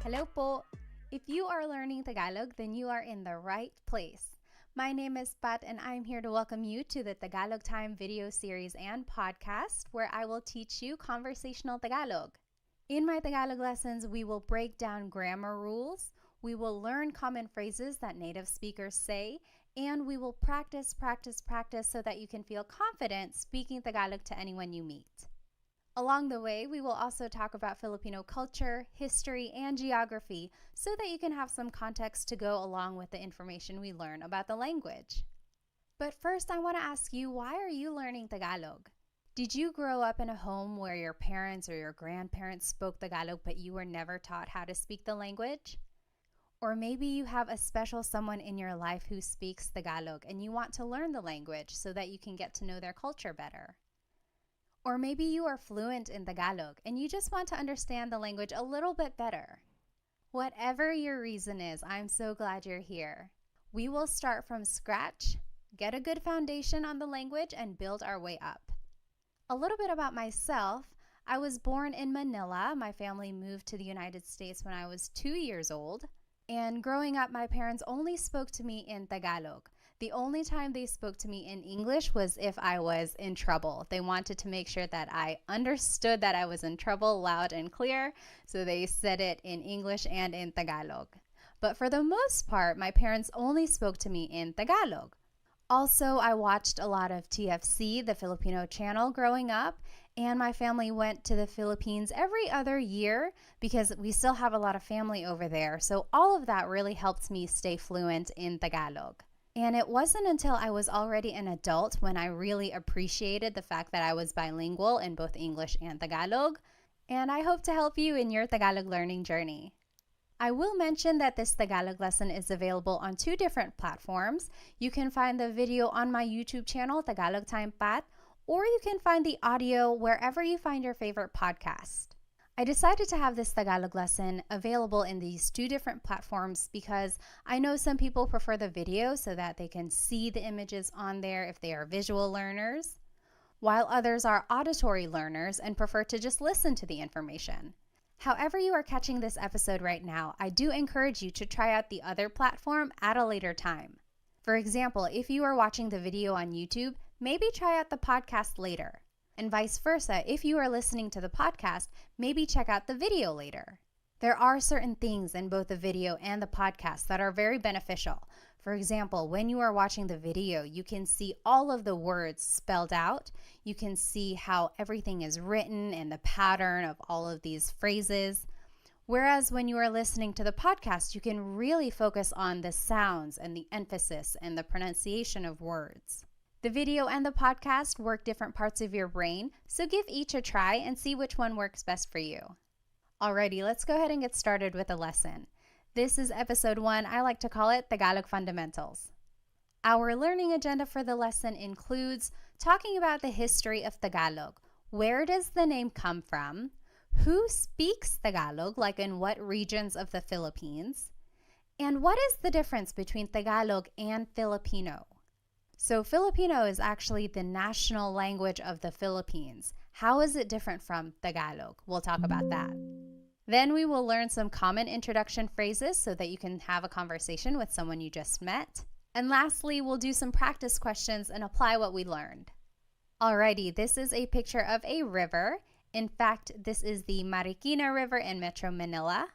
Hello po! If you are learning Tagalog, then you are in the right place. My name is Pat and I'm here to welcome you to the Tagalog Time video series and podcast where I will teach you conversational Tagalog. In my Tagalog lessons, we will break down grammar rules, we will learn common phrases that native speakers say, and we will practice so that you can feel confident speaking Tagalog to anyone you meet. Along the way, we will also talk about Filipino culture, history, and geography so that you can have some context to go along with the information we learn about the language. But first, I want to ask you, why are you learning Tagalog? Did you grow up in a home where your parents or your grandparents spoke Tagalog but you were never taught how to speak the language? Or maybe you have a special someone in your life who speaks Tagalog and you want to learn the language so that you can get to know their culture better. Or maybe you are fluent in Tagalog and you just want to understand the language a little bit better. Whatever your reason is, I'm so glad you're here. We will start from scratch, get a good foundation on the language, and build our way up. A little bit about myself. I was born in Manila. My family moved to the United States when I was 2 years old. And growing up, my parents only spoke to me in Tagalog. The only time they spoke to me in English was if I was in trouble. They wanted to make sure that I understood that I was in trouble loud and clear, so they said it in English and in Tagalog. But for the most part, my parents only spoke to me in Tagalog. Also, I watched a lot of TFC, the Filipino channel, growing up, and my family went to the Philippines every other year because we still have a lot of family over there. So all of that really helped me stay fluent in Tagalog. And it wasn't until I was already an adult when I really appreciated the fact that I was bilingual in both English and Tagalog. And I hope to help you in your Tagalog learning journey. I will mention that this Tagalog lesson is available on 2 different platforms. You can find the video on my YouTube channel, Tagalog Time Pat, or you can find the audio wherever you find your favorite podcast. I decided to have this Tagalog lesson available in these 2 different platforms because I know some people prefer the video so that they can see the images on there if they are visual learners, while others are auditory learners and prefer to just listen to the information. However you are catching this episode right now, I do encourage you to try out the other platform at a later time. For example, if you are watching the video on YouTube, maybe try out the podcast later. And vice versa, if you are listening to the podcast, maybe check out the video later. There are certain things in both the video and the podcast that are very beneficial. For example, when you are watching the video, you can see all of the words spelled out. You can see how everything is written and the pattern of all of these phrases. Whereas when you are listening to the podcast, you can really focus on the sounds and the emphasis and the pronunciation of words. The video and the podcast work different parts of your brain, so give each a try and see which one works best for you. Alrighty, let's go ahead and get started with the lesson. This is episode 1. I like to call it Tagalog Fundamentals. Our learning agenda for the lesson includes talking about the history of Tagalog. Where does the name come from? Who speaks Tagalog, like in what regions of the Philippines? And what is the difference between Tagalog and Filipino? So Filipino is actually the national language of the Philippines. How is it different from Tagalog? We'll talk about that. Then we will learn some common introduction phrases so that you can have a conversation with someone you just met. And lastly, we'll do some practice questions and apply what we learned. Alrighty, this is a picture of a river. In fact, this is the Marikina River in Metro Manila.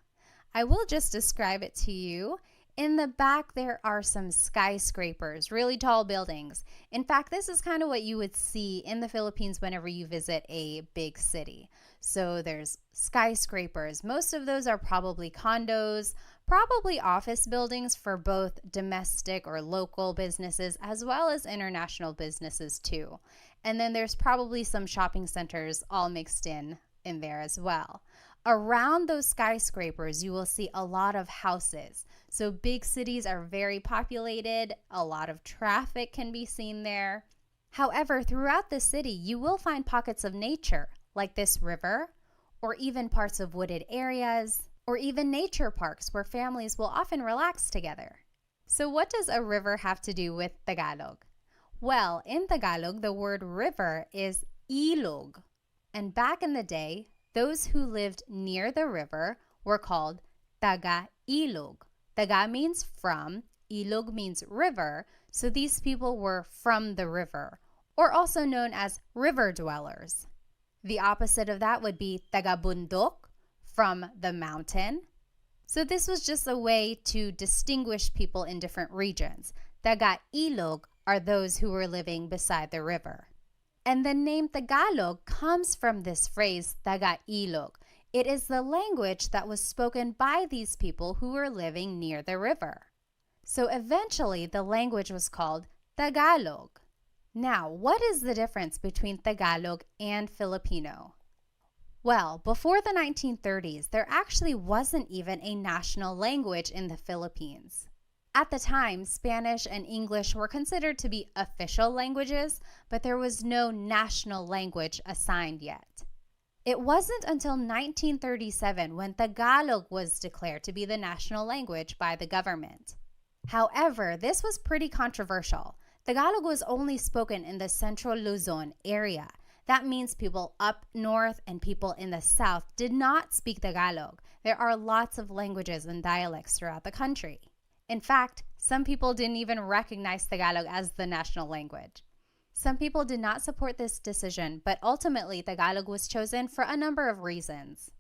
I will just describe it to you. In the back, there are some skyscrapers, really tall buildings. In fact, this is kind of what you would see in the Philippines whenever you visit a big city. So there's skyscrapers. Most of those are probably condos, probably office buildings for both domestic or local businesses as well as international businesses too. And then there's probably some shopping centers all mixed in there as well. Around those skyscrapers, you will see a lot of houses. So big cities are very populated. A lot of traffic can be seen there. However, throughout the city, you will find pockets of nature, like this river, or even parts of wooded areas, or even nature parks where families will often relax together. So what does a river have to do with Tagalog? Well, in Tagalog, the word river is ilog. And back in the day, those who lived near the river were called taga-ilog. Taga means from, ilog means river, so these people were from the river, or also known as river dwellers. The opposite of that would be taga-bundok, from the mountain. So this was just a way to distinguish people in different regions. Taga-ilog are those who were living beside the river. And the name Tagalog comes from this phrase, taga-ilog. It is the language that was spoken by these people who were living near the river. So eventually, the language was called Tagalog. Now, what is the difference between Tagalog and Filipino? Well, before the 1930s, there actually wasn't even a national language in the Philippines. At the time, Spanish and English were considered to be official languages, but there was no national language assigned yet. It wasn't until 1937 when Tagalog was declared to be the national language by the government. However, this was pretty controversial. Tagalog was only spoken in the Central Luzon area. That means people up north and people in the south did not speak Tagalog. There are lots of languages and dialects throughout the country. In fact, some people didn't even recognize Tagalog as the national language. Some people did not support this decision, but ultimately Tagalog was chosen for a number of reasons.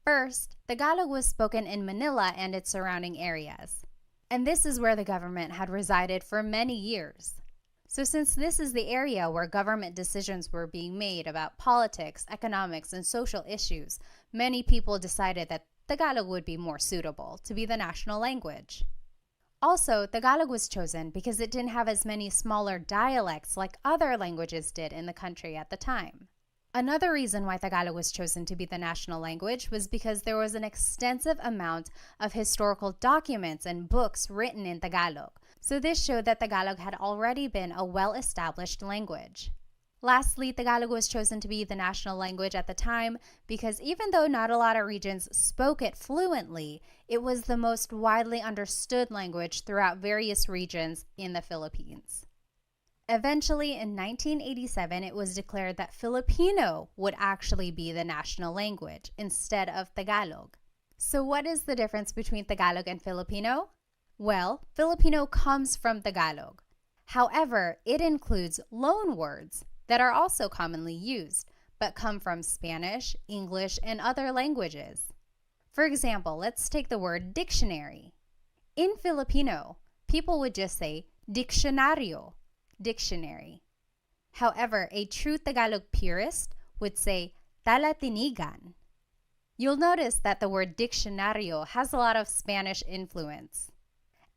First, Tagalog was spoken in Manila and its surrounding areas. And this is where the government had resided for many years. So since this is the area where government decisions were being made about politics, economics, and social issues, many people decided that Tagalog would be more suitable to be the national language. Also, Tagalog was chosen because it didn't have as many smaller dialects like other languages did in the country at the time. Another reason why Tagalog was chosen to be the national language was because there was an extensive amount of historical documents and books written in Tagalog. So this showed that Tagalog had already been a well-established language. Lastly, Tagalog was chosen to be the national language at the time because even though not a lot of regions spoke it fluently, it was the most widely understood language throughout various regions in the Philippines. Eventually, in 1987, it was declared that Filipino would actually be the national language instead of Tagalog. So what is the difference between Tagalog and Filipino? Well, Filipino comes from Tagalog. However, it includes loan words that are also commonly used, but come from Spanish, English, and other languages. For example, let's take the word dictionary. In Filipino, people would just say diccionario, dictionary. However, a true Tagalog purist would say talatinigan. You'll notice that the word diccionario has a lot of Spanish influence.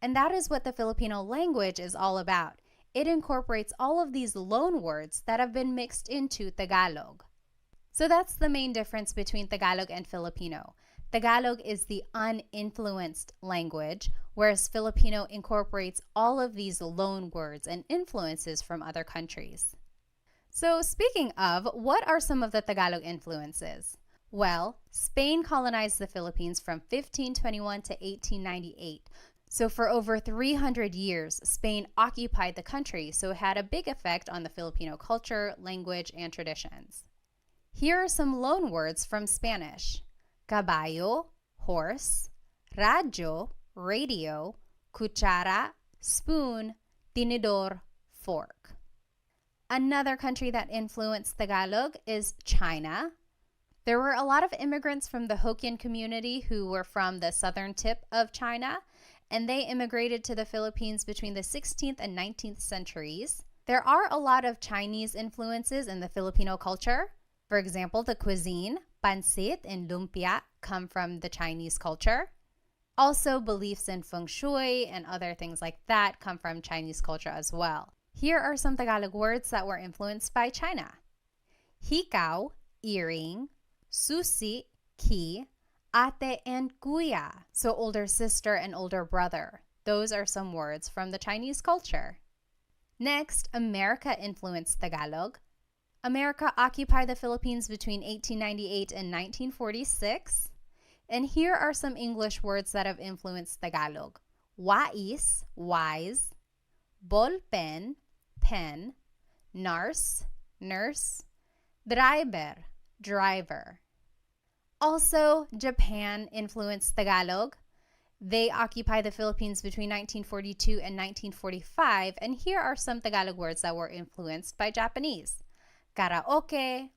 And that is what the Filipino language is all about. It incorporates all of these loan words that have been mixed into Tagalog. So that's the main difference between Tagalog and Filipino. Tagalog is the uninfluenced language, whereas Filipino incorporates all of these loan words and influences from other countries. So speaking of, what are some of the Tagalog influences? Well, Spain colonized the Philippines from 1521 to 1898. So for over 300 years, Spain occupied the country, so it had a big effect on the Filipino culture, language, and traditions. Here are some loan words from Spanish. Caballo, horse; radyo, radio; cuchara, spoon; tinidor, fork. Another country that influenced Tagalog is China. There were a lot of immigrants from the Hokkien community who were from the southern tip of China, and they immigrated to the Philippines between the 16th and 19th centuries. There are a lot of Chinese influences in the Filipino culture. For example, the cuisine, pancit and lumpia, come from the Chinese culture. Also, beliefs in feng shui and other things like that come from Chinese culture as well. Here are some Tagalog words that were influenced by China. Hikaw, earring; susi, key; ate and kuya, so older sister and older brother. Those are some words from the Chinese culture. Next, America influenced Tagalog. America occupied the Philippines between 1898 and 1946. And here are some English words that have influenced Tagalog. Wais, wise; ballpen, pen; nurse, nurse; driver, driver. Also, Japan influenced Tagalog. They occupy the Philippines between 1942 and 1945, and here are some Tagalog words that were influenced by Japanese. Karaoke,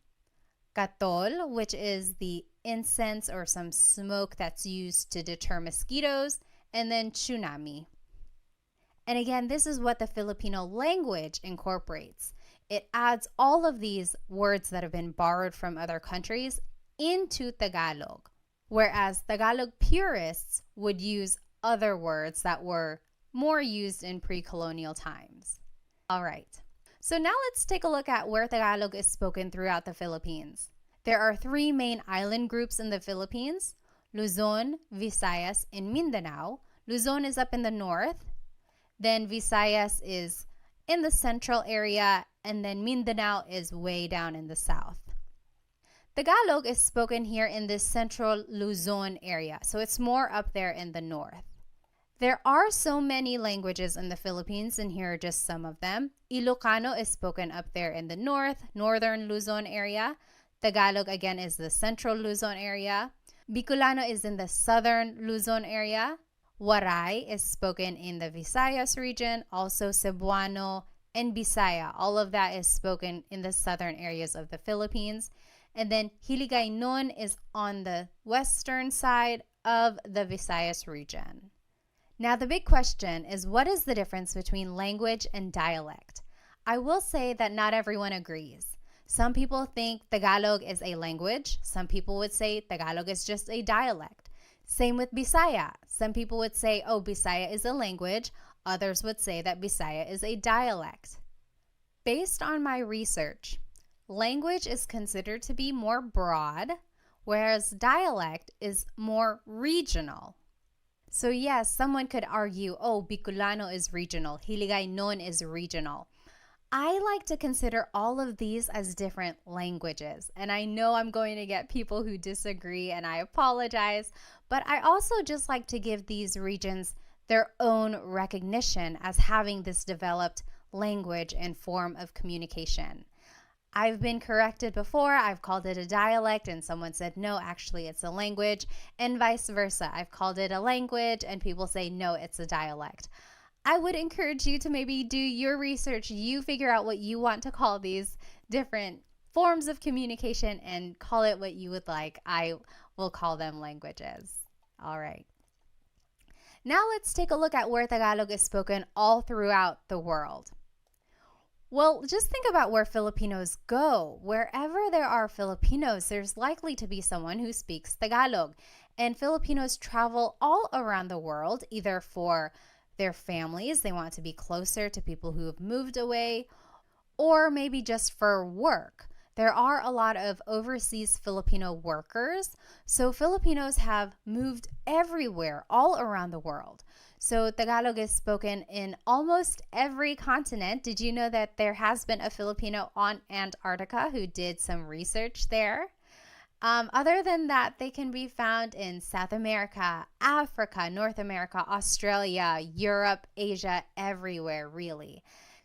katol, which is the incense or some smoke that's used to deter mosquitoes, and then tsunami. And again, this is what the Filipino language incorporates. It adds all of these words that have been borrowed from other countries into Tagalog, whereas Tagalog purists would use other words that were more used in pre-colonial times. All right, so now let's take a look at where Tagalog is spoken throughout the Philippines. There are three main island groups in the Philippines: Luzon, Visayas, and Mindanao. Luzon is up in the north, then Visayas is in the central area, and then Mindanao is way down in the south. Tagalog is spoken here in this central Luzon area, so it's more up there in the north. There are so many languages in the Philippines, and here are just some of them. Ilocano is spoken up there in the north, northern Luzon area. Tagalog again is the central Luzon area. Bicolano is in the southern Luzon area. Waray is spoken in the Visayas region, also Cebuano and Bisaya. All of that is spoken in the southern areas of the Philippines. And then Hiligaynon is on the western side of the Visayas region. Now the big question is, what is the difference between language and dialect? I will say that not everyone agrees. Some people think Tagalog is a language. Some people would say Tagalog is just a dialect. Same with Bisaya. Some people would say, oh, Bisaya is a language. Others would say that Bisaya is a dialect. Based on my research, language is considered to be more broad, whereas dialect is more regional. So yes, someone could argue, oh, Bicolano is regional, Hiligaynon is regional. I like to consider all of these as different languages, and I know I'm going to get people who disagree, and I apologize, but I also just like to give these regions their own recognition as having this developed language and form of communication. I've been corrected before. I've called it a dialect and someone said, no, actually it's a language, and vice versa. I've called it a language and people say, no, it's a dialect. I would encourage you to maybe do your research. You figure out what you want to call these different forms of communication and call it what you would like. I will call them languages. All right. Now let's take a look at where Tagalog is spoken all throughout the world. Well, just think about where Filipinos go. Wherever there are Filipinos, there's likely to be someone who speaks Tagalog. And Filipinos travel all around the world, either for their families, they want to be closer to people who have moved away, or maybe just for work. There are a lot of overseas Filipino workers, so Filipinos have moved everywhere, all around the world. So Tagalog is spoken in almost every continent. Did you know that there has been a Filipino on Antarctica who did some research there? Other than that, they can be found in South America, Africa, North America, Australia, Europe, Asia, everywhere, really.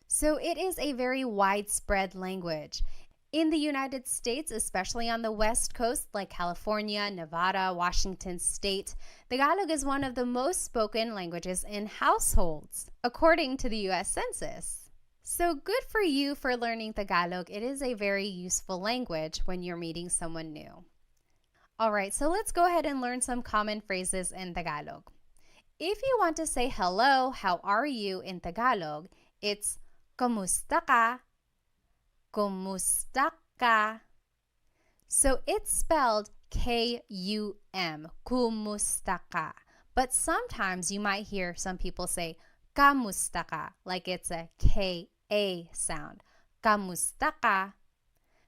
So it is a very widespread language. In the United States, especially on the West Coast, like California, Nevada, Washington State, Tagalog is one of the most spoken languages in households, according to the U.S. Census. So good for you for learning Tagalog. It is a very useful language when you're meeting someone new. All right, so let's go ahead and learn some common phrases in Tagalog. If you want to say hello, how are you in Tagalog, it's kamusta ka, kumusta ka. So it's spelled K-U-M, kumusta ka. But sometimes you might hear some people say kamusta ka, like it's a K-A sound. Kamusta ka.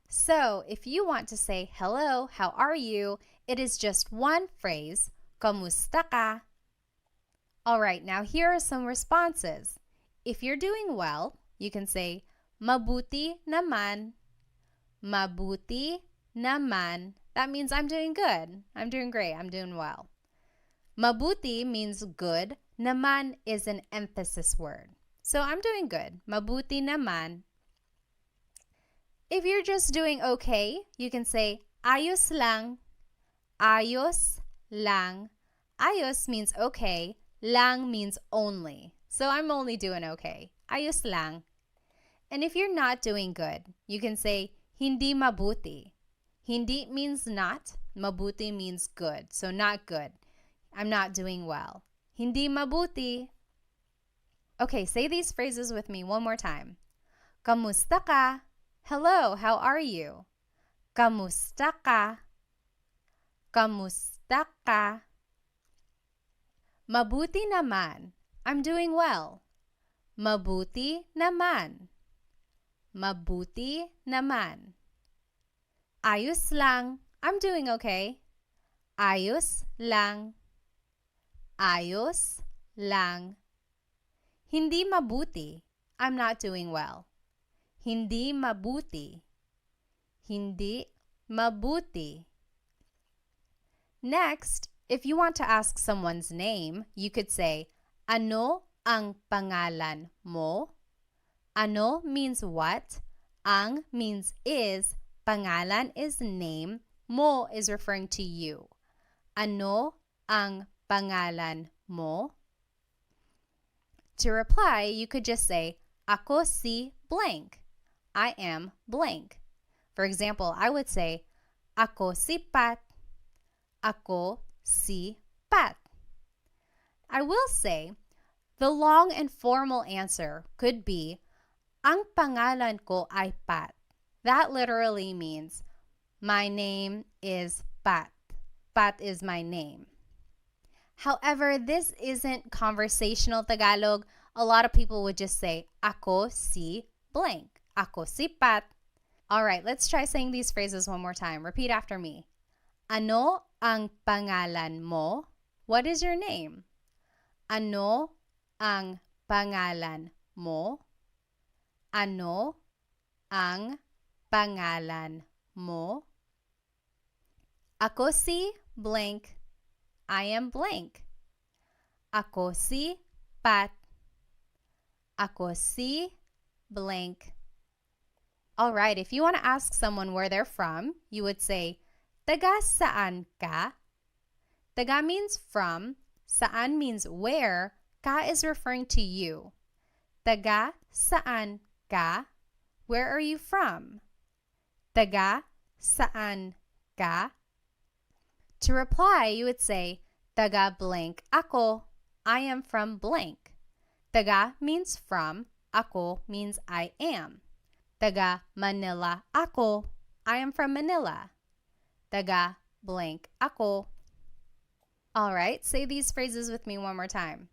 So if you want to say hello, how are you, it is just one phrase, kamusta ka. All right, now here are some responses. If you're doing well, you can say mabuti naman. Mabuti naman. That means I'm doing good. I'm doing great. I'm doing well. Mabuti means good. Naman is an emphasis word. So I'm doing good. Mabuti naman. If you're just doing okay, you can say ayos lang. Ayos lang. Ayos means okay. Lang means only. So I'm only doing okay. Ayos lang. And if you're not doing good, you can say hindi mabuti. Hindi means not. Mabuti means good. So not good. I'm not doing well. Hindi mabuti. Okay, say these phrases with me one more time. Kamusta ka? Hello, how are you? Kamusta ka? Kamusta ka? Mabuti naman. I'm doing well. Mabuti naman. Mabuti naman. Ayos lang. I'm doing okay. Ayos lang. Ayos lang. Hindi mabuti. I'm not doing well. Hindi mabuti. Hindi mabuti. Next, if you want to ask someone's name, you could say, ano ang pangalan mo? Ano means what? Ang means is. Pangalan is name. Mo is referring to you. Ano ang pangalan mo? To reply, you could just say, ako si blank. I am blank. For example, I would say, ako si Pat. Ako si Pat. I will say, the long and formal answer could be, ang pangalan ko ay Pat. That literally means, my name is Pat. Pat is my name. However, this isn't conversational Tagalog. A lot of people would just say, ako si blank. Ako si Pat. All right, let's try saying these phrases one more time. Repeat after me. Ano ang pangalan mo? What is your name? Ano ang pangalan mo? Ano ang pangalan mo? Ako si blank. I am blank. Ako si Pat. Ako si blank. All right, if you want to ask someone where they're from, you would say, taga saan ka? Taga means from. Saan means where. Ka is referring to you. Taga saan ka? Where are you from? Taga saan ka? To reply, you would say, taga blank ako. I am from blank. Taga means from. Ako means I am. Taga Manila ako. I am from Manila. Taga blank ako. All right, say these phrases with me one more time.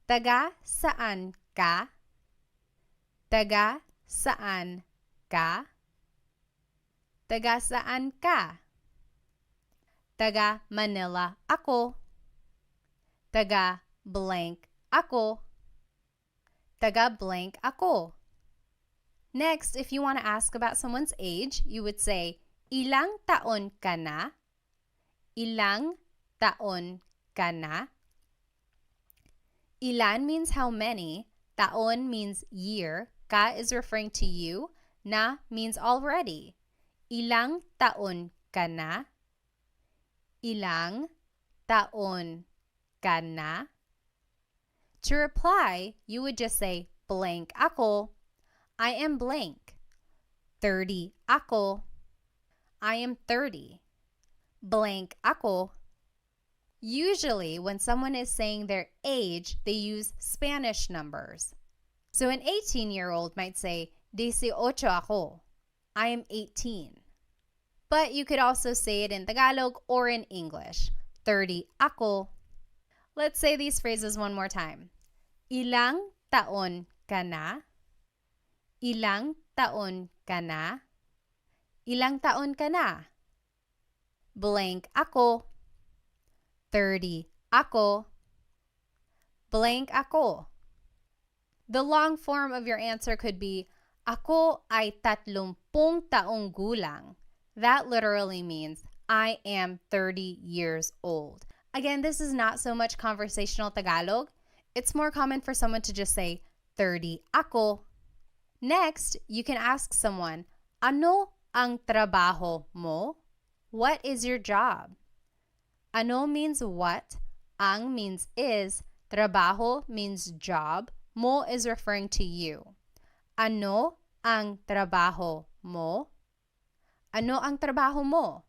Taga saan ka? Taga saan ka? Taga saan ka? Taga Manila ako. Taga blank ako. Taga blank ako. Next, if you want to ask about someone's age, you would say, ilang taon ka na? Ilang taon ka na? Ilan means how many. Taon means year. Ka is referring to you. Na means already. Ilang taon ka na? Ilang taon ka na? To reply, you would just say, blank ako. I am blank. 30 ako. I am 30. Blank ako. Usually, when someone is saying their age, they use Spanish numbers. So an 18-year-old might say, 18 ako. I am 18. But you could also say it in Tagalog or in English. 30 ako. Let's say these phrases one more time. Ilang taon ka na? Ilang taon ka na? Ilang taon ka na? Blank ako. 30 ako. Blank ako. The long form of your answer could be, ako ay 30 taong gulang. That literally means, I am 30 years old. Again, this is not so much conversational Tagalog. It's more common for someone to just say, 30 ako. Next, you can ask someone, ano ang trabaho mo? What is your job? Ano means what? Ang means is, trabaho means job, mo is referring to you. Ano ang trabaho mo? Ano ang trabaho mo?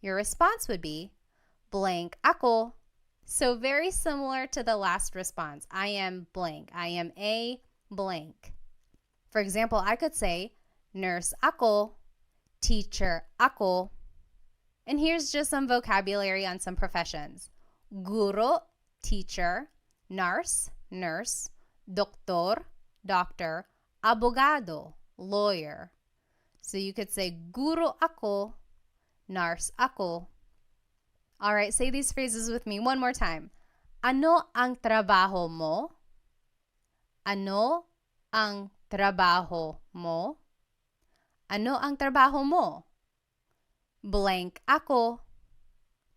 Your response would be, blank ako. So very similar to the last response. I am blank. I am a blank. For example, I could say, nurse ako, teacher ako. And here's just some vocabulary on some professions. Guro, teacher. Nurse, nurse. Doktor, doctor. Abogado, lawyer. So you could say, guro ako, nurse ako. All right, say these phrases with me one more time. Ano ang trabaho mo? Ano ang trabaho mo? Ano ang trabaho mo? Blank ako.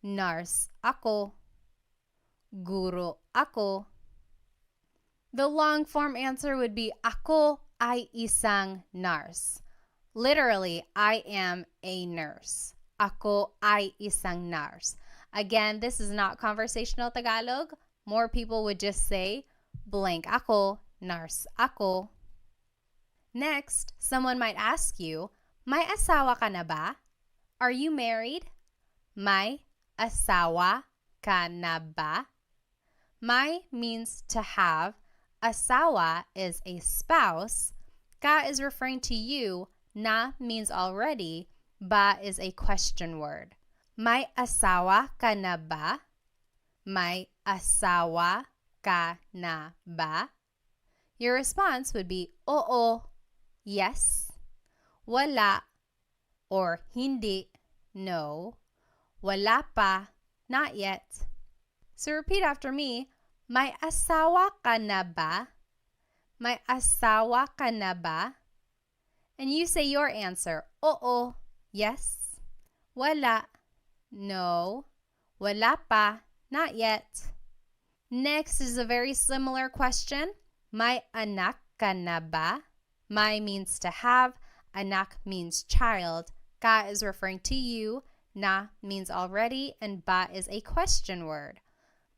Nurse ako. Guro ako. The long form answer would be, ako ay isang nurse. Literally, I am a nurse. Ako ay isang nurse. Again, this is not conversational Tagalog. More people would just say, blank ako, nurse ako. Next, someone might ask you, may asawa ka na ba? Are you married? May asawa ka na ba? May means to have. Asawa is a spouse. Ka is referring to you. Na means already. Ba is a question word. May asawa ka na ba? May asawa ka na ba? Your response would be, oo, yes, wala, or hindi, no, wala pa, not yet. So repeat after me, may asawa ka na ba? May asawa ka na ba? And you say your answer, oo, yes, wala, no, wala pa, not yet. Next is a very similar question. May anak ka na ba? May means to have. Anak means child. Ka is referring to you. Na means already. And ba is a question word.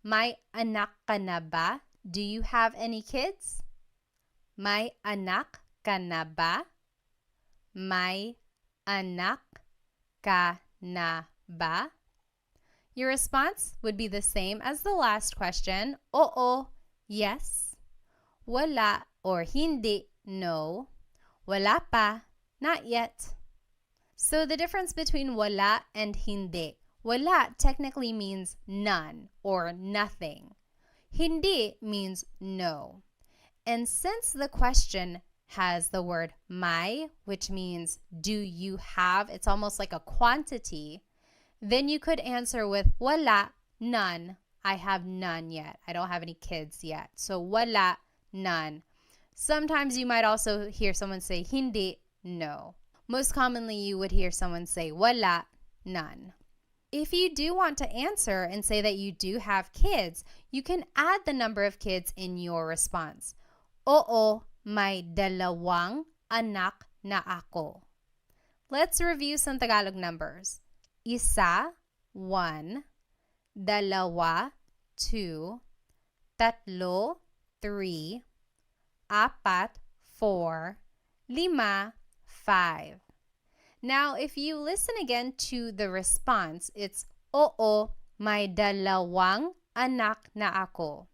May anak ka na ba? Do you have any kids? May anak ka na ba? May anak ka na ba? Your response would be the same as the last question. Oo, yes. Wala or hindi, no. Wala pa, not yet. So the difference between wala and hindi. Wala technically means none or nothing. Hindi means no. And since the question has the word may, which means do you have, it's almost like a quantity, then you could answer with wala, none. I have none yet. I don't have any kids yet. So wala, none. Sometimes you might also hear someone say hindi, no. Most commonly you would hear someone say wala, none. If you do want to answer and say that you do have kids, you can add the number of kids in your response. Oo, may dalawang anak na ako. Let's review some Tagalog numbers. Isa, 1, dalawa, 2, tatlo, 3, apat, 4, 5, 5. Now, if you listen again to the response, it's oo, may dalawang anak na ako.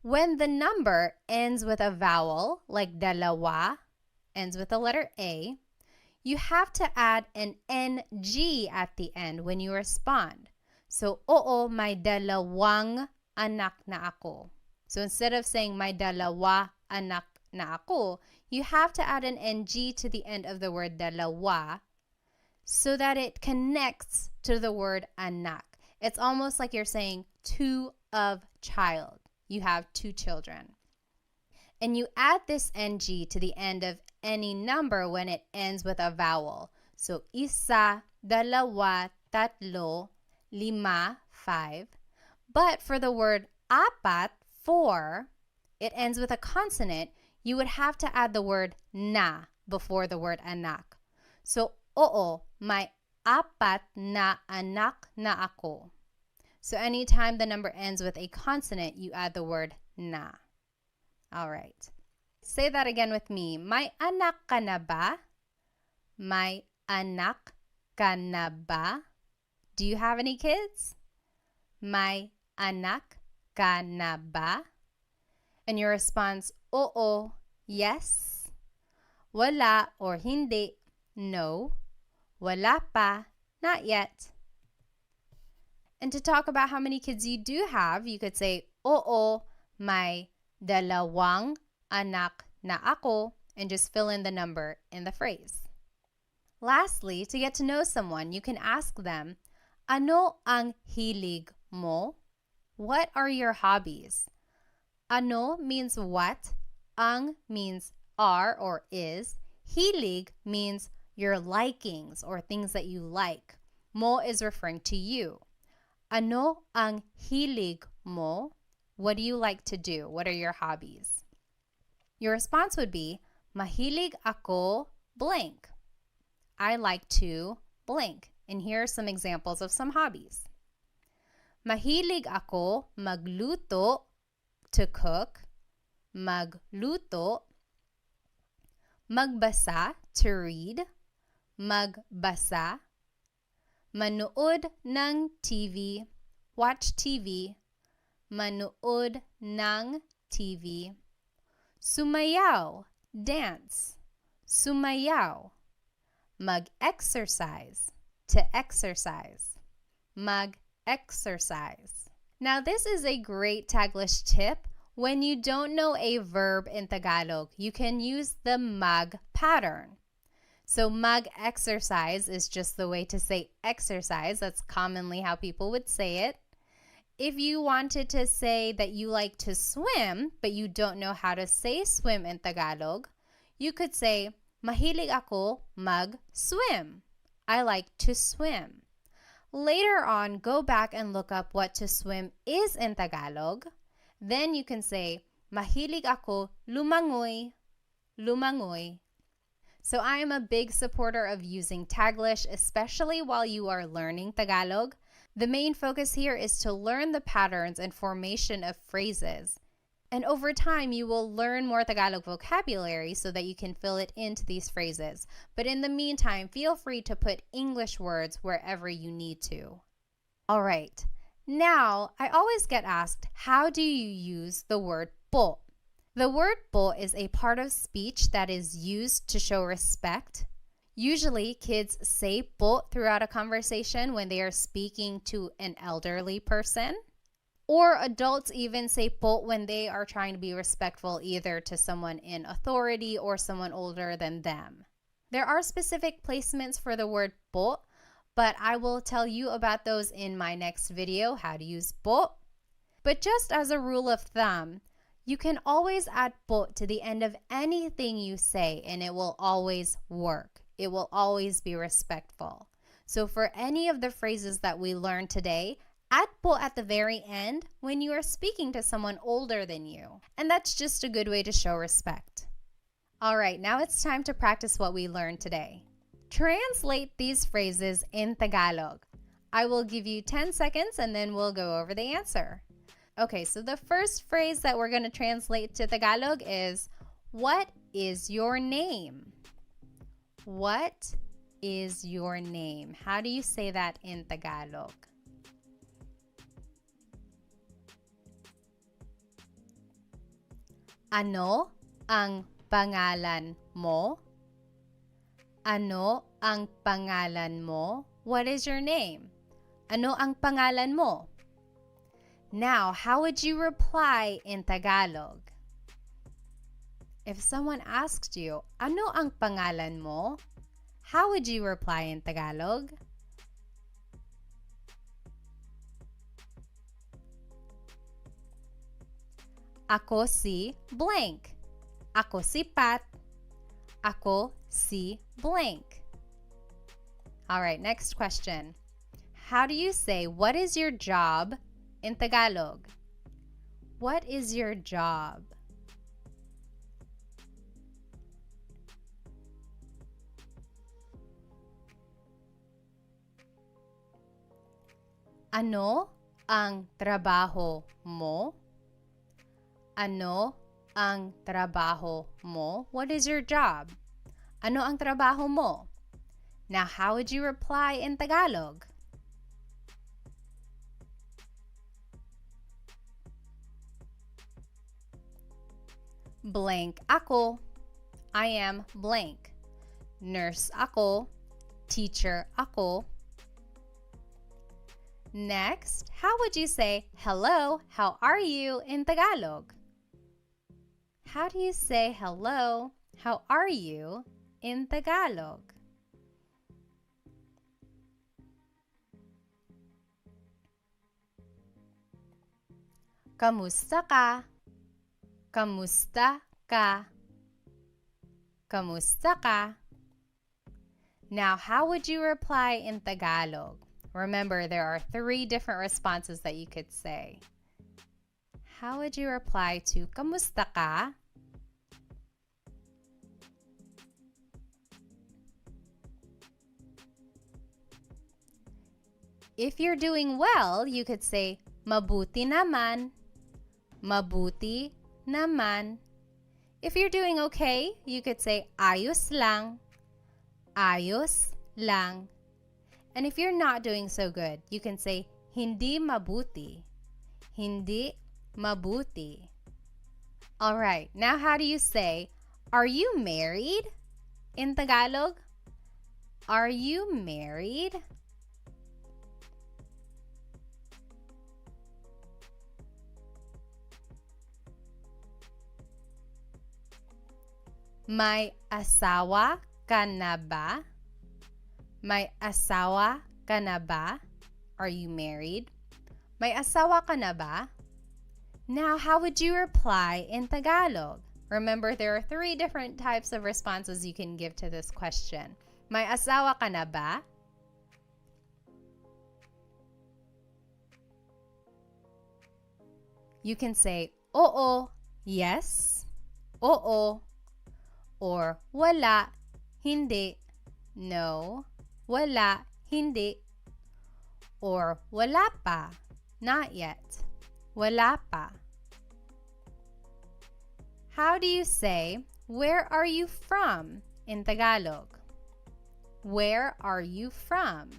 When the number ends with a vowel, like dalawa, ends with the letter A, you have to add an NG at the end when you respond. So, oo, may dalawang anak na ako. So instead of saying may dalawa anak na ako, you have to add an NG to the end of the word dalawa so that it connects to the word anak. It's almost like you're saying two of child. You have two children. And you add this NG to the end of any number when it ends with a vowel. So, isa, dalawa, tatlo, 5, 5. But for the word apat, 4, it ends with a consonant. You would have to add the word na before the word anak. So, oo, may apat na anak na ako. So anytime the number ends with a consonant, you add the word na. All right. Say that again with me. May anak ka na ba? May anak ka na ba? Do you have any kids? May anak ka na ba? And your response, oo, yes. Wala or hindi, no. Wala pa, not yet. And to talk about how many kids you do have, you could say, oo, may dalawang anak na ako, and just fill in the number in the phrase. Lastly, to get to know someone, you can ask them, ano ang hilig mo? What are your hobbies? Ano means what, ang means are or is, hilig means your likings or things that you like. Mo is referring to you. Ano ang hilig mo? What do you like to do? What are your hobbies? Your response would be, mahilig ako blank. I like to blank. And here are some examples of some hobbies. Mahilig ako magluto, to cook, magluto, magbasa, to read, magbasa, manood ng TV, watch TV, manood ng TV, sumayaw, dance, sumayaw, mag-exercise, to exercise, mag-exercise. Now, this is a great Taglish tip. When you don't know a verb in Tagalog, you can use the mag pattern. So mag-exercise is just the way to say exercise. That's commonly how people would say it. If you wanted to say that you like to swim, but you don't know how to say swim in Tagalog, you could say, mahilig ako mag-swim. I like to swim. Later on, go back and look up what to swim is in Tagalog. Then you can say, mahilig ako lumangoy, lumangoy. So I am a big supporter of using Taglish, especially while you are learning Tagalog. The main focus here is to learn the patterns and formation of phrases. And over time, you will learn more Tagalog vocabulary so that you can fill it into these phrases. But in the meantime, feel free to put English words wherever you need to. All right. Now, I always get asked, how do you use the word po? The word po is a part of speech that is used to show respect. Usually, kids say po throughout a conversation when they are speaking to an elderly person. Or adults even say po when they are trying to be respectful either to someone in authority or someone older than them. There are specific placements for the word po, but I will tell you about those in my next video, how to use po. But just as a rule of thumb, you can always add po to the end of anything you say and it will always work. It will always be respectful. So for any of the phrases that we learned today, add po at the very end when you are speaking to someone older than you. And that's just a good way to show respect. All right, now it's time to practice what we learned today. Translate these phrases in Tagalog. I will give you 10 seconds and then we'll go over the answer. Okay, so the first phrase that we're going to translate to Tagalog is, what is your name? What is your name? How do you say that in Tagalog? Ano ang pangalan mo? Ano ang pangalan mo? What is your name? Ano ang pangalan mo? Now, how would you reply in Tagalog? If someone asked you, ano ang pangalan mo? How would you reply in Tagalog? Ako si blank. Ako si Pat. Ako si blank. All right, next question. How do you say, what is your job in Tagalog? What is your job? Ano ang trabaho mo? Ano ang trabaho mo? What is your job? Ano ang trabaho mo? Now, how would you reply in Tagalog? Blank ako. I am blank. Nurse ako. Teacher ako. Next, how would you say, hello, how are you in Tagalog? How do you say hello, how are you in Tagalog? Kamusta ka? Kamusta ka? Kamusta ka? Now, how would you reply in Tagalog? Remember, there are 3 different responses that you could say. How would you reply to kamusta ka? If you're doing well, you could say mabuti naman. Mabuti naman. If you're doing okay, you could say ayos lang. Ayos lang. And if you're not doing so good, you can say hindi mabuti. Hindi mabuti. All right, now how do you say, are you married in Tagalog? Are you married? May asawa ka na ba? May asawa ka na ba? Are you married? May asawa ka na ba? Now, how would you reply in Tagalog? Remember, there are 3 different types of responses you can give to this question. May asawa ka na ba? You can say, oo, yes, oo, or wala, hindi, no, wala, hindi, or wala pa, not yet, wala pa. How do you say, where are you from in Tagalog? Where are you from?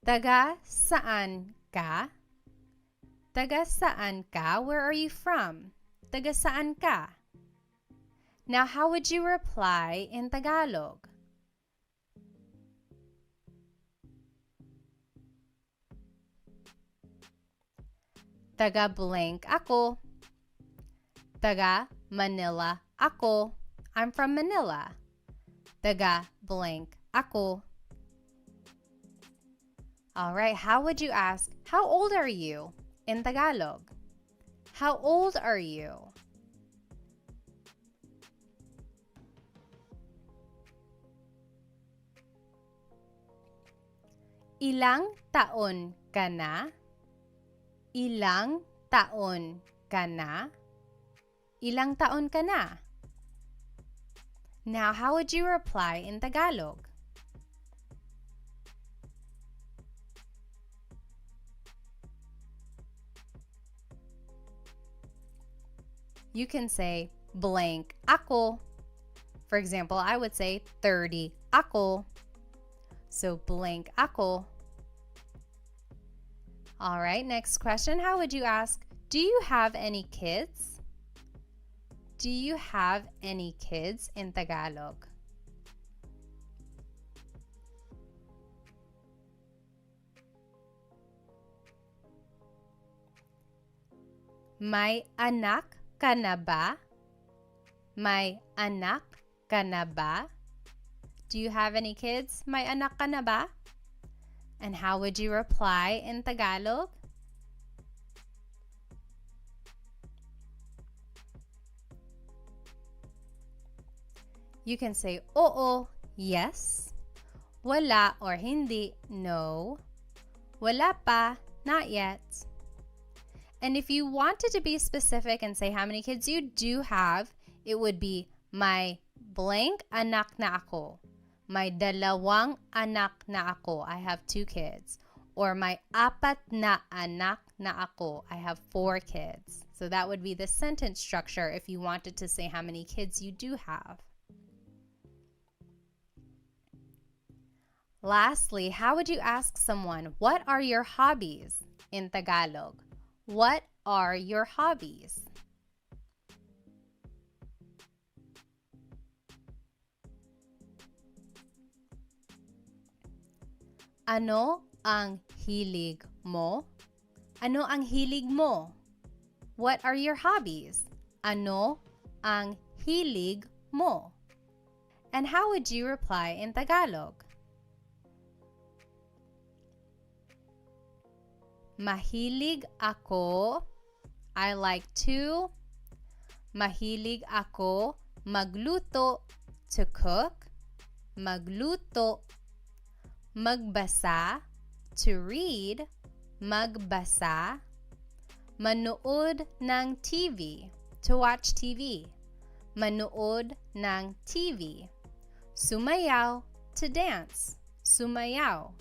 Taga saan ka? Taga saan ka? Where are you from? Taga saan ka? Now, how would you reply in Tagalog? Taga blank ako. Taga Manila ako. I'm from Manila. Taga blank ako. All right, how would you ask, how old are you in Tagalog? How old are you? Ilang taon ka na? Ilang taon ka na? Ilang taon ka na? Now, how would you reply in Tagalog? You can say blank ako. For example, I would say 30 ako. So blank ako. All right, next question. How would you ask, do you have any kids? Do you have any kids in Tagalog? May anak ka na ba? May anak ka na ba? Do you have any kids? May anak ka na ba? And how would you reply in Tagalog? You can say, oo, yes. Wala or hindi, no. Wala pa, not yet. And if you wanted to be specific and say how many kids you do have, it would be may blank anak na ako. May dalawang anak na ako. I have 2 kids. Or may apat na anak na ako. I have 4 kids. So that would be the sentence structure if you wanted to say how many kids you do have. Lastly, how would you ask someone, what are your hobbies in Tagalog? What are your hobbies? Ano ang hilig mo? Ano ang hilig mo? What are your hobbies? Ano ang hilig mo? And how would you reply in Tagalog? Mahilig ako. I like to. Mahilig ako magluto, to cook. Magluto. Magbasa, to read. Magbasa. Manood ng TV, to watch TV. Manood ng TV. Sumayaw, to dance. Sumayaw.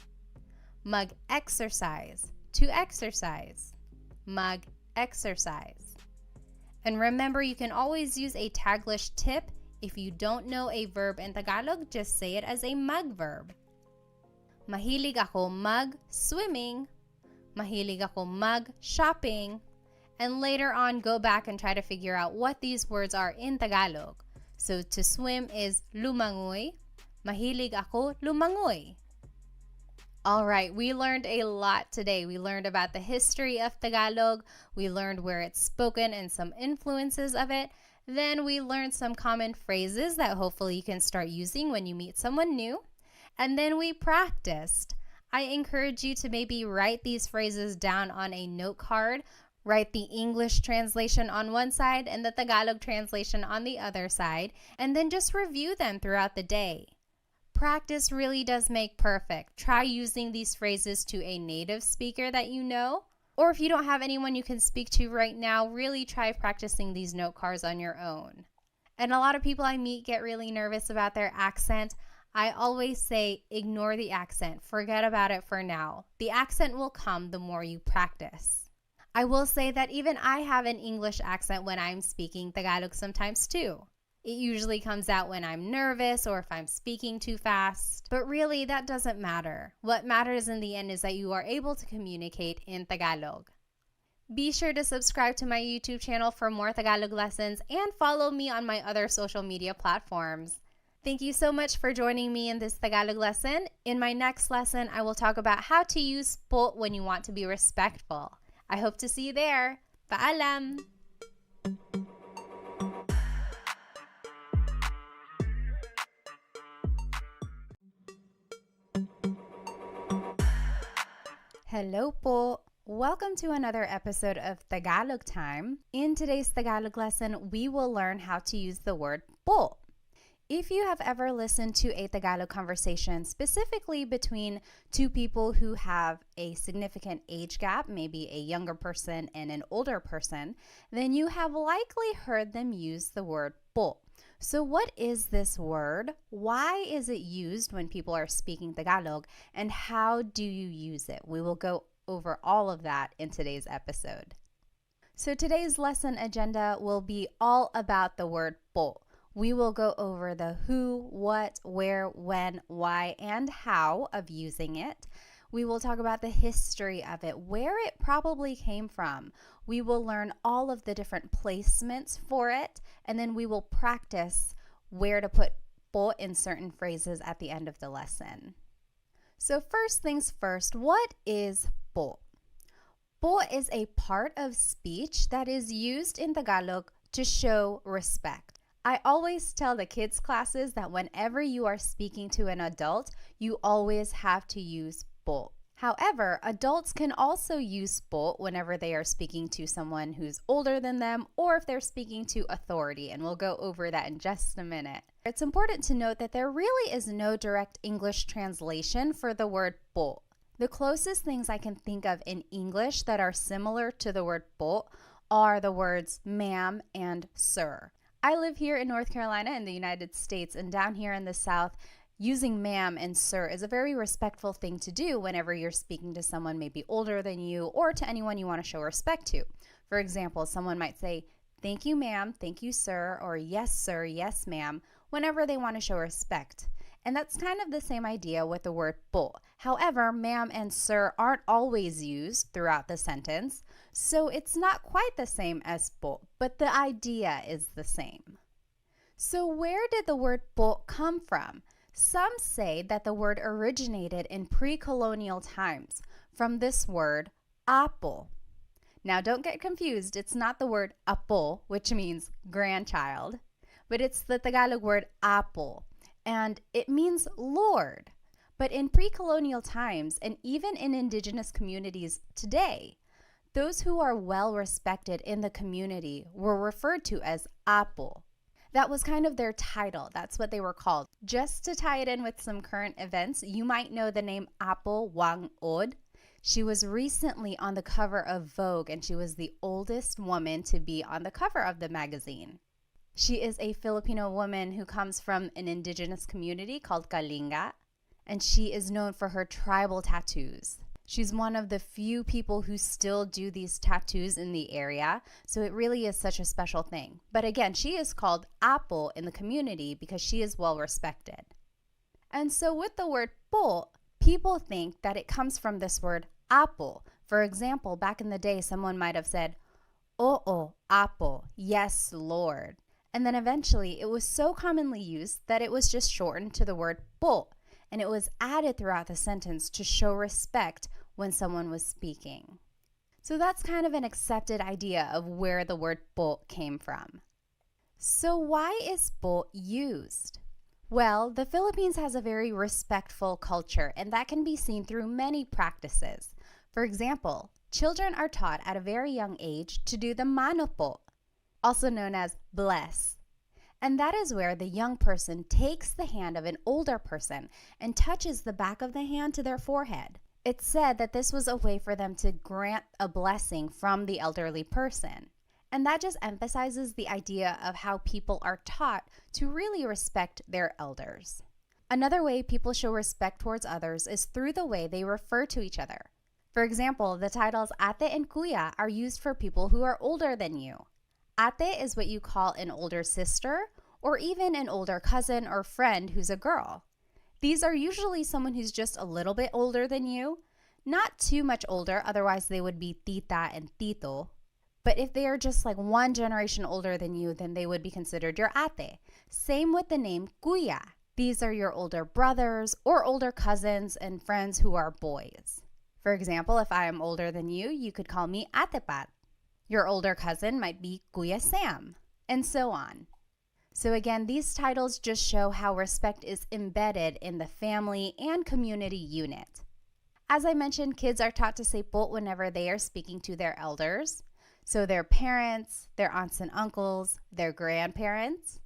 Mag-exercise, to exercise. Mag-exercise. And remember, you can always use a Taglish tip. If you don't know a verb in Tagalog, just say it as a mag verb. Mahilig ako mag-swimming. Mahilig ako mag-shopping. And later on, go back and try to figure out what these words are in Tagalog. So to swim is lumangoy. Mahilig ako lumangoy. All right, we learned a lot today. We learned about the history of Tagalog. We learned where it's spoken and some influences of it. Then we learned some common phrases that hopefully you can start using when you meet someone new. And then we practiced. I encourage you to maybe write these phrases down on a note card. Write the English translation on one side and the Tagalog translation on the other side. And then just review them throughout the day. Practice really does make perfect. Try using these phrases to a native speaker that you know. Or if you don't have anyone you can speak to right now, really try practicing these note cards on your own. And a lot of people I meet get really nervous about their accent. I always say, ignore the accent. Forget about it for now. The accent will come the more you practice. I will say that even I have an English accent when I'm speaking Tagalog sometimes too. It usually comes out when I'm nervous or if I'm speaking too fast. But really, that doesn't matter. What matters in the end is that you are able to communicate in Tagalog. Be sure to subscribe to my YouTube channel for more Tagalog lessons and follow me on my other social media platforms. Thank you so much for joining me in this Tagalog lesson. In my next lesson, I will talk about how to use po when you want to be respectful. I hope to see you there. Paalam! Hello po! Welcome to another episode of Tagalog Time. In today's Tagalog lesson, we will learn how to use the word po. If you have ever listened to a Tagalog conversation, specifically between two people who have a significant age gap, maybe a younger person and an older person, then you have likely heard them use the word po. So what is this word? Why is it used when people are speaking Tagalog? And how do you use it? We will go over all of that in today's episode. So today's lesson agenda will be all about the word po. We will go over the who, what, where, when, why, and how of using it. We will talk about the history of it, where it probably came from. We will learn all of the different placements for it, and then we will practice where to put po in certain phrases at the end of the lesson. So first things first, what is po? Po is a part of speech that is used in Tagalog to show respect. I always tell the kids' classes that whenever you are speaking to an adult, you always have to use po. However, adults can also use po whenever they are speaking to someone who's older than them or if they're speaking to authority, and we'll go over that in just a minute. It's important to note that there really is no direct English translation for the word po. The closest things I can think of in English that are similar to the word po are the words ma'am and sir. I live here in North Carolina in the United States, and down here in the South, using ma'am and sir is a very respectful thing to do whenever you're speaking to someone maybe older than you or to anyone you want to show respect to. For example, someone might say, "Thank you, ma'am, thank you, sir," or "Yes, sir, yes, ma'am," whenever they want to show respect. And that's kind of the same idea with the word po. However, ma'am and sir aren't always used throughout the sentence, so it's not quite the same as po, but the idea is the same. So where did the word po come from? Some say that the word originated in pre-colonial times from this word apo. Now don't get confused, it's not the word apo, which means grandchild, but it's the Tagalog word apo, and it means Lord. But in pre-colonial times, and even in indigenous communities today, those who are well respected in the community were referred to as apo. That was kind of their title. That's what they were called. Just to tie it in with some current events, you might know the name Apo Wang Od. She was recently on the cover of Vogue, and she was the oldest woman to be on the cover of the magazine. She is a Filipino woman who comes from an indigenous community called Kalinga, and she is known for her tribal tattoos. She's one of the few people who still do these tattoos in the area, so it really is such a special thing. But again, she is called Apo in the community because she is well respected. And so with the word po, people think that it comes from this word apo. For example, back in the day, someone might have said, "Oo, apo, yes, Lord." And then eventually it was so commonly used that it was just shortened to the word po, and it was added throughout the sentence to show respect when someone was speaking. So that's kind of an accepted idea of where the word po came from. So why is po used? Well, the Philippines has a very respectful culture, and that can be seen through many practices. For example, children are taught at a very young age to do the mano po, also known as bless. And that is where the young person takes the hand of an older person and touches the back of the hand to their forehead. It's said that this was a way for them to grant a blessing from the elderly person. And that just emphasizes the idea of how people are taught to really respect their elders. Another way people show respect towards others is through the way they refer to each other. For example, the titles ate and kuya are used for people who are older than you. Ate is what you call an older sister or even an older cousin or friend who's a girl. These are usually someone who's just a little bit older than you, not too much older, otherwise they would be tita and tito. But if they are just like one generation older than you, then they would be considered your ate. Same with the name kuya. These are your older brothers or older cousins and friends who are boys. For example, if I am older than you, you could call me Ate Pat. Your older cousin might be Kuya Sam, and so on. So again, these titles just show how respect is embedded in the family and community unit. As I mentioned, kids are taught to say po whenever they are speaking to their elders. So their parents, their aunts and uncles, their grandparents.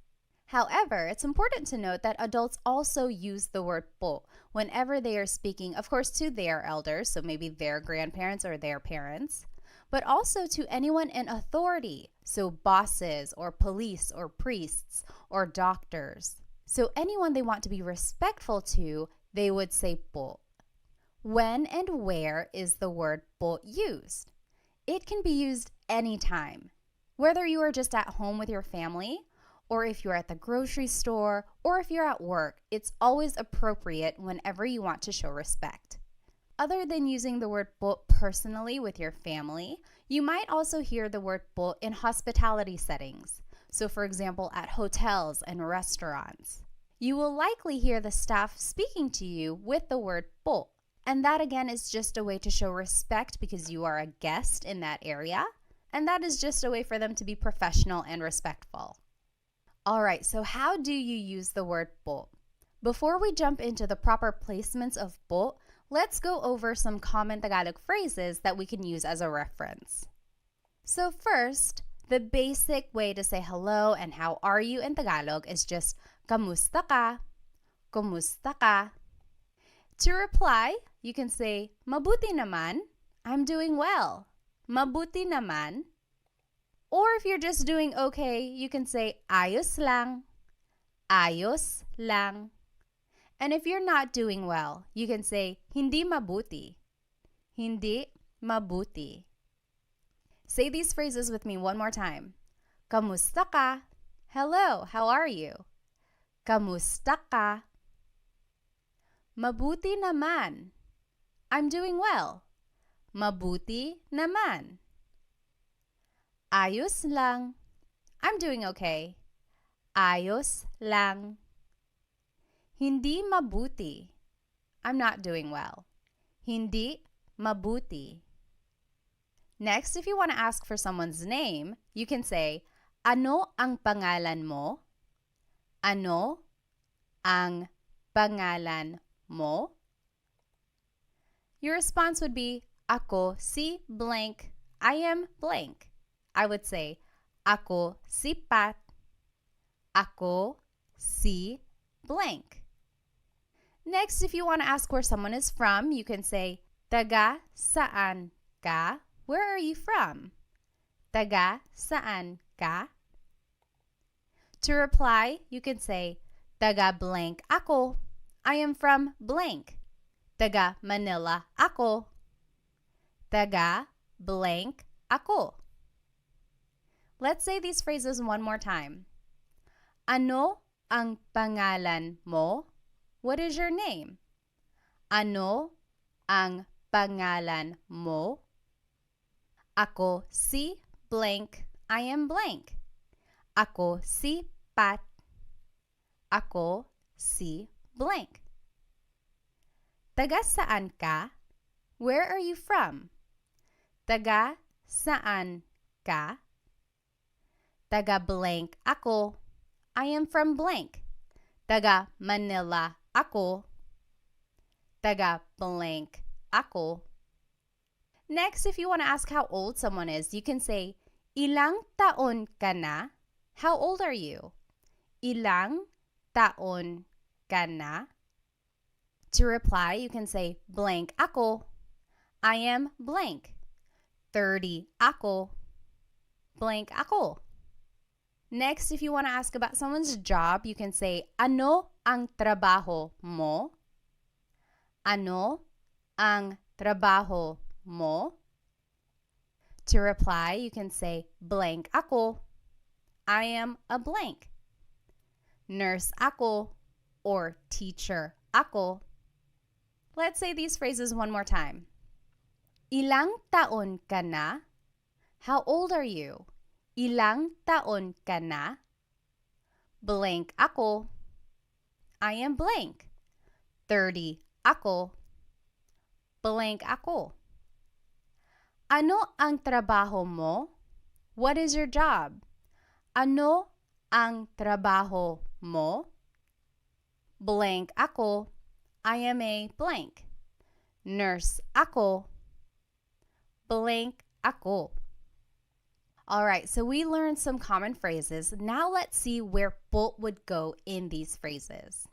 However, it's important to note that adults also use the word po whenever they are speaking, of course, to their elders, so maybe their grandparents or their parents, but also to anyone in authority, so bosses or police or priests or doctors. So anyone they want to be respectful to, they would say po. When and where is the word po used? It can be used anytime, whether you are just at home with your family, or if you're at the grocery store, or if you're at work. It's always appropriate whenever you want to show respect. Other than using the word po personally with your family, you might also hear the word po in hospitality settings. So for example, at hotels and restaurants. You will likely hear the staff speaking to you with the word po. And that again is just a way to show respect because you are a guest in that area. And that is just a way for them to be professional and respectful. All right, so how do you use the word po? Before we jump into the proper placements of po, let's go over some common Tagalog phrases that we can use as a reference. So first, the basic way to say hello and how are you in Tagalog is just kamusta ka, kumusta ka. To reply, you can say mabuti naman, I'm doing well. Mabuti naman. Or if you're just doing okay, you can say ayos lang, ayos lang. And if you're not doing well, you can say hindi mabuti, hindi mabuti. Say these phrases with me one more time. Kamusta ka? Hello, how are you? Kamusta ka? Mabuti naman. I'm doing well. Mabuti naman. Ayos lang. I'm doing okay. Ayos lang. Hindi mabuti. I'm not doing well. Hindi mabuti. Next, if you want to ask for someone's name, you can say, ano ang pangalan mo? Ano ang pangalan mo? Your response would be, ako si blank. I am blank. I would say, ako si Pat. Ako si blank. Next, if you want to ask where someone is from, you can say, taga saan ka? Where are you from? Taga saan ka? To reply, you can say, taga blank ako. I am from blank. Taga Manila ako. Taga blank ako. Let's say these phrases one more time. Ano ang pangalan mo? What is your name? Ano ang pangalan mo? Ako si blank. I am blank. Ako si Pat. Ako si blank. Taga saan ka? Where are you from? Taga saan ka? Taga blank ako. I am from blank. Taga Manila ako. Taga blank ako. Next, if you want to ask how old someone is, you can say, ilang taon ka na? How old are you? Ilang taon ka na? To reply, you can say, blank ako. I am blank. 30 ako. Blank ako. Next, if you want to ask about someone's job, you can say, ano ang trabaho mo? Ano ang trabaho mo? To reply, you can say, blank ako. I am a blank. Nurse ako or teacher ako. Let's say these phrases one more time. Ilang taon ka na? How old are you? Ilang taon ka na? Blank ako. I am blank. 30 ako. Blank ako. Ano ang trabaho mo? What is your job? Ano ang trabaho mo? Blank ako. I am a blank. Nurse ako. Blank ako. All right, so we learned some common phrases. Now let's see where po would go in these phrases.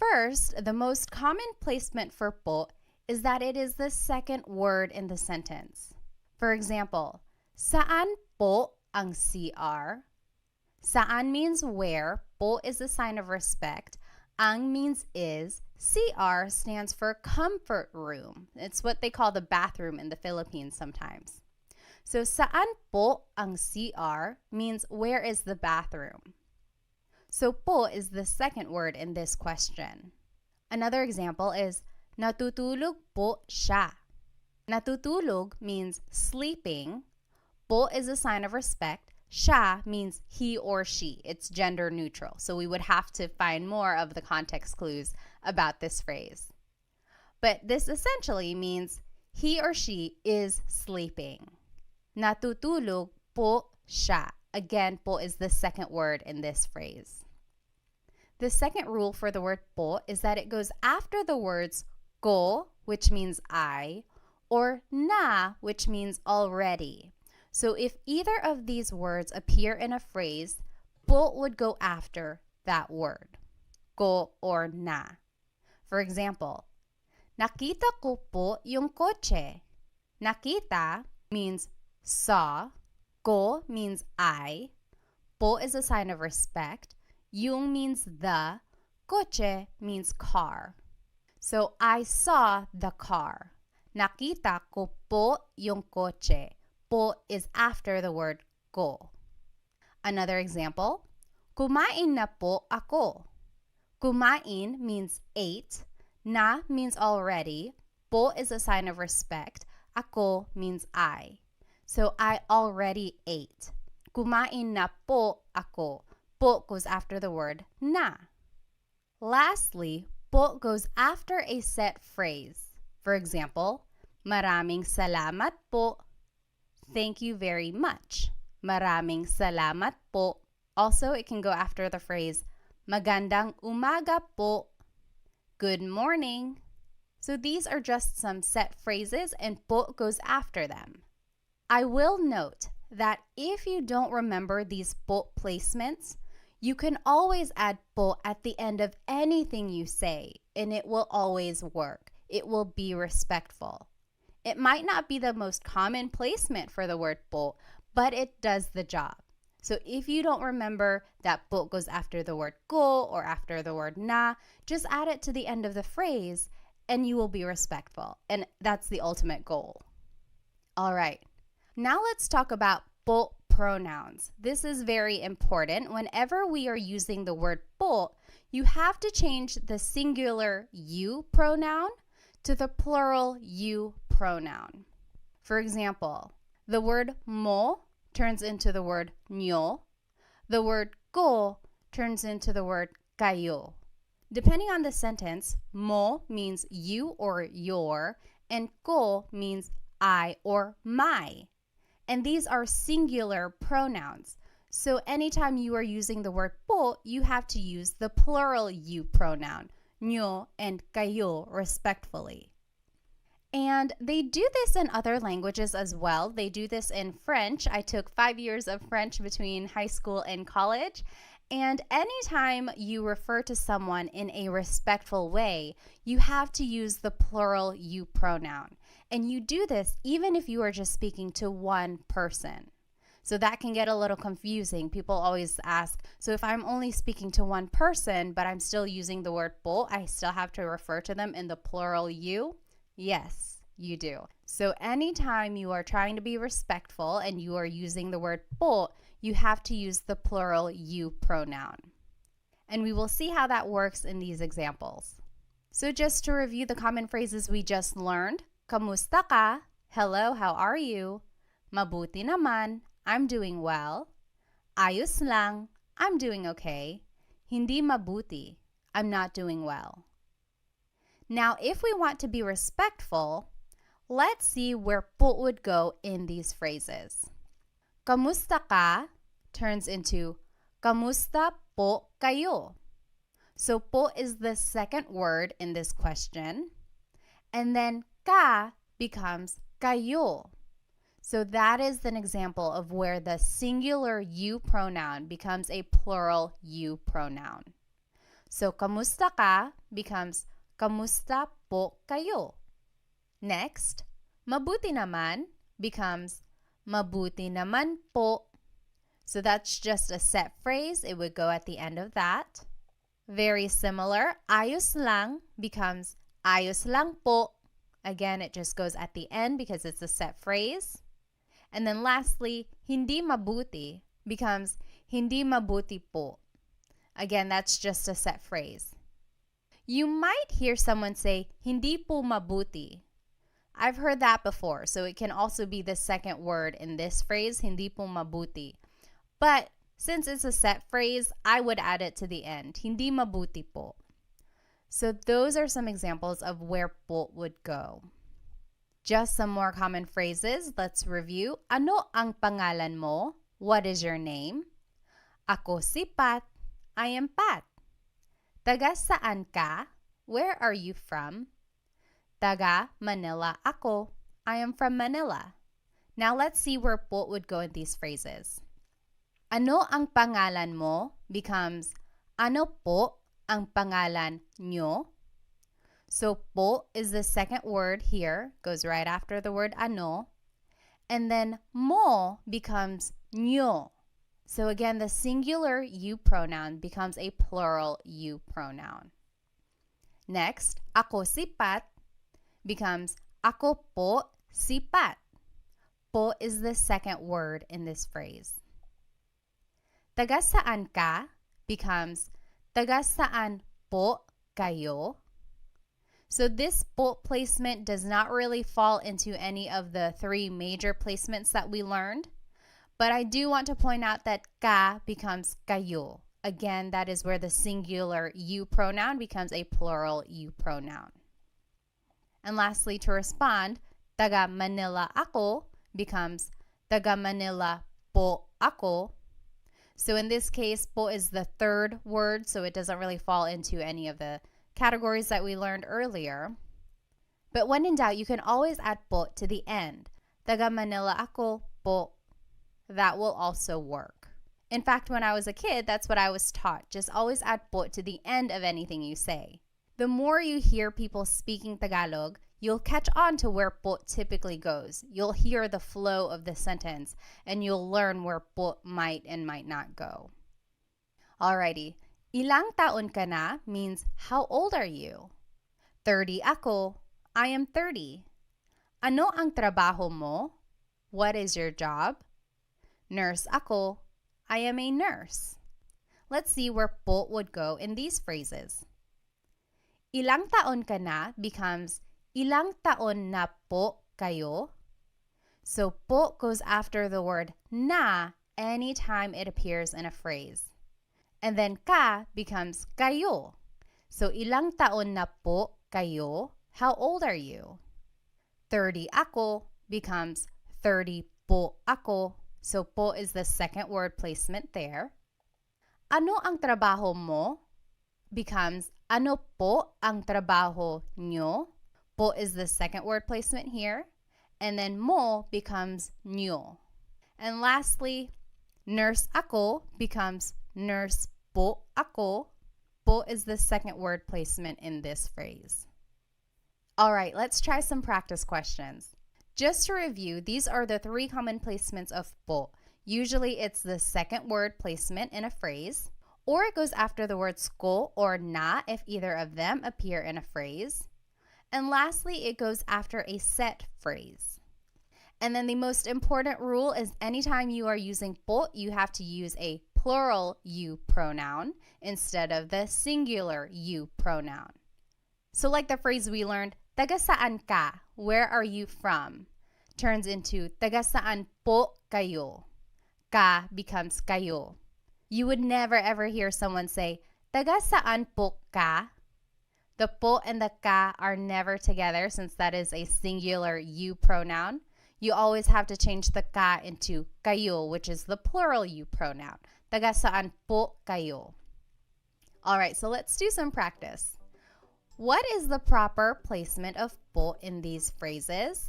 First, the most common placement for po is that it is the second word in the sentence. For example, saan po ang CR? Saan means where, po is a sign of respect, ang means is, CR stands for comfort room. It's what they call the bathroom in the Philippines sometimes. So, saan po ang CR means where is the bathroom? So, po is the second word in this question. Another example is, natutulog po siya. Natutulog means sleeping. Po is a sign of respect. Siya means he or she. It's gender neutral. So, we would have to find more of the context clues about this phrase. But this essentially means he or she is sleeping. Natutulog po siya. Again, po is the second word in this phrase. The second rule for the word po is that it goes after the words ko, which means I, or na, which means already. So if either of these words appear in a phrase, po would go after that word, ko or na. For example, nakita ko po yung kotse. Nakita means saw. Ko means I. Po is a sign of respect. Yung means the. Coche means car. So, I saw the car. Nakita ko po yung coche. Po is after the word ko. Another example, kumain na po ako. Kumain means ate. Na means already. Po is a sign of respect. Ako means I. So, I already ate. Kumain na po ako. Po goes after the word na. Lastly, po goes after a set phrase. For example, maraming salamat po. Thank you very much. Maraming salamat po. Also, it can go after the phrase magandang umaga po. Good morning. So these are just some set phrases and po goes after them. I will note that if you don't remember these po placements, you can always add po at the end of anything you say, and it will always work. It will be respectful. It might not be the most common placement for the word po, but it does the job. So if you don't remember that po goes after the word ko or after the word na, just add it to the end of the phrase and you will be respectful. And that's the ultimate goal. All right. Now let's talk about po pronouns. This is very important. Whenever we are using the word po, you have to change the singular you pronoun to the plural you pronoun. For example, the word mo turns into the word nyo. The word ko turns into the word kayo. Depending on the sentence, mo means you or your, and ko means I or my. And these are singular pronouns. So anytime you are using the word po, you have to use the plural you pronoun, nyo and kayo, respectfully. And they do this in other languages as well. They do this in French. I took 5 years of French between high school and college. And anytime you refer to someone in a respectful way, you have to use the plural you pronoun. And you do this even if you are just speaking to one person. So that can get a little confusing. People always ask, so if I'm only speaking to one person, but I'm still using the word po, I still have to refer to them in the plural you? Yes, you do. So anytime you are trying to be respectful and you are using the word po, you have to use the plural you pronoun. And we will see how that works in these examples. So just to review the common phrases we just learned, kamusta ka? Hello, how are you? Mabuti naman, I'm doing well. Ayos lang, I'm doing okay. Hindi mabuti, I'm not doing well. Now, if we want to be respectful, let's see where po would go in these phrases. Kamusta ka turns into kamusta po kayo. So po is the second word in this question. And then ka becomes kayo. So that is an example of where the singular you pronoun becomes a plural you pronoun. So kamusta ka becomes kamusta po kayo. Next, mabuti naman becomes mabuti naman po. So that's just a set phrase. It would go at the end of that. Very similar, ayos lang becomes ayos lang po. Again, it just goes at the end because it's a set phrase. And then lastly, hindi mabuti becomes hindi mabuti po. Again, that's just a set phrase. You might hear someone say, hindi po mabuti. I've heard that before, so it can also be the second word in this phrase, hindi po mabuti. But since it's a set phrase, I would add it to the end, hindi mabuti po. So those are some examples of where po would go. Just some more common phrases. Let's review. Ano ang pangalan mo? What is your name? Ako si Pat. I am Pat. Taga saan ka? Where are you from? Taga Manila ako. I am from Manila. Now let's see where po would go in these phrases. Ano ang pangalan mo becomes ano po ang pangalan nyo? So po is the second word here, goes right after the word ano. And then mo becomes nyo. So again, the singular you pronoun becomes a plural you pronoun. Next, ako sipat becomes ako po sipat. Po is the second word in this phrase. Taga saan ka becomes taga saan po kayo. So this po placement does not really fall into any of the three major placements that we learned. But I do want to point out that ka becomes kayo. Again, that is where the singular you pronoun becomes a plural you pronoun. And lastly, to respond, taga Manila ako becomes taga Manila po ako. So in this case, po is the third word, so it doesn't really fall into any of the categories that we learned earlier. But when in doubt, you can always add po to the end. Taga Manila ako po. That will also work. In fact, when I was a kid, that's what I was taught. Just always add po to the end of anything you say. The more you hear people speaking Tagalog, you'll catch on to where po typically goes. You'll hear the flow of the sentence, and you'll learn where po might and might not go. Alrighty. Ilang taon ka na means how old are you? 30 ako. I am 30. Ano ang trabaho mo? What is your job? Nurse ako. I am a nurse. Let's see where po would go in these phrases. Ilang taon ka na becomes ilang taon na po kayo. So po goes after the word na anytime it appears in a phrase. And then ka becomes kayo. So ilang taon na po kayo? How old are you? 30 ako becomes 30 po ako. So po is the second word placement there. Ano ang trabaho mo becomes ano po ang trabaho nyo? Po is the second word placement here. And then mo becomes nyo. And lastly, nurse ako becomes nurse po ako. Po is the second word placement in this phrase. All right, let's try some practice questions. Just to review, these are the three common placements of po. Usually it's the second word placement in a phrase, or it goes after the words ko or na if either of them appear in a phrase. And lastly, it goes after a set phrase. And then the most important rule is anytime you are using po, you have to use a plural you pronoun instead of the singular you pronoun. So like the phrase we learned, taga saan ka? Where are you from? Turns into taga saan po kayo? Ka becomes kayo. You would never ever hear someone say, taga saan po ka? The po and the ka are never together since that is a singular you pronoun. You always have to change the ka into kayo, which is the plural you pronoun. Taga saan po kayo? All right, so let's do some practice. What is the proper placement of po in these phrases?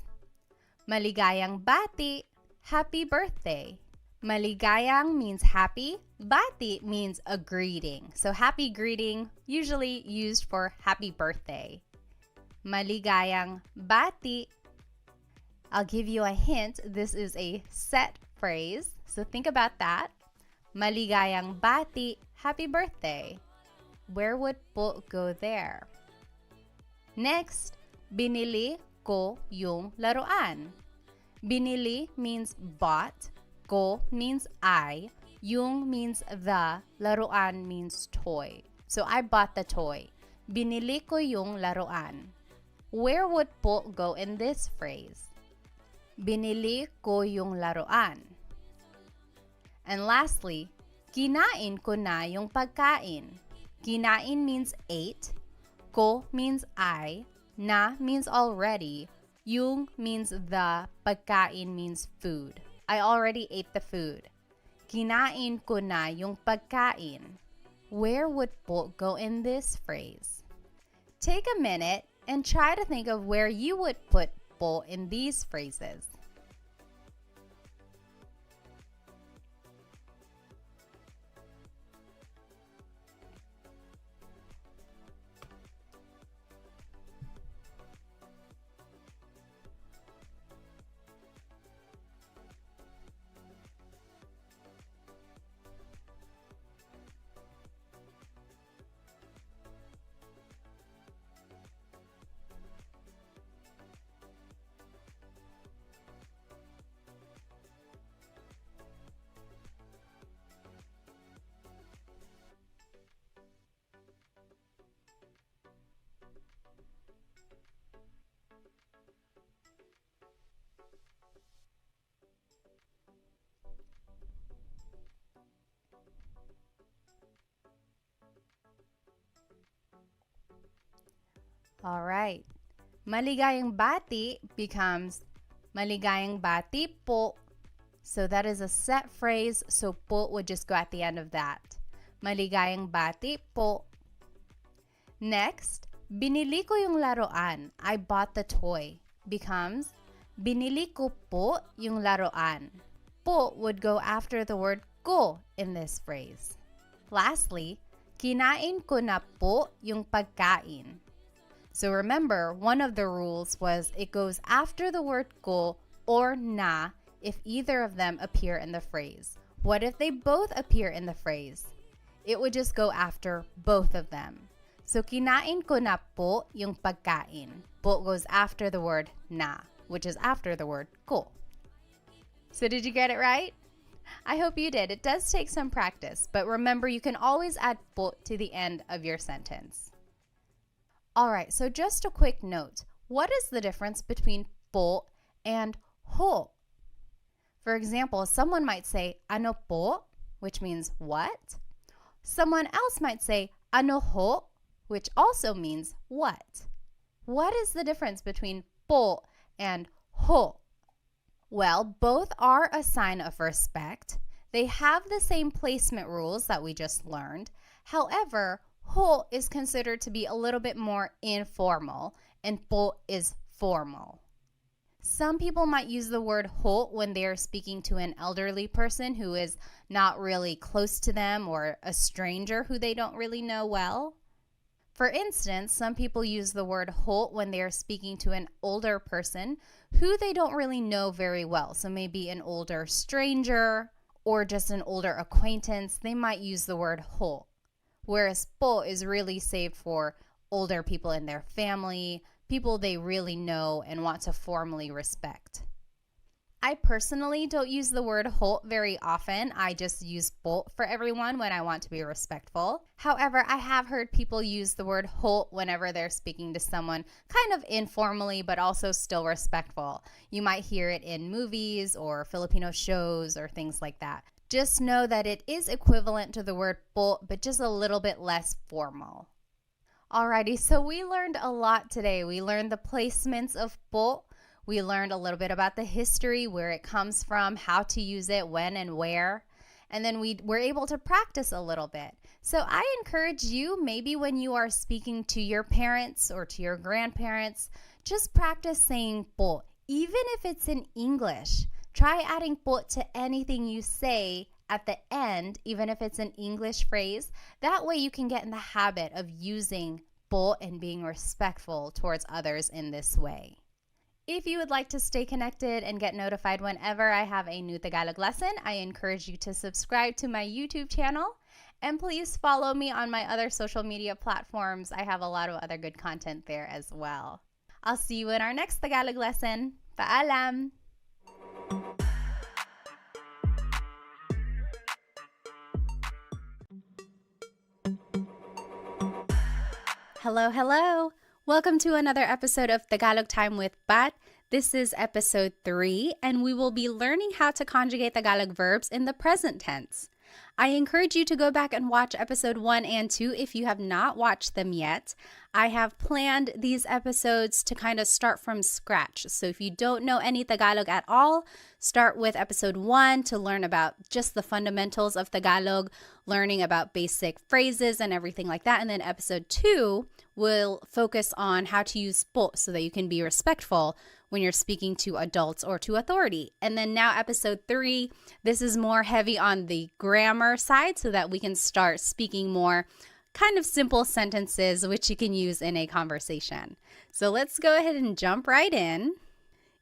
Maligayang bati, happy birthday. Maligayang means happy. Bati means a greeting. So happy greeting, usually used for happy birthday. Maligayang bati. I'll give you a hint. This is a set phrase. So think about that. Maligayang bati, happy birthday. Where would po go there? Next, binili ko yung laruan. Binili means bought. Ko means I. Yung means the. Laruan means toy. So I bought the toy. Binili ko yung laruan. Where would po go in this phrase? Binili ko yung laruan. And lastly, kinain ko na yung pagkain. Kinain means ate. Ko means I, na means already, yung means the, pagkain means food. I already ate the food. Kinain ko na yung pagkain. Where would po go in this phrase? Take a minute and try to think of where you would put po in these phrases. All right. Maligayang bati becomes maligayang bati po. So that is a set phrase, so po would just go at the end of that. Maligayang bati po. Next, binili ko yung laruan. I bought the toy. Becomes, binili ko po yung laruan. Po would go after the word ko in this phrase. Lastly, kinain ko na po yung pagkain. So remember, one of the rules was it goes after the word ko or na if either of them appear in the phrase. What if they both appear in the phrase? It would just go after both of them. So, kinain ko na po yung pagkain. Po goes after the word na, which is after the word ko. So, did you get it right? I hope you did. It does take some practice, but remember, you can always add po to the end of your sentence. All right, so just a quick note. What is the difference between po and ho? For example, someone might say, ano po, which means what? Someone else might say, ano ho, which also means what? What is the difference between po and ho? Well, both are a sign of respect. They have the same placement rules that we just learned. However, ho is considered to be a little bit more informal and po is formal. Some people might use the word ho when they are speaking to an elderly person who is not really close to them or a stranger who they don't really know well. For instance, some people use the word ho when they are speaking to an older person who they don't really know very well. So maybe an older stranger or just an older acquaintance, they might use the word ho. Whereas po is really saved for older people in their family, people they really know and want to formally respect. I personally don't use the word ho very often. I just use po for everyone when I want to be respectful. However, I have heard people use the word ho whenever they're speaking to someone kind of informally, but also still respectful. You might hear it in movies or Filipino shows or things like that. Just know that it is equivalent to the word po, but just a little bit less formal. Alrighty, so we learned a lot today. We learned the placements of po. We learned a little bit about the history, where it comes from, how to use it, when and where. And then we were able to practice a little bit. So I encourage you, maybe when you are speaking to your parents or to your grandparents, just practice saying po, even if it's in English. Try adding po to anything you say at the end, even if it's an English phrase. That way you can get in the habit of using po and being respectful towards others in this way. If you would like to stay connected and get notified whenever I have a new Tagalog lesson, I encourage you to subscribe to my YouTube channel. And please follow me on my other social media platforms. I have a lot of other good content there as well. I'll see you in our next Tagalog lesson. Paalam! Hello, hello! Welcome to another episode of Tagalog Time with Pat. This is episode 3, and we will be learning how to conjugate Tagalog verbs in the present tense. I encourage you to go back and watch episode 1 and 2 if you have not watched them yet. I have planned these episodes to kind of start from scratch. So if you don't know any Tagalog at all, start with episode 1 to learn about just the fundamentals of Tagalog, learning about basic phrases and everything like that. And then episode 2 will focus on how to use po so that you can be respectful when you're speaking to adults or to authority. And then now episode 3, this is more heavy on the grammar side so that we can start speaking more kind of simple sentences which you can use in a conversation. So let's go ahead and jump right in.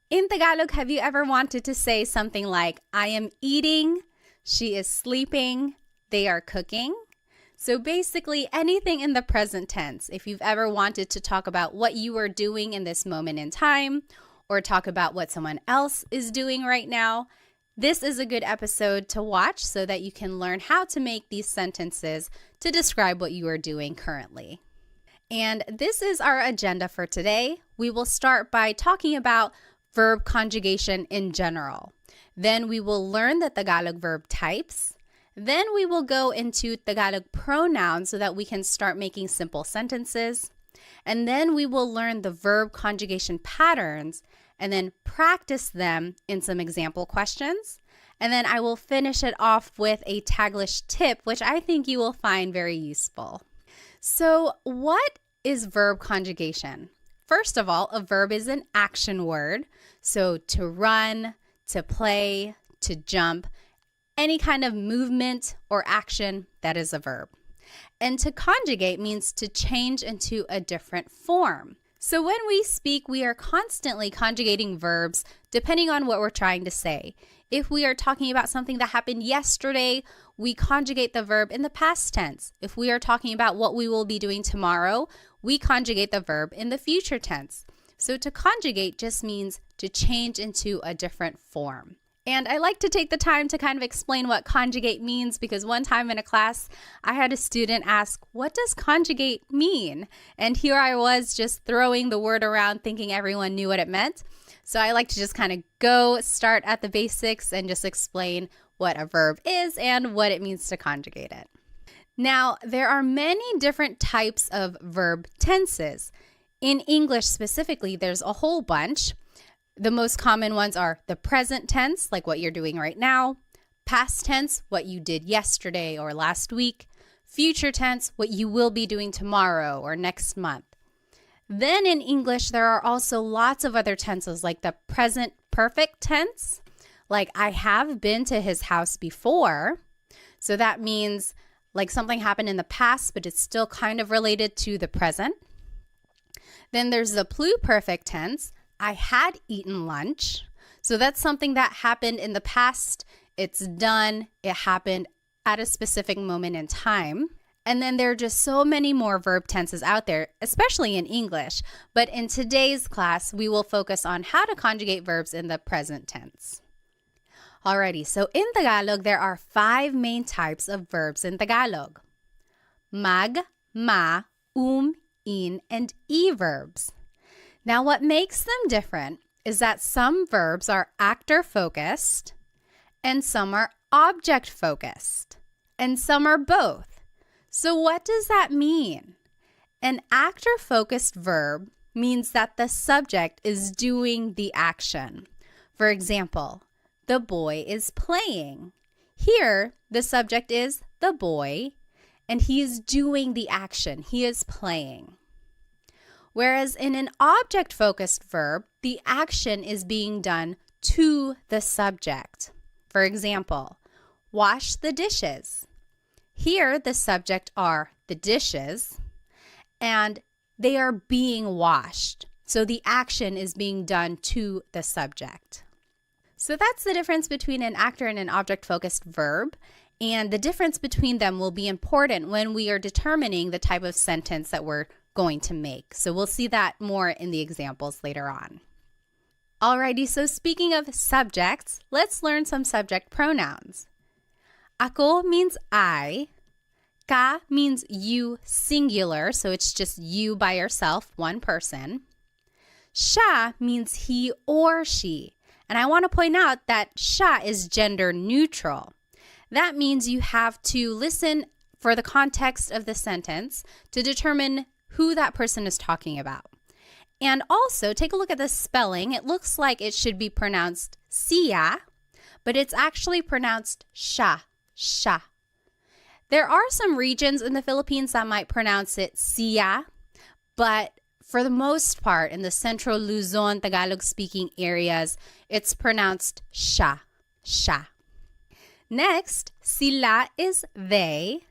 In Tagalog, have you ever wanted to say something like, I am eating, she is sleeping, they are cooking? So basically anything in the present tense. If you've ever wanted to talk about what you are doing in this moment in time, or talk about what someone else is doing right now, this is a good episode to watch so that you can learn how to make these sentences to describe what you are doing currently. And this is our agenda for today. We will start by talking about verb conjugation in general. Then we will learn the Tagalog verb types. Then we will go into Tagalog pronouns so that we can start making simple sentences. And then we will learn the verb conjugation patterns and then practice them in some example questions. And then I will finish it off with a Taglish tip, which I think you will find very useful. So what is verb conjugation? First of all, a verb is an action word. So to run, to play, to jump, any kind of movement or action, that is a verb. And to conjugate means to change into a different form. So when we speak, we are constantly conjugating verbs depending on what we're trying to say. If we are talking about something that happened yesterday, we conjugate the verb in the past tense. If we are talking about what we will be doing tomorrow, we conjugate the verb in the future tense. So to conjugate just means to change into a different form. And I like to take the time to kind of explain what conjugate means, because one time in a class, I had a student ask, what does conjugate mean? And here I was just throwing the word around thinking everyone knew what it meant. So I like to just kind of start at the basics and just explain what a verb is and what it means to conjugate it. Now, there are many different types of verb tenses. In English specifically, there's a whole bunch. The most common ones are the present tense, like what you're doing right now, past tense, what you did yesterday or last week, future tense, what you will be doing tomorrow or next month. Then in English, there are also lots of other tenses, like the present perfect tense, like I have been to his house before. So that means like something happened in the past, but it's still kind of related to the present. Then there's the pluperfect tense. I had eaten lunch. So that's something that happened in the past. It's done. It happened at a specific moment in time. And then there are just so many more verb tenses out there, especially in English. But in today's class, we will focus on how to conjugate verbs in the present tense. Alrighty, so in Tagalog, there are 5 main types of verbs in Tagalog. Mag, ma, in, and e verbs. Now, what makes them different is that some verbs are actor-focused, and some are object-focused, and some are both. So what does that mean? An actor-focused verb means that the subject is doing the action. For example, the boy is playing. Here, the subject is the boy, and he is doing the action. He is playing. Whereas in an object-focused verb, the action is being done to the subject. For example, wash the dishes. Here, the subject are the dishes, and they are being washed. So the action is being done to the subject. So that's the difference between an actor and an object-focused verb. And the difference between them will be important when we are determining the type of sentence that we're going to make. So we'll see that more in the examples later on. Alrighty, so speaking of subjects, let's learn some subject pronouns. Ako means I. Ka means you singular, so it's just you by yourself, one person. Siya means he or she. And I want to point out that siya is gender neutral. That means you have to listen for the context of the sentence to determine who that person is talking about. And also, take a look at the spelling. It looks like it should be pronounced siya, but it's actually pronounced siya. There are some regions in the Philippines that might pronounce it siya, but for the most part, in the Central Luzon, Tagalog-speaking areas, it's pronounced siya. Next, sila is they.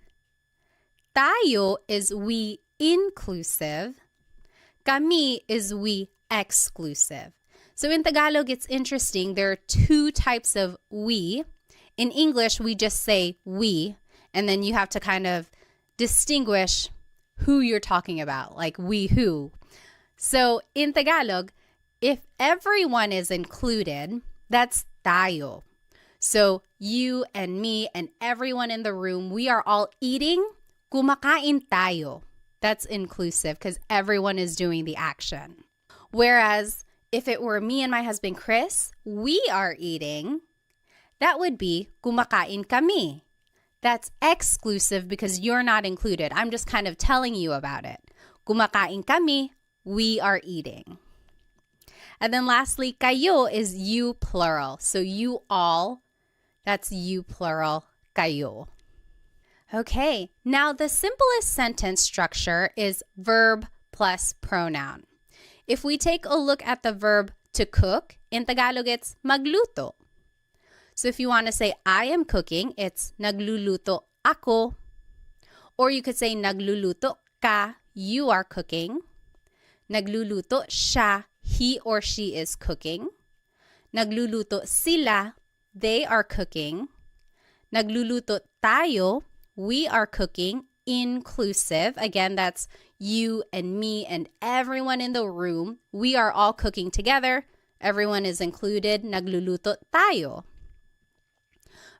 Tayo is we inclusive. Kami is we exclusive. So in Tagalog, it's interesting. There are 2 types of we. In English, we just say we, and then you have to kind of distinguish who you're talking about, like we who. So in Tagalog, if everyone is included, that's tayo. So you and me and everyone in the room, we are all eating, kumakain tayo. That's inclusive because everyone is doing the action. Whereas if it were me and my husband Chris, we are eating, that would be kumakain kami. That's exclusive because you're not included. I'm just kind of telling you about it. kumakain kami, we are eating. And then lastly, kayo is you plural. So you all, that's you plural, kayo. Okay, now the simplest sentence structure is verb plus pronoun. If we take a look at the verb to cook, in Tagalog it's magluto. So if you want to say I am cooking, it's nagluluto ako. Or you could say nagluluto ka, you are cooking. Nagluluto siya, he or she is cooking. Nagluluto sila, they are cooking. Nagluluto tayo, we are cooking, inclusive. Again, that's you and me and everyone in the room. We are all cooking together. Everyone is included. Nagluluto tayo.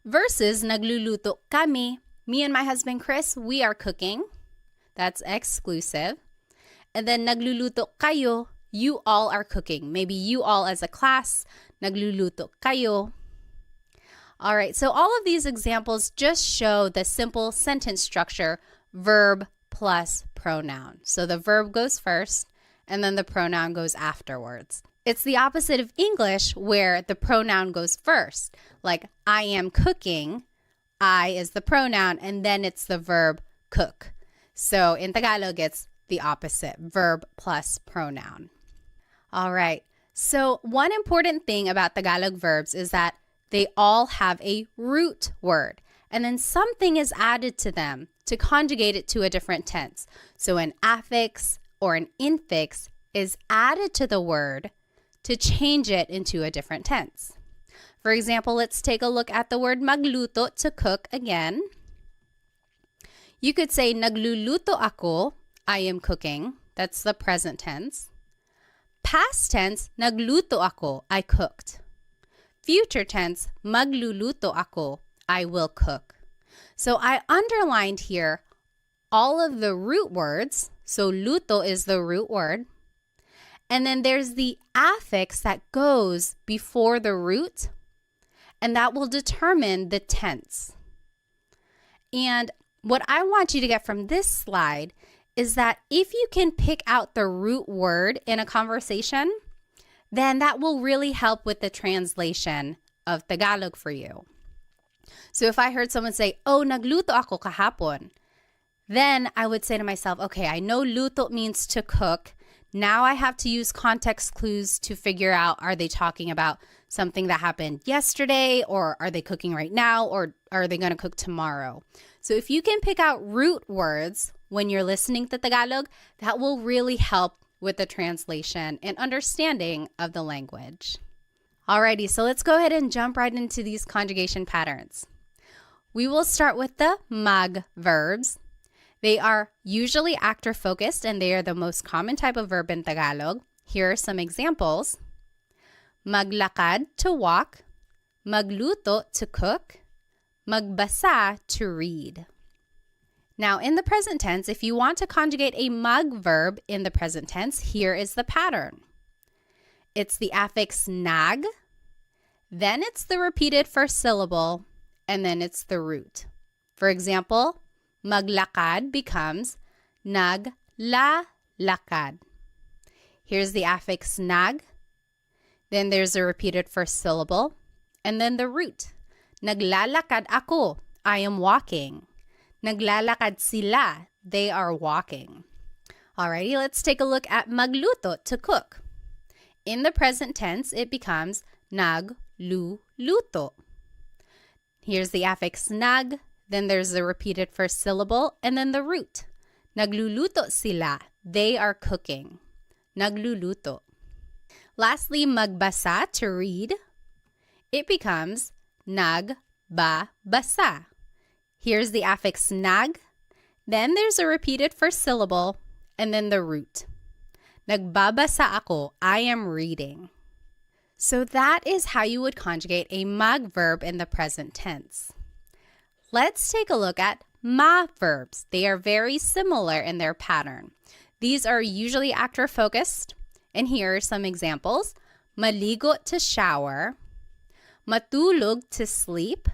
Versus nagluluto kami. Me and my husband Chris, we are cooking. That's exclusive. And then nagluluto kayo, you all are cooking. Maybe you all as a class, nagluluto kayo. All right, so all of these examples just show the simple sentence structure, verb plus pronoun. So the verb goes first, and then the pronoun goes afterwards. It's the opposite of English where the pronoun goes first. Like, I am cooking, I is the pronoun, and then it's the verb cook. So in Tagalog, it's the opposite, verb plus pronoun. All right, so one important thing about Tagalog verbs is that they all have a root word, and then something is added to them to conjugate it to a different tense. So an affix or an infix is added to the word to change it into a different tense. For example, let's take a look at the word magluto, to cook again. You could say nagluluto ako, I am cooking. That's the present tense. Past tense, nagluto ako, I cooked. Future tense, magluluto ako, I will cook. So I underlined here all of the root words. So luto is the root word. And then there's the affix that goes before the root, and that will determine the tense. And what I want you to get from this slide is that if you can pick out the root word in a conversation, then that will really help with the translation of Tagalog for you. So if I heard someone say, oh, nagluto ako kahapon, then I would say to myself, okay, I know luto means to cook. Now I have to use context clues to figure out, are they talking about something that happened yesterday, or are they cooking right now, or are they going to cook tomorrow? So if you can pick out root words when you're listening to Tagalog, that will really help with the translation and understanding of the language. Alrighty, so let's go ahead and jump right into these conjugation patterns. We will start with the mag verbs. They are usually actor focused, and they are the most common type of verb in Tagalog. Here are some examples. Maglakad, to walk. Magluto, to cook. Magbasa, to read. Now, in the present tense, if you want to conjugate a mag verb in the present tense, here is the pattern. It's the affix nag, then it's the repeated first syllable, and then it's the root. For example, maglakad becomes naglalakad. Here's the affix nag, then there's a repeated first syllable, and then the root. Naglalakad ako, I am walking. Naglalakad sila, they are walking. Alrighty, let's take a look at magluto, to cook. In the present tense, it becomes nagluluto. Here's the affix nag, then there's the repeated first syllable, and then the root. Nagluluto sila, they are cooking. Nagluluto. Lastly, magbasa, to read. It becomes nagbabasa. Here's the affix nag, then there's a repeated first syllable, and then the root. Nagbabasa ako, I am reading. So that is how you would conjugate a mag verb in the present tense. Let's take a look at ma verbs. They are very similar in their pattern. These are usually actor focused, and here are some examples. Maligo, to shower. Matulog, to sleep.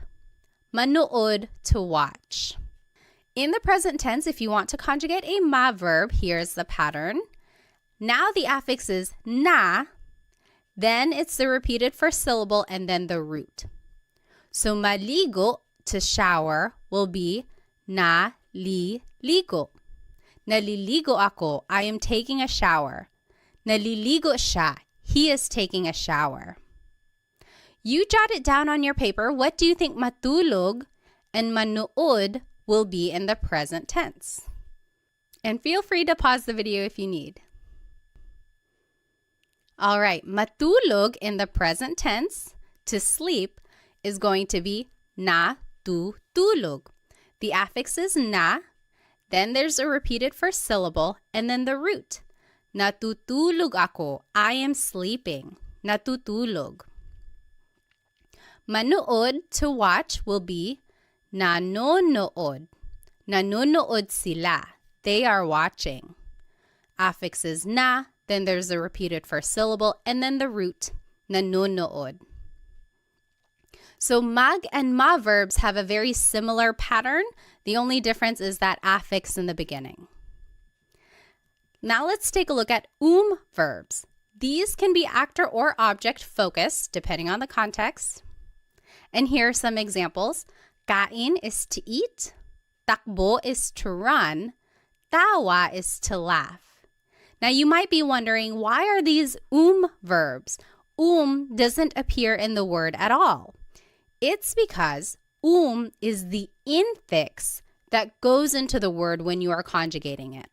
Manood, to watch. In the present tense, if you want to conjugate a ma verb, here's the pattern. Now the affix is na, then it's the repeated first syllable and then the root. So maligo, to shower, will be naliligo. Naliligo ako, I am taking a shower. Naliligo siya, he is taking a shower. You jot it down on your paper. What do you think matulog and manood will be in the present tense? And feel free to pause the video if you need. All right, matulog in the present tense, to sleep, is going to be natutulog. The affix is na, then there's a repeated first syllable, and then the root. Natutulog ako, I am sleeping. Natutulog. Manood, to watch, will be nanonood. Nanonood sila. They are watching. Affix is na, then there's a repeated first syllable, and then the root, nanonood. So mag and ma verbs have a very similar pattern. The only difference is that affix in the beginning. Now let's take a look at verbs. These can be actor or object focused, depending on the context. And here are some examples. Kain is to eat. Takbo is to run. Tawa is to laugh. Now you might be wondering, why are these verbs? Doesn't appear in the word at all. It's because is the infix that goes into the word when you are conjugating it.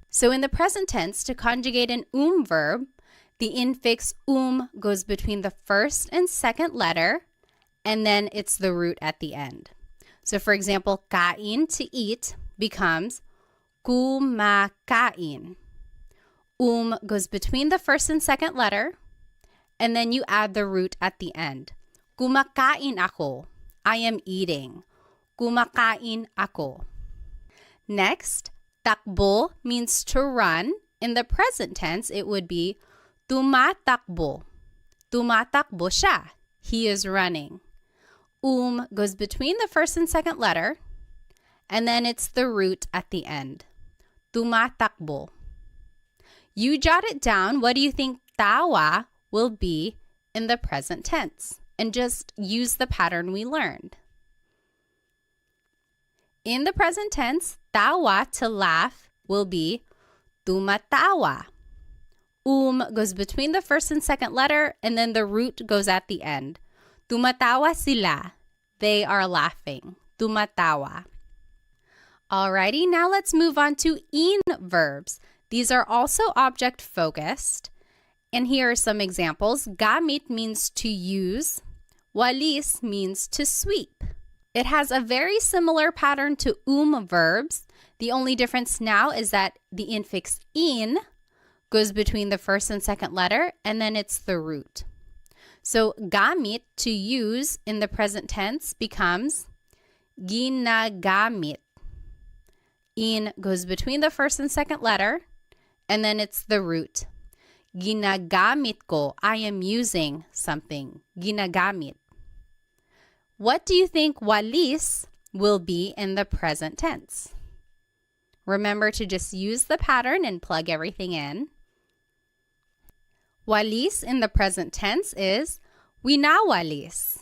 So in the present tense, to conjugate an verb, the infix goes between the first and second letter, and then it's the root at the end. So for example, kain, to eat, becomes kumakain. Goes between the first and second letter, and then you add the root at the end. Kumakain ako. I am eating. Kumakain ako. Next, takbo means to run. In the present tense, it would be tumatakbo. Tumatakbo siya. He is running. Goes between the first and second letter, and then it's the root at the end. Tumatakbo. You jot it down. What do you think tawa will be in the present tense? And just use the pattern we learned. In the present tense, tawa, to laugh, will be tumatawa. Goes between the first and second letter, and then the root goes at the end. Tumatawa sila. They are laughing. Tumatawa. Alrighty, now let's move on to verbs. These are also object focused. And here are some examples. Gamit means to use. Walis means to sweep. It has a very similar pattern to verbs. The only difference now is that the infix in goes between the first and second letter, and then it's the root. So gamit, to use, in the present tense becomes ginagamit. In goes between the first and second letter, and then it's the root. Ginagamit ko, I am using something. Ginagamit. What do you think walis will be in the present tense? Remember to just use the pattern and plug everything in. Walis in the present tense is winawalis.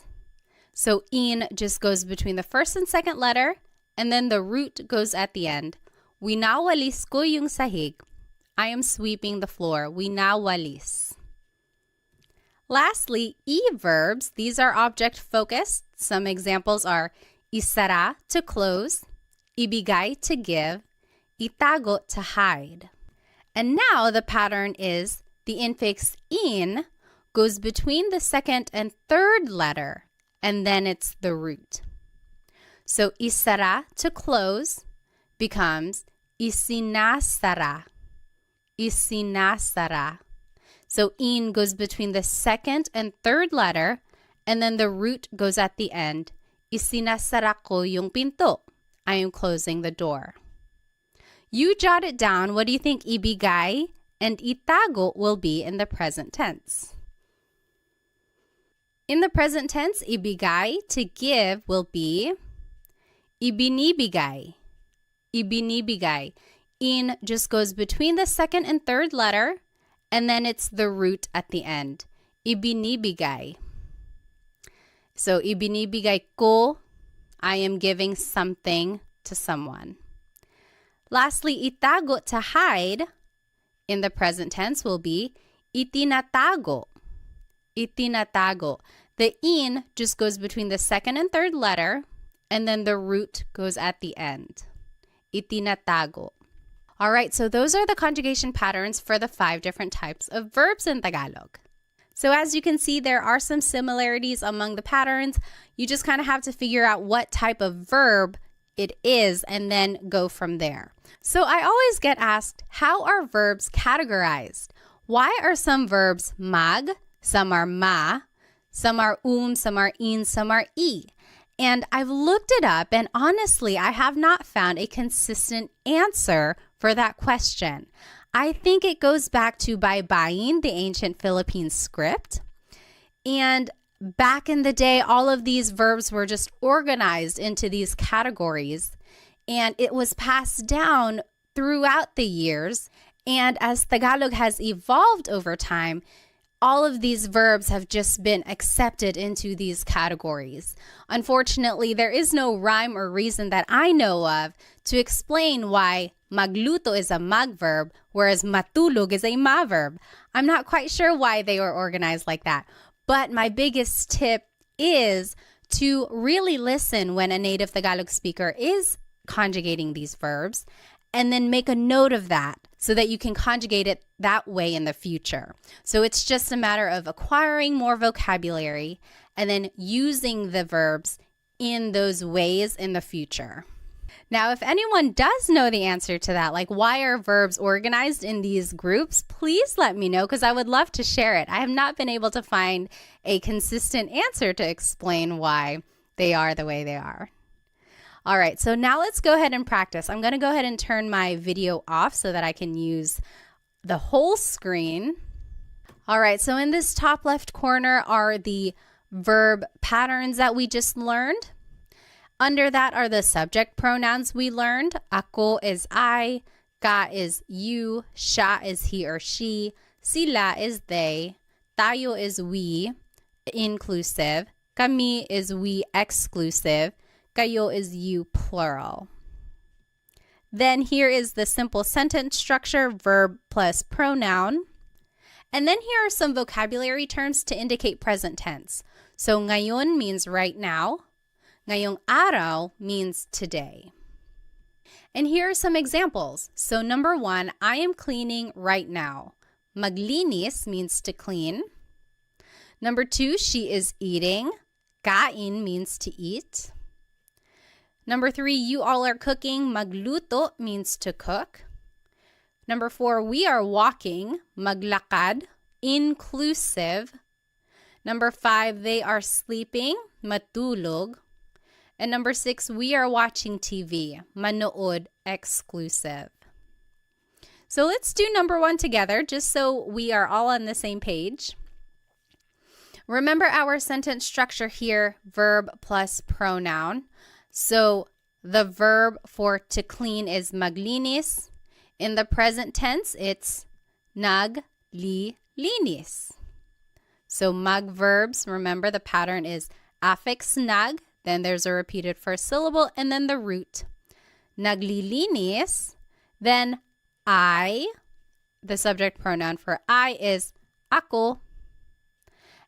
So in just goes between the first and second letter, and then the root goes at the end. Winawalis ko yung sahig. I am sweeping the floor. Winawalis. Lastly, verbs. These are object focused. Some examples are isara, to close, ibigay, to give, itago, to hide. And now the pattern is the infix in goes between the second and third letter, and then it's the root. So isara, to close, becomes isinasara. Isinasara. So in goes between the second and third letter, and then the root goes at the end. Isinasara ko yung pinto. I am closing the door. You jot it down. What do you think ibigay and itago will be in the present tense? In the present tense, ibigay, to give, will be ibinibigay. ibinibigay. In just goes between the second and third letter, and then it's the root at the end. Ibinibigay. So, ibinibigay ko, I am giving something to someone. Lastly, itago, to hide, in the present tense will be itinatago. Itinatago. The in just goes between the second and third letter, and then the root goes at the end. Itinatago. All right, so those are the conjugation patterns for the 5 different types of verbs in Tagalog. So as you can see, there are some similarities among the patterns. You just kind of have to figure out what type of verb it is and then go from there. So I always get asked, how are verbs categorized? Why are some verbs mag, some are ma, some are some are in, some are e? And I've looked it up, and honestly, I have not found a consistent answer for that question. I think it goes back to baybayin, the ancient Philippine script. And back in the day, all of these verbs were just organized into these categories, and it was passed down throughout the years. And as Tagalog has evolved over time, all of these verbs have just been accepted into these categories. Unfortunately, there is no rhyme or reason that I know of to explain why magluto is a mag verb, whereas matulog is a ma verb. I'm not quite sure why they were organized like that. But my biggest tip is to really listen when a native Tagalog speaker is conjugating these verbs, and then make a note of that so that you can conjugate it that way in the future. So it's just a matter of acquiring more vocabulary and then using the verbs in those ways in the future. Now, if anyone does know the answer to that, like why are verbs organized in these groups, please let me know because I would love to share it. I have not been able to find a consistent answer to explain why they are the way they are. All right, so now let's go ahead and practice. I'm going to go ahead and turn my video off so that I can use the whole screen. All right, so in this top left corner are the verb patterns that we just learned. Under that are the subject pronouns we learned. Ako is I, ka is you, siya is he or she, sila is they, tayo is we, inclusive, kami is we, exclusive, kayo is you, plural. Then here is the simple sentence structure, verb plus pronoun. And then here are some vocabulary terms to indicate present tense. So ngayon means right now. Ngayong araw means today. And here are some examples. So number 1, I am cleaning right now. Maglinis means to clean. Number 2, she is eating. Kain means to eat. Number 3, you all are cooking. Magluto means to cook. Number 4, we are walking. Maglakad, inclusive. Number 5, they are sleeping. Matulog. And number 6, we are watching TV. Manood, exclusive. So let's do number 1 together just so we are all on the same page. Remember our sentence structure here, verb plus pronoun. So the verb for to clean is maglinis. In the present tense, it's naglilinis. So mag verbs, remember the pattern is affix nag, then there's a repeated first syllable, and then the root. Naglilinis, then I, the subject pronoun for I is ako.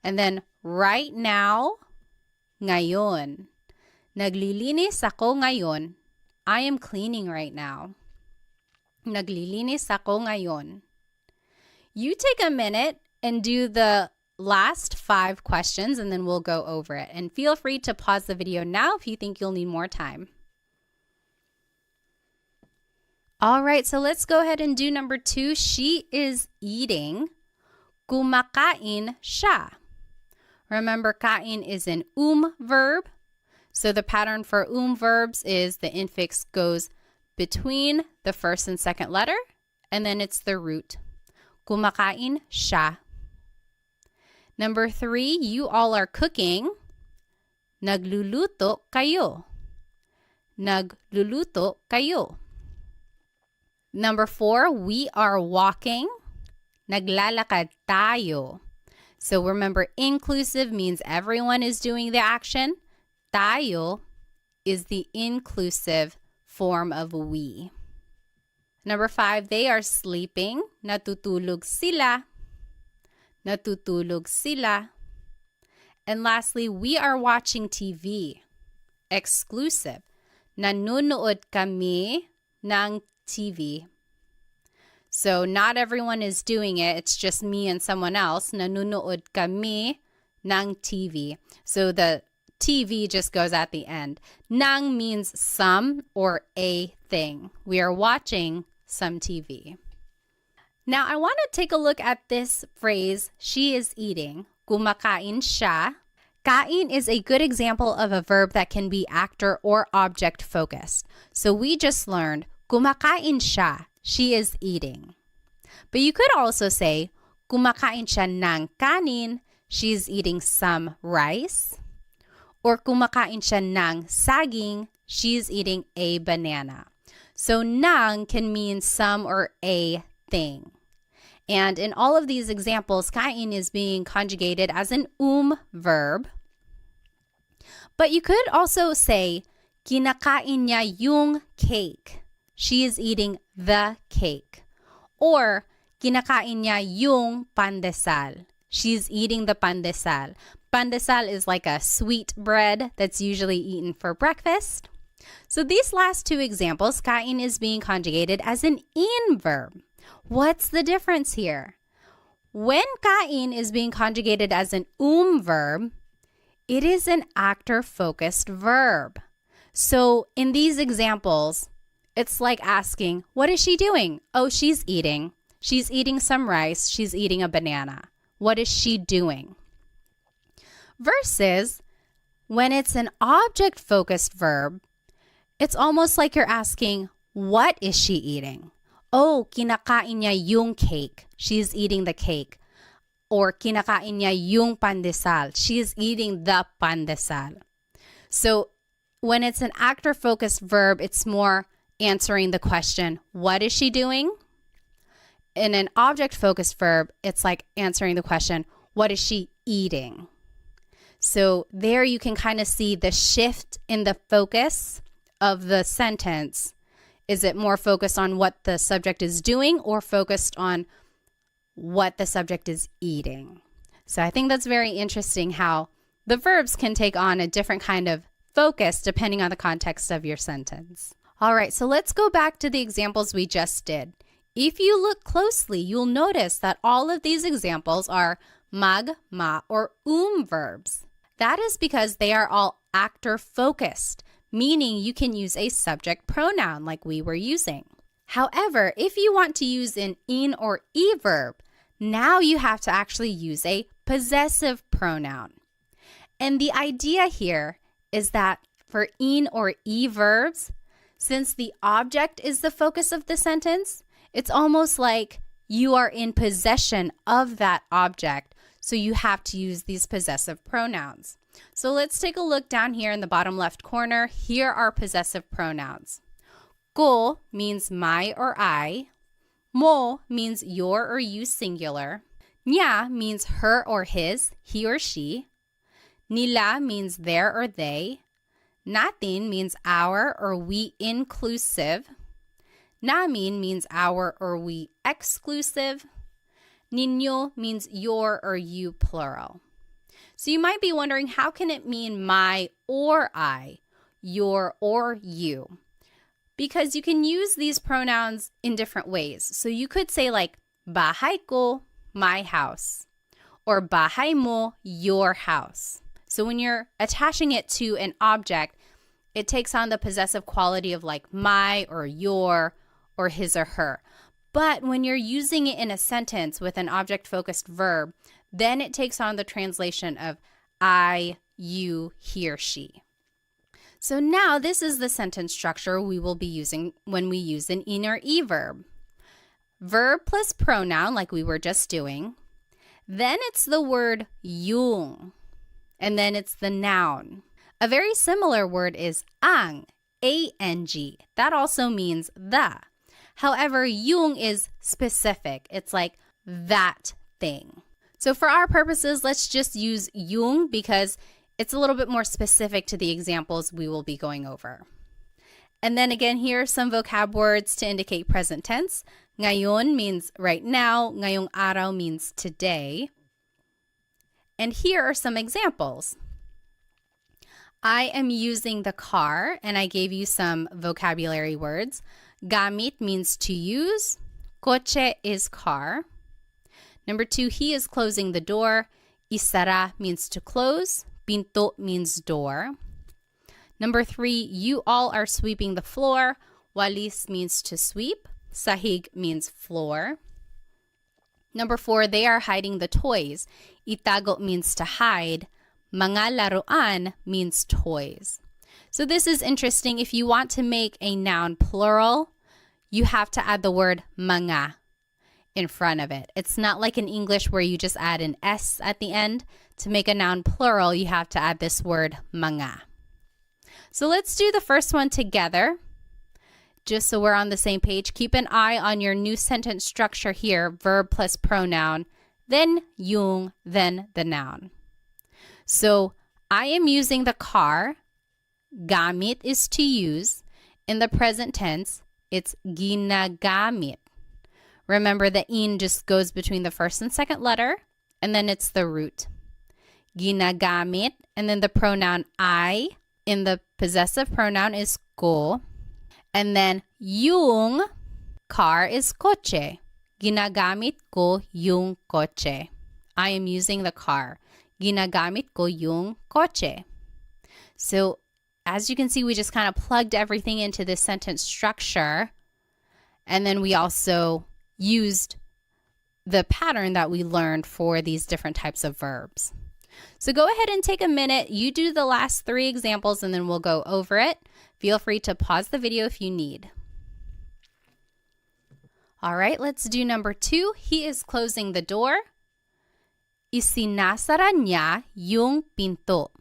And then right now, ngayon. Naglilinis ako ngayon. I am cleaning right now. Naglilinis ako ngayon. You take a minute and do the last 5 questions and then we'll go over it. And feel free to pause the video now if you think you'll need more time. All right, so let's go ahead and do number 2. She is eating. Kumakain siya. Remember, kain is an verb. So the pattern for verbs is the infix goes between the first and second letter, and then it's the root. Kumakain siya. Number 3, you all are cooking. Nagluluto kayo. Nagluluto kayo. Number 4, we are walking. Naglalakad tayo. So remember, inclusive means everyone is doing the action. Tayo is the inclusive form of we. Number 5, they are sleeping. Natutulog sila. Natutulog sila. And lastly, we are watching TV. Exclusive. Nanonood kami ng TV. So not everyone is doing it. It's just me and someone else. Nanonood kami ng TV. So the TV just goes at the end. Nang means some or a thing. We are watching some TV. Now, I want to take a look at this phrase, she is eating. Kumakain siya. Kain is a good example of a verb that can be actor or object focused. So we just learned, kumakain siya. She is eating. But you could also say, kumakain siya ng kanin. She's eating some rice. Or kumakain siya ng saging. She's eating a banana. So ng can mean some or a thing. And in all of these examples, kain is being conjugated as an verb. But you could also say, kinakain niya yung cake. She is eating the cake. Or, kinakain niya yung pandesal. She's eating the pandesal. Pandesal is like a sweet bread that's usually eaten for breakfast. So these last two examples, kain is being conjugated as an in verb. What's the difference here? When kain is being conjugated as an verb, it is an actor-focused verb. So in these examples, it's like asking, what is she doing? Oh, she's eating. She's eating some rice. She's eating a banana. What is she doing? Versus when it's an object-focused verb, it's almost like you're asking, what is she eating? Oh, kinakain niya yung cake. She's eating the cake. Or kinakain niya yung pandesal. She's eating the pandesal. So when it's an actor-focused verb, it's more answering the question, what is she doing? In an object-focused verb, it's like answering the question, what is she eating? So there you can kind of see the shift in the focus of the sentence. Is it more focused on what the subject is doing or focused on what the subject is eating? So I think that's very interesting how the verbs can take on a different kind of focus depending on the context of your sentence. All right, so let's go back to the examples we just did. If you look closely, you'll notice that all of these examples are mag, ma, or verbs. That is because they are all actor-focused, meaning you can use a subject pronoun like we were using. However, if you want to use an in or verb, now you have to actually use a possessive pronoun. And the idea here is that for in or verbs, since the object is the focus of the sentence, it's almost like you are in possession of that object, so you have to use these possessive pronouns. So let's take a look down here in the bottom left corner. Here are possessive pronouns. Ko means my or I. Mo means your or you singular. Niya means her or his, he or she. Nila means their or they. Natin means our or we inclusive. Namin means our or we exclusive. Ninyo means your or you plural. So you might be wondering, how can it mean my or I, your or you? Because you can use these pronouns in different ways. So you could say like, bahay ko, my house, or bahay mo, your house. So when you're attaching it to an object, it takes on the possessive quality of like my or your or his or her. But when you're using it in a sentence with an object-focused verb, then it takes on the translation of I, you, he or she. So now this is the sentence structure we will be using when we use an in or verb. Verb plus pronoun like we were just doing. Then it's the word yung. And then it's the noun. A very similar word is ang, A-N-G. That also means the. However, yung is specific. It's like that thing. So for our purposes, let's just use yung because it's a little bit more specific to the examples we will be going over. And then again, here are some vocab words to indicate present tense. Ngayon means right now. Ngayong araw means today. And here are some examples. I am using the car, and I gave you some vocabulary words. Gamit means to use. Kotse is car. Number 2, he is closing the door. Isara means to close. Pinto means door. Number 3, you all are sweeping the floor. Walis means to sweep. Sahig means floor. Number 4, they are hiding the toys. Itago means to hide. Mga laruan means toys. So this is interesting. If you want to make a noun plural, you have to add the word mga in front of it. It's not like in English where you just add an S at the end. To make a noun plural, you have to add this word mga. So let's do the first one together. Just so we're on the same page, keep an eye on your new sentence structure here, verb plus pronoun, then yung, then the noun. So I am using the car. Gamit is to use. In the present tense, it's ginagamit. Remember, the in just goes between the first and second letter, and then it's the root. Ginagamit, and then the pronoun I in the possessive pronoun is ko. And then yung car is kotse. Ginagamit ko yung kotse. I am using the car. Ginagamit ko yung kotse. So as you can see, we just kind of plugged everything into this sentence structure. And then we also used the pattern that we learned for these different types of verbs. So go ahead and take a minute. You do the last 3 examples and then we'll go over it. Feel free to pause the video if you need. All right, let's do number 2. He is closing the door. Isinasara niya yung pinto.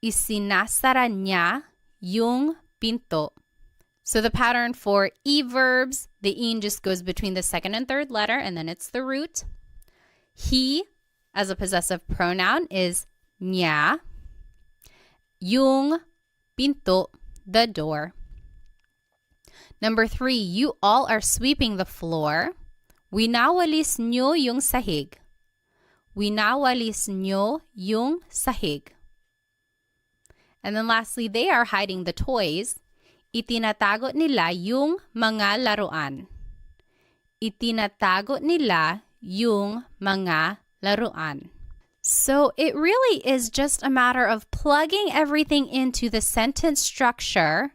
Isinasara niya yung pinto. So the pattern for E verbs, the in just goes between the second and third letter, and then it's the root. He, as a possessive pronoun, is niya. Yung pinto, the door. Number 3, you all are sweeping the floor. Winawalis nyo yung sahig. Winawalis nyo yung sahig. And then lastly, they are hiding the toys. Itinatago nila yung mga laruan. Itinatago nila yung mga laruan. So it really is just a matter of plugging everything into the sentence structure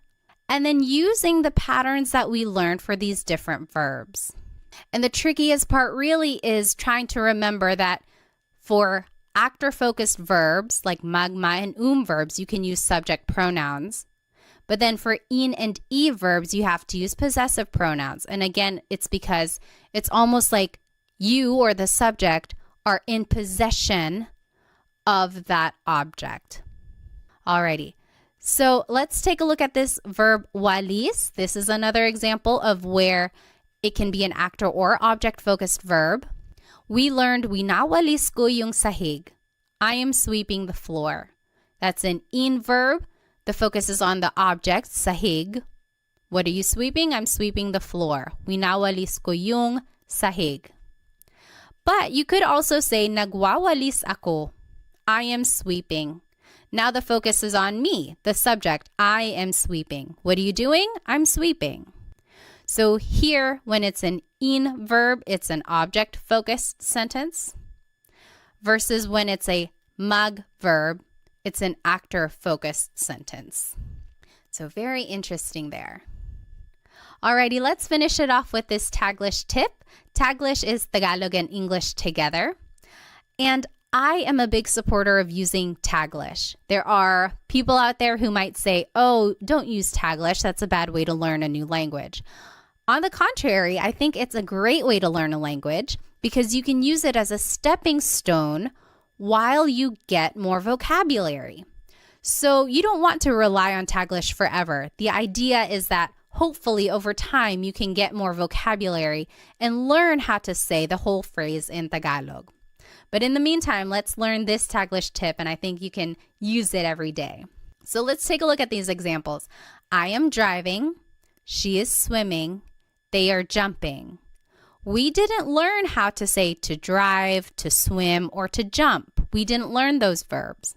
and then using the patterns that we learned for these different verbs. And the trickiest part really is trying to remember that for actor-focused verbs like magma and verbs, you can use subject pronouns. But then for in and e verbs, you have to use possessive pronouns. And again, it's because it's almost like you or the subject are in possession of that object. Alrighty, so let's take a look at this verb walis. This is another example of where it can be an actor or object-focused verb. We learned winawalis ko yung sahig. I am sweeping the floor. That's an in verb. The focus is on the object, sahig. What are you sweeping? I'm sweeping the floor. Winawalis ko yung sahig. But you could also say nagwawalis ako. I am sweeping. Now the focus is on me, the subject. I am sweeping. What are you doing? I'm sweeping. So here, when it's an in verb, it's an object-focused sentence. Versus when it's a mag verb, it's an actor-focused sentence. So very interesting there. Alrighty, let's finish it off with this Taglish tip. Taglish is Tagalog and English together. And I am a big supporter of using Taglish. There are people out there who might say, oh, don't use Taglish. That's a bad way to learn a new language. On the contrary, I think it's a great way to learn a language because you can use it as a stepping stone while you get more vocabulary. So you don't want to rely on Taglish forever. The idea is that hopefully over time you can get more vocabulary and learn how to say the whole phrase in Tagalog. But in the meantime, let's learn this Taglish tip, and I think you can use it every day. So let's take a look at these examples. I am driving, she is swimming, they are jumping. We didn't learn how to say to drive, to swim, or to jump. We didn't learn those verbs.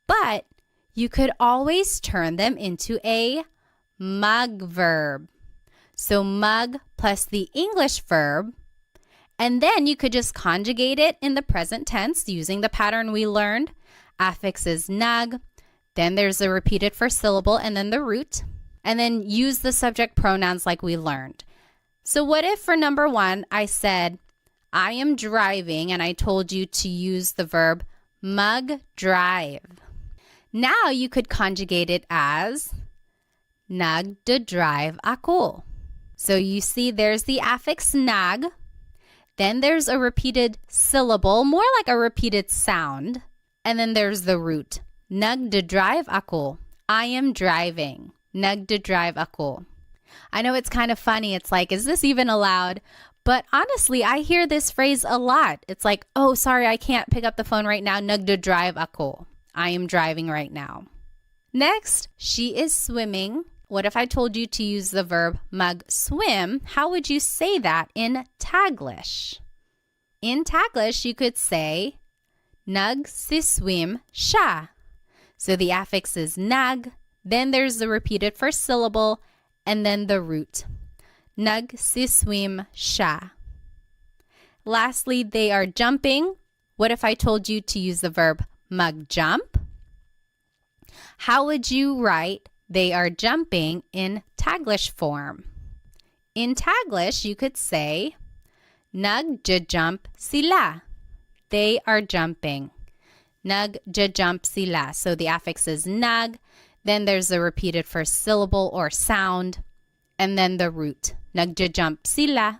But you could always turn them into a mug verb. So mug plus the English verb, and then you could just conjugate it in the present tense using the pattern we learned. Affix is nug, then there's a repeated first syllable and then the root, and then use the subject pronouns like we learned. So what if for number 1, I said, I am driving, and I told you to use the verb mug drive. Now you could conjugate it as nagdadrive ako. So you see there's the affix nag, then there's a repeated syllable, more like a repeated sound, and then there's the root. Nagdadrive ako. I am driving. Nagdadrive ako. I know it's kind of funny. It's like, is this even allowed? But honestly, I hear this phrase a lot. It's like, oh, sorry, I can't pick up the phone right now. Nagdadrive ako. I am driving right now. Next, she is swimming. What if I told you to use the verb mag-swim? How would you say that in Taglish? In Taglish, you could say, nagsiswim siya. So the affix is nag, then there's the repeated first syllable, and then the root. Nagsiswim siya. Lastly, they are jumping. What if I told you to use the verb mag-jump? How would you write they are jumping in Taglish form? In Taglish, you could say, nagja-jump sila. They are jumping. Nagja-jump sila. So the affix is nag, then there's a repeated first syllable or sound, and then the root. Nagja-jump sila.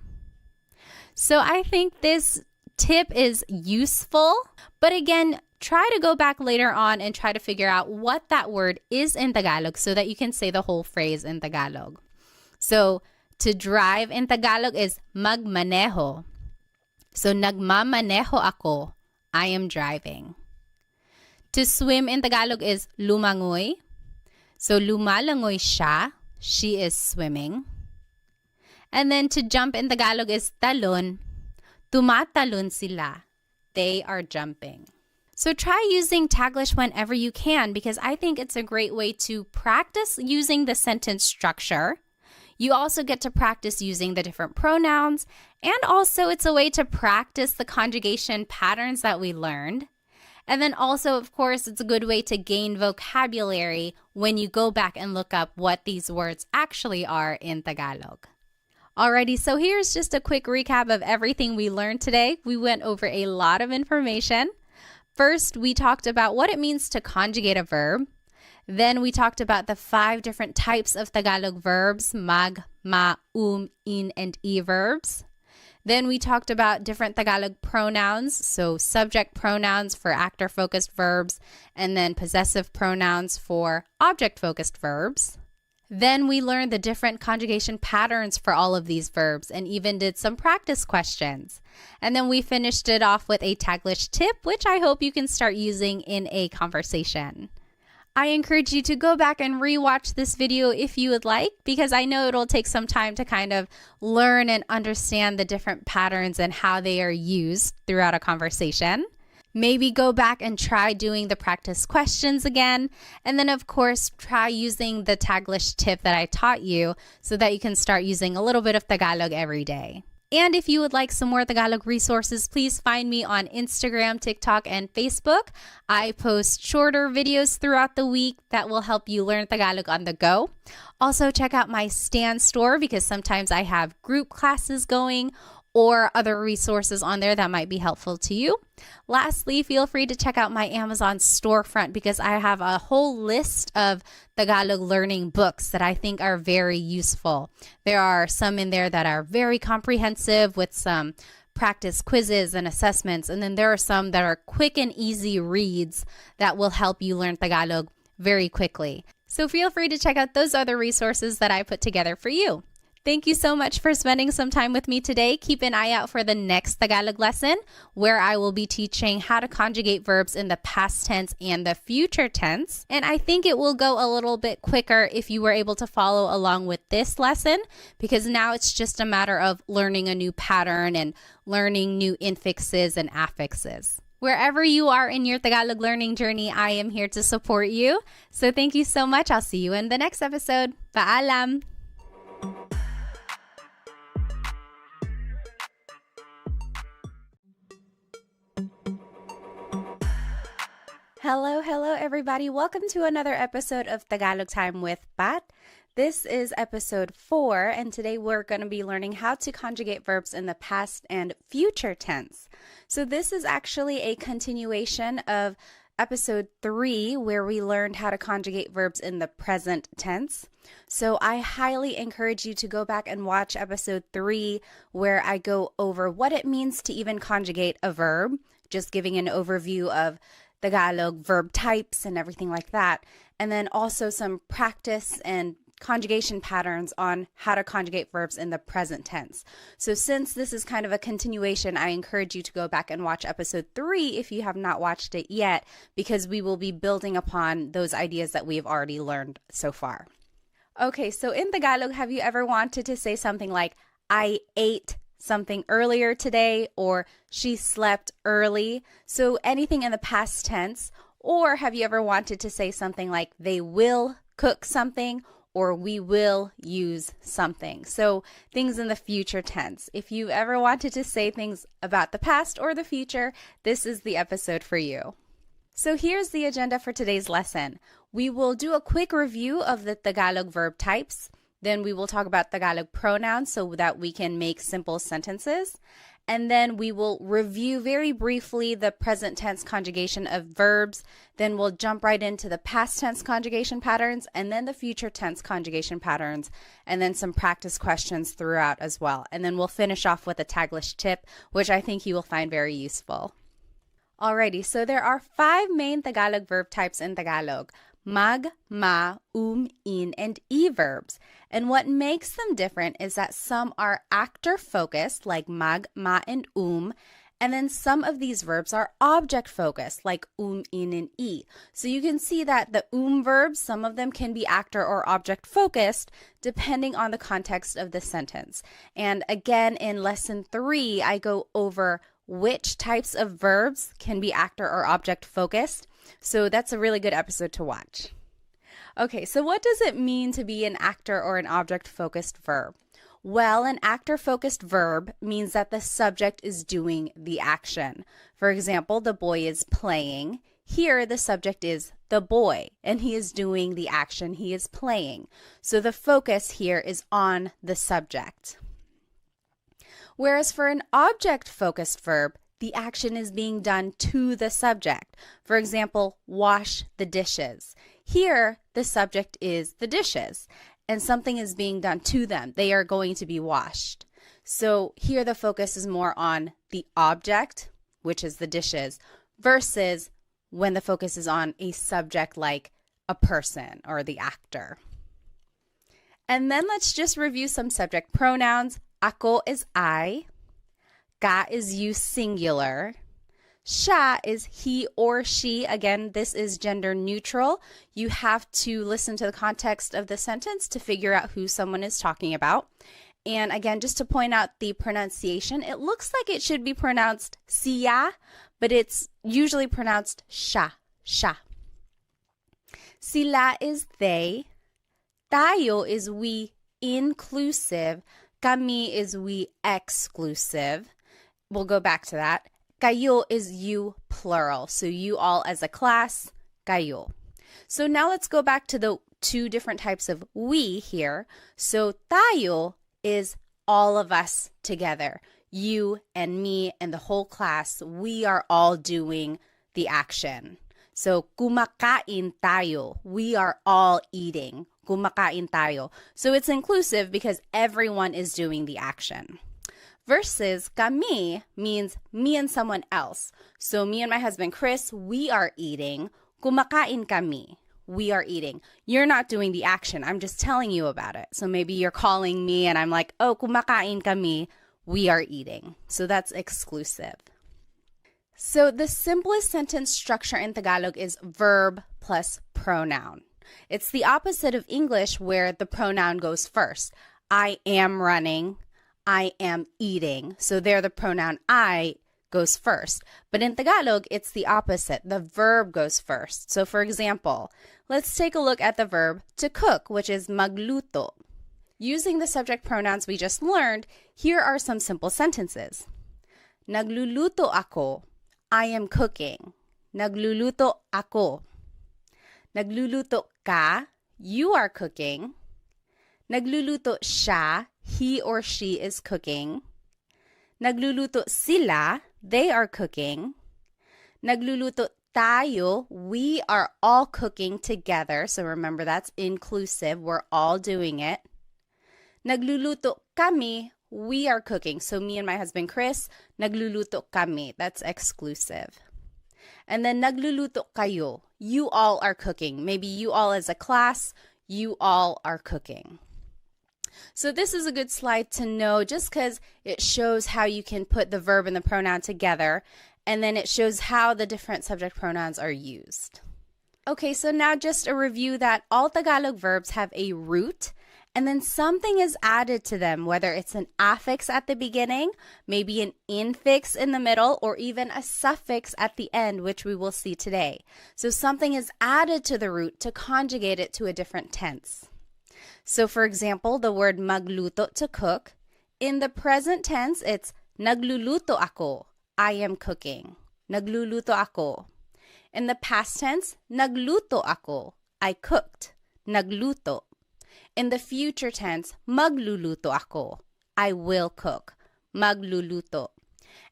So I think this tip is useful, but again, try to go back later on and try to figure out what that word is in Tagalog so that you can say the whole phrase in Tagalog. So to drive in Tagalog is magmaneho. So nagmamaneho ako. I am driving. To swim in Tagalog is lumangoy. So lumalangoy siya. She is swimming. And then to jump in Tagalog is talon. Tumatalon sila. They are jumping. So try using Taglish whenever you can, because I think it's a great way to practice using the sentence structure. You also get to practice using the different pronouns, and also it's a way to practice the conjugation patterns that we learned. And then also, of course, it's a good way to gain vocabulary when you go back and look up what these words actually are in Tagalog. Alrighty, so here's just a quick recap of everything we learned today. We went over a lot of information. First, we talked about what it means to conjugate a verb. Then we talked about the 5 different types of Tagalog verbs, mag, ma, in, and e verbs. Then we talked about different Tagalog pronouns, so subject pronouns for actor-focused verbs, and then possessive pronouns for object-focused verbs. Then we learned the different conjugation patterns for all of these verbs and even did some practice questions. And then we finished it off with a Taglish tip, which I hope you can start using in a conversation. I encourage you to go back and rewatch this video if you would like, because I know it'll take some time to kind of learn and understand the different patterns and how they are used throughout a conversation. Maybe go back and try doing the practice questions again. And then, of course, try using the Taglish tip that I taught you so that you can start using a little bit of Tagalog every day. And if you would like some more Tagalog resources, please find me on Instagram, TikTok, and Facebook. I post shorter videos throughout the week that will help you learn Tagalog on the go. Also, check out my Stan store because sometimes I have group classes going or other resources on there that might be helpful to you. Lastly, feel free to check out my Amazon storefront because I have a whole list of Tagalog learning books that I think are very useful. There are some in there that are very comprehensive with some practice quizzes and assessments, and then there are some that are quick and easy reads that will help you learn Tagalog very quickly. So feel free to check out those other resources that I put together for you. Thank you so much for spending some time with me today. Keep an eye out for the next Tagalog lesson where I will be teaching how to conjugate verbs in the past tense and the future tense. And I think it will go a little bit quicker if you were able to follow along with this lesson, because now it's just a matter of learning a new pattern and learning new infixes and affixes. Wherever you are in your Tagalog learning journey, I am here to support you. So thank you so much. I'll see you in the next episode. Paalam! Hello, everybody. Welcome to another episode of Tagalog Time with Pat. This is episode 4, and today we're going to be learning how to conjugate verbs in the past and future tense. So this is actually a continuation of episode 3, where we learned how to conjugate verbs in the present tense. So I highly encourage you to go back and watch episode 3, where I go over what it means to even conjugate a verb, just giving an overview of Tagalog verb types and everything like that. And then also some practice and conjugation patterns on how to conjugate verbs in the present tense. So since this is kind of a continuation, I encourage you to go back and watch episode 3 if you have not watched it yet, because we will be building upon those ideas that we have already learned so far. Okay, so in Tagalog, have you ever wanted to say something like, I ate something earlier today, or she slept early? So anything in the past tense. Or have you ever wanted to say something like they will cook something, or we will use something? So things in the future tense. If you ever wanted to say things about the past or the future, this is the episode for you. So here's the agenda for today's lesson. We will do a quick review of the Tagalog verb types. Then we will talk about Tagalog pronouns so that we can make simple sentences. And then we will review very briefly the present tense conjugation of verbs. Then we'll jump right into the past tense conjugation patterns, and then the future tense conjugation patterns, and then some practice questions throughout as well. And then we'll finish off with a Taglish tip, which I think you will find very useful. Alrighty, so there are 5 main Tagalog verb types in Tagalog: mag, ma, in, and e verbs. And what makes them different is that some are actor-focused, like mag, ma, and and then some of these verbs are object-focused, like in, and e. So you can see that the verbs, some of them can be actor or object-focused, depending on the context of the sentence. And again, in lesson 3, I go over which types of verbs can be actor or object-focused. So that's a really good episode to watch. Okay, so what does it mean to be an actor or an object-focused verb? Well, an actor-focused verb means that the subject is doing the action. For example, the boy is playing. Here, the subject is the boy, and he is doing the action. He is playing. So the focus here is on the subject. Whereas for an object-focused verb, the action is being done to the subject. For example, wash the dishes. Here, the subject is the dishes, and something is being done to them. They are going to be washed. So here the focus is more on the object, which is the dishes, versus when the focus is on a subject like a person or the actor. And then let's just review some subject pronouns. Ako is I. Ka is you singular. Siya is he or she. Again, this is gender neutral. You have to listen to the context of the sentence to figure out who someone is talking about. And again, just to point out the pronunciation, it looks like it should be pronounced siya, but it's usually pronounced siya, siya. Sila is they. Tayo is we inclusive. Kami is we exclusive. We'll go back to that. Kayo is you plural. So you all as a class, kayo. So now let's go back to the 2 different types of we here. So tayo is all of us together. You and me and the whole class, we are all doing the action. So kumakain tayo. We are all eating. Kumakain tayo. So it's inclusive because everyone is doing the action. Versus kami means me and someone else. So me and my husband Chris, we are eating. Kumakain kami. we are eating. You're not doing the action. I'm just telling you about it. So maybe you're calling me and I'm like, oh, kumakain kami. We are eating. So that's exclusive. So the simplest sentence structure in Tagalog is verb plus pronoun. It's the opposite of English where the pronoun goes first. I am running. I am eating. So there the pronoun I goes first. But in Tagalog, it's the opposite. The verb goes first. So for example, let's take a look at the verb to cook, which is magluto. Using the subject pronouns we just learned, here are some simple sentences. Nagluluto ako. I am cooking. Nagluluto ako. Nagluluto ka. You are cooking. Nagluluto siya. He or she is cooking. Nagluluto sila. They are cooking. Nagluluto tayo. We are all cooking together. So remember, that's inclusive. We're all doing it. Nagluluto kami. We are cooking. So me and my husband Chris, nagluluto kami. That's exclusive. And then nagluluto kayo. You all are cooking. Maybe you all as a class, you all are cooking. So this is a good slide to know just because it shows how you can put the verb and the pronoun together, and then it shows how the different subject pronouns are used. Okay, so now just a review that all Tagalog verbs have a root, and then something is added to them, whether it's an affix at the beginning, maybe an infix in the middle, or even a suffix at the end, which we will see today. So something is added to the root to conjugate it to a different tense. So for example, the word magluto, to cook, in the present tense, it's nagluluto ako. I am cooking. Nagluluto ako. In the past tense, nagluto ako. I cooked. Nagluto. In the future tense, magluluto ako. I will cook. Magluluto.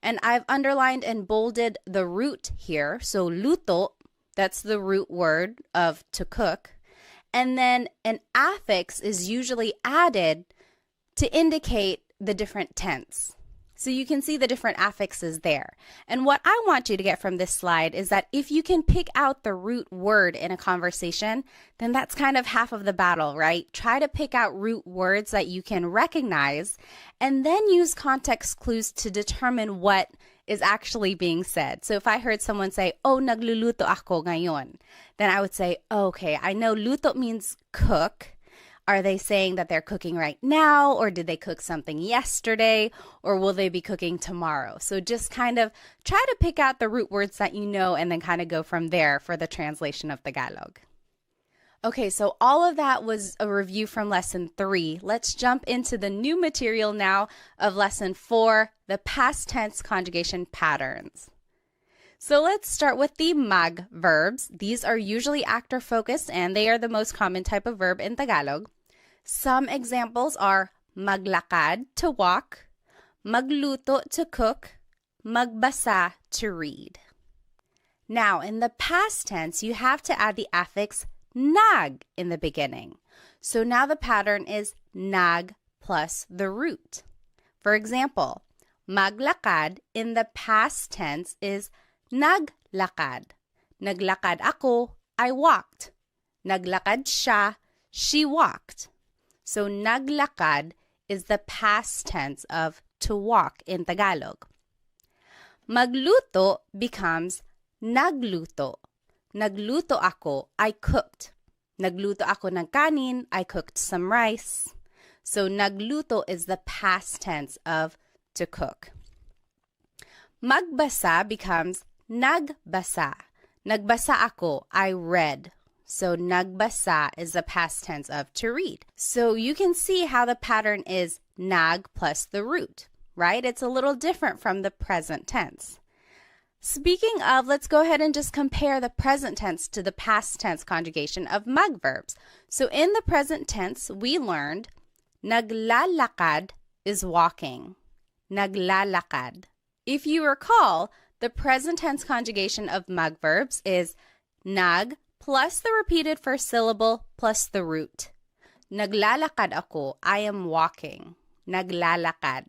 And I've underlined and bolded the root here. So luto, that's the root word of to cook. And then an affix is usually added to indicate the different tense. So you can see the different affixes there. And what I want you to get from this slide is that if you can pick out the root word in a conversation, then that's kind of half of the battle, right? Try to pick out root words that you can recognize and then use context clues to determine what is actually being said. So if I heard someone say, oh, nagluluto ako ngayon, then I would say, oh, okay, I know luto means cook. Are they saying that they're cooking right now, or did they cook something yesterday, or will they be cooking tomorrow? So just kind of try to pick out the root words that you know and then kind of go from there for the translation of Tagalog. Okay, so all of that was a review from Lesson 3. Let's jump into the new material now of Lesson 4, the past tense conjugation patterns. So let's start with the mag verbs. These are usually actor-focused and they are the most common type of verb in Tagalog. Some examples are maglakad, to walk, magluto, to cook, magbasa, to read. Now, in the past tense, you have to add the affix nag in the beginning. So now the pattern is nag plus the root. For example, maglakad in the past tense is naglakad. Naglakad ako, I walked. Naglakad siya, she walked. So naglakad is the past tense of to walk in Tagalog. Magluto becomes nagluto. Nagluto ako, I cooked. Nagluto ako ng kanin, I cooked some rice. So nagluto is the past tense of to cook. Magbasa becomes nagbasa. Nagbasa ako, I read. So nagbasa is the past tense of to read. So you can see how the pattern is nag plus the root, right? It's a little different from the present tense. Speaking of, let's go ahead and just compare the present tense to the past tense conjugation of mag verbs. So in the present tense, we learned naglalakad is walking. Naglalakad. If you recall, the present tense conjugation of mag verbs is nag plus the repeated first syllable plus the root. Naglalakad ako, I am walking. Naglalakad.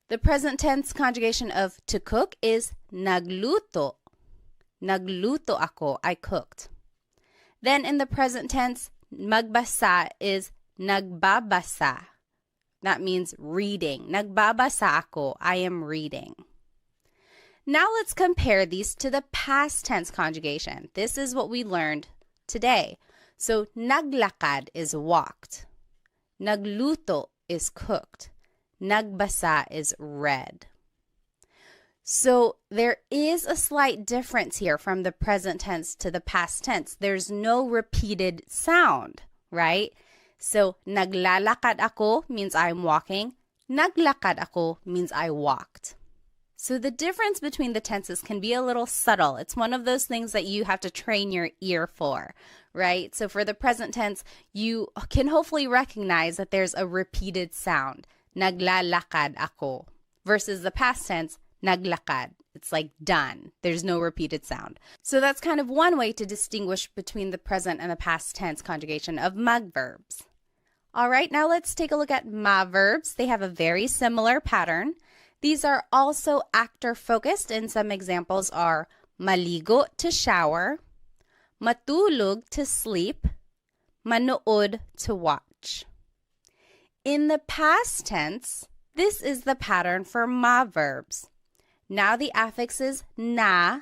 The present tense conjugation of to cook is nagluto. Nagluto ako, I cooked. Then in the present tense, magbasa is nagbabasa. That means reading. Nagbabasa ako. I am reading. Now let's compare these to the past tense conjugation. This is what we learned today. So naglakad is walked. Nagluto is cooked. Nagbasa is read. So there is a slight difference here from the present tense to the past tense. There's no repeated sound, right? So naglalakad ako means I'm walking. Naglakad ako means I walked. So the difference between the tenses can be a little subtle. It's one of those things that you have to train your ear for, right? So for the present tense, you can hopefully recognize that there's a repeated sound. Naglalakad ako. Versus the past tense, naglakad. It's like done. There's no repeated sound. So that's kind of one way to distinguish between the present and the past tense conjugation of mag verbs. All right, now let's take a look at ma verbs. They have a very similar pattern. These are also actor-focused, and some examples are maligo to shower, matulog to sleep, manood to watch. In the past tense, this is the pattern for ma verbs. Now the affix is na,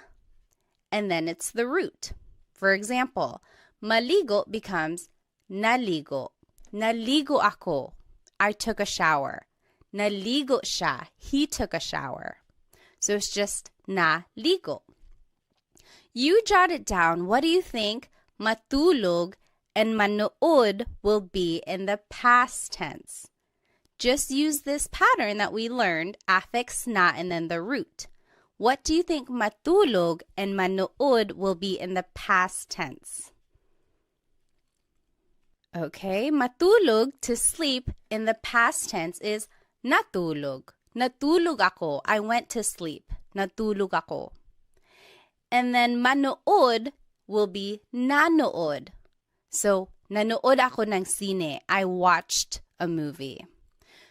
and then it's the root. For example, maligo becomes naligo. Naligo ako. I took a shower. Naligo siya. He took a shower. So it's just naligo. You jot it down. What do you think matulog and manood will be in the past tense? Just use this pattern that we learned, affix na and then the root. What do you think matulog and manood will be in the past tense? Okay, matulog to sleep in the past tense is natulog. Natulog ako. I went to sleep. Natulog ako. And then manood will be nanood. So, nanood ako ng sine. I watched a movie.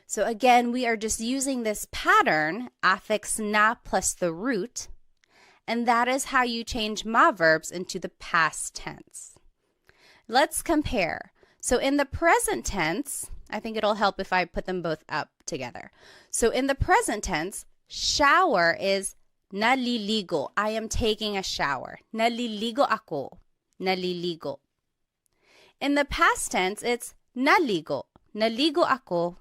So again, we are just using this pattern, affix na plus the root, and that is how you change ma verbs into the past tense. Let's compare. So in the present tense, I think it'll help if I put them both up together. So in the present tense, shower is naliligo. I am taking a shower. Naliligo ako. Naliligo. In the past tense, it's naligo. Naligo ako.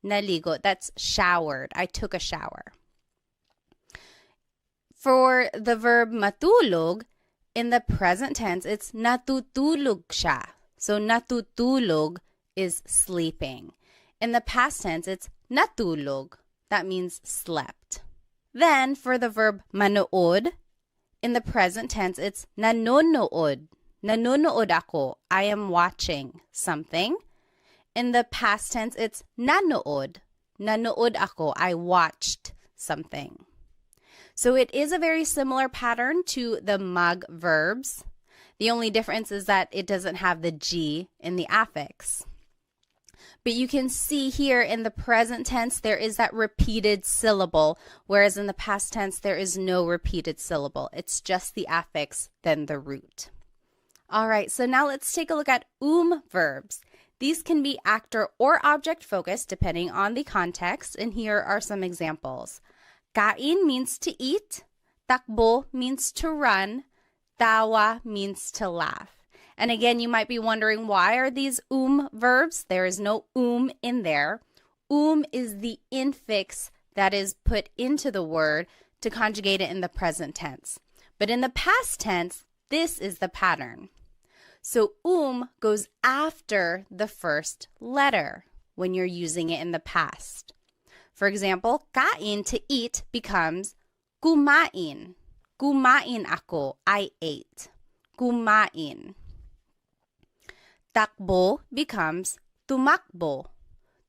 Naligo. That's showered. I took a shower. For the verb matulog, in the present tense, it's natutulog siya. So natutulog is sleeping. In the past tense, it's natulog. That means slept. Then for the verb manood, in the present tense, it's nanonood. Nanonood ako. I am watching something. In the past tense, it's nanood. Nanood ako. I watched something. So it is a very similar pattern to the mag verbs. The only difference is that it doesn't have the G in the affix. But you can see here in the present tense, there is that repeated syllable, whereas in the past tense, there is no repeated syllable. It's just the affix, then the root. All right, so now let's take a look at verbs. These can be actor or object focused depending on the context, and here are some examples. Kain means to eat, takbo means to run, tawa means to laugh. And again, you might be wondering, why are these verbs? There is no in there. Is the infix that is put into the word to conjugate it in the present tense. But in the past tense, this is the pattern. So goes after the first letter when you're using it in the past. For example, kain to eat becomes kumain. Kumain ako. I ate. Kumain. Takbo becomes tumakbo.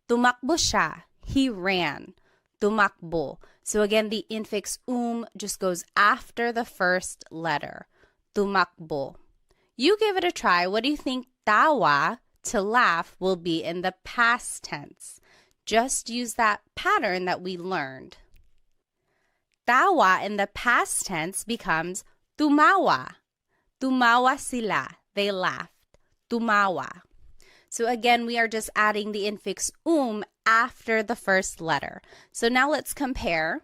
Tumakbo siya. He ran. Tumakbo. So again, the infix just goes after the first letter. Tumakbo. You give it a try. What do you think tawa, to laugh, will be in the past tense? Just use that pattern that we learned. Tawa in the past tense becomes tumawa. Tumawa sila. They laughed. Tumawa. So again, we are just adding the infix after the first letter. So now let's compare.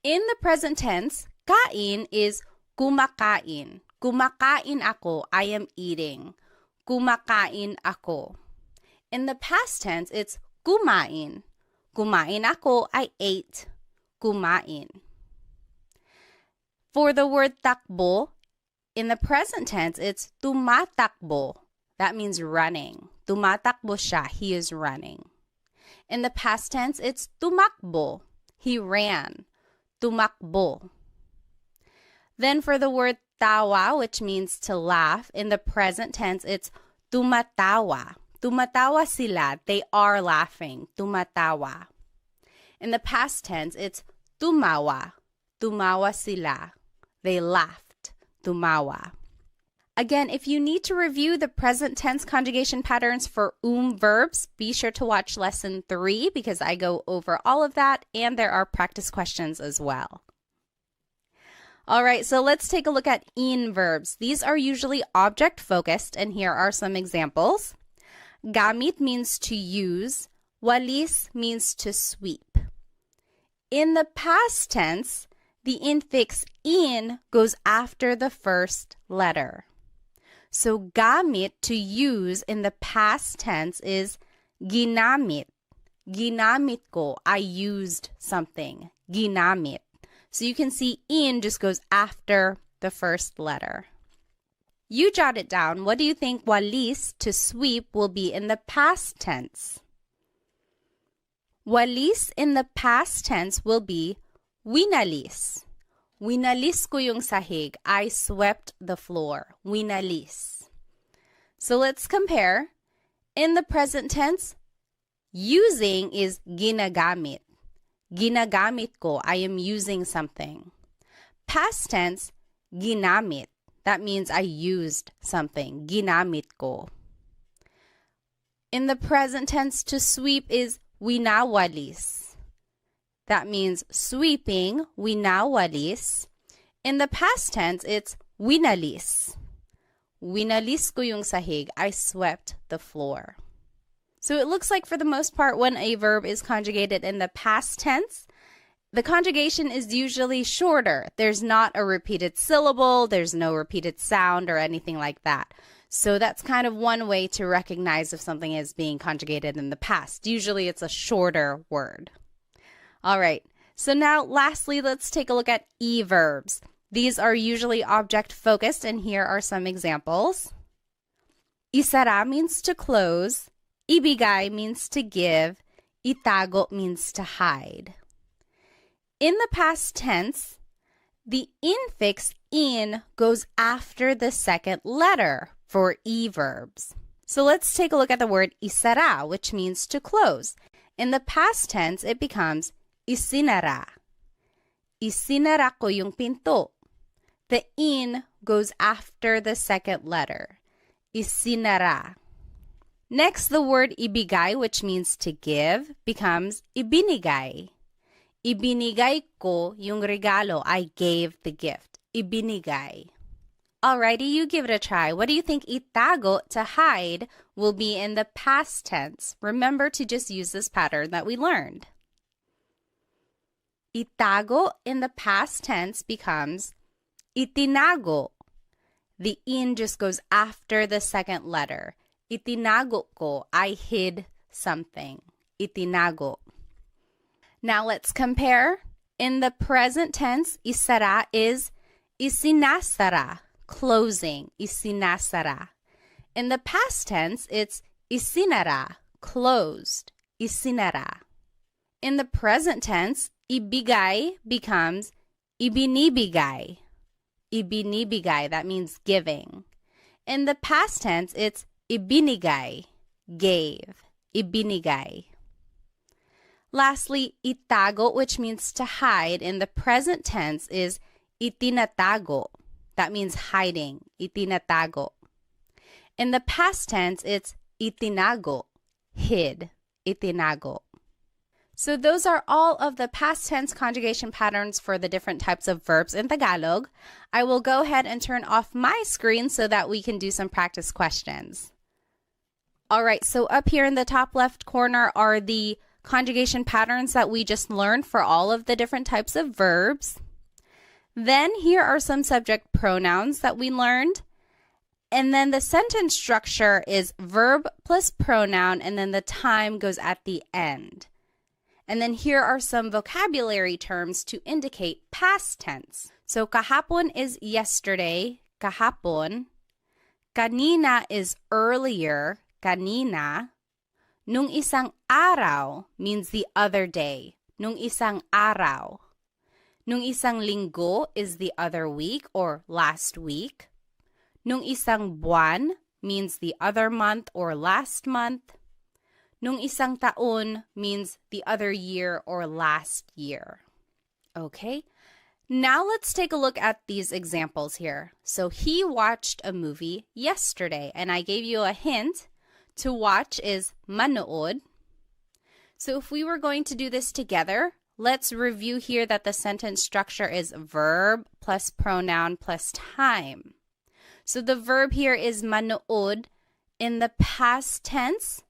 In the present tense, kain is kumakain. Kumakain ako, I am eating. Kumakain ako. In the past tense, it's kumain. Kumain ako, I ate. Kumain. For the word takbo, in the present tense, it's tumatakbo. That means running. Tumatakbo siya, he is running. In the past tense, it's tumakbo. He ran. Tumakbo. Then for the word tawa, which means to laugh, in the present tense, it's tumatawa. Tumatawa sila. They are laughing. Tumatawa. In the past tense, it's tumawa. Tumawa sila. They laughed. Tumawa. Again, if you need to review the present tense conjugation patterns for verbs, be sure to watch lesson 3 because I go over all of that and there are practice questions as well. All right, so let's take a look at in verbs. These are usually object focused and here are some examples. Gamit means to use. Walis means to sweep. In the past tense, the infix in goes after the first letter. So gamit, to use, in the past tense is ginamit. Ginamit ko, I used something. Ginamit. So you can see in just goes after the first letter. You jot it down. What do you think walis, to sweep, will be in the past tense? Walis in the past tense will be winalis. Winalis ko yung sahig. I swept the floor. Winalis. So let's compare. In the present tense, using is ginagamit. Ginagamit ko. I am using something. Past tense, ginamit. That means I used something. Ginamit ko. In the present tense, to sweep is winawalis. That means sweeping, winawalis. In the past tense, it's winalis. Winalis ko yung sahig. I swept the floor. So it looks like for the most part, when a verb is conjugated in the past tense, the conjugation is usually shorter. There's not a repeated syllable, there's no repeated sound or anything like that. So that's kind of one way to recognize if something is being conjugated in the past. Usually it's a shorter word. All right, so now lastly, let's take a look at e-verbs. These are usually object-focused, and here are some examples. Isara means to close. Ibigay means to give. Itago means to hide. In the past tense, the infix in goes after the second letter for e-verbs. So let's take a look at the word isara, which means to close. In the past tense, it becomes isinara. Isinara ko yung pinto. The in goes after the second letter. Isinara. Next, the word ibigay, which means to give, becomes ibinigay. Ibinigay ko yung regalo. I gave the gift. Ibinigay. Alrighty, you give it a try. What do you think itago, to hide, will be in the past tense? Remember to just use this pattern that we learned. Itago in the past tense becomes itinago. The in just goes after the second letter. Itinago ko, I hid something. Itinago. Now let's compare. In the present tense, isara is isinasara, closing. Isinasara. In the past tense, it's isinara, closed. Isinara. In the present tense, ibigay becomes ibinibigay. Ibinibigay, that means giving. In the past tense, it's ibinigay, gave. Ibinigay. Lastly, itago, which means to hide, in the present tense is itinatago. That means hiding. Itinatago. In the past tense, it's itinago, hid. Itinago. So those are all of the past tense conjugation patterns for the different types of verbs in Tagalog. I will go ahead and turn off my screen so that we can do some practice questions. All right, so up here in the top left corner are the conjugation patterns that we just learned for all of the different types of verbs. Then here are some subject pronouns that we learned. And then the sentence structure is verb plus pronoun, and then the time goes at the end. And then here are some vocabulary terms to indicate past tense. So kahapon is yesterday, kahapon. Kanina is earlier, kanina. Nung isang araw means the other day, nung isang araw. Nung isang linggo is the other week or last week. Nung isang buwan means the other month or last month. Nung isang taon means the other year or last year. Okay, now let's take a look at these examples here. So he watched a movie yesterday, and I gave you a hint. To watch is manood. So if we were going to do this together, let's review here that the sentence structure is verb plus pronoun plus time. So the verb here is manood. In the past tense,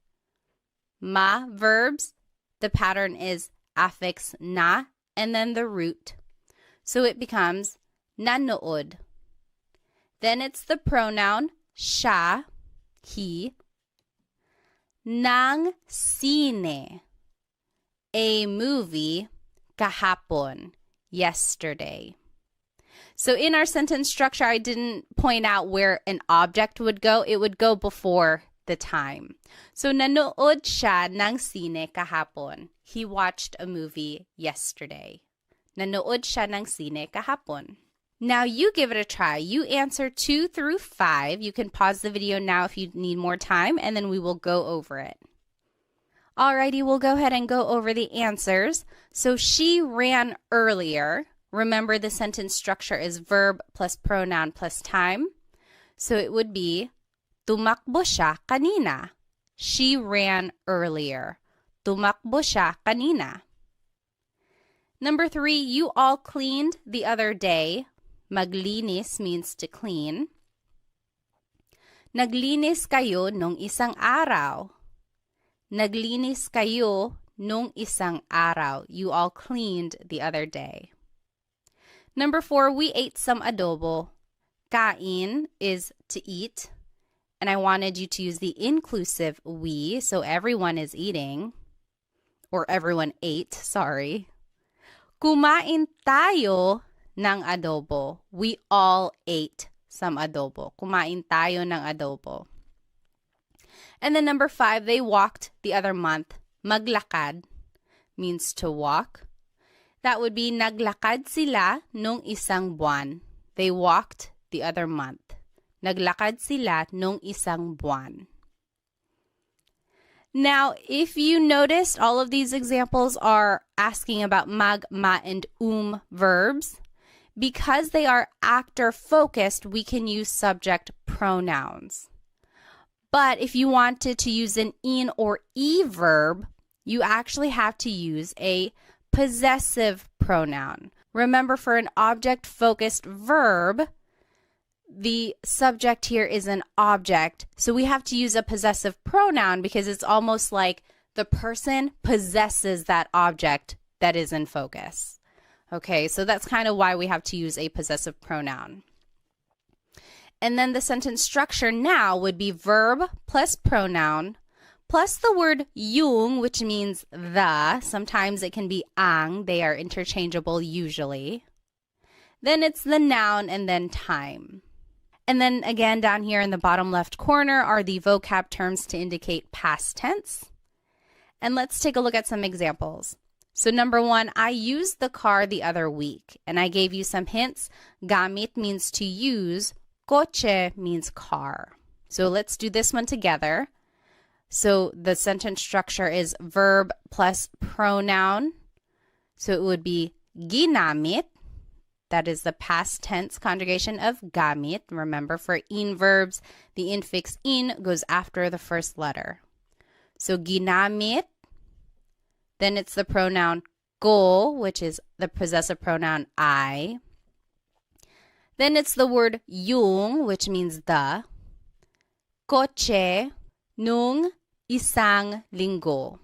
ma verbs, the pattern is affix na and then the root. So it becomes nanood. Then it's the pronoun siya, he. Nang sine, a movie, kahapon, yesterday. So in our sentence structure, I didn't point out where an object would go. It would go before the time. So nanood siya ng sine kahapon. He watched a movie yesterday. Nanood siya ng sine kahapon. Now you give it a try. You answer 2 through 5. You can pause the video now if you need more time, and then we will go over it. Alrighty, we'll go ahead and go over the answers. So she ran earlier. Remember, the sentence structure is verb plus pronoun plus time. So it would be tumakbo siya kanina. She ran earlier. Tumakbo siya kanina. Number 3, you all cleaned the other day. Maglinis means to clean. Naglinis kayo nung isang araw. Naglinis kayo nung isang araw. You all cleaned the other day. Number 4, we ate some adobo. Kain is to eat. And I wanted you to use the inclusive we, so everyone is eating. Or everyone ate, sorry. Kumain tayo ng adobo. We all ate some adobo. Kumain tayo ng adobo. And then number 5, they walked the other month. Maglakad means to walk. That would be naglakad sila nung isang buwan. They walked the other month. Naglakad sila nung isang buwan. Now, if you noticed, all of these examples are asking about mag, ma, and verbs. Because they are actor-focused, we can use subject pronouns. But if you wanted to use an in or e verb, you actually have to use a possessive pronoun. Remember, for an object-focused verb, the subject here is an object. So we have to use a possessive pronoun because it's almost like the person possesses that object that is in focus. Okay, so that's kind of why we have to use a possessive pronoun. And then the sentence structure now would be verb plus pronoun plus the word yung, which means the. Sometimes it can be ang. They are interchangeable usually. Then it's the noun and then time. And then again, down here in the bottom left corner are the vocab terms to indicate past tense. And let's take a look at some examples. So number 1, I used the car the other week. And I gave you some hints. Gamit means to use. Coche means car. So let's do this one together. So the sentence structure is verb plus pronoun. So it would be ginamit. That is the past tense conjugation of gamit. Remember, for in verbs, the infix in goes after the first letter. So ginamit. Then it's the pronoun ko, which is the possessive pronoun I. Then it's the word yung, which means the. Kotse nung isang linggo.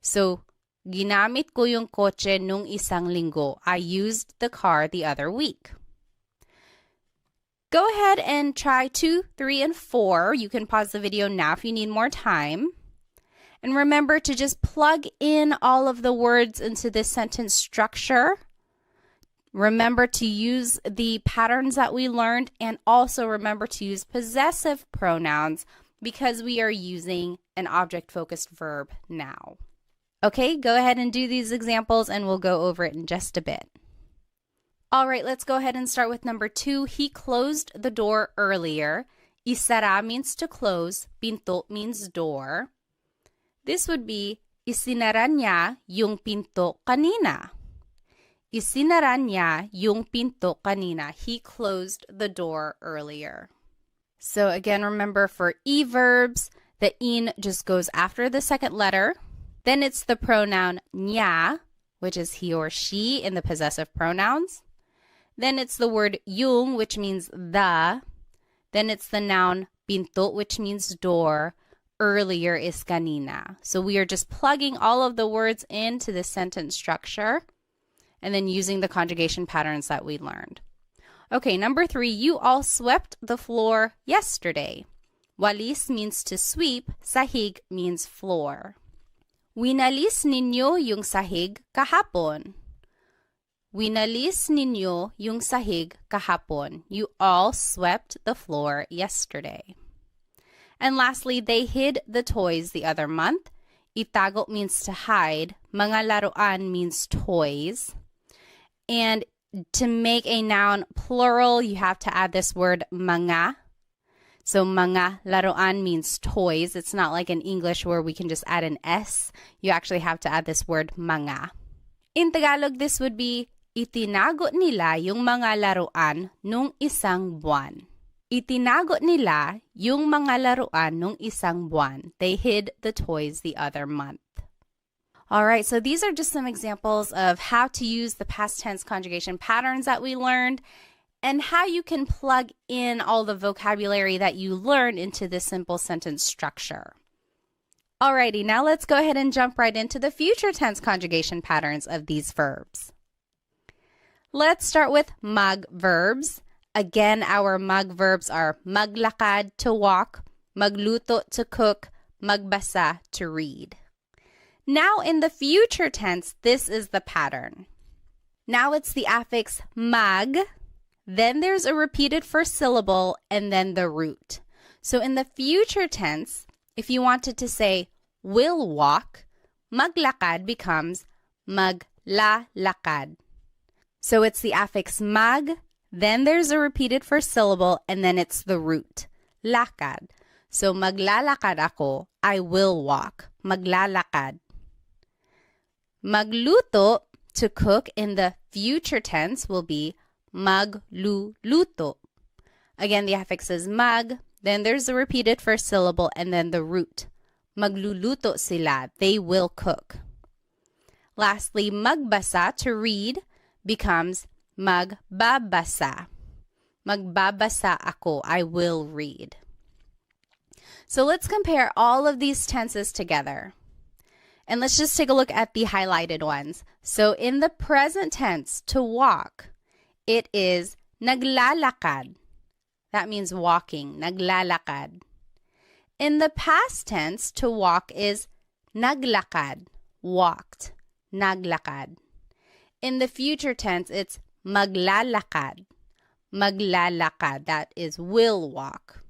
So, ginamit ko yung kotse nung isang linggo. I used the car the other week. Go ahead and try 2, 3, and 4. You can pause the video now if you need more time. And remember to just plug in all of the words into this sentence structure. Remember to use the patterns that we learned, and also remember to use possessive pronouns because we are using an object-focused verb now. Okay, go ahead and do these examples and we'll go over it in just a bit. All right, let's go ahead and start with number 2. He closed the door earlier. Isara means to close. Pinto means door. This would be, isinara niya yung pinto kanina. Isinara niya yung pinto kanina. He closed the door earlier. So again, remember for e-verbs, the in just goes after the second letter. Then it's the pronoun niya, which is he or she in the possessive pronouns. Then it's the word yung, which means the. Then it's the noun pinto, which means door. Earlier is kanina. So we are just plugging all of the words into the sentence structure and then using the conjugation patterns that we learned. Okay, number 3, you all swept the floor yesterday. Walis means to sweep, sahig means floor. Winalis ninyo yung sahig kahapon. Winalis ninyo yung sahig kahapon. You all swept the floor yesterday. And lastly, they hid the toys the other month. Itago means to hide. Mga laruan means toys. And to make a noun plural, you have to add this word mga. So mga laruan means toys. It's not like in English where we can just add an S. You actually have to add this word mga. In Tagalog, this would be, itinago nila yung mga laruan nung isang buwan. Itinago nila yung mga laruan nung isang buwan. They hid the toys the other month. All right, so these are just some examples of how to use the past tense conjugation patterns that we learned and how you can plug in all the vocabulary that you learned into this simple sentence structure. Alrighty, now let's go ahead and jump right into the future tense conjugation patterns of these verbs. Let's start with mag verbs. Again, our mag verbs are maglakad, to walk, magluto, to cook, magbasa, to read. Now in the future tense, this is the pattern. Now it's the affix mag, then there's a repeated first syllable, and then the root. So in the future tense, if you wanted to say will walk, maglakad becomes maglalakad. So it's the affix mag, then there's a repeated first syllable, and then it's the root, lakad. So maglalakad ako, I will walk, maglalakad. Magluto, to cook, in the future tense will be magluluto. Again, the affix is mag, then there's a repeated first syllable, and then the root. Magluluto sila, they will cook. Lastly, magbasa, to read, becomes magbabasa. Magbabasa ako, I will read. So let's compare all of these tenses together. And let's just take a look at the highlighted ones. So in the present tense, to walk, it is naglalakad. That means walking, naglalakad. In the past tense, to walk is naglakad, walked, naglakad. In the future tense, it's maglalakad, maglalakad. That is will walk.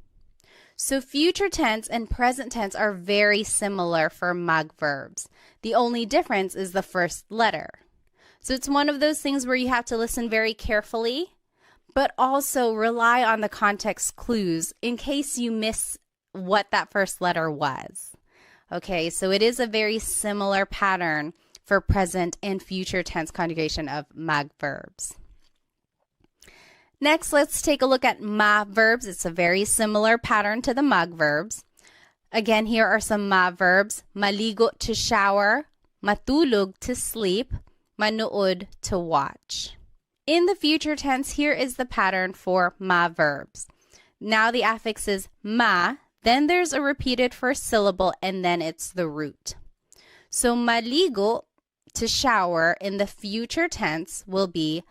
So future tense and present tense are very similar for mag verbs. The only difference is the first letter. So it's one of those things where you have to listen very carefully, but also rely on the context clues in case you miss what that first letter was. Okay, so it is a very similar pattern for present and future tense conjugation of mag verbs. Next, let's take a look at ma verbs. It's a very similar pattern to the mag verbs. Again, here are some ma verbs. Maligo, to shower. matulog to sleep, manood to watch. In the future tense, here is the pattern for ma verbs. Now the affix is ma, then there's a repeated first syllable, and then it's the root. So maligo, to shower, in the future tense will be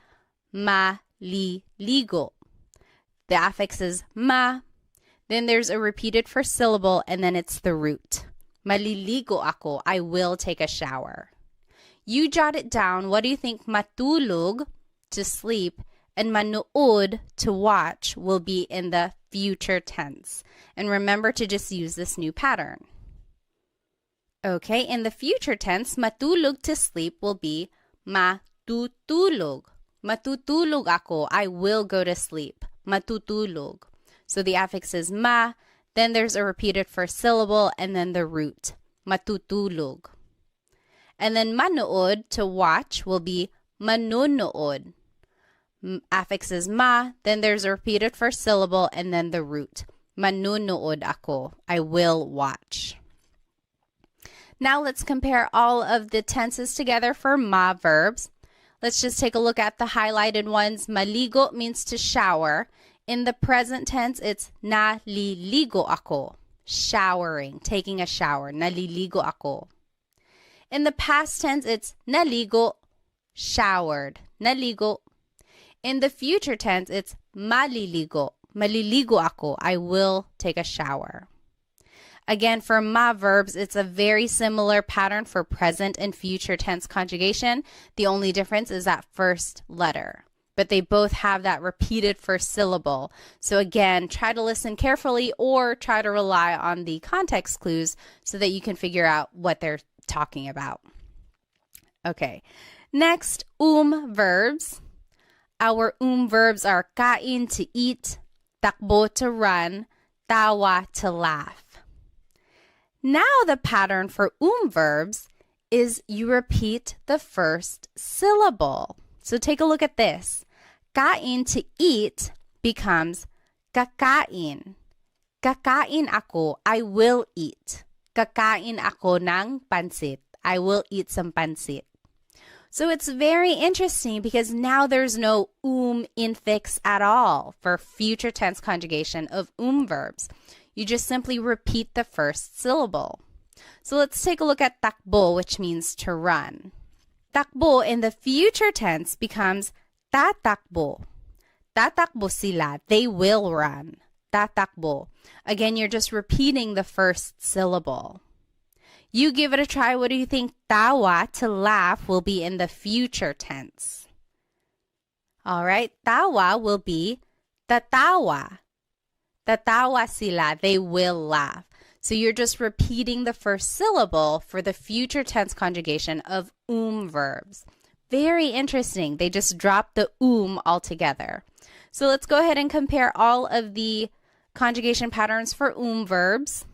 maliligo. The affix is ma, then there's a repeated first syllable, and then it's the root. Maliligo ako, I will take a shower. You jot it down. What do you think matulog, to sleep, and manood, to watch, will be in the future tense? And remember to just use this new pattern. Okay, in the future tense, matulog to sleep will be matutulog. Matutulog ako, I will go to sleep. Matutulog. So the affix is ma, then there's a repeated first syllable, and then the root. Matutulog. And then manood, to watch, will be manunood. Affix is ma, then there's a repeated first syllable, and then the root. Manunood ako, I will watch. Now let's compare all of the tenses together for ma verbs. Let's just take a look at the highlighted ones. Maligo means to shower. In the present tense, it's naliligo ako. Showering, taking a shower. Naliligo ako. In the past tense, it's naligo, showered. Naligo. In the future tense, it's maliligo. Maliligo ako. I will take a shower. Again, for ma verbs, it's a very similar pattern for present and future tense conjugation. The only difference is that first letter. But they both have that repeated first syllable. So again, try to listen carefully or try to rely on the context clues so that you can figure out what they're talking about. Okay, next, verbs. Our verbs are kain, to eat, takbo, to run, tawa, to laugh. Now the pattern for verbs is you repeat the first syllable. So take a look at this. Kain, to eat, becomes kakain. Kakain ako, I will eat. Kakain ako ng pansit. I will eat some pansit. So it's very interesting because now there's no infix at all for future tense conjugation of verbs. You just simply repeat the first syllable. So let's take a look at takbo, which means to run. Takbo in the future tense becomes tatakbo. Tatakbo sila, they will run. Tatakbo. Again, you're just repeating the first syllable. You give it a try. What do you think tawa, to laugh, will be in the future tense? All right, tawa will be tatawa. Tatawa sila, they will laugh. So you're just repeating the first syllable for the future tense conjugation of verbs. Very interesting. They just dropped the altogether. So let's go ahead and compare all of the conjugation patterns for verbs.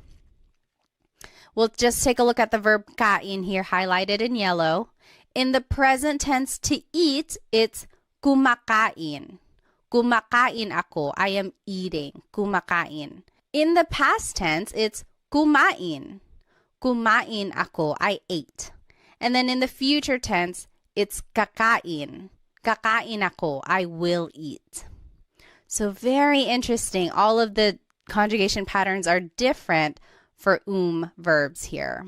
We'll just take a look at the verb kain here, highlighted in yellow. In the present tense, to eat, it's kumakain. Kumakain ako, I am eating. Kumakain. In the past tense, it's kumain. Kumain ako, I ate. And then in the future tense, it's kakain. Kakain ako, I will eat. So very interesting. All of the conjugation patterns are different for verbs here.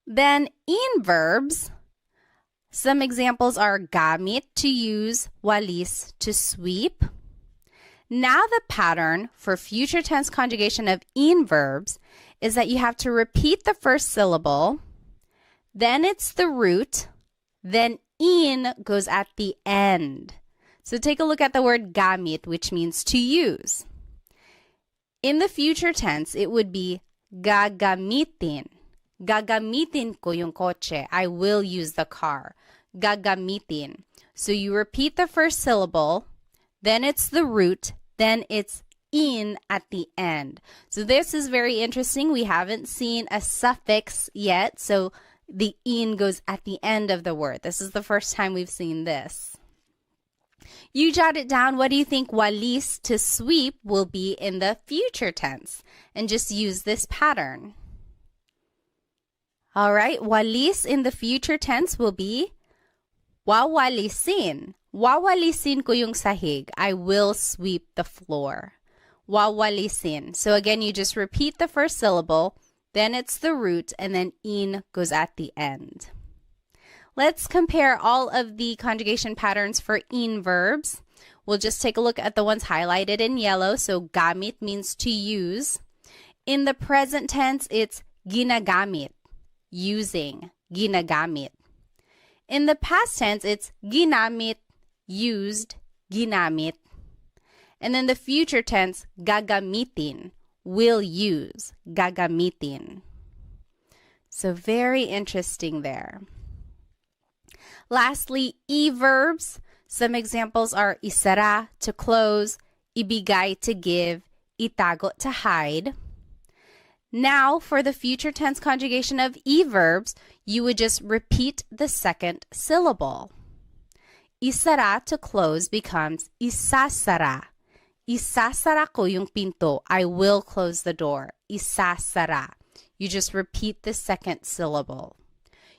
Then in verbs, some examples are gamit, to use, walis, to sweep. Now the pattern for future tense conjugation of verbs is that you have to repeat the first syllable, then it's the root, then goes at the end. So take a look at the word gamit, which means to use. In the future tense, it would be gagamitin. Gagamitin ko yung kotse. I will use the car. Gagamitin. So you repeat the first syllable, then it's the root, then it's at the end. So this is very interesting. We haven't seen a suffix yet, so the goes at the end of the word. This is the first time we've seen this. You jot it down. What do you think walis, to sweep, will be in the future tense? And just use this pattern. All right, walis in the future tense will be wawalisin. Wawalisin ko yung sahig. I will sweep the floor. Wawalisin. So again, you just repeat the first syllable, then it's the root, and then in goes at the end. Let's compare all of the conjugation patterns for in verbs. We'll just take a look at the ones highlighted in yellow. So gamit means to use. In the present tense, it's ginagamit, using, ginagamit. In the past tense, it's ginamit, used, ginamit. And then the future tense, gagamitin, will use, gagamitin. So very interesting there. Lastly, e-verbs. Some examples are isara, to close, ibigay, to give, itago, to hide. Now, for the future tense conjugation of e-verbs, you would just repeat the second syllable. Isara, to close, becomes isasara. Isasara ko yung pinto. I will close the door. Isasara. You just repeat the second syllable.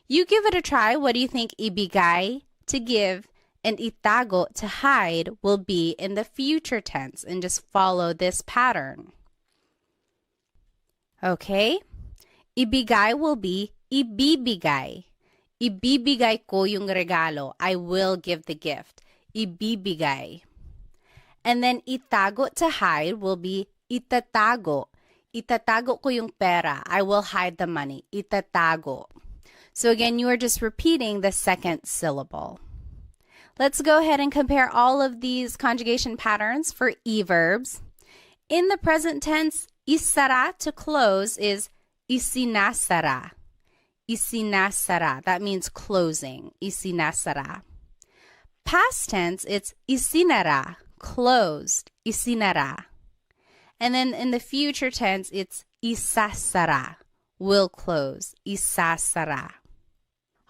You give it a try. What do you think ibigay, to give, and itago, to hide, will be in the future tense? And just follow this pattern. Okay? Ibigay will be ibibigay. Ibibigay ko yung regalo. I will give the gift. Ibibigay. And then itago, to hide, will be itatago. Itatago ko yung pera. I will hide the money. Itatago. So again, you are just repeating the second syllable. Let's go ahead and compare all of these conjugation patterns for e-verbs. In the present tense, isara, to close, is isinasara. Isinasara. That means closing. Isinasara. Past tense, it's isinara, closed. Isinara. And then in the future tense, it's isasara, will close. Isasara.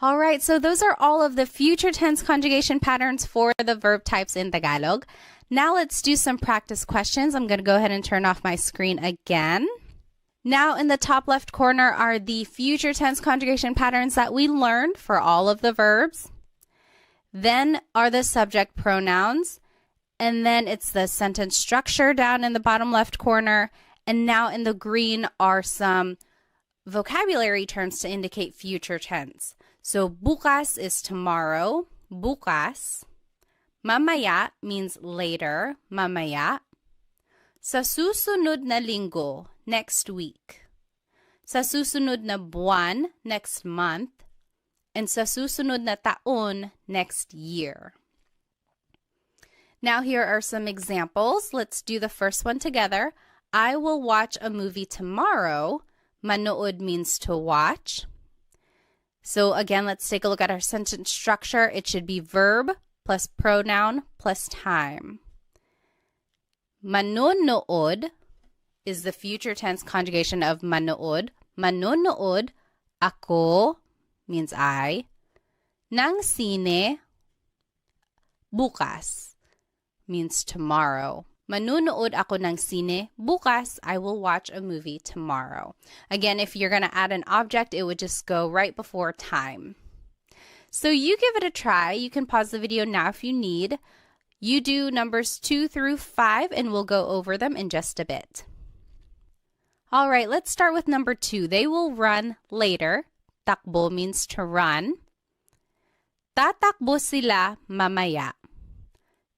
All right, so those are all of the future tense conjugation patterns for the verb types in Tagalog. Now let's do some practice questions. I'm going to go ahead and turn off my screen again. Now in the top left corner are the future tense conjugation patterns that we learned for all of the verbs. Then are the subject pronouns. And then it's the sentence structure down in the bottom left corner. And now in the green are some vocabulary terms to indicate future tense. So bukas is tomorrow, bukas. Mamaya means later, mamaya. Sa susunod na linggo, next week. Sa susunod na buwan, next month. And sa susunod na taon, next year. Now here are some examples. Let's do the first one together. I will watch a movie tomorrow. Manood means to watch. So again, let's take a look at our sentence structure. It should be verb plus pronoun plus time. Manonood is the future tense conjugation of manood. Manonood, ako means I. Ng sine, bukas means tomorrow. Manunood ako ng sine. Bukas, I will watch a movie tomorrow. Again, if you're going to add an object, it would just go right before time. So you give it a try. You can pause the video now if you need. You do numbers 2 through 5, and we'll go over them in just a bit. All right, let's start with number 2. They will run later. Takbo means to run. Tatakbo sila mamaya.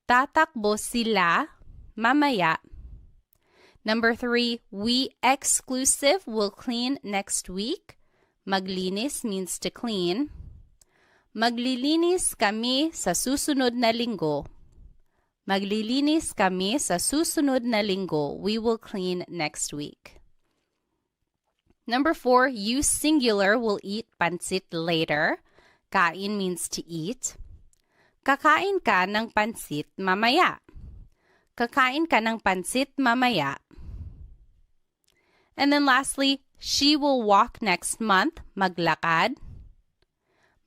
Tatakbo sila mamaya. Number 3, we exclusive will clean next week. Maglinis means to clean. Maglilinis kami sa susunod na linggo. Maglilinis kami sa susunod na linggo. We will clean next week. Number 4, you singular will eat pansit later. Kain means to eat. Kakain ka ng pansit mamaya. Kakain ka ng pansit mamaya. And then lastly, she will walk next month. Maglakad.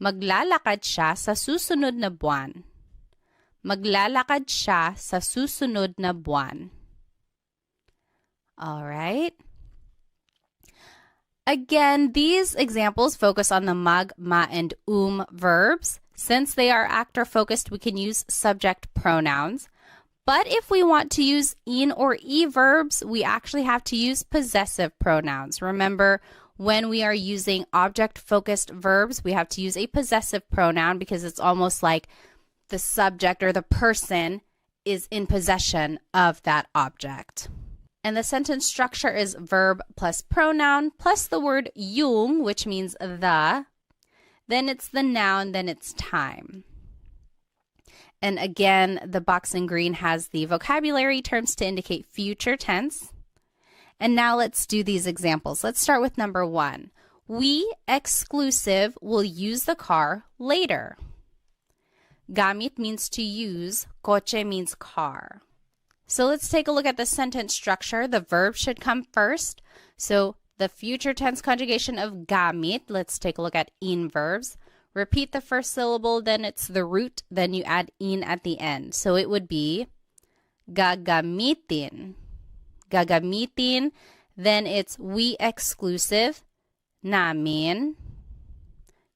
Maglalakad siya sa susunod na buwan. Maglalakad siya sa susunod na buwan. All right. Again, these examples focus on the mag, ma, and verbs. Since they are actor-focused, we can use subject pronouns. But if we want to use in or e verbs, we actually have to use possessive pronouns. Remember, when we are using object-focused verbs, we have to use a possessive pronoun because it's almost like the subject or the person is in possession of that object. And the sentence structure is verb plus pronoun plus the word yung, which means the. Then it's the noun, then it's time. And again, the box in green has the vocabulary terms to indicate future tense. And now let's do these examples. Let's start with number 1. We, exclusive, will use the car later. Gamit means to use. Coche means car. So let's take a look at the sentence structure. The verb should come first. So the future tense conjugation of gamit, let's take a look at in verbs. Repeat the first syllable, then it's the root, then you add in at the end. So it would be gagamitin. Gagamitin, then it's we exclusive, namin,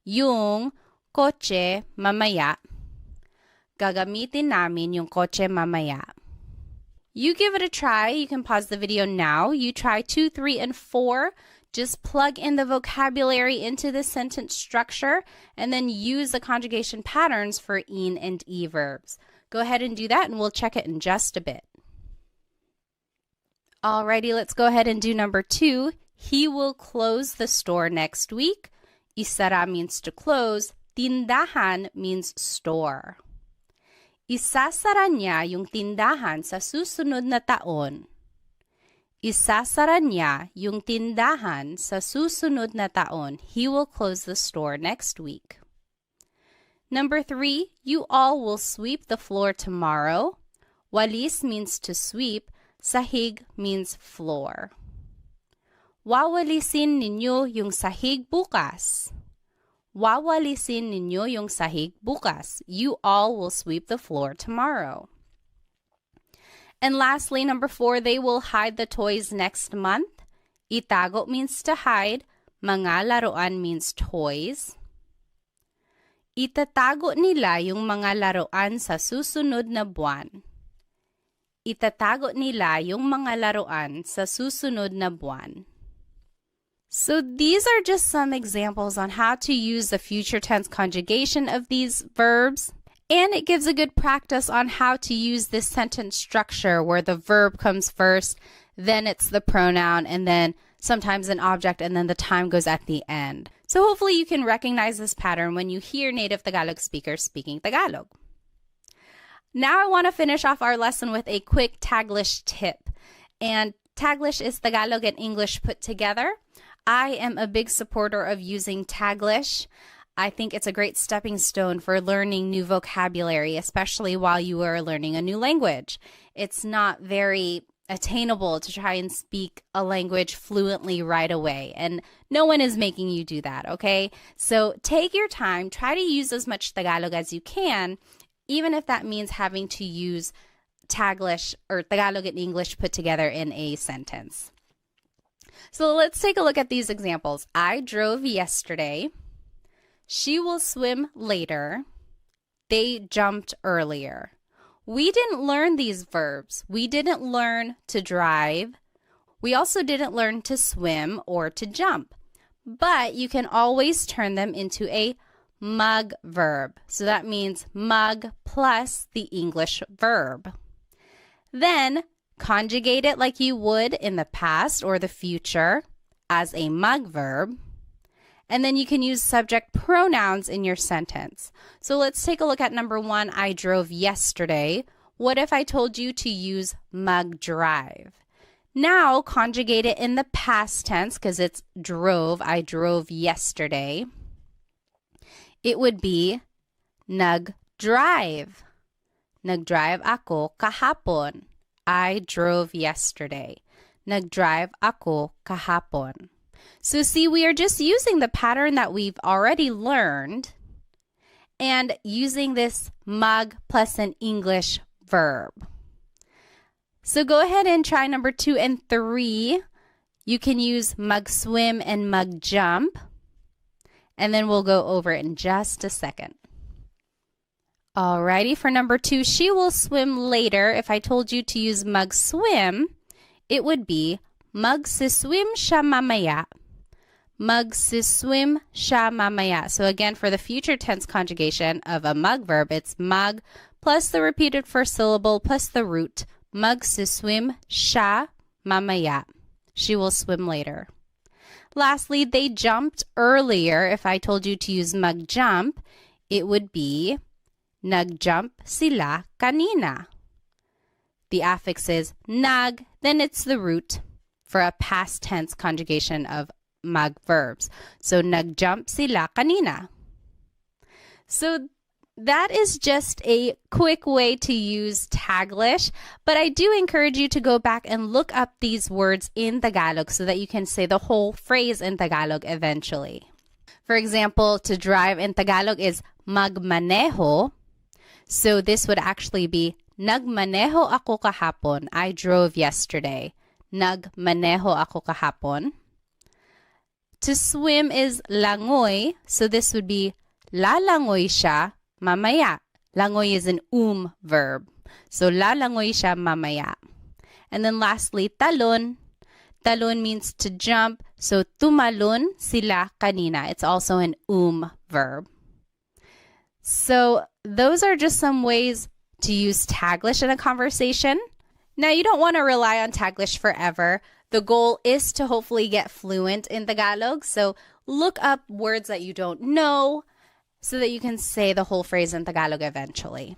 yung kotse mamaya. Gagamitin namin yung kotse mamaya. You give it a try. You can pause the video now. You try 2, 3, and 4. Just plug in the vocabulary into the sentence structure and then use the conjugation patterns for in and e verbs. Go ahead and do that and we'll check it in just a bit. Alrighty, let's go ahead and do number 2. He will close the store next week. Isara means to close. Tindahan means store. Isasara niya yung tindahan sa susunod na taon. Isasara niya yung tindahan sa susunod na taon. He will close the store next week. Number 3, you all will sweep the floor tomorrow. Walis means to sweep. Sahig means floor. Wawalisin ninyo yung sahig bukas. Wawalisin ninyo yung sahig bukas. You all will sweep the floor tomorrow. And lastly, number 4, they will hide the toys next month. Itago means to hide. Mga laruan means toys. Itatago nila yung mga laruan sa susunod na buwan. Itatago nila yung mga laruan sa susunod na buwan. So these are just some examples on how to use the future tense conjugation of these verbs. And it gives a good practice on how to use this sentence structure where the verb comes first, then it's the pronoun, and then sometimes an object, and then the time goes at the end. So hopefully you can recognize this pattern when you hear native Tagalog speakers speaking Tagalog. Now I want to finish off our lesson with a quick Taglish tip. And Taglish is Tagalog and English put together. I am a big supporter of using Taglish. I think it's a great stepping stone for learning new vocabulary, especially while you are learning a new language. It's not very attainable to try and speak a language fluently right away, and no one is making you do that, okay? So take your time, try to use as much Tagalog as you can, even if that means having to use Taglish or Tagalog and English put together in a sentence. So let's take a look at these examples. I drove yesterday. She will swim later. They jumped earlier. We didn't learn these verbs. We didn't learn to drive. We also didn't learn to swim or to jump. But you can always turn them into a mug verb. So that means mug plus the English verb. Then conjugate it like you would in the past or the future as a mug verb. And then you can use subject pronouns in your sentence. So let's take a look at number 1, I drove yesterday. What if I told you to use mug drive? Now conjugate it in the past tense because it's drove. I drove yesterday. It would be nag-drive. Nag-drive ako kahapon. I drove yesterday. Nag-drive ako kahapon. So see, we are just using the pattern that we've already learned and using this mug plus an English verb. So go ahead and try number 2 and 3. You can use mag-swim and mag-jump. And then we'll go over it in just a second. Alrighty, for number 2, she will swim later. If I told you to use mag-swim, it would be magsiswim siya mamaya. Magsiswim siya mamaya. So again, for the future tense conjugation of a mag verb, it's mag plus the repeated first syllable plus the root. Magsiswim siya mamaya. She will swim later. Lastly, they jumped earlier. If I told you to use mag-jump, it would be nagjump sila kanina. The affix is nag, then it's the root for a past tense conjugation of mag verbs. So nagjump sila kanina. So that is just a quick way to use Taglish, but I do encourage you to go back and look up these words in Tagalog so that you can say the whole phrase in Tagalog eventually. For example, to drive in Tagalog is magmaneho. So this would actually be nagmaneho ako kahapon. I drove yesterday. Nagmaneho ako kahapon. To swim is langoy. So this would be lalangoy siya mamaya. Langoy is an verb. So lalangoy siya mamaya. And then lastly, talon. Talon means to jump. So tumalon sila kanina. It's also an verb. So those are just some ways to use Taglish in a conversation. Now, you don't want to rely on Taglish forever. The goal is to hopefully get fluent in Tagalog. So look up words that you don't know so that you can say the whole phrase in Tagalog eventually.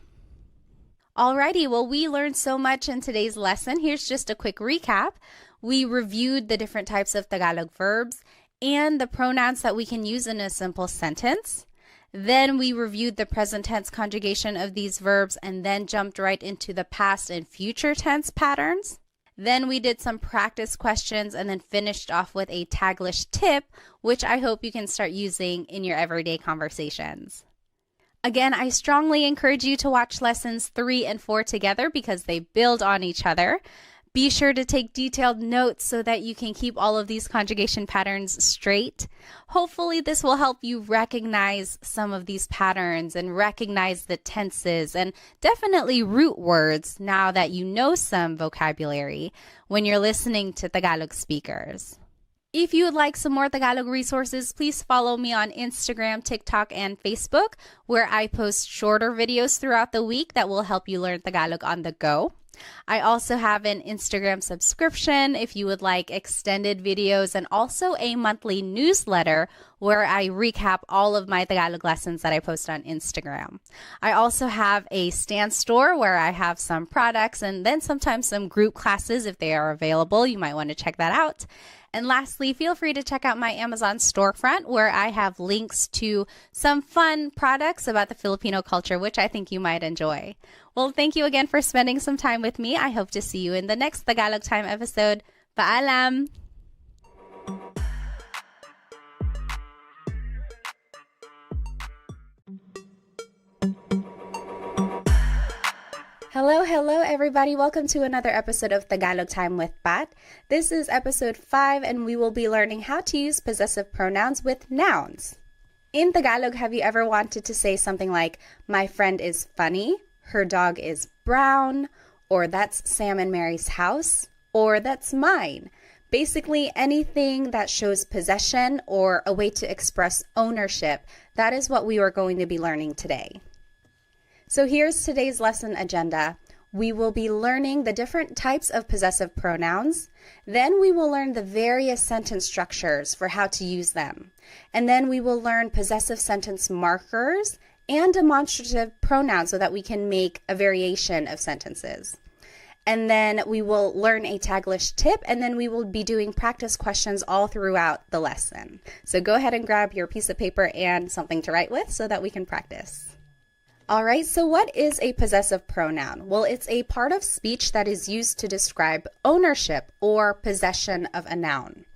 Alrighty, well, we learned so much in today's lesson. Here's just a quick recap. We reviewed the different types of Tagalog verbs and the pronouns that we can use in a simple sentence. Then we reviewed the present tense conjugation of these verbs and then jumped right into the past and future tense patterns. Then we did some practice questions and then finished off with a Taglish tip, which I hope you can start using in your everyday conversations. Again, I strongly encourage you to watch lessons 3 and 4 together because they build on each other. Be sure to take detailed notes so that you can keep all of these conjugation patterns straight. Hopefully, this will help you recognize some of these patterns and recognize the tenses and definitely root words now that you know some vocabulary when you're listening to Tagalog speakers. If you would like some more Tagalog resources, please follow me on Instagram, TikTok, and Facebook, where I post shorter videos throughout the week that will help you learn Tagalog on the go. I also have an Instagram subscription if you would like extended videos and also a monthly newsletter where I recap all of my Tagalog lessons that I post on Instagram. I also have a Stan store where I have some products and then sometimes some group classes if they are available. You might want to check that out. And lastly, feel free to check out my Amazon storefront where I have links to some fun products about the Filipino culture, which I think you might enjoy. Well, thank you again for spending some time with me. I hope to see you in the next Tagalog Time episode. Paalam! Hello everybody. Welcome to another episode of Tagalog Time with Pat. This is episode 5 and we will be learning how to use possessive pronouns with nouns. In Tagalog, have you ever wanted to say something like, my friend is funny, her dog is brown, or that's Sam and Mary's house, or that's mine? Basically, anything that shows possession or a way to express ownership, that is what we are going to be learning today. So here's today's lesson agenda. We will be learning the different types of possessive pronouns. Then we will learn the various sentence structures for how to use them. And then we will learn possessive sentence markers and demonstrative pronouns so that we can make a variation of sentences. And then we will learn a Taglish tip, and then we will be doing practice questions all throughout the lesson. So go ahead and grab your piece of paper and something to write with so that we can practice. All right, so what is a possessive pronoun? Well, it's a part of speech that is used to describe ownership or possession of a noun.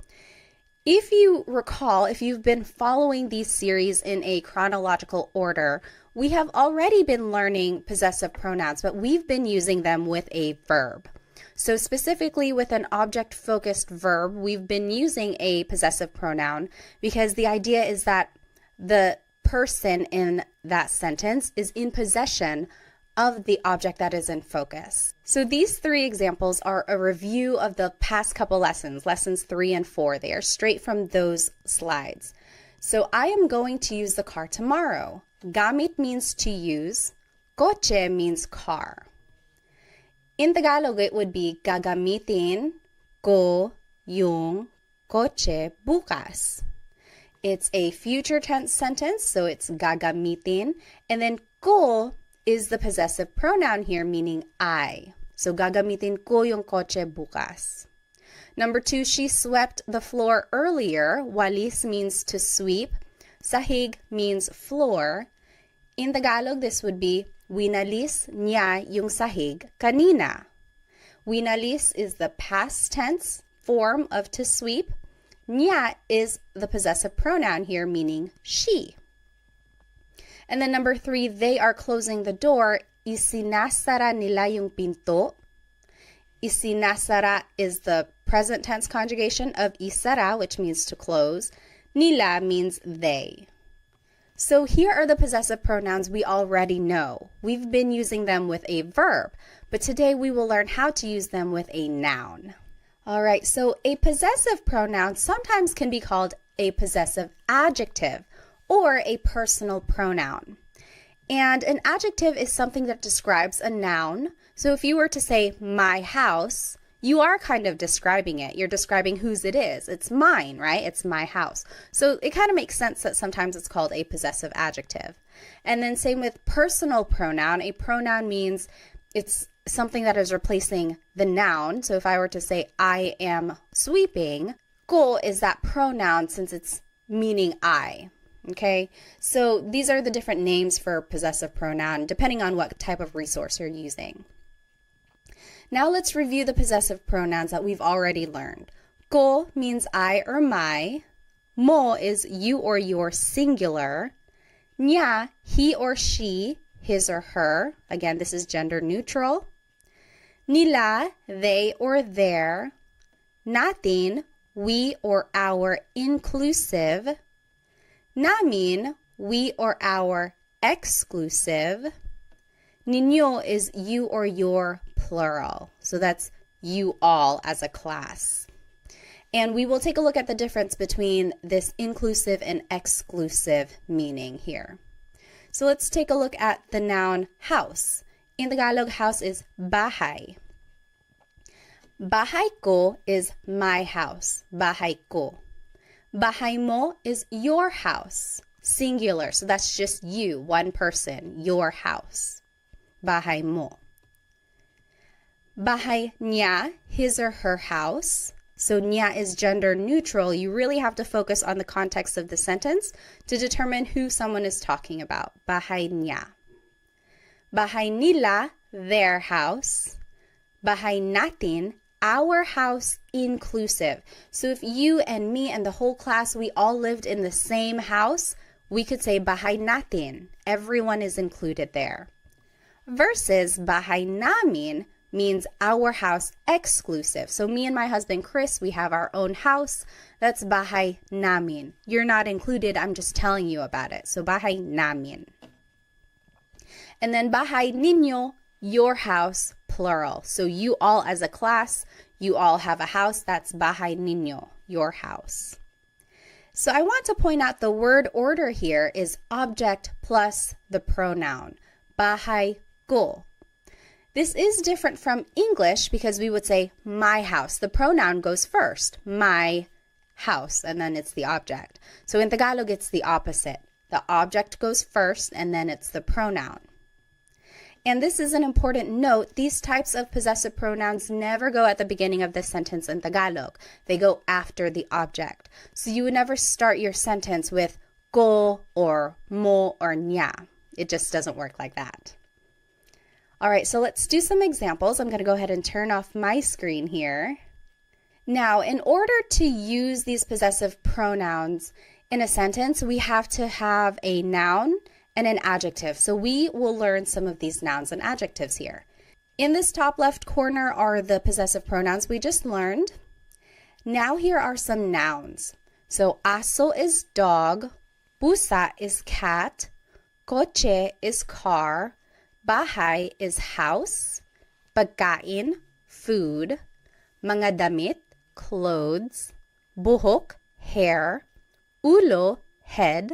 If you recall, if you've been following these series in a chronological order, we have already been learning possessive pronouns, but we've been using them with a verb. So specifically with an object-focused verb, we've been using a possessive pronoun because the idea is that the person in that sentence is in possession of the object that is in focus. So these three examples are a review of the past couple lessons, lessons 3 and 4. They are straight from those slides. So I am going to use the car tomorrow. Gamit means to use. Kotse means car. In Tagalog, it would be gagamitin ko yung kotse bukas. It's a future tense sentence, so it's gagamitin. And then ko is the possessive pronoun here, meaning I. So gagamitin ko yung kotse bukas. Number 2, she swept the floor earlier. Walis means to sweep. Sahig means floor. In Tagalog, this would be winalis niya yung sahig kanina. Winalis is the past tense form of to sweep. Niya is the possessive pronoun here, meaning she. And then number 3, they are closing the door. Isinasara nila yung pinto. Isinasara is the present tense conjugation of isara, which means to close. Nila means they. So here are the possessive pronouns we already know. We've been using them with a verb, but today we will learn how to use them with a noun. All right, so a possessive pronoun sometimes can be called a possessive adjective or a personal pronoun. And an adjective is something that describes a noun. So if you were to say my house, you are kind of describing it. You're describing whose it is. It's mine, right? It's my house. So it kind of makes sense that sometimes it's called a possessive adjective. And then same with personal pronoun. A pronoun means it's something that is replacing the noun. So if I were to say I am sweeping, ko is that pronoun since it's meaning I. Okay, so these are the different names for possessive pronoun depending on what type of resource you're using. Now let's review the possessive pronouns that we've already learned. Ko means I or my. Mo is you or your singular. Nya, he or she, his or her. Again, this is gender neutral. Nila, they or their. Natin, we or our inclusive. Namin, we or our exclusive. Ninyo is you or your plural. So that's you all as a class. And we will take a look at the difference between this inclusive and exclusive meaning here. So let's take a look at the noun house. In Tagalog, house is bahay. Bahay ko is my house. Bahay ko. Bahay mo is your house, singular. So that's just you, one person, your house. Bahay mo. Bahay niya, his or her house. So niya is gender neutral. You really have to focus on the context of the sentence to determine who someone is talking about. Bahay niya. Bahay nila, their house. Bahay natin, our house inclusive. So if you and me and the whole class, we all lived in the same house, we could say bahay natin. Everyone is included there. Versus bahay namin means our house exclusive. So me and my husband Chris, we have our own house. That's bahay namin. You're not included, I'm just telling you about it. So bahay namin. And then bahay ninyo, your house, plural. So you all as a class, you all have a house. That's bahay ninyo, your house. So I want to point out the word order here is object plus the pronoun. Bahay ko. This is different from English because we would say my house. The pronoun goes first, my house, and then it's the object. So in Tagalog, it's the opposite. The object goes first, and then it's the pronoun. And this is an important note. These types of possessive pronouns never go at the beginning of the sentence in Tagalog. They go after the object. So you would never start your sentence with ko or mo or nya. It just doesn't work like that. All right, so let's do some examples. I'm going to go ahead and turn off my screen here. Now, in order to use these possessive pronouns in a sentence, we have to have a noun and an adjective. So we will learn some of these nouns and adjectives here. In this top left corner are the possessive pronouns we just learned. Now here are some nouns. So aso is dog, pusa is cat, coche is car, bahay is house, pagkain, food, mga damit, clothes, buhok, hair, ulo, head,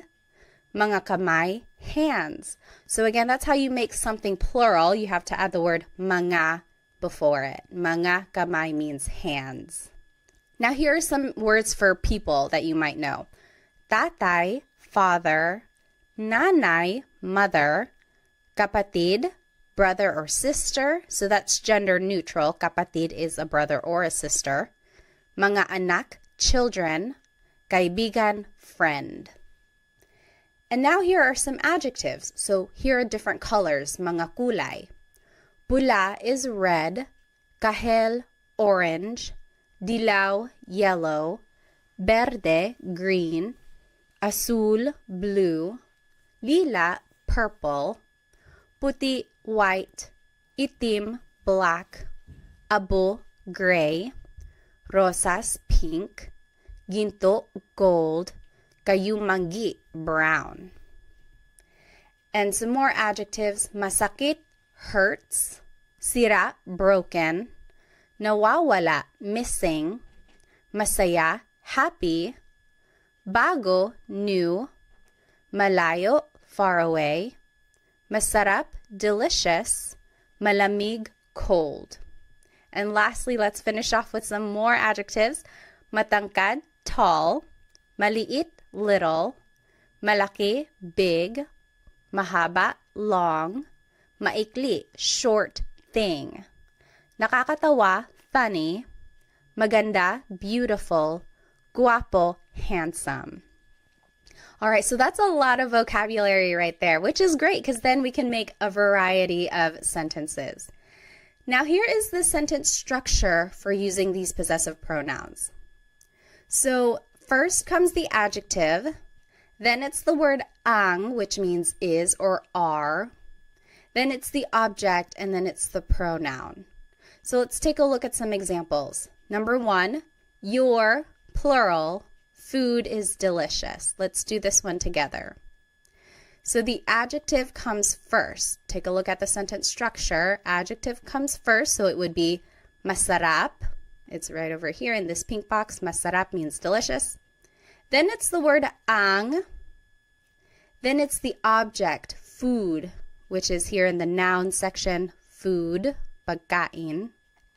mga kamay, hands. So again, that's how you make something plural. You have to add the word mga before it. Mga kamay means hands. Now here are some words for people that you might know. Tatay, father, nanay, mother, kapatid, brother or sister. So that's gender neutral. Kapatid is a brother or a sister. Mga anak, children, kaibigan, friend. And now here are some adjectives. So here are different colors, mga kulay. Pula is red, kahel, orange, dilaw, yellow, verde, green, azul, blue, lila, purple, puti, white, itim, black, abo, gray, rosas, pink, ginto, gold, kayumanggi, brown. And some more adjectives, masakit, hurts, sira, broken, nawawala, missing, masaya, happy, bago, new, malayo, far away, masarap, delicious, malamig, cold. And lastly, let's finish off with some more adjectives. Matangkad, tall, maliit, little, malaki, big, mahaba, long, maikli, short, thing, nakakatawa, funny, maganda, beautiful, guapo, handsome. All right, so that's a lot of vocabulary right there, which is great because then we can make a variety of sentences. Now here is the sentence structure for using these possessive pronouns. So first comes the adjective, then it's the word ang, which means is or are, then it's the object, and then it's the pronoun. So let's take a look at some examples. Number 1, your, plural, food is delicious. Let's do this one together. So the adjective comes first. Take a look at the sentence structure. Adjective comes first, so it would be masarap. It's right over here in this pink box. Masarap means delicious. Then it's the word ang. Then it's the object, food, which is here in the noun section, food, pagkain.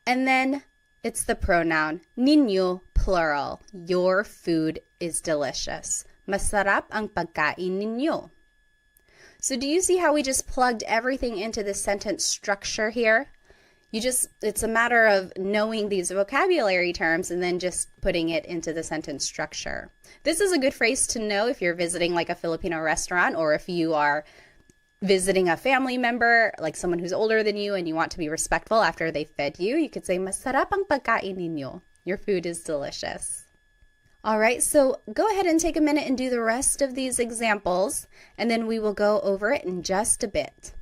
And then it's the pronoun, ninyo, plural. Your food is delicious. Masarap ang pagkain ninyo. So do you see how we just plugged everything into the sentence structure here? It's a matter of knowing these vocabulary terms and then just putting it into the sentence structure. This is a good phrase to know if you're visiting like a Filipino restaurant, or if you are visiting a family member, like someone who's older than you, and you want to be respectful after they fed you. You could say, masarap ang pagkain ninyo. Your food is delicious. All right, so go ahead and take a minute and do the rest of these examples, and then we will go over it in just a bit.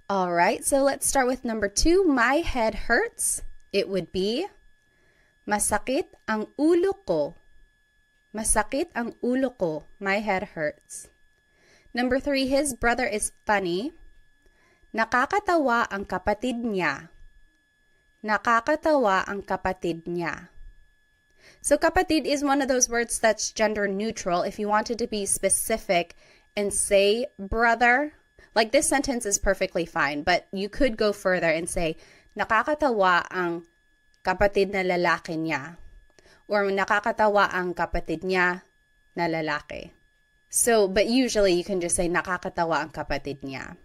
All right, so let's start with number 2. My head hurts. It would be, masakit ang ulo ko. Masakit ang ulo ko. My head hurts. Number 3, his brother is funny. Nakakatawa ang kapatid niya. Nakakatawa ang kapatid niya. So kapatid is one of those words that's gender neutral. If you wanted to be specific and say brother, like this sentence is perfectly fine, but you could go further and say, nakakatawa ang kapatid na lalaki niya. Or nakakatawa ang kapatid niya na lalaki. So, but usually you can just say, nakakatawa ang kapatid niya.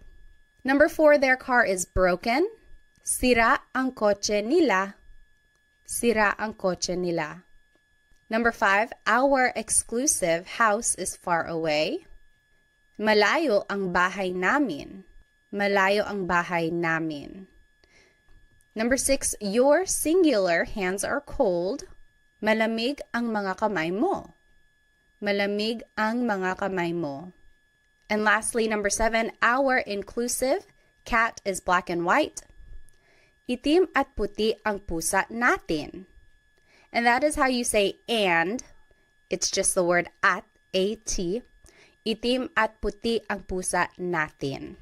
Number 4, their car is broken. Sira ang kotse nila. Sira ang kotse nila. Number 5, our exclusive house is far away. Malayo ang bahay namin. Malayo ang bahay namin. Number 6, your singular hands are cold. Malamig ang mga kamay mo. Malamig ang mga kamay mo. And lastly, number 7, our inclusive cat is black and white. Itim at puti ang pusa natin. And that is how you say and. It's just the word at, A-T. Itim at puti ang pusa natin.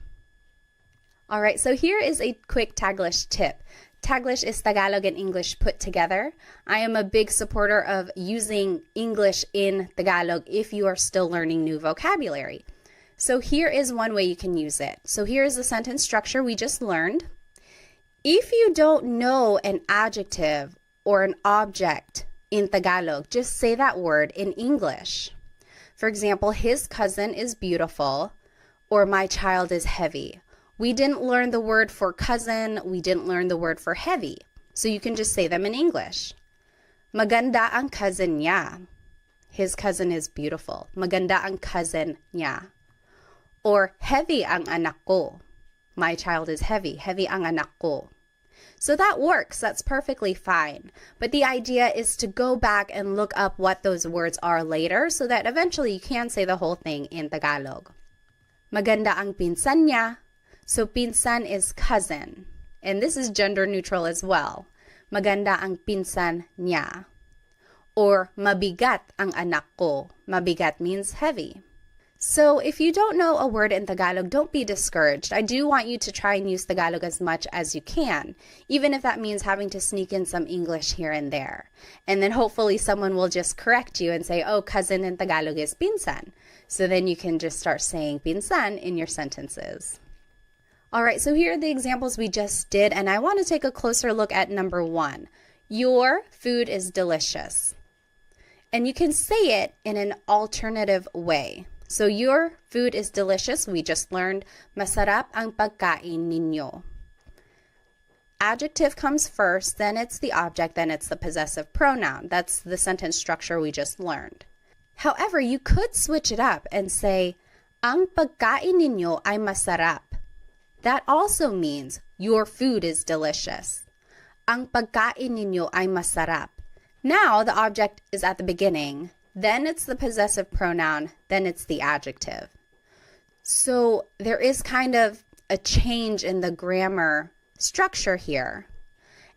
All right, so here is a quick Taglish tip. Taglish is Tagalog and English put together. I am a big supporter of using English in Tagalog if you are still learning new vocabulary. So here is one way you can use it. So here is the sentence structure we just learned. If you don't know an adjective or an object in Tagalog, just say that word in English. For example, his cousin is beautiful, or my child is heavy. We didn't learn the word for cousin, we didn't learn the word for heavy. So you can just say them in English. Maganda ang cousin niya. His cousin is beautiful. Maganda ang cousin niya. Or heavy ang anak ko. My child is heavy. Heavy ang anak ko. So that works. That's perfectly fine. But the idea is to go back and look up what those words are later so that eventually you can say the whole thing in Tagalog. Maganda ang pinsan niya. So pinsan is cousin. And this is gender neutral as well. Maganda ang pinsan niya. Or mabigat ang anak ko. Mabigat means heavy. So if you don't know a word in Tagalog, don't be discouraged. I do want you to try and use Tagalog as much as you can, even if that means having to sneak in some English here and there. And then hopefully someone will just correct you and say, oh, cousin in Tagalog is pinsan. So then you can just start saying pinsan in your sentences. All right, so here are the examples we just did, and I want to take a closer look at number 1. Your food is delicious. And you can say it in an alternative way. So your food is delicious. We just learned, masarap ang pagkain ninyo. Adjective comes first, then it's the object, then it's the possessive pronoun. That's the sentence structure we just learned. However, you could switch it up and say, ang pagkain ninyo ay masarap. That also means your food is delicious. Ang pagkain ninyo ay masarap. Now the object is at the beginning. Then it's the possessive pronoun, then it's the adjective. So there is kind of a change in the grammar structure here.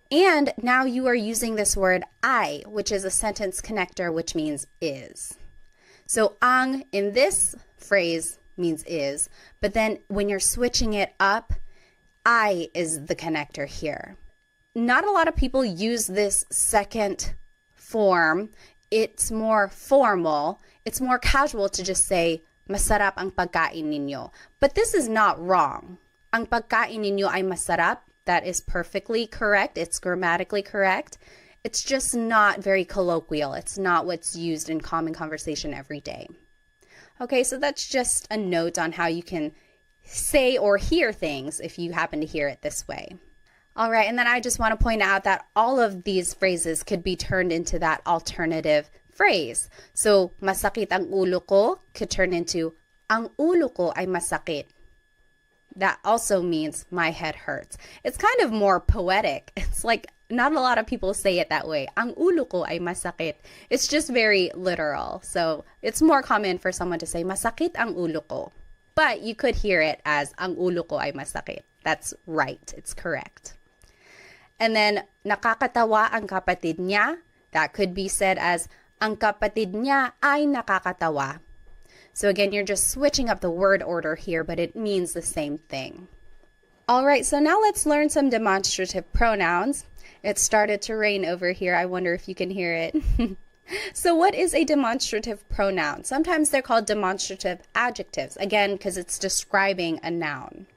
And now you are using this word ay, which is a sentence connector, which means is. So ang in this phrase means is, but then when you're switching it up, I is the connector here. Not a lot of people use this second form. It's more formal. It's more casual to just say, masarap ang pagkain ninyo. But this is not wrong. Ang pagkain ninyo ay masarap. That is perfectly correct. It's grammatically correct. It's just not very colloquial. It's not what's used in common conversation every day. Okay, so that's just a note on how you can say or hear things if you happen to hear it this way. All right, and then I just want to point out that all of these phrases could be turned into that alternative phrase. So, masakit ang ulo ko could turn into, ang ulo ko ay masakit. That also means my head hurts. It's kind of more poetic. It's like not a lot of people say it that way. Ang ulo ko ay masakit. It's just very literal. So it's more common for someone to say, masakit ang ulo ko. But you could hear it as, ang ulo ko ay masakit. That's right. It's correct. And then, nakakatawa ang kapatid niya. That could be said as, ang kapatid niya ay nakakatawa. So again, you're just switching up the word order here, but it means the same thing. All right, so now let's learn some demonstrative pronouns. It started to rain over here. I wonder if you can hear it. So what is a demonstrative pronoun? Sometimes they're called demonstrative adjectives, again, because it's describing a noun.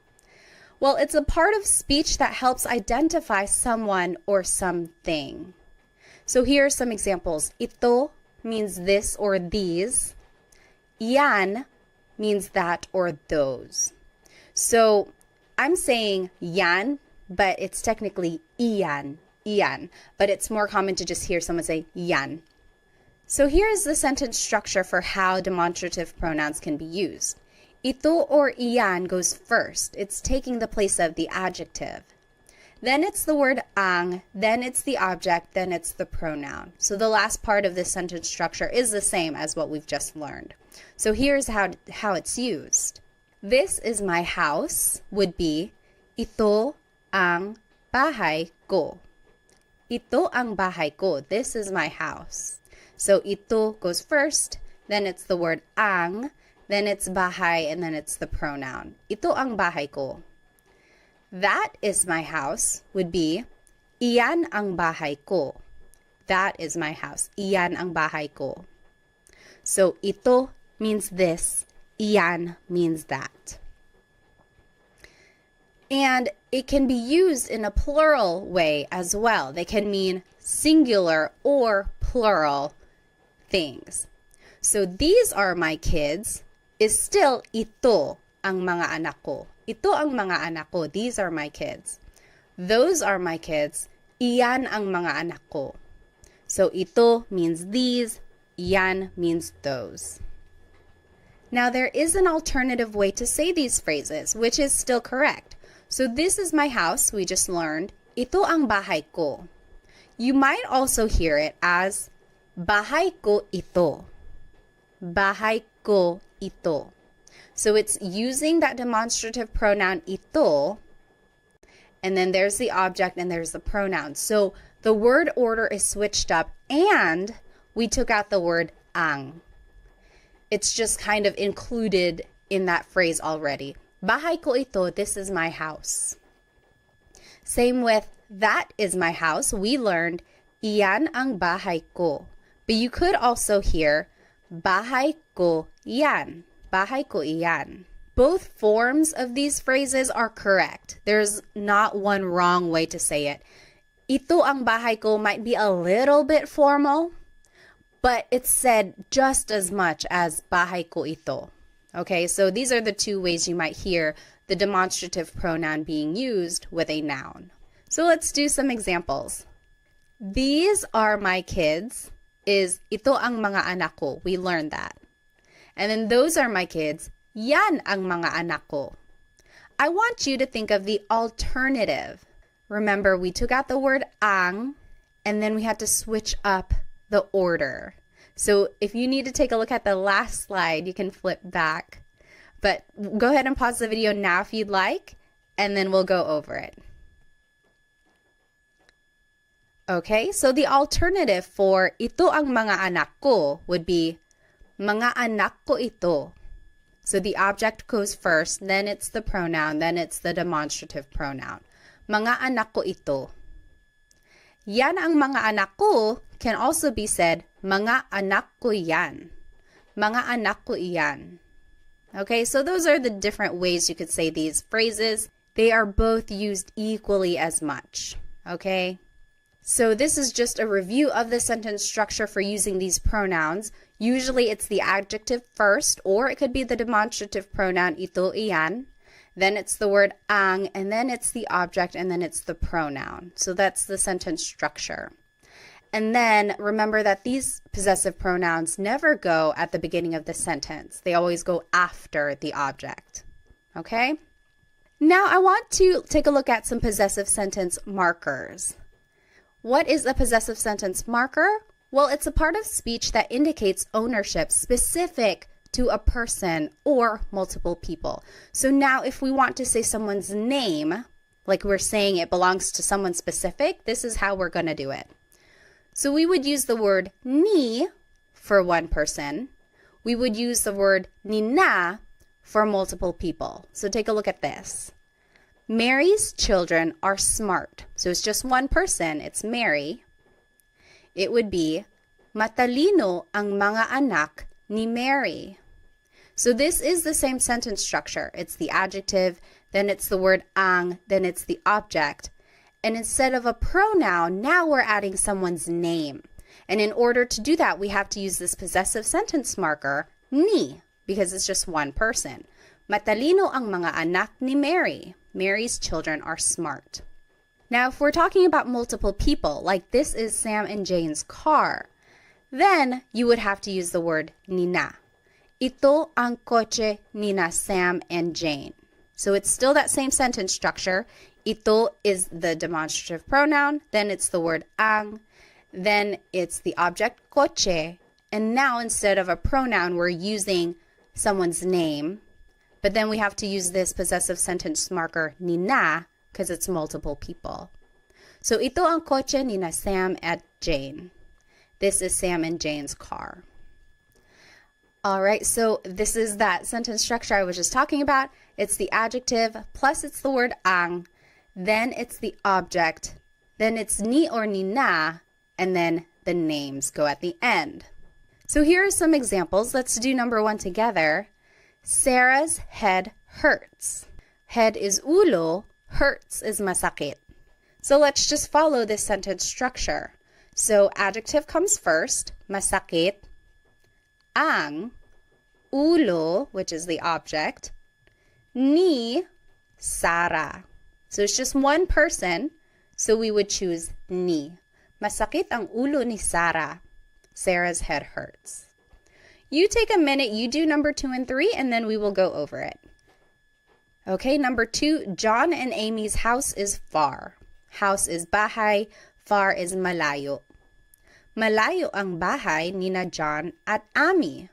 Well, it's a part of speech that helps identify someone or something. So here are some examples. Ito means this or these. Yan means that or those. So I'm saying yan, but it's technically iyan, iyan. But it's more common to just hear someone say yan. So here's the sentence structure for how demonstrative pronouns can be used. Ito or iyan goes first. It's taking the place of the adjective. Then it's the word ang, then it's the object, then it's the pronoun. So the last part of this sentence structure is the same as what we've just learned. So here's how it's used. This is my house would be Ito ang bahay ko. Ito ang bahay ko. This is my house. So ito goes first, then it's the word ang, then it's bahay, and then it's the pronoun. Ito ang bahay ko. That is my house would be iyan ang bahay ko. That is my house. Iyan ang bahay ko. So ito means this, iyan means that. And it can be used in a plural way as well. They can mean singular or plural things. So these are my kids is still ito ang mga anak ko. Ito ang mga anak ko. These are my kids. Those are my kids. Iyan ang mga anak ko. So ito means these. Iyan means those. Now there is an alternative way to say these phrases, which is still correct. So this is my house, we just learned. Ito ang bahay ko. You might also hear it as bahay ko ito. Bahay ko ito. So it's using that demonstrative pronoun ito, and then there's the object and there's the pronoun. So the word order is switched up and we took out the word ang. It's just kind of included in that phrase already. Bahay ko ito, this is my house. Same with that is my house. We learned iyan ang bahay ko. But you could also hear bahay ko iyan. Bahay ko iyan. Both forms of these phrases are correct. There's not one wrong way to say it. Ito ang bahay ko might be a little bit formal, but it's said just as much as bahay ko ito. Okay, so these are the two ways you might hear the demonstrative pronoun being used with a noun. So let's do some examples. These are my kids is ito ang mga anak ko. We learned that. And then those are my kids. Yan ang mga anak ko. I want you to think of the alternative. Remember, we took out the word ang, and then we had to switch up the order. So if you need to take a look at the last slide, you can flip back. But go ahead and pause the video now if you'd like, and then we'll go over it. Okay, so the alternative for ito ang mga anak ko would be mga anak ko ito. So the object goes first, then it's the pronoun, then it's the demonstrative pronoun. Mga anak ko ito. Yan ang mga anak ko can also be said, mga anak ko yan. Mga anak ko iyan. Okay, so those are the different ways you could say these phrases. They are both used equally as much. Okay, so this is just a review of the sentence structure for using these pronouns. Usually it's the adjective first, or it could be the demonstrative pronoun ito, iyan. Then it's the word ang, and then it's the object, and then it's the pronoun. So that's the sentence structure. And then remember that these possessive pronouns never go at the beginning of the sentence. They always go after the object. Okay? Now I want to take a look at some possessive sentence markers. What is a possessive sentence marker? Well, it's a part of speech that indicates ownership specific to a person or multiple people. So now if we want to say someone's name, like we're saying it belongs to someone specific, this is how we're going to do it. So we would use the word ni for one person. We would use the word nina for multiple people. So take a look at this. Mary's children are smart. So it's just one person. It's Mary. It would be matalino ang mga anak ni Mary. So this is the same sentence structure. It's the adjective, then it's the word ang, then it's the object. And instead of a pronoun, now we're adding someone's name. And in order to do that, we have to use this possessive sentence marker, ni, because it's just one person. Matalino ang mga anak ni Mary. Mary's children are smart. Now, if we're talking about multiple people, like this is Sam and Jane's car, then you would have to use the word nina. Ito ang kotse nina Sam and Jane. So it's still that same sentence structure. Ito is the demonstrative pronoun, then it's the word ang, then it's the object kotse, and now instead of a pronoun, we're using someone's name, But then we have to use this possessive sentence marker ni na because it's multiple people. So ito ang kotse ni na Sam at Jane. This is Sam and Jane's car. All right, so this is that sentence structure I was just talking about. It's the adjective plus it's the word ang, then it's the object, then it's ni or ni na, and then the names go at the end. So here are some examples. Let's do number 1 together. Sarah's head hurts. Head is ulo, hurts is masakit. So let's just follow this sentence structure. So adjective comes first, masakit, ang, ulo, which is the object, ni, Sarah. So it's just one person, so we would choose ni. Masakit ang ulo ni Sarah. Sarah's head hurts. You take a minute, you do number 2 and 3, and then we will go over it. Okay, number 2, John and Amy's house is far. House is bahay, far is malayo. Malayo ang bahay ni na John at Amy.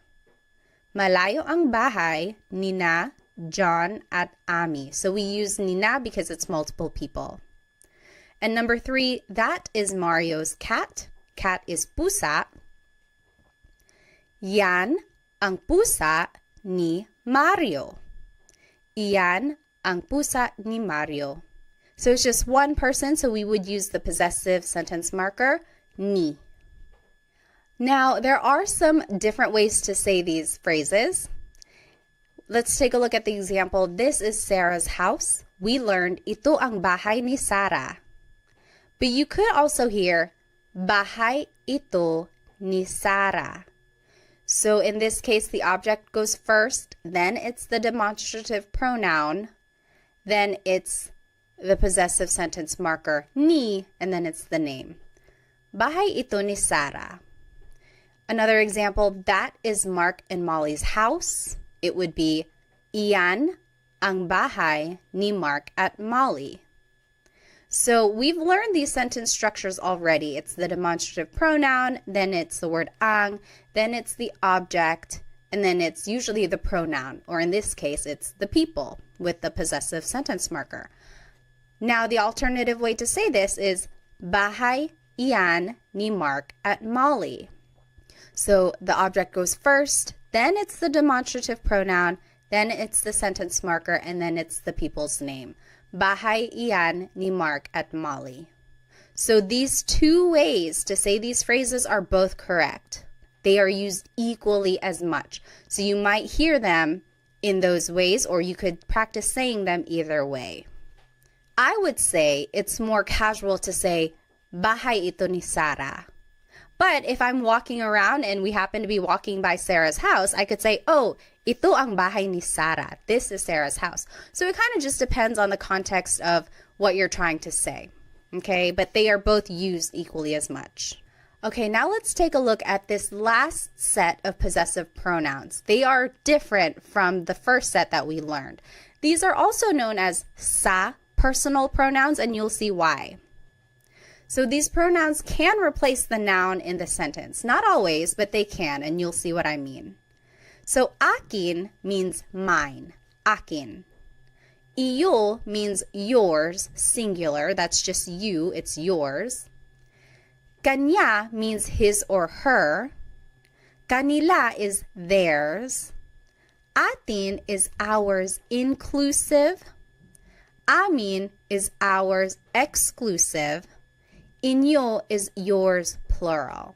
Malayo ang bahay ni na John at Amy. So we use ni na because it's multiple people. And number 3, that is Mario's cat. Cat is pusa. Yan ang pusa ni Mario. Iyan ang pusa ni Mario. So it's just one person, so we would use the possessive sentence marker, ni. Now, there are some different ways to say these phrases. Let's take a look at the example. This is Sarah's house. We learned, ito ang bahay ni Sarah. But you could also hear, bahay ito ni Sarah. So in this case, the object goes first, then it's the demonstrative pronoun, then it's the possessive sentence marker, ni, and then it's the name. Bahay ito ni Sarah. Another example, that is Mark and Molly's house. It would be, iyan ang bahay ni Mark at Molly. So we've learned these sentence structures already. It's the demonstrative pronoun, then it's the word ang, then it's the object, and then it's usually the pronoun, or in this case, it's the people with the possessive sentence marker. Now, the alternative way to say this is bahay iyan ni Mark at Molly. So the object goes first, then it's the demonstrative pronoun, then it's the sentence marker, and then it's the people's name. Bahay iyan ni Mark at Molly. So these two ways to say these phrases are both correct. They are used equally as much. So you might hear them in those ways, or you could practice saying them either way. I would say it's more casual to say, bahay ito ni Sarah. But if I'm walking around and we happen to be walking by Sarah's house, I could say, oh, ito ang bahay ni Sarah. This is Sarah's house. So it kind of just depends on the context of what you're trying to say. Okay, but they are both used equally as much. Okay, now let's take a look at this last set of possessive pronouns. They are different from the first set that we learned. These are also known as sa personal pronouns, and you'll see why. So these pronouns can replace the noun in the sentence. Not always, but they can, and you'll see what I mean. So akin means mine, akin. Iyo means yours, singular. That's just you, it's yours. Kanya means his or her. Kanila is theirs. Atin is ours, inclusive. Amin is ours, exclusive. Inyo is yours, plural.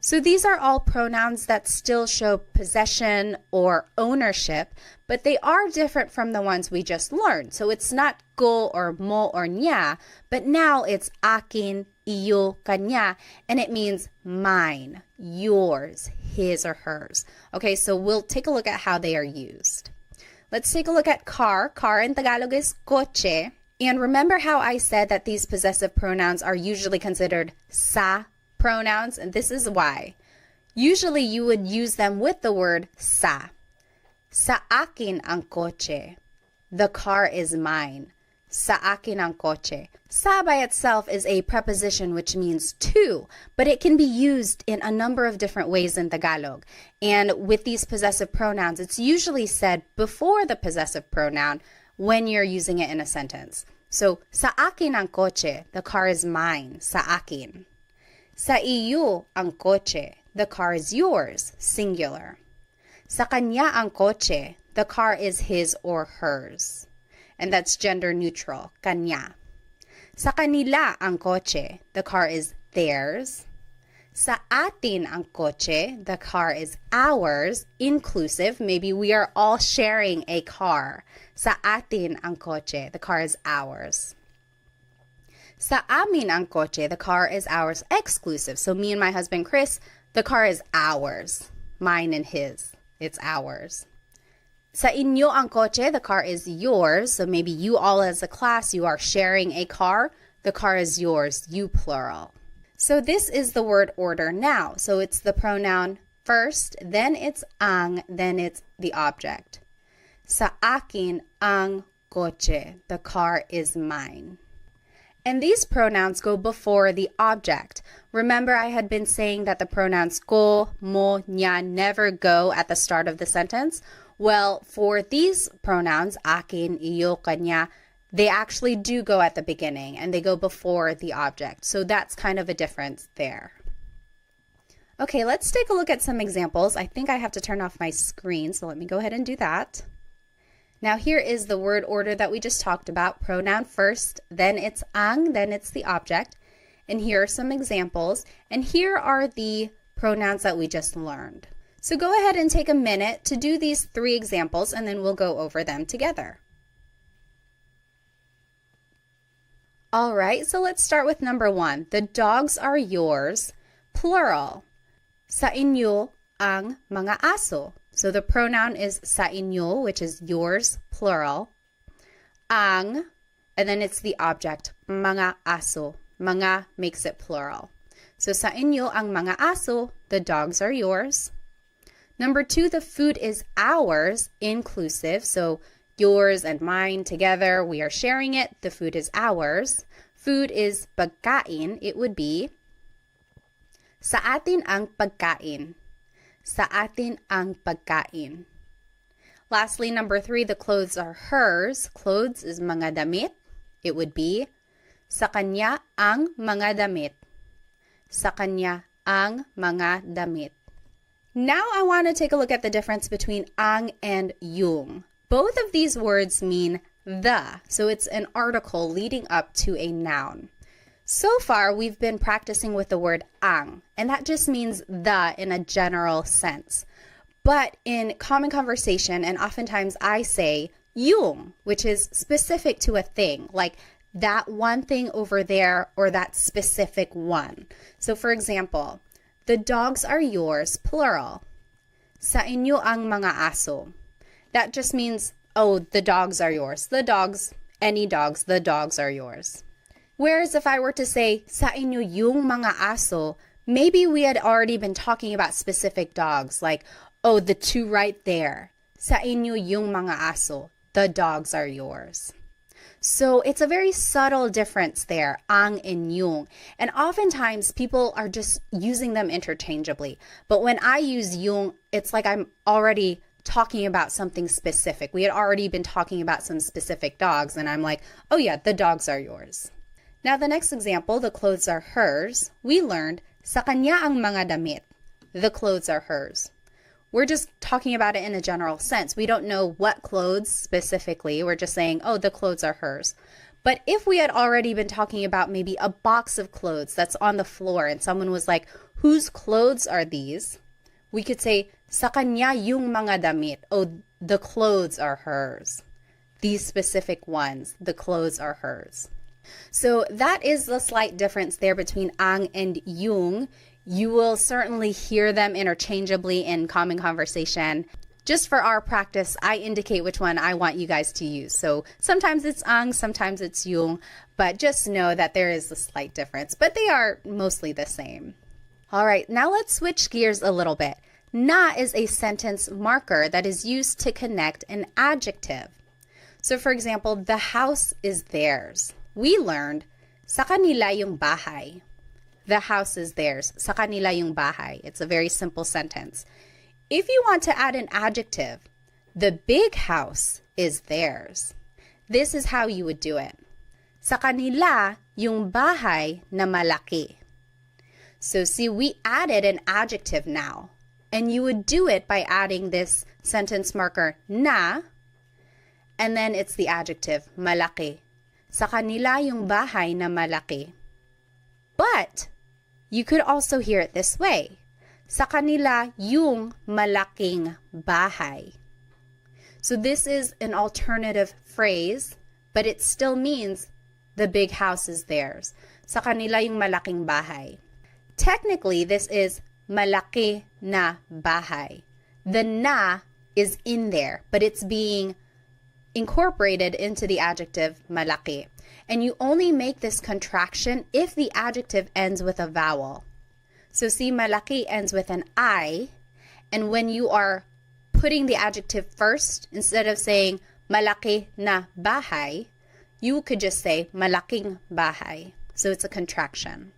So these are all pronouns that still show possession or ownership, but they are different from the ones we just learned. So it's not ko or mo or nya, but now it's akin, iyo, kanya, and it means mine, yours, his or hers. Okay, so we'll take a look at how they are used. Let's take a look at car. Car in Tagalog is kotse. And remember how I said that these possessive pronouns are usually considered sa pronouns? And this is why. Usually you would use them with the word sa. Sa akin ang kotse. The car is mine. Sa akin ang kotse. Sa by itself is a preposition which means to, but it can be used in a number of different ways in Tagalog. And with these possessive pronouns, it's usually said before the possessive pronoun when you're using it in a sentence. So, sa akin ang kotse, the car is mine, sa akin. Sa iyo ang kotse, the car is yours, singular. Sa kanya ang kotse, the car is his or hers. And that's gender neutral, kanya. Sa kanila ang kotse, the car is theirs. Sa atin ang kotse, the car is ours, inclusive. Maybe we are all sharing a car. Sa atin ang kotse, the car is ours. Sa amin ang kotse, the car is ours, exclusive. So me and my husband Chris, the car is ours. Mine and his. It's ours. Sa inyo ang kotse, the car is yours. So maybe you all as a class, you are sharing a car. The car is yours, you plural. So this is the word order now. So it's the pronoun first, then it's ang, then it's the object. Sa akin ang kotse, the car is mine. And these pronouns go before the object. Remember, I had been saying that the pronouns ko, mo, nya never go at the start of the sentence. Well, for these pronouns, akin, iyo, kanya, they actually do go at the beginning and they go before the object. So that's kind of a difference there. Okay, let's take a look at some examples. I think I have to turn off my screen, so let me go ahead and do that. Now here is the word order that we just talked about. Pronoun first, then it's ang, then it's the object. And here are some examples. And here are the pronouns that we just learned. So go ahead and take a minute to do these 3 examples and then we'll go over them together. All right, so let's start with number 1. The dogs are yours, plural. Sa inyo ang mga aso. So the pronoun is sa inyo, which is yours, plural. Ang, and then it's the object, mga aso. Mga makes it plural. So sa inyo ang mga aso, the dogs are yours. Number 2, the food is ours, inclusive. So yours and mine together, we are sharing it. The food is ours. Food is pagkain. It would be sa atin ang pagkain. Sa atin ang pagkain. Lastly, number 3, the clothes are hers. Clothes is mga damit. It would be sa kanya ang mga damit. Sa kanya ang mga damit. Now I want to take a look at the difference between ang and yung. Both of these words mean the, so it's an article leading up to a noun. So far, we've been practicing with the word ang, and that just means the in a general sense. But in common conversation, and oftentimes I say yung, which is specific to a thing, like that one thing over there or that specific one. So for example, the dogs are yours, plural. Sa inyo ang mga aso. That just means, oh, the dogs are yours. The dogs, any dogs, the dogs are yours. Whereas if I were to say, sa inyo yung mga aso, maybe we had already been talking about specific dogs, like, oh, the 2 right there. Sa inyo yung mga aso, the dogs are yours. So it's a very subtle difference there, ang and yung. And oftentimes people are just using them interchangeably. But when I use yung, it's like I'm already talking about something specific. We had already been talking about some specific dogs, and I'm like, oh yeah, the dogs are yours. Now the next example, the clothes are hers. We learned, sa kanya ang mga damit. The clothes are hers. We're just talking about it in a general sense. We don't know what clothes specifically. We're just saying, oh, the clothes are hers. But if we had already been talking about maybe a box of clothes that's on the floor and someone was like, whose clothes are these? We could say, sa kanya yung mga damit. Oh, the clothes are hers. These specific ones, the clothes are hers. So that is the slight difference there between ang and yung. You will certainly hear them interchangeably in common conversation. Just for our practice, I indicate which one I want you guys to use. So sometimes it's ang, sometimes it's yung, but just know that there is a slight difference, but they are mostly the same. All right, now let's switch gears a little bit. Na is a sentence marker that is used to connect an adjective. So for example, the house is theirs. We learned, sa kanila yung bahay. The house is theirs. Sa kanila yung bahay. It's a very simple sentence. If you want to add an adjective, the big house is theirs. This is how you would do it. Sa kanila yung bahay na malaki. So see, we added an adjective now. And you would do it by adding this sentence marker na, and then it's the adjective malaki. Sa kanila yung bahay na malaki. But you could also hear it this way. Sa kanila yung malaking bahay. So this is an alternative phrase, but it still means the big house is theirs. Sa kanila yung malaking bahay. Technically, this is malaki na bahay. The na is in there, but it's being incorporated into the adjective malaki. And you only make this contraction if the adjective ends with a vowel. So see, malaki ends with an I, and when you are putting the adjective first, instead of saying malaki na bahay, you could just say malaking bahay. So it's a contraction.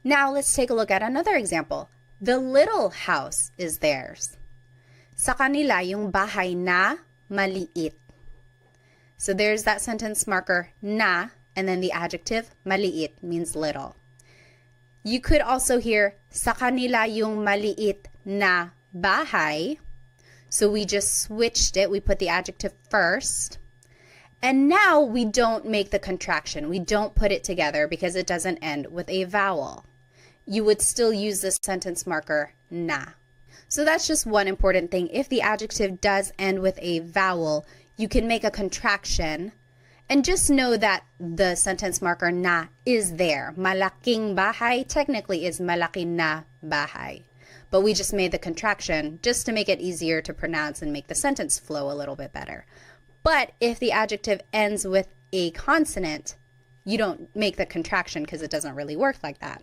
Now let's take a look at another example. The little house is theirs. Sa kanila yung bahay na maliit. So there's that sentence marker na, and then the adjective maliit means little. You could also hear sa kanila yung maliit na bahay. So we just switched it. We put the adjective first. And now we don't make the contraction. We don't put it together because it doesn't end with a vowel. You would still use this sentence marker na. So that's just one important thing. If the adjective does end with a vowel, you can make a contraction. And just know that the sentence marker na is there. Malaking bahay technically is malaki na bahay. But we just made the contraction just to make it easier to pronounce and make the sentence flow a little bit better. But if the adjective ends with a consonant, you don't make the contraction because it doesn't really work like that.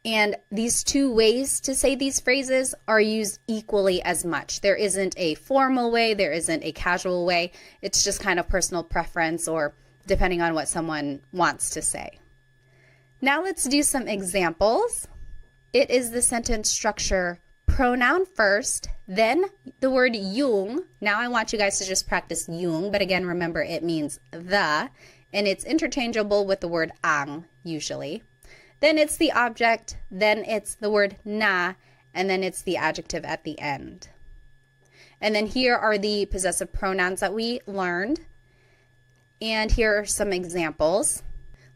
And these two ways to say these phrases are used equally as much. There isn't a formal way, there isn't a casual way. It's just kind of personal preference or depending on what someone wants to say. Now let's do some examples. It is the sentence structure pronoun first, then the word yung. Now I want you guys to just practice yung, but again, remember it means the, and it's interchangeable with the word ang usually. Then it's the object, then it's the word na, and then it's the adjective at the end. And then here are the possessive pronouns that we learned. And here are some examples.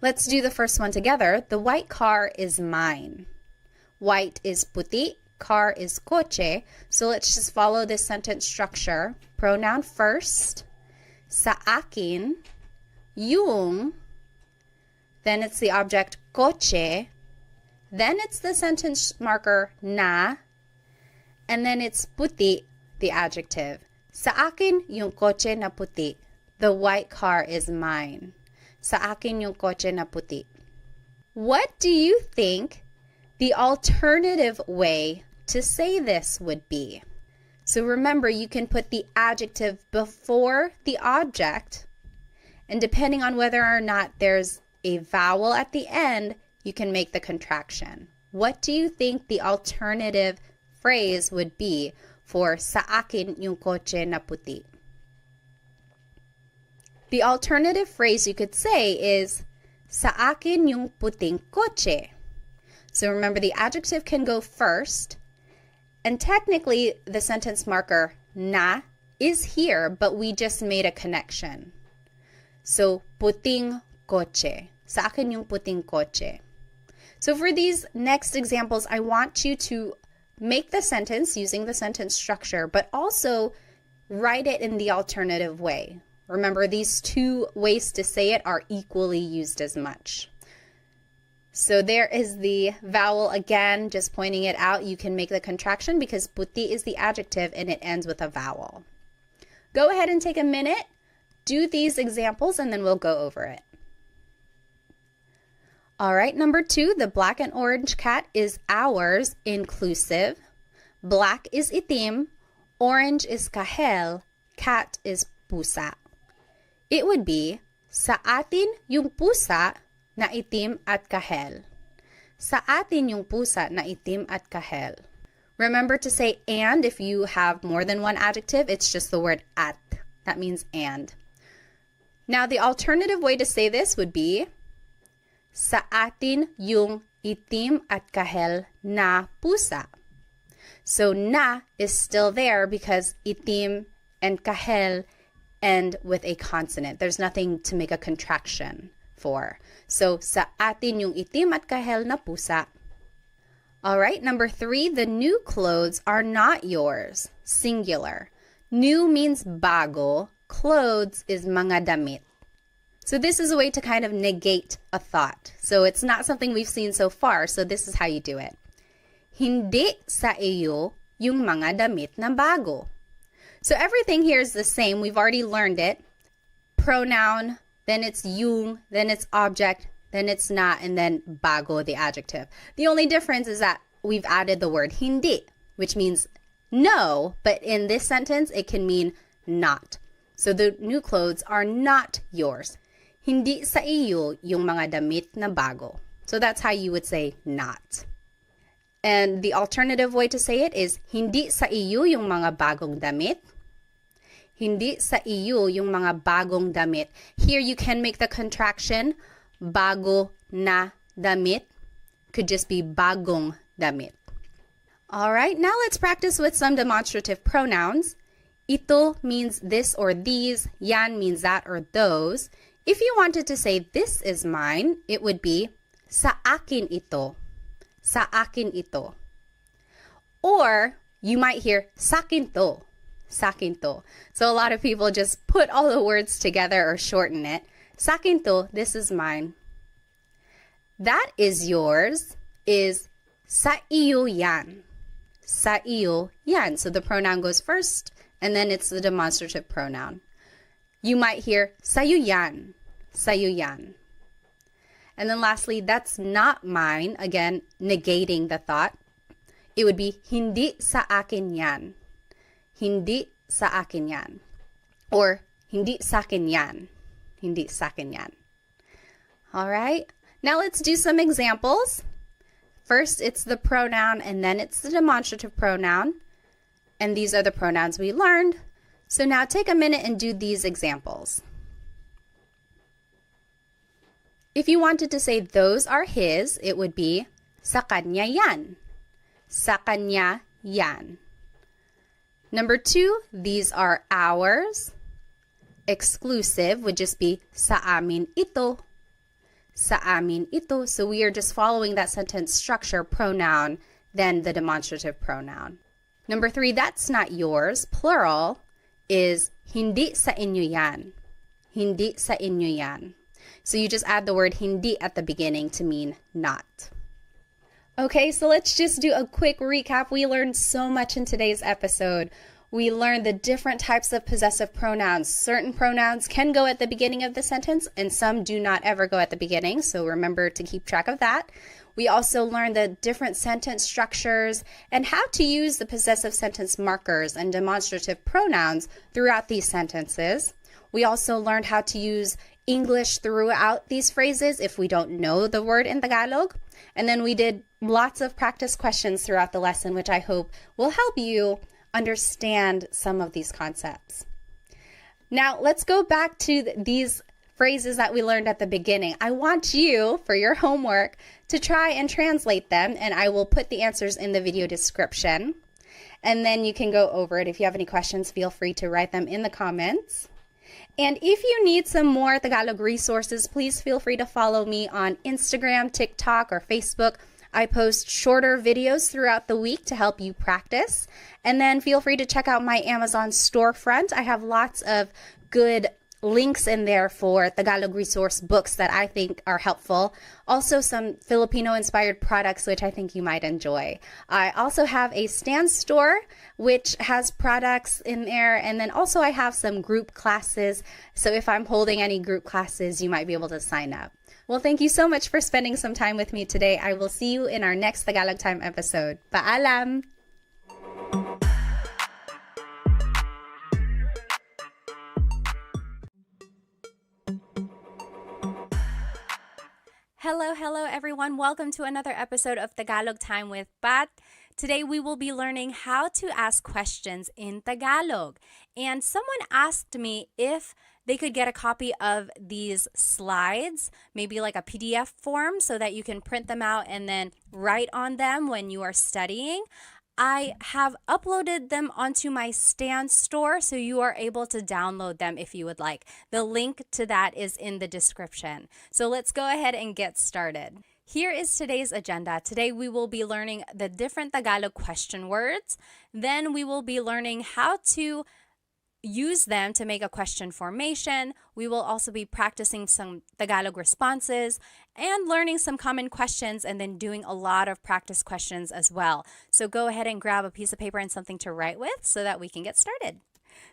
Let's do the first one together. The white car is mine. White is puti, car is coche. So let's just follow this sentence structure. Pronoun first, sa akin, yung, then it's the object coche, then it's the sentence marker na, and then it's puti, the adjective. Sa akin yung coche na puti. The white car is mine. Sa akin yung coche na puti. What do you think the alternative way to say this would be? So remember, you can put the adjective before the object, and depending on whether or not there's a vowel at the end, you can make the contraction. What do you think the alternative phrase would be for sa akin yung coche na puti? The alternative phrase you could say is sa akin yung puting coche. So remember, the adjective can go first, and technically the sentence marker na is here, but we just made a connection. So puting coche. Sa akin yung puting coche. So for these next examples, I want you to make the sentence using the sentence structure, but also write it in the alternative way. Remember, these two ways to say it are equally used as much. So there is the vowel again, just pointing it out. You can make the contraction because puti is the adjective and it ends with a vowel. Go ahead and take a minute, do these examples, and then we'll go over it. All right, number 2, the black and orange cat is ours, inclusive. Black is itim, orange is kahel, cat is pusa. it would be, sa atin yung pusa na itim at kahel. Sa atin yung pusa na itim at kahel. Remember to say and if you have more than one adjective. It's just the word at. That means and. Now, the alternative way to say this would be, sa atin yung itim at kahel na pusa. So, na is still there because itim and kahel end with a consonant. There's nothing to make a contraction for. So, sa atin yung itim at kahel na pusa. All right, number 3, the new clothes are not yours. Singular. New means bago. Clothes is mga damit. So this is a way to kind of negate a thought. So it's not something we've seen so far, so this is how you do it. Hindi sa iyo yung mga damit na bago. So everything here is the same. We've already learned it. Pronoun, then it's yung, then it's object, then it's not, and then bago, the adjective. The only difference is that we've added the word hindi, which means no, but in this sentence, it can mean not. So the new clothes are not yours. Hindi sa iyo yung mga damit na bago. So that's how you would say not. And the alternative way to say it is, hindi sa iyo yung mga bagong damit. Hindi sa iyo yung mga bagong damit. Here you can make the contraction, bago na damit. Could just be bagong damit. All right, now let's practice with some demonstrative pronouns. Ito means this or these. Yan means that or those. If you wanted to say this is mine, it would be sa akin ito. Sa akin ito. Or you might hear sakin to. Sakin to. So a lot of people just put all the words together or shorten it. Sakin to, this is mine. That is yours is sa iyo yan. Sa iyo yan. So the pronoun goes first, and then it's the demonstrative pronoun. You might hear sa'yo yan. Sa'yo yan. And then lastly, that's not mine. Again, negating the thought. It would be hindi sa akin yan. Hindi sa akin yan. Or hindi sa akin yan. Hindi sa akin yan. All right. Now let's do some examples. First, it's the pronoun, and then it's the demonstrative pronoun. And these are the pronouns we learned. So now take a minute and do these examples. If you wanted to say those are his, it would be sa kanya yan. Sa kanya yan. Number 2, these are ours. Exclusive would just be sa amin ito. Sa amin ito. So we are just following that sentence structure, pronoun, then the demonstrative pronoun. Number 3, that's not yours. Plural is hindi sa inyo yan. Hindi sa inyo yan. So you just add the word hindi at the beginning to mean not. Okay, so let's just do a quick recap. We learned so much in today's episode. We learned the different types of possessive pronouns. Certain pronouns can go at the beginning of the sentence, and some do not ever go at the beginning, so remember to keep track of that. We also learned the different sentence structures and how to use the possessive sentence markers and demonstrative pronouns throughout these sentences. We also learned how to use English throughout these phrases if we don't know the word in Tagalog. And then we did lots of practice questions throughout the lesson, which I hope will help you understand some of these concepts. Now, let's go back to these phrases that we learned at the beginning. I want you, for your homework, to try and translate them, and I will put the answers in the video description. And then you can go over it. If you have any questions, feel free to write them in the comments. And if you need some more Tagalog resources, please feel free to follow me on Instagram, TikTok, or Facebook. I post shorter videos throughout the week to help you practice. And then feel free to check out my Amazon storefront. I have lots of good links in there for Tagalog resource books that I think are helpful. Also some Filipino-inspired products which I think you might enjoy. I also have a Stan store which has products in there, and then also I have some group classes. So if I'm holding any group classes, you might be able to sign up. Well, thank you so much for spending some time with me today. I will see you in our next Tagalog Time episode. Paalam! Hello, hello, everyone. Welcome to another episode of Tagalog Time with Pat. Today, we will be learning how to ask questions in Tagalog. And someone asked me if they could get a copy of these slides, maybe like a PDF form, so that you can print them out and then write on them when you are studying. I have uploaded them onto my Stan store, so you are able to download them if you would like. The link to that is in the description. So let's go ahead and get started. Here is today's agenda. Today we will be learning the different Tagalog question words. Then we will be learning how to use them to make a question formation. We will also be practicing some Tagalog responses and learning some common questions and then doing a lot of practice questions as well. So go ahead and grab a piece of paper and something to write with so that we can get started.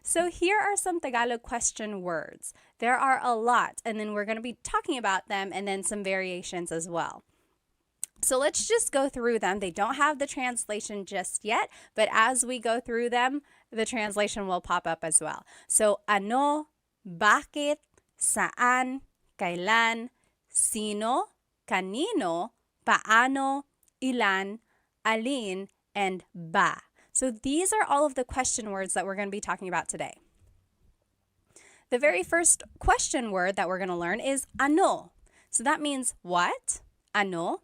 So here are some Tagalog question words. There are a lot, and then we're going to be talking about them and then some variations as well. So let's just go through them. They don't have the translation just yet, but as we go through them, the translation will pop up as well. So, ano, bakit, saan, kailan, sino, kanino, paano, ilan, alin, and ba. So these are all of the question words that we're going to be talking about today. The very first question word that we're going to learn is ano. So that means what? Ano.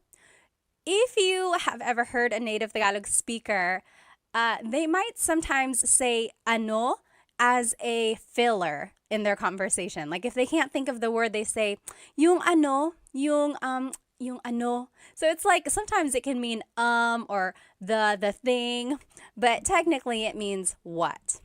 If you have ever heard a native Tagalog speaker, they might sometimes say ano as a filler in their conversation. Like if they can't think of the word, they say yung ano, yung ano. So it's like sometimes it can mean or the thing, but technically it means what.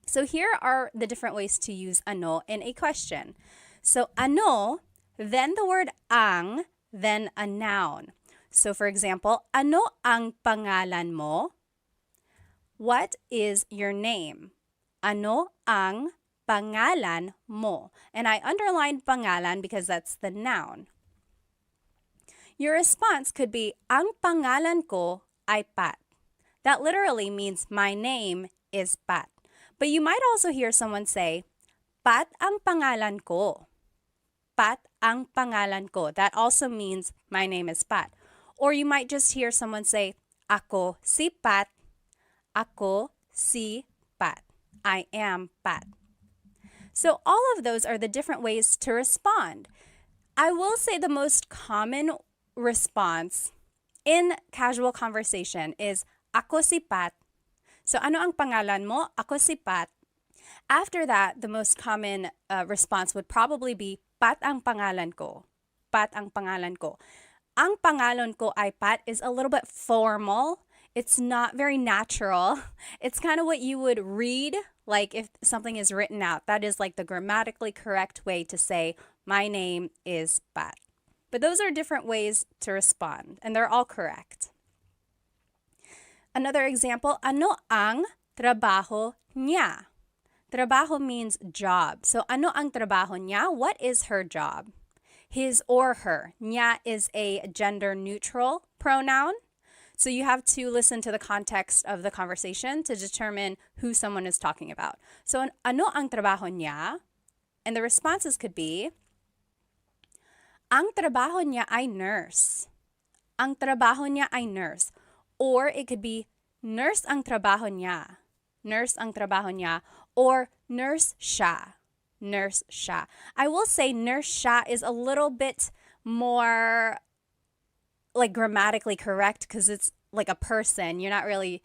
So here are the different ways to use ano in a question. So ano, then the word ang, then a noun. So for example, ano ang pangalan mo? What is your name? Ano ang pangalan mo? And I underlined pangalan because that's the noun. Your response could be, ang pangalan ko ay Pat. That literally means my name is Pat. But you might also hear someone say, Pat ang pangalan ko. Pat ang pangalan ko. That also means my name is Pat. Or you might just hear someone say, ako si Pat. Ako si Pat. I am Pat. So all of those are the different ways to respond. I will say the most common response in casual conversation is, ako si Pat. So ano ang pangalan mo? Ako si Pat. After that, the most common response would probably be, Pat ang pangalan ko. Pat ang pangalan ko. Ang pangalan ko ay Pat is a little bit formal. It's not very natural. It's kind of what you would read, like if something is written out. That is like the grammatically correct way to say, my name is Pat. But those are different ways to respond, and they're all correct. Another example, ano ang trabaho niya? Trabaho means job. So ano ang trabaho niya? What is her job? His or her. Niya is a gender-neutral pronoun. So you have to listen to the context of the conversation to determine who someone is talking about. So ano ang trabaho niya? And the responses could be, ang trabaho niya ay nurse. Ang trabaho niya ay nurse. Or it could be, nurse ang trabaho niya. Nurse ang trabaho niya. Or nurse siya. Nurse siya. I will say nurse siya is a little bit more like grammatically correct because it's like a person. You're not really,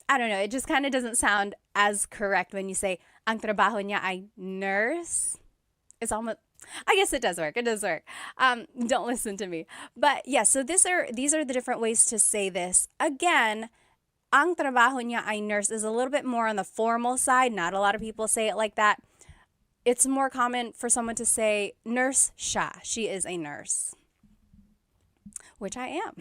I don't know, it just kind of doesn't sound as correct when you say, ang trabaho niya ay nurse. It's almost, I guess it does work. It does work. Don't listen to me. But yeah, so these are the different ways to say this. Again, ang trabaho niya ay nurse is a little bit more on the formal side. Not a lot of people say it like that. It's more common for someone to say, nurse siya. She is a nurse. Which I am.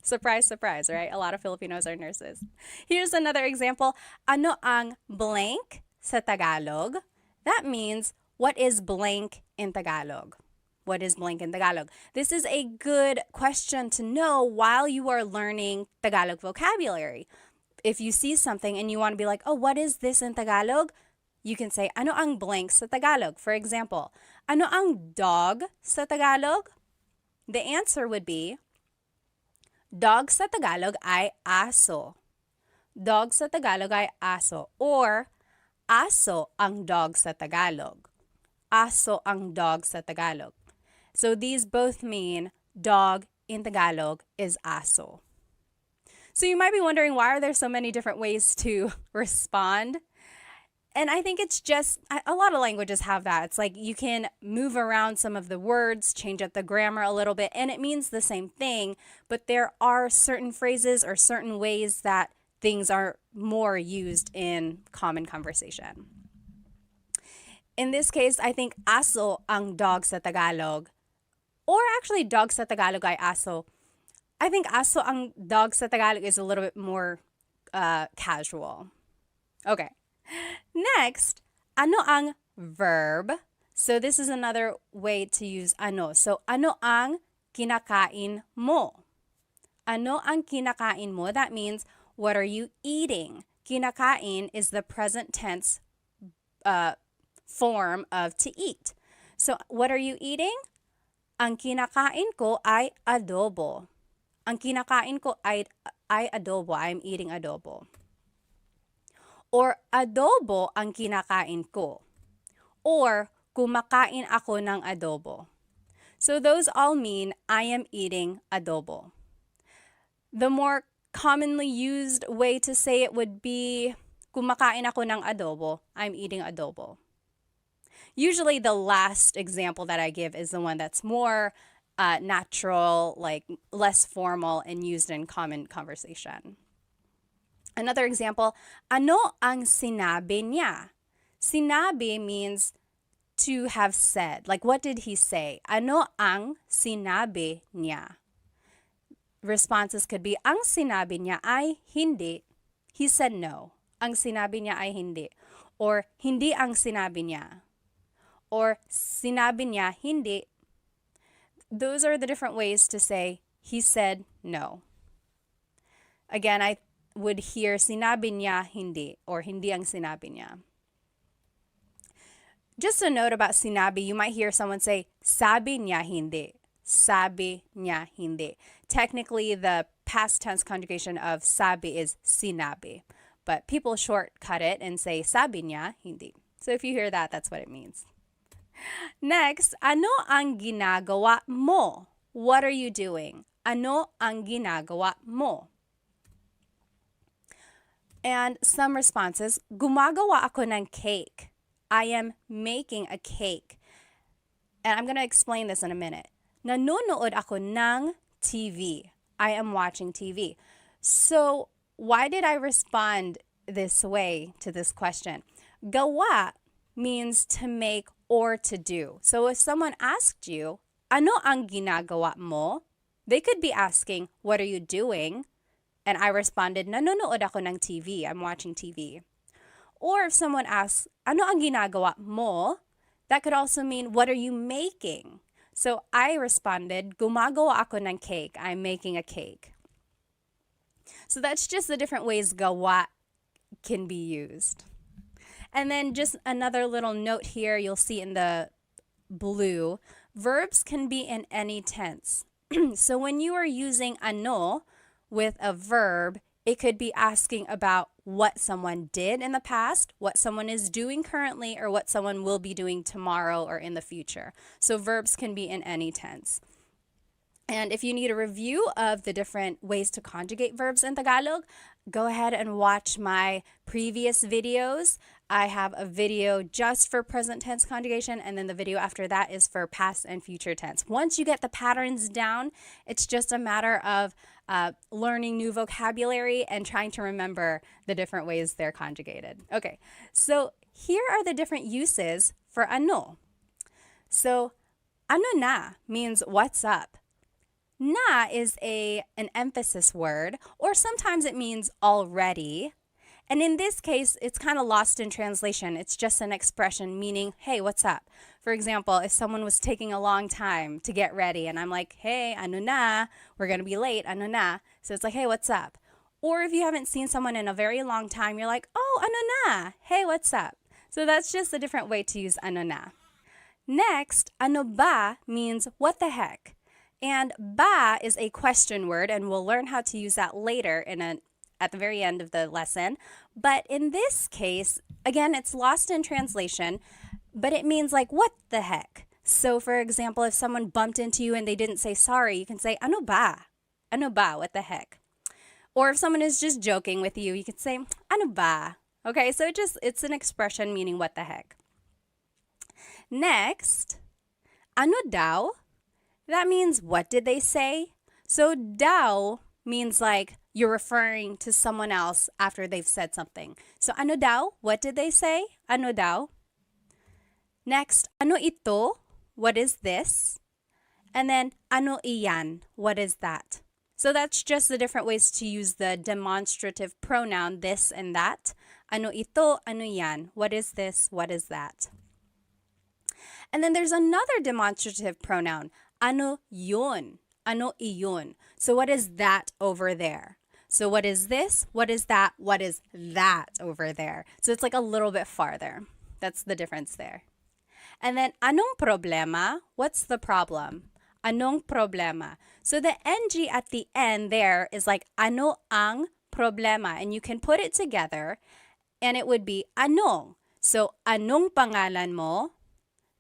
Surprise, surprise, right? A lot of Filipinos are nurses. Here's another example. Ano ang blank sa Tagalog? That means, what is blank in Tagalog? What is blank in Tagalog? This is a good question to know while you are learning Tagalog vocabulary. If you see something and you want to be like, oh, what is this in Tagalog? You can say, ano ang blank sa Tagalog? For example, ano ang dog sa Tagalog? the answer would be, dog sa Tagalog ay aso. Dog sa Tagalog ay aso. Or, aso ang dog sa Tagalog. Aso ang dog sa Tagalog. So these both mean dog in Tagalog is aso. So you might be wondering, why are there so many different ways to respond? And I think it's just, a lot of languages have that. It's like you can move around some of the words, change up the grammar a little bit, and it means the same thing, but there are certain phrases or certain ways that things are more used in common conversation. In this case, I think aso ang dog sa Tagalog, or actually dog sa Tagalog ay aso. I think aso ang dog sa Tagalog is a little bit more casual. Okay. Next, ano ang verb? So this is another way to use ano. So ano ang kinakain mo? Ano ang kinakain mo? That means, what are you eating? Kinakain is the present tense form of to eat. So what are you eating? Ang kinakain ko ay adobo. Ang kinakain ko ay adobo. I'm eating adobo. Or adobo ang kinakain ko. Or kumakain ako ng adobo. So those all mean I am eating adobo. The more commonly used way to say it would be kumakain ako ng adobo. I'm eating adobo. Usually the last example that I give is the one that's more natural, like less formal and used in common conversation. Another example, ano ang sinabi niya? Sinabi means to have said. Like, what did he say? Ano ang sinabi niya? Responses could be, ang sinabi niya ay hindi. He said no. Ang sinabi niya ay hindi. Or, hindi ang sinabi niya. Or, sinabi niya hindi. Those are the different ways to say, he said no. Again, I would hear sinabi niya hindi, or hindi ang sinabi niya. Just a note about sinabi, you might hear someone say, sabi niya hindi. Sabi niya hindi. Technically, the past tense conjugation of sabi is sinabi, but people shortcut it and say sabi niya hindi. So if you hear that, that's what it means. Next, ano ang ginagawa mo? What are you doing? Ano ang ginagawa mo? And some responses, gumagawa ako ng cake. I am making a cake. And I'm going to explain this in a minute. Nanonood ako ng TV. I am watching TV. So why did I respond this way to this question? Gawa means to make or to do. So if someone asked you, ano ang ginagawa mo? They could be asking, what are you doing? And I responded, nanonood ako ng TV. I'm watching TV. Or if someone asks, ano ang ginagawa mo? That could also mean, what are you making? So I responded, gumagawa ako ng cake. I'm making a cake. So that's just the different ways gawa can be used. And then just another little note here, you'll see in the blue, verbs can be in any tense. So when you are using ano with a verb, it could be asking about what someone did in the past, what someone is doing currently, or what someone will be doing tomorrow or in the future. So verbs can be in any tense. And if you need a review of the different ways to conjugate verbs in Tagalog, go ahead and watch my previous videos. I have a video just for present tense conjugation, and then the video after that is for past and future tense. Once you get the patterns down, it's just a matter of learning new vocabulary and trying to remember the different ways they're conjugated. Okay, so here are the different uses for ano. So, ano na means what's up. Na is an emphasis word, or sometimes it means already. And in this case, it's kind of lost in translation. It's just an expression meaning, hey, what's up? For example, if someone was taking a long time to get ready and I'm like, hey, ano na, we're going to be late, ano na. So it's like, hey, what's up? Or if you haven't seen someone in a very long time, you're like, oh, ano na, hey, what's up? So that's just a different way to use ano na. Next, ano ba means what the heck. And ba is a question word, and we'll learn how to use that later at the very end of the lesson. But in this case, again, it's lost in translation, but it means like, what the heck? So for example, if someone bumped into you and they didn't say sorry, you can say, ano ba? Ano ba? What the heck? Or if someone is just joking with you, you can say, ano ba? Okay, so it's an expression meaning what the heck. Next, ano daw? That means what did they say? So daw means like you're referring to someone else after they've said something. So ano daw? What did they say? Ano daw? Next, ano ito? What is this? And then ano iyan? What is that? So that's just the different ways to use the demonstrative pronoun this and that. Ano ito? Ano yan? What is this? What is that? And then there's another demonstrative pronoun. Ano yun? Ano iyon? So what is that over there? So what is this? What is that? What is that over there? So it's like a little bit farther. That's the difference there. And then anong problema? What's the problem? Anong problema? So the NG at the end there is like ano ang problema, and you can put it together and it would be anong. So anong pangalan mo?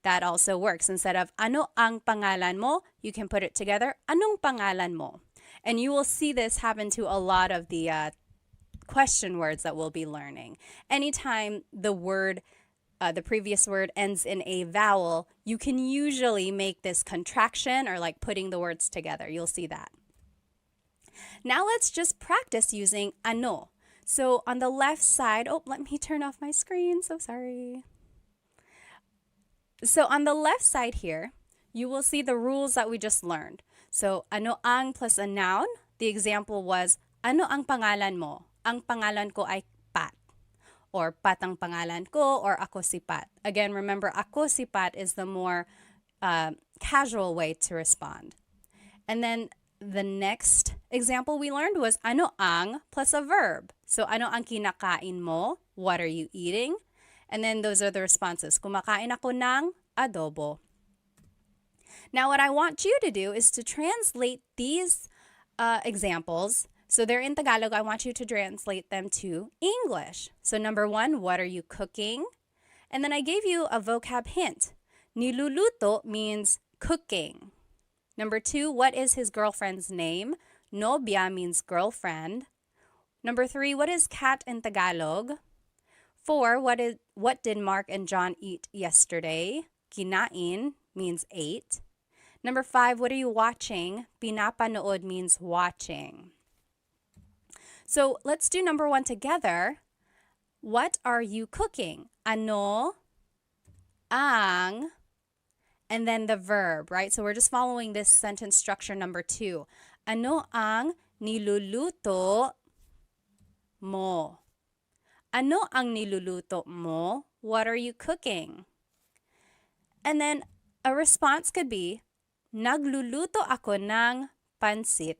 That also works. Instead of ano ang pangalan mo, you can put it together, anong pangalan mo? And you will see this happen to a lot of the question words that we'll be learning. Anytime the previous word ends in a vowel, you can usually make this contraction or like putting the words together. You'll see that. Now let's just practice using ano. So on the left side, let me turn off my screen. So sorry. So on the left side here, you will see the rules that we just learned. So ano ang plus a noun. The example was, ano ang pangalan mo? Ang pangalan ko ay Pat. Or Pat ang pangalan ko, or ako si Pat. Again, remember, ako si Pat is the more casual way to respond. And then the next example we learned was ano ang plus a verb. So ano ang kinakain mo? What are you eating? And then those are the responses. Kumakain ako ng adobo. Now what I want you to do is to translate these examples. So they're in Tagalog. I want you to translate them to English. So number 1, what are you cooking? And then I gave you a vocab hint. Niluluto means cooking. Number 2, what is his girlfriend's name? Nobya means girlfriend. Number 3, what is cat in Tagalog? 4, what did Mark and John eat yesterday? Kinain means ate. Number 5, what are you watching? Pinapanood means watching. So let's do number 1 together. What are you cooking? Ano ang, and then the verb, right? So we're just following this sentence structure number 2. Ano ang niluluto mo? Ano ang niluluto mo? What are you cooking? And then a response could be, nagluluto ako ng pansit.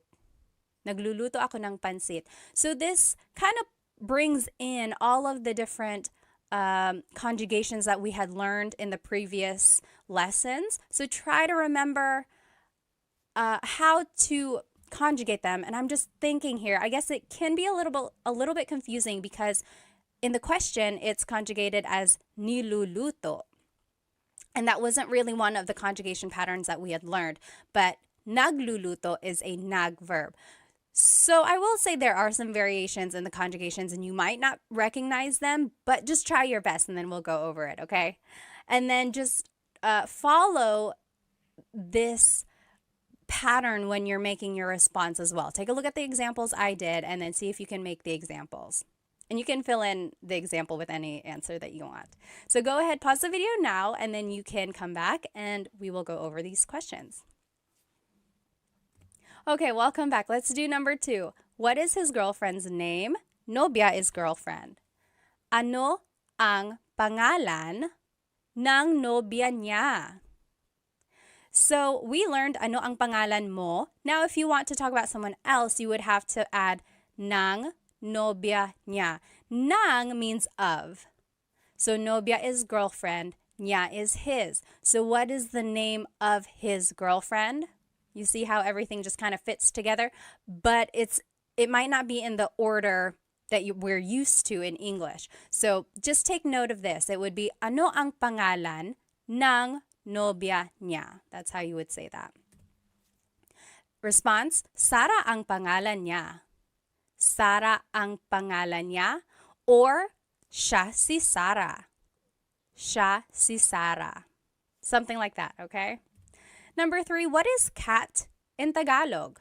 Nagluluto ako ng pansit. So this kind of brings in all of the different conjugations that we had learned in the previous lessons. So try to remember how to conjugate them. And I'm just thinking here, I guess it can be a little bit confusing because in the question, it's conjugated as niluluto. And that wasn't really one of the conjugation patterns that we had learned. But nagluluto is a nag verb. So I will say there are some variations in the conjugations and you might not recognize them, but just try your best and then we'll go over it, okay? And then just follow this pattern when you're making your response as well. Take a look at the examples I did and then see if you can make the examples. And you can fill in the example with any answer that you want. So go ahead, pause the video now, and then you can come back and we will go over these questions. Okay, welcome back. Let's do number 2. What is his girlfriend's name? Nobya is girlfriend. Ano ang pangalan ng nobya niya? So we learned ano ang pangalan mo. Now if you want to talk about someone else, you would have to add ng nobya niya. Nang means of. So nobya is girlfriend, niya is his. So what is the name of his girlfriend? You see how everything just kind of fits together, but it might not be in the order that we're used to in English. So just take note of this. It would be, ano ang pangalan ng nobya niya? That's how you would say that. Response, Sara ang pangalan niya. Sara ang pangalan niya, or siya si Sara. Siya si Sara. Something like that, okay? Number 3, what is cat in Tagalog?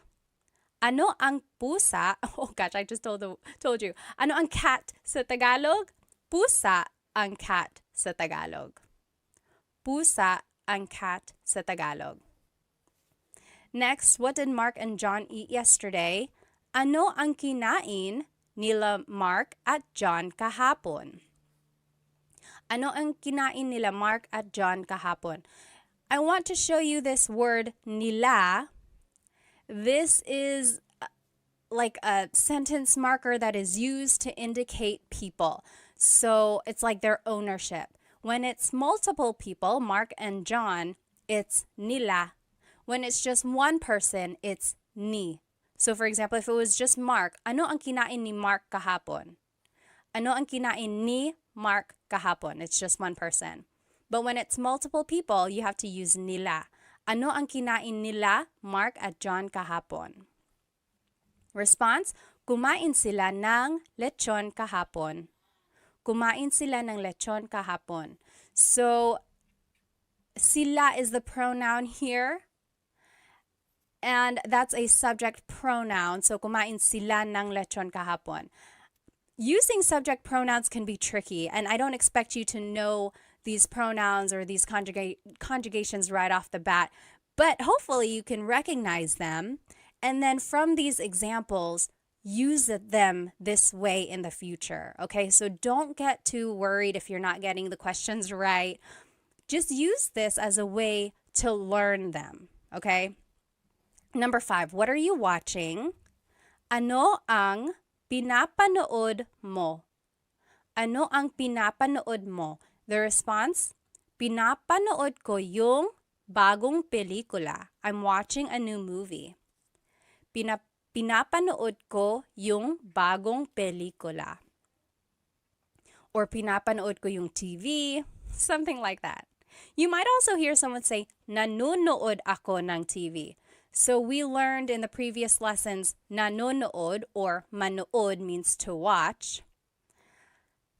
Ano ang pusa? Oh gosh, I just told you. Ano ang cat sa Tagalog? Pusa ang cat sa Tagalog. Pusa ang cat sa Tagalog. Next, what did Mark and John eat yesterday? Ano ang kinain nila Mark at John kahapon? Ano ang kinain nila Mark at John kahapon? I want to show you this word nila. This is like a sentence marker that is used to indicate people. So it's like their ownership. When it's multiple people, Mark and John, it's nila. When it's just one person, it's ni. So for example, if it was just Mark, ano ang kinain ni Mark kahapon? Ano ang kinain ni Mark kahapon? It's just one person. But when it's multiple people, you have to use nila. Ano ang kinain nila Mark at John kahapon? Response, kumain sila ng lechon kahapon. Kumain sila ng lechon kahapon. So, sila is the pronoun here. And that's a subject pronoun. So, kumain sila ng lechon kahapon. Using subject pronouns can be tricky, and I don't expect you to know these pronouns or these conjugations right off the bat, but hopefully you can recognize them, and then from these examples, use them this way in the future, okay? So don't get too worried if you're not getting the questions right. Just use this as a way to learn them, okay? Number 5, what are you watching? Ano ang pinapanood mo? Ano ang pinapanood mo? The response, pinapanood ko yung bagong pelikula. I'm watching a new movie. Pinapanood ko yung bagong pelikula. Or pinapanood ko yung TV, something like that. You might also hear someone say, nanonood ako ng TV. So we learned in the previous lessons, nanonood or manood means to watch.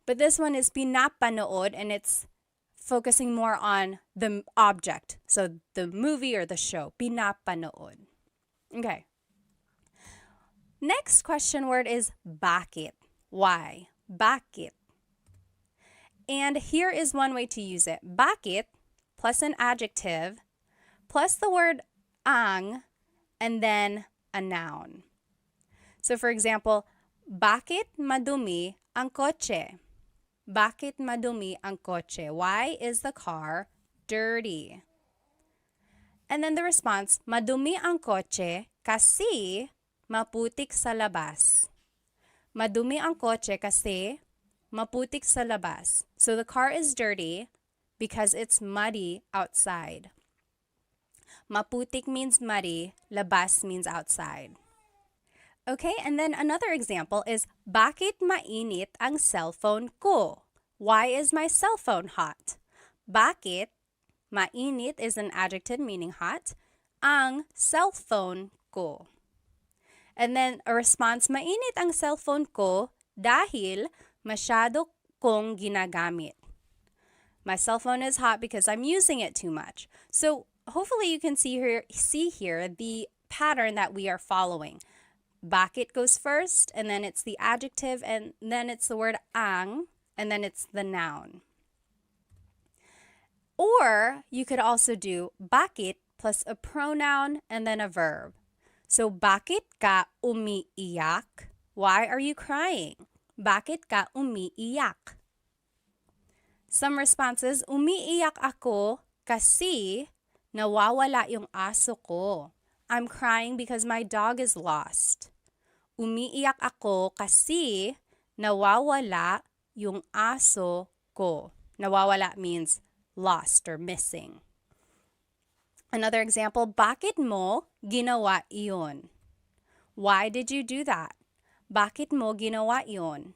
But this one is pinapanood, and it's focusing more on the object. So the movie or the show, pinapanood. Okay. Next question word is bakit. Why? Bakit. And here is one way to use it. Bakit plus an adjective plus the word ang and then a noun. So for example, bakit madumi ang kotse? Bakit madumi ang kotse? Why is the car dirty? And then the response, madumi ang kotse kasi maputik sa labas. Madumi ang kotse kasi maputik sa labas. So the car is dirty because it's muddy outside. Maputik means muddy, labas means outside. Okay, and then another example is, bakit mainit ang cellphone ko? Why is my cell phone hot? Bakit, mainit is an adjective meaning hot, ang cellphone ko. And then a response, mainit ang cellphone ko dahil masyado kong ginagamit. My cell phone is hot because I'm using it too much. So hopefully you can see here the pattern that we are following. Bakit goes first, and then it's the adjective, and then it's the word ang, and then it's the noun. Or you could also do bakit plus a pronoun and then a verb. So bakit ka umiiyak? Why are you crying? Bakit ka umiiyak? Some responses, umiiyak ako kasi nawawala yung aso ko. I'm crying because my dog is lost. Umiiyak ako kasi nawawala yung aso ko. Nawawala means lost or missing. Another example, bakit mo ginawa iyon? Why did you do that? Bakit mo ginawa iyon?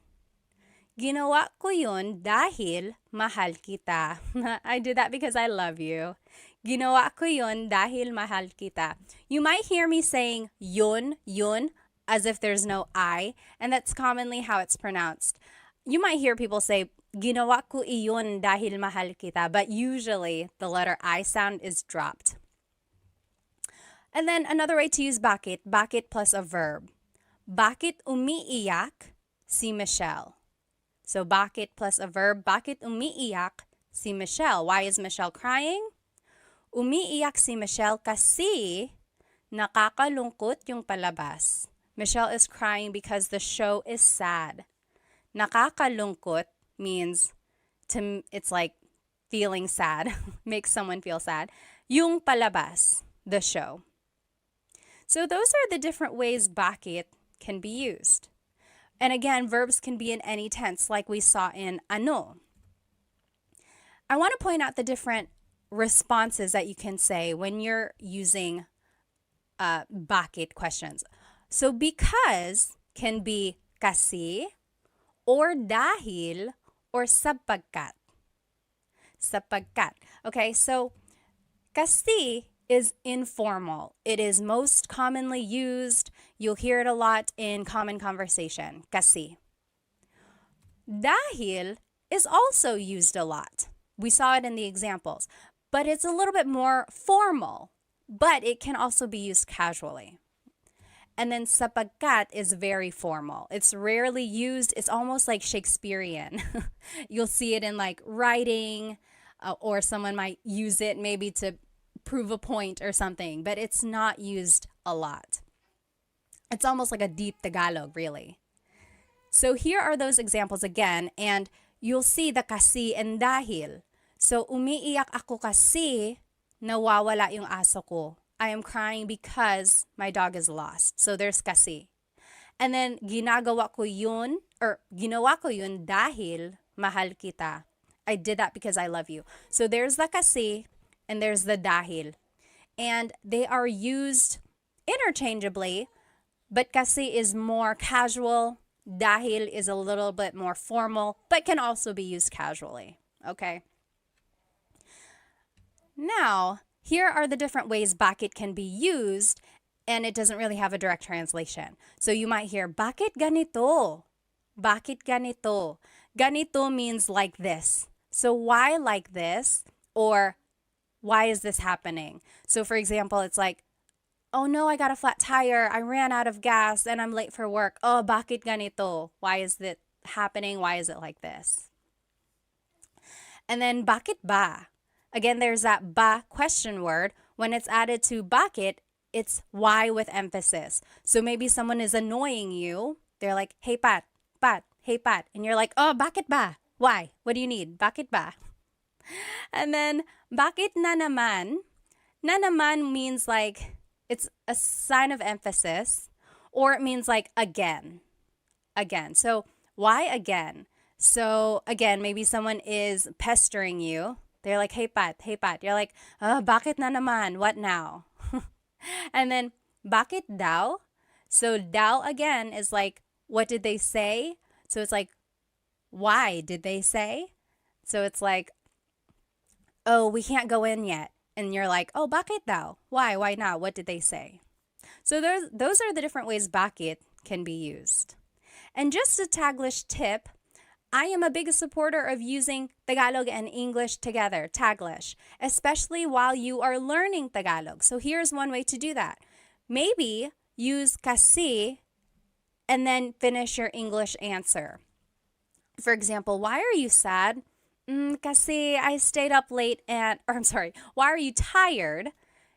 Ginawa ko yun dahil mahal kita. I do that because I love you. Ginawa ko yun dahil mahal kita. You might hear me saying yun, as if there's no I, and that's commonly how it's pronounced. You might hear people say, ginawa ko iyon dahil mahal kita, but usually the letter I sound is dropped. And then another way to use bakit plus a verb. Bakit umiiyak si Michelle? So bakit plus a verb, bakit umiiyak si Michelle? Why is Michelle crying? Umiiyak si Michelle kasi nakakalungkot yung palabas. Michelle is crying because the show is sad. Nakakalungkot means it's like feeling sad, makes someone feel sad. Yung palabas, the show. So those are the different ways bakit can be used. And again, verbs can be in any tense, like we saw in ano. I want to point out the different responses that you can say when you're using bakit questions. So because can be kasi, or dahil, or sapagkat. Sapagkat. Okay, so kasi is informal. It is most commonly used. You'll hear it a lot in common conversation. Kasi. Dahil is also used a lot. We saw it in the examples. But it's a little bit more formal. But it can also be used casually. And then sapagkat is very formal. It's rarely used. It's almost like Shakespearean. You'll see it in like writing, or someone might use it maybe to prove a point or something, but it's not used a lot. It's almost like a deep Tagalog, really. So here are those examples again, and you'll see the kasi and dahil. So umiiyak ako kasi nawawala yung aso ko. I am crying because my dog is lost. So there's kasi. And then ginawa ko yun dahil mahal kita. I did that because I love you. So there's the kasi and there's the dahil. And they are used interchangeably, but kasi is more casual, dahil is a little bit more formal, but can also be used casually. Okay? Now, here are the different ways bakit can be used, and it doesn't really have a direct translation. So you might hear, bakit ganito? Bakit ganito? Ganito means like this. So why like this? Or why is this happening? So for example, it's like, oh no, I got a flat tire. I ran out of gas and I'm late for work. Oh, bakit ganito? Why is it happening? Why is it like this? And then bakit ba? Again, there's that ba question word. When it's added to bakit, it's why with emphasis. So maybe someone is annoying you. They're like, hey Pat, hey Pat. And you're like, oh, bakit ba? Why? What do you need? Bakit ba? And then, bakit na naman? Na naman means like, it's a sign of emphasis, or it means like again. Again. So, why again? So, again, maybe someone is pestering you. They're like, hey Pat. You're like, oh, bakit na naman? What now? And then, bakit daw? So, daw again is like, what did they say? So, it's like, why did they say? So, it's like, oh, we can't go in yet. And you're like, oh, bakit daw? Why? Why not? What did they say? So those are the different ways bakit can be used. And just a Taglish tip, I am a big supporter of using Tagalog and English together, Taglish, especially while you are learning Tagalog. So here's one way to do that. Maybe use kasi and then finish your English answer. For example, why are you sad? Kasi I stayed up late why are you tired?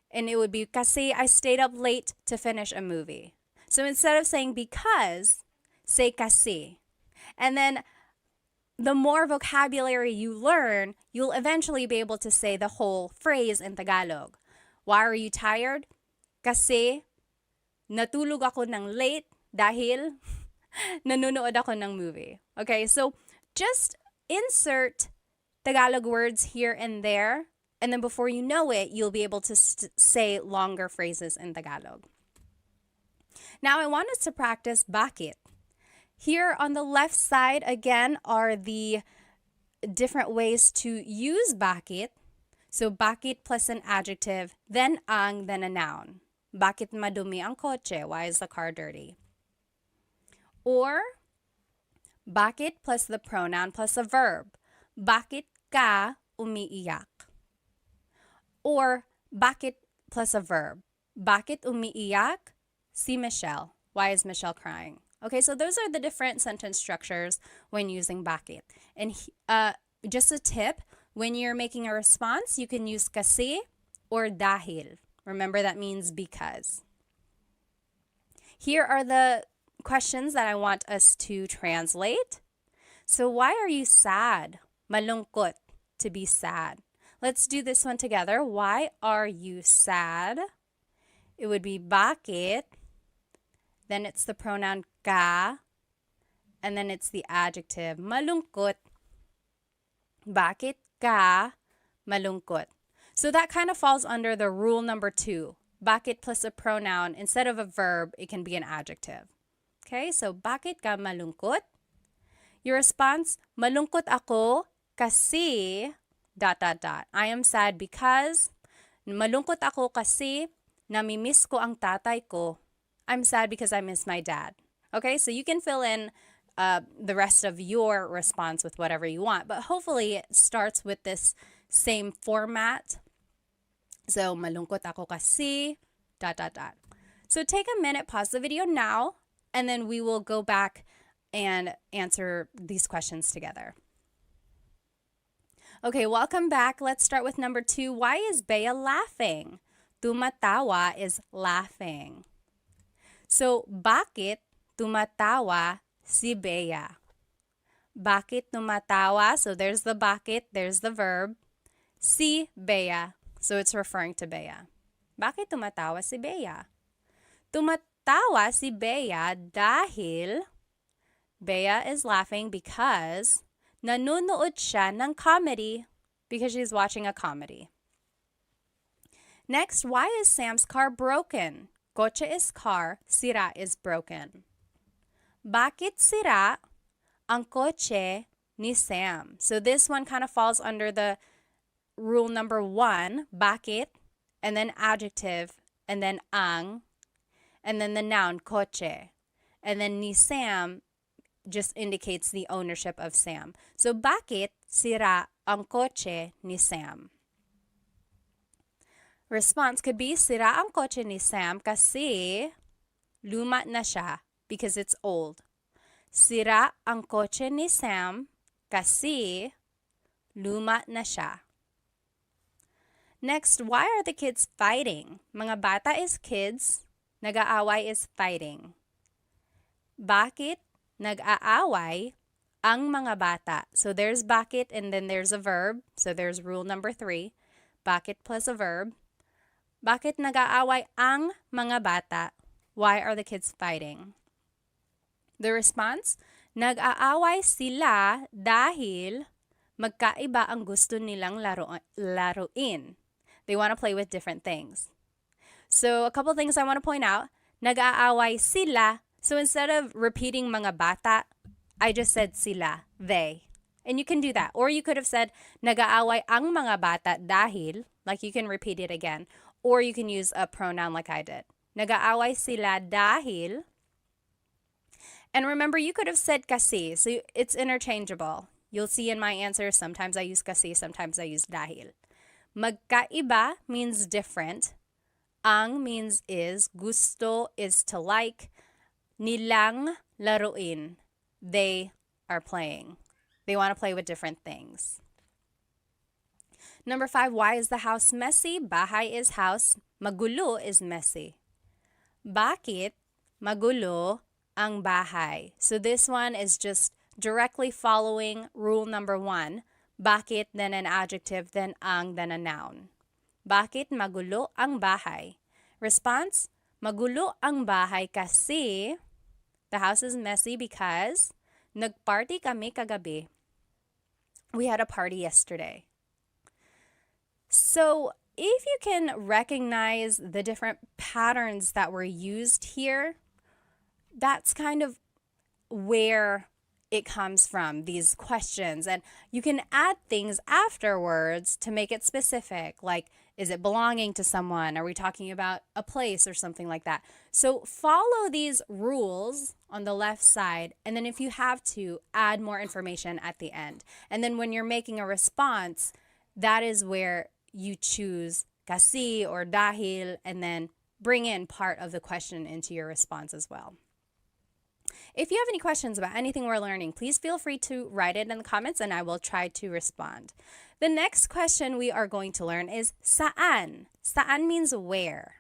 And it would be kasi I stayed up late to finish a movie. So instead of saying because, say kasi. And then the more vocabulary you learn, you'll eventually be able to say the whole phrase in Tagalog. Why are you tired? Kasi natulog ako ng late dahil nanonood ako ng movie. Okay, so just insert Tagalog words here and there And then before you know it, you'll be able to say longer phrases in Tagalog. Now I want us to practice bakit. Here on the left side, again, are the different ways to use bakit. So bakit plus an adjective, then ang, then a noun. Bakit madumi ang kotse? Why is the car dirty? Or bakit plus the pronoun plus a verb. Bakit ka umiiyak? Or bakit plus a verb. Bakit umiiyak si Michelle? Why is Michelle crying? Okay, so those are the different sentence structures when using bakit. And just a tip, when you're making a response, you can use kasi or dahil. Remember, that means because. Here are the questions that I want us to translate. So why are you sad? Malungkot, to be sad. Let's do this one together. Why are you sad? It would be bakit. Then it's the pronoun ka. And then it's the adjective malungkot. Bakit ka malungkot? So that kind of falls under the rule number 2. Bakit plus a pronoun. Instead of a verb, it can be an adjective. Okay, so bakit ka malungkot? Your response, malungkot ako kasi ... I am sad because, malungkot ako kasi namimiss ko ang tatay ko. I'm sad because I miss my dad. Okay, so you can fill in the rest of your response with whatever you want, but hopefully it starts with this same format. So, malungkot ako kasi ... So take a minute, pause the video now, and then we will go back and answer these questions together. Okay, welcome back. Let's start with number 2. Why is Bea laughing? Tumatawa is laughing. So, bakit tumatawa si Bea? Bakit tumatawa? So, there's the bakit, there's the verb. Si Bea. So, it's referring to Bea. Bakit tumatawa si Bea? Tumatawa si Bea dahil Bea is laughing because nanonood siya ng comedy, because she's watching a comedy. Next, why is Sam's car broken? Kotse is car, sira is broken. Bakit sira ang kotse ni Sam? So this one kind of falls under the rule number 1, bakit, and then adjective, and then ang, and then the noun, kotse. And then ni Sam just indicates the ownership of Sam. So, bakit sira ang kotse ni Sam? Response could be, sira ang kotse ni Sam kasi luma na siya, because it's old. Sira ang kotse ni Sam kasi luma na siya. Next, why are the kids fighting? Mga bata is kids, nag-aaway is fighting. Bakit nag-aaway ang mga bata? So there's bakit and then there's a verb. So there's rule number 3. Bakit plus a verb. Bakit nag-aaway ang mga bata? Why are the kids fighting? The response, nag-aaway sila dahil magkaiba ang gusto nilang laruin. They want to play with different things. So a couple things I want to point out. Nag-aaway sila. So instead of repeating mga bata, I just said sila, they. And you can do that. Or you could have said, nag-aaway ang mga bata dahil, like you can repeat it again. Or you can use a pronoun like I did. Nag-aaway sila dahil. And remember, you could have said kasi. So it's interchangeable. You'll see in my answer, sometimes I use kasi, sometimes I use dahil. Magkaiba means different. Ang means is. Gusto is to like. Nilang laruin. They are playing. They want to play with different things. Number 5, why is the house messy? Bahay is house. Magulo is messy. Bakit magulo ang bahay? So this one is just directly following rule number 1. Bakit, then an adjective, then ang, then a noun. Bakit magulo ang bahay? Response, magulo ang bahay kasi the house is messy because nagparty kami kagabi. We had a party yesterday. So if you can recognize the different patterns that were used here, that's kind of where it comes from, these questions. And you can add things afterwards to make it specific, like, is it belonging to someone? Are we talking about a place or something like that? So follow these rules on the left side, and then if you have to, add more information at the end. And then when you're making a response, that is where you choose kasi or dahil, and then bring in part of the question into your response as well. If you have any questions about anything we're learning, please feel free to write it in the comments and I will try to respond. The next question we are going to learn is saan. Saan means where.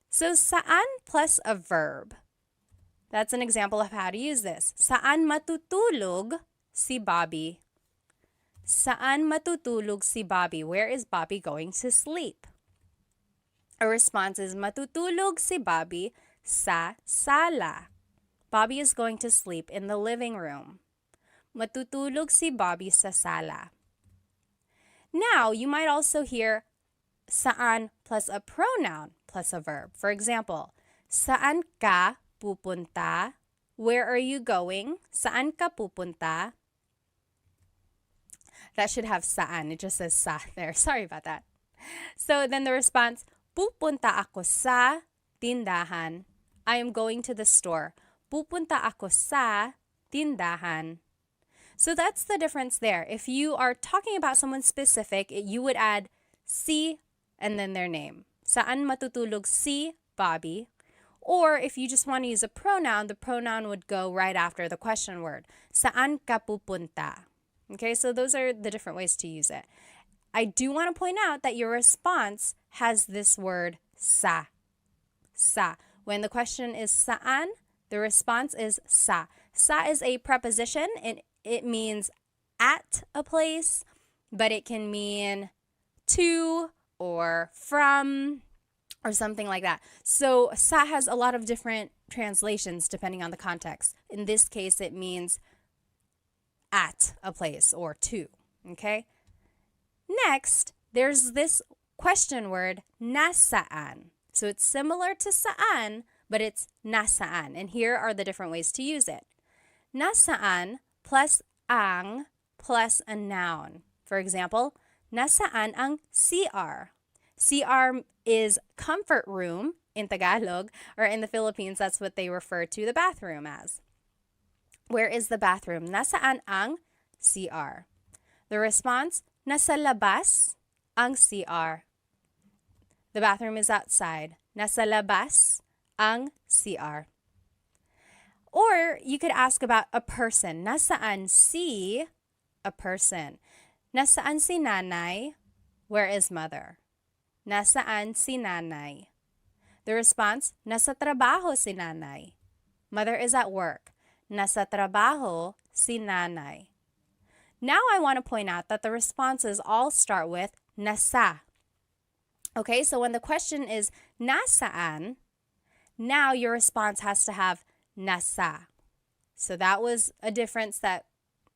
So saan plus a verb. That's an example of how to use this. Saan matutulog si Bobby? Saan matutulog si Bobby? Where is Bobby going to sleep? A response is matutulog si Bobby sa sala. Bobby is going to sleep in the living room. Matutulog si Bobby sa sala. Now, you might also hear saan plus a pronoun plus a verb. For example, saan ka pupunta? Where are you going? Saan ka pupunta? That should have saan. It just says sa there. Sorry about that. So then the response, pupunta ako sa tindahan. I am going to the store. Pupunta ako sa tindahan. So that's the difference there. If you are talking about someone specific, you would add si and then their name. Saan matutulog si Bobby? Or if you just want to use a pronoun, the pronoun would go right after the question word. Saan ka pupunta? Okay, so those are the different ways to use it. I do want to point out that your response has this word sa. Sa. When the question is saan, the response is sa. Sa is a preposition and it means at a place, but it can mean to or from or something like that. So sa has a lot of different translations depending on the context. In this case, it means at a place or to, okay? Next, there's this question word, nasaan. So it's similar to saan, but it's nasaan. And here are the different ways to use it. Nasaan plus ang plus a noun. For example, nasaan ang CR? CR is comfort room in Tagalog, or in the Philippines, that's what they refer to the bathroom as. Where is the bathroom? Nasaan ang CR? The response, nasa labas ang CR. The bathroom is outside. Nasa labas ang CR. Or you could ask about a person. Nasaan si a person? Nasaan si nanay? Where is mother? Nasaan si nanay? The response, nasa trabaho si nanay. Mother is at work. Nasa trabaho si nanay. Now I want to point out that the responses all start with nasa. Okay, so when the question is nasaan, now your response has to have nasa. So that was a difference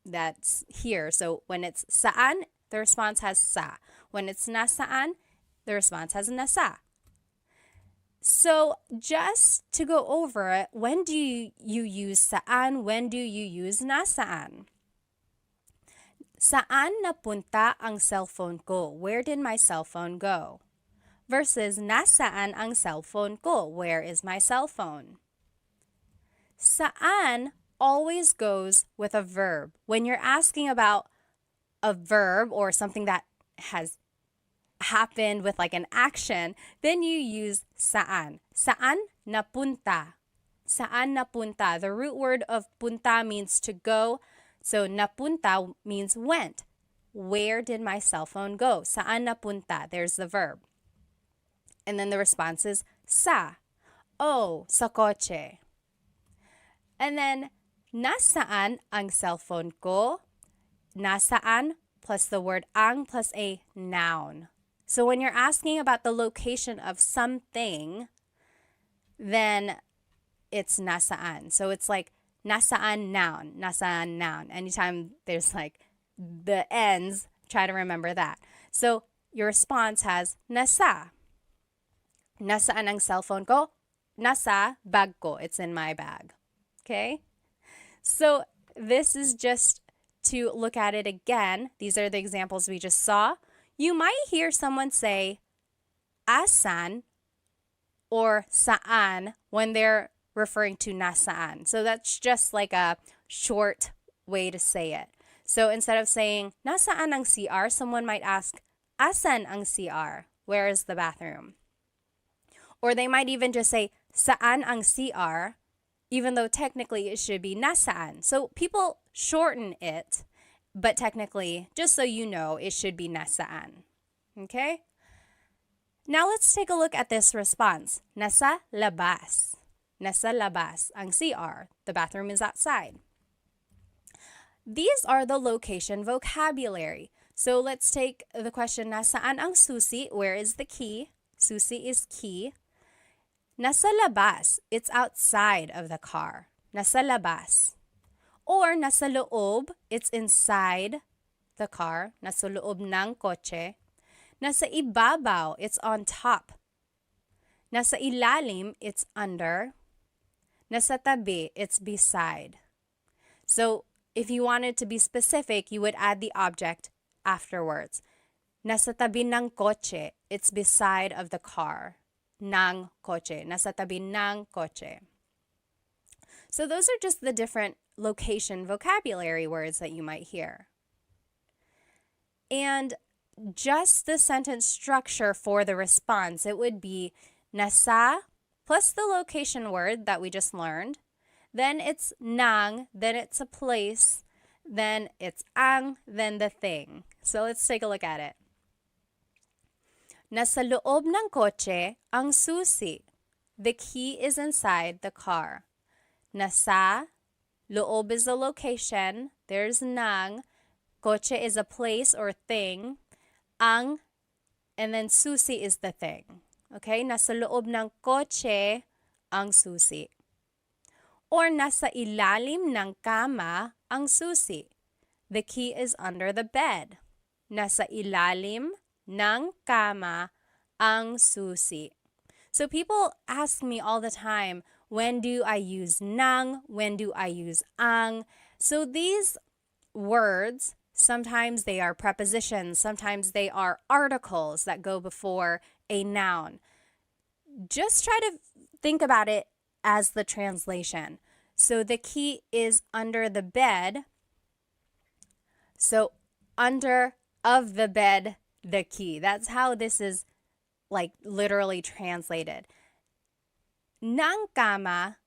that's here. So when it's saan, the response has sa. When it's nasaan, the response has nasa. So just to go over it, when do you use saan? When do you use nasaan? Saan napunta ang cellphone ko? Where did my cell phone go? Versus nasaan ang cellphone ko? Where is my cell phone? Saan always goes with a verb. When you're asking about a verb or something that has happened with like an action, then you use saan. Saan napunta? Saan napunta? The root word of punta means to go. So napunta means went. Where did my cell phone go? Saan napunta? There's the verb. And then the response is sa. Oh, sa kotse. And then nasaan ang cellphone ko? Nasaan plus the word ang plus a noun. So when you're asking about the location of something, then it's nasaan. So it's like nasaan noun. Anytime there's like the ends, try to remember that. So your response has nasa. Nasaan ang cellphone ko? Nasa bag ko. It's in my bag. Okay? So this is just to look at it again. These are the examples we just saw. You might hear someone say asan or saan when they're referring to nasaan. So that's just like a short way to say it. So instead of saying nasaan ang CR, someone might ask asan ang CR? Where is the bathroom? Or they might even just say saan ang CR, even though technically it should be nasaan. So people shorten it, but technically, just so you know, it should be nasaan. Okay? Now let's take a look at this response. Nasa labas. Nasa labas ang CR. The bathroom is outside. These are the location vocabulary. So let's take the question, nasaan ang susi? Where is the key? Susi is key. Nasa labas, it's outside of the car. Nasa labas. Or nasa loob, it's inside the car. Nasa loob ng kotse. Nasa ibabaw, it's on top. Nasa ilalim, it's under. Nasa tabi, it's beside. So if you wanted to be specific, you would add the object afterwards. Nasa tabi ng kotse, it's beside of the car. Ng kotse. Nasa tabi ng kotse. So those are just the different location vocabulary words that you might hear. And just the sentence structure for the response, it would be nasa plus the location word that we just learned. Then it's nang, then it's a place, then it's ang, then the thing. So let's take a look at it. Nasa loob ng kotse ang susi. The key is inside the car. Nasa, loob is the location. There's nang. Kotse is a place or thing. Ang, and then susi is the thing. Okay? Nasa loob ng kotse ang susi. Or nasa ilalim ng kama ang susi. The key is under the bed. Nasa ilalim ng kama ang susi. So people ask me all the time, when do I use nang? When do I use ang? So these words, sometimes they are prepositions, sometimes they are articles that go before a noun. Just try to think about it as the translation. So the key is under the bed. So under of the bed, the key. That's how this is like literally translated. Ng kama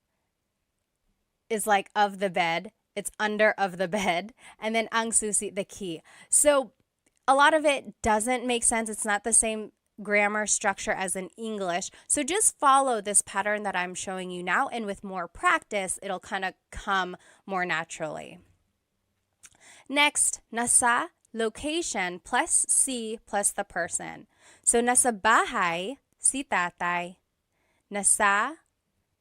is like of the bed. It's under of the bed. And then ang susi, the key. So a lot of it doesn't make sense. It's not the same grammar structure as in English. So just follow this pattern that I'm showing you now. And with more practice, it'll kind of come more naturally. Next, nasa location plus si plus the person. So nasa bahay, si tatay. Nasa,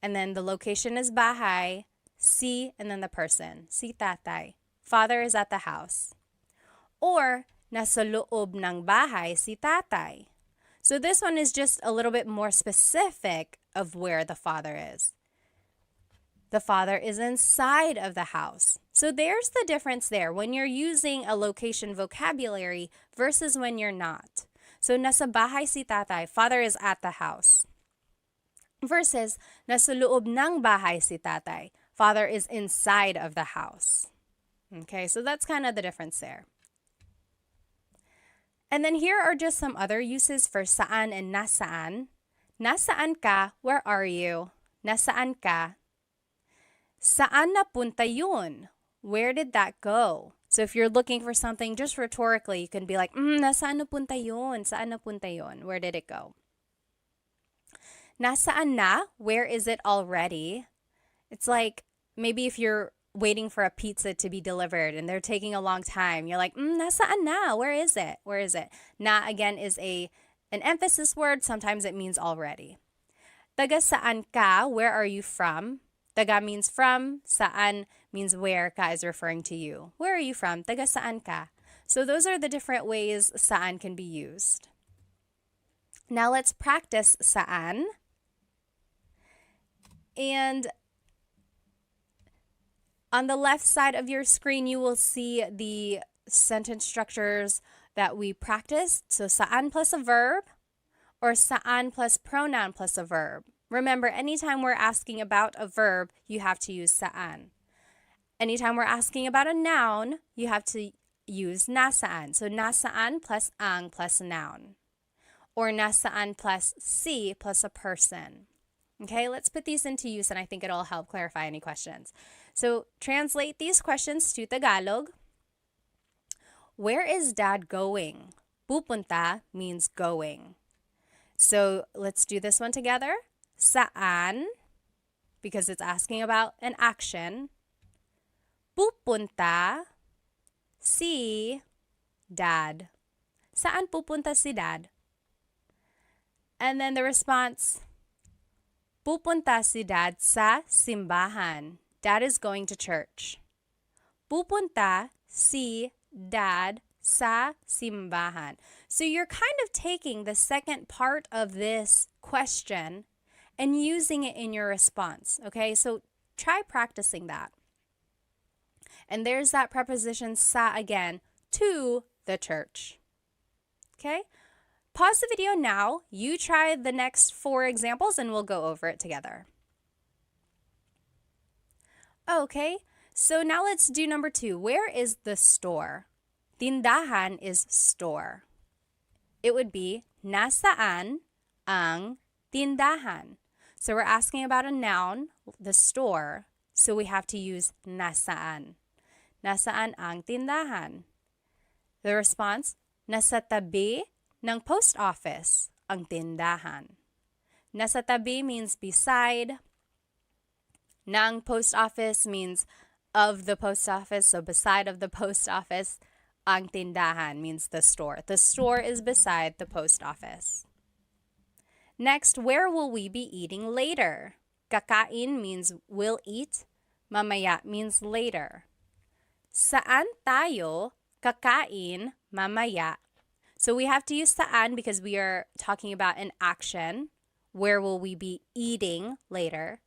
and then the location is bahay, si, and then the person, si tatay. Father is at the house. Or nasa loob ng bahay, si tatay. So this one is just a little bit more specific of where the father is. The father is inside of the house. So there's the difference there when you're using a location vocabulary versus when you're not. So nasa bahay si tatay, father is at the house. Versus nasa loob ng bahay si tatay, father is inside of the house. Okay, so that's kind of the difference there. And then here are just some other uses for saan and nasaan. Nasaan ka? Where are you? Nasaan ka? Saan napunta yun? Where did that go? So if you're looking for something just rhetorically, you can be like, nasaan napunta yun? Saan napunta yun? Where did it go? Nasaan na? Where is it already? It's like maybe if you're waiting for a pizza to be delivered and they're taking a long time, you're like, nasaan na? Where is it? Where is it? Na again is an emphasis word. Sometimes it means already. Taga saan ka? Where are you from? Taga means from. Saan means where. Ka is referring to you. Where are you from? Taga saan ka? So those are the different ways saan can be used. Now let's practice saan. And on the left side of your screen, you will see the sentence structures that we practiced. So saan plus a verb or saan plus pronoun plus a verb. Remember, anytime we're asking about a verb, you have to use saan. Anytime we're asking about a noun, you have to use nasaan. So nasaan plus ang plus noun. Or nasaan plus si plus a person. Okay, let's put these into use and I think it'll help clarify any questions. So translate these questions to Tagalog. Where is dad going? Pupunta means going. So let's do this one together. Saan, because it's asking about an action. Pupunta si dad. Saan pupunta si dad? And then the response, pupunta si dad sa simbahan. Dad is going to church. Pupunta si dad sa simbahan. So you're kind of taking the second part of this question and using it in your response, okay? So try practicing that. And there's that preposition sa again, to the church, okay? Pause the video now. You try the next 4 examples and we'll go over it together. Okay, so now let's do number 2. Where is the store? Tindahan is store. It would be, nasaan ang tindahan? So we're asking about a noun, the store, so we have to use nasaan. Nasaan ang tindahan? The response, nasa tabi ng post office ang tindahan. Nasa tabi means beside. Ng post office means of the post office, so beside of the post office. Ang tindahan means the store. The store is beside the post office. Next, where will we be eating later? Kakain means will eat. Mamaya means later. Saan tayo kakain mamaya? So we have to use saan because we are talking about an action. Where will we be eating later?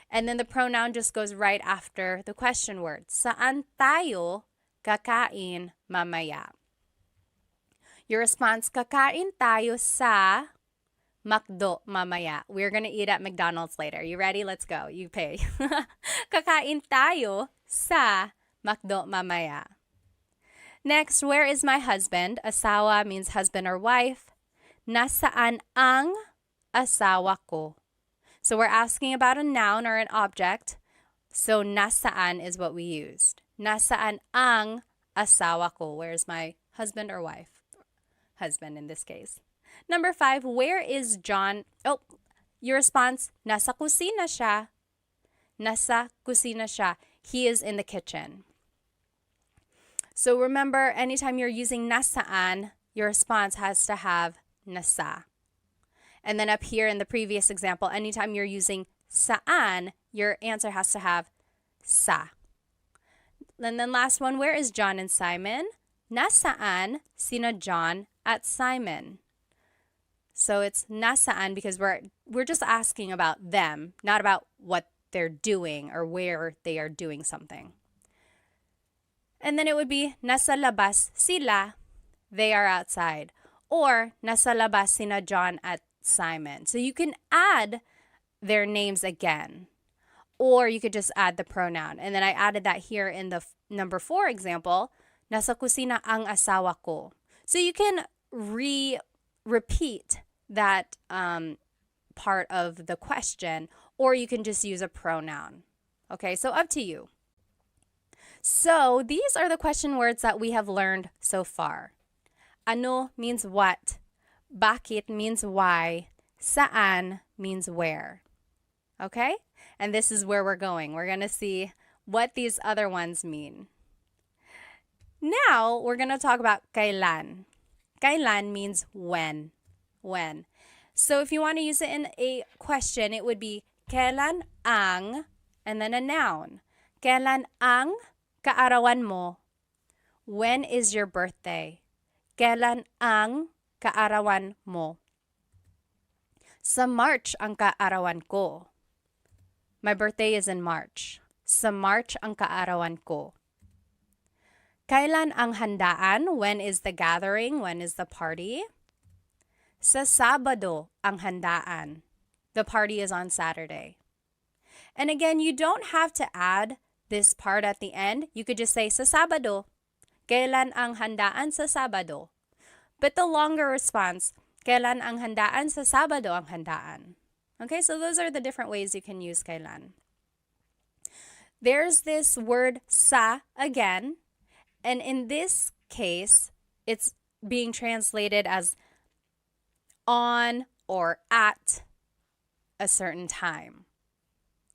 And then the pronoun just goes right after the question word. Saan tayo kakain mamaya? Your response, kakain tayo sa McDo mamaya. We're going to eat at McDonald's later. You ready? Let's go. You pay. Kakain tayo sa McDo mamaya. Next, where is my husband? Asawa means husband or wife. Nasaan ang asawa ko? So we're asking about a noun or an object. So nasaan is what we used. Nasaan ang asawa ko? Where's my husband or wife? Husband in this case. Number 5, where is John? Oh, your response, nasa kusina siya. Nasa kusina siya. He is in the kitchen. So remember, anytime you're using nasaan, your response has to have nasa. And then up here in the previous example, anytime you're using saan, your answer has to have sa. And then last one, where is John and Simon? Nasaan sina John at Simon? So it's nasaan because we're just asking about them, not about what they're doing or where they are doing something. And then it would be nasa labas sila, they are outside. Or nasa labas sina John at Simon. So you can add their names again. Or you could just add the pronoun. And then I added that here in the number 4 example, nasa kusina ang asawa ko. So you can repeat that part of the question, or you can just use a pronoun. Okay, so up to you. So these are the question words that we have learned so far. Ano means what. Bakit means why. Saan means where. Okay? And this is where we're going. We're going to see what these other ones mean. Now, we're going to talk about kailan. Kailan means when. When. So if you want to use it in a question, it would be kailan ang, and then a noun. Kailan ang kaarawan mo? when is your birthday? Kailan ang kaarawan mo? Sa March ang kaarawan ko. My birthday is in March. Sa March ang kaarawan ko. Kailan ang handaan? When is the gathering? When is the party? Sa Sabado ang handaan. The party is on Saturday. And again, you don't have to add this part at the end. You could just say sa Sabado. Kailan ang handaan sa Sabado? But the longer response, kailan ang handaan sa Sabado ang handaan? Okay, so those are the different ways you can use kailan. There's this word sa again, and in this case, it's being translated as on or at a certain time.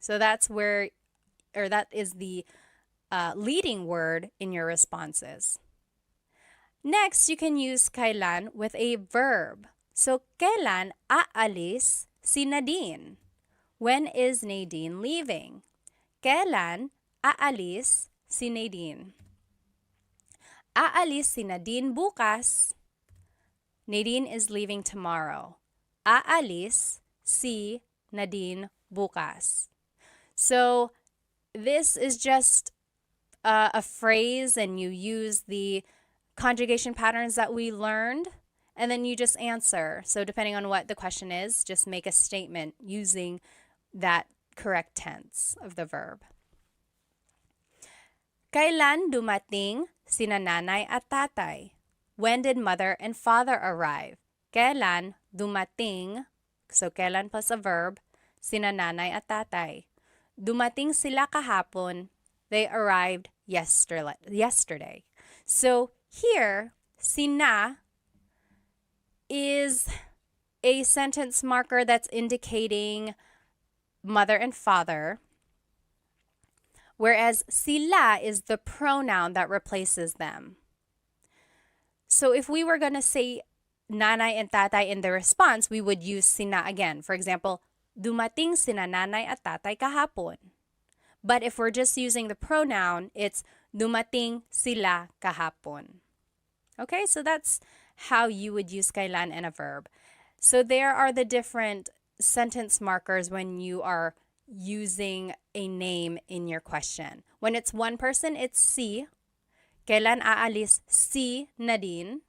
So that's where, or that is the leading word in your responses. Next, you can use kailan with a verb. So, kailan aalis si Nadine? When is Nadine leaving? Kailan aalis si Nadine? Aalis si Nadine bukas. Nadine is leaving tomorrow. Aalis si Nadine bukas. So, this is just a phrase, and you use the conjugation patterns that we learned, and then you just answer. So depending on what the question is, just make a statement using that correct tense of the verb. Kailan dumating sina nanay at tatay? When did mother and father arrive? Kailan dumating, so kailan plus a verb, sina nanay at tatay? Dumating sila kahapon. They arrived yesterday. So here, sina is a sentence marker that's indicating mother and father, whereas sila is the pronoun that replaces them. So if we were going to say nanay and tatay in the response, we would use sina again. For example, dumating sina nanay at tatay kahapon. But if we're just using the pronoun, it's dumating sila kahapon. Okay, so that's how you would use kailan in a verb. So there are the different sentence markers when you are using a name in your question. When it's one person, it's si. Kailan aalis si Nadine?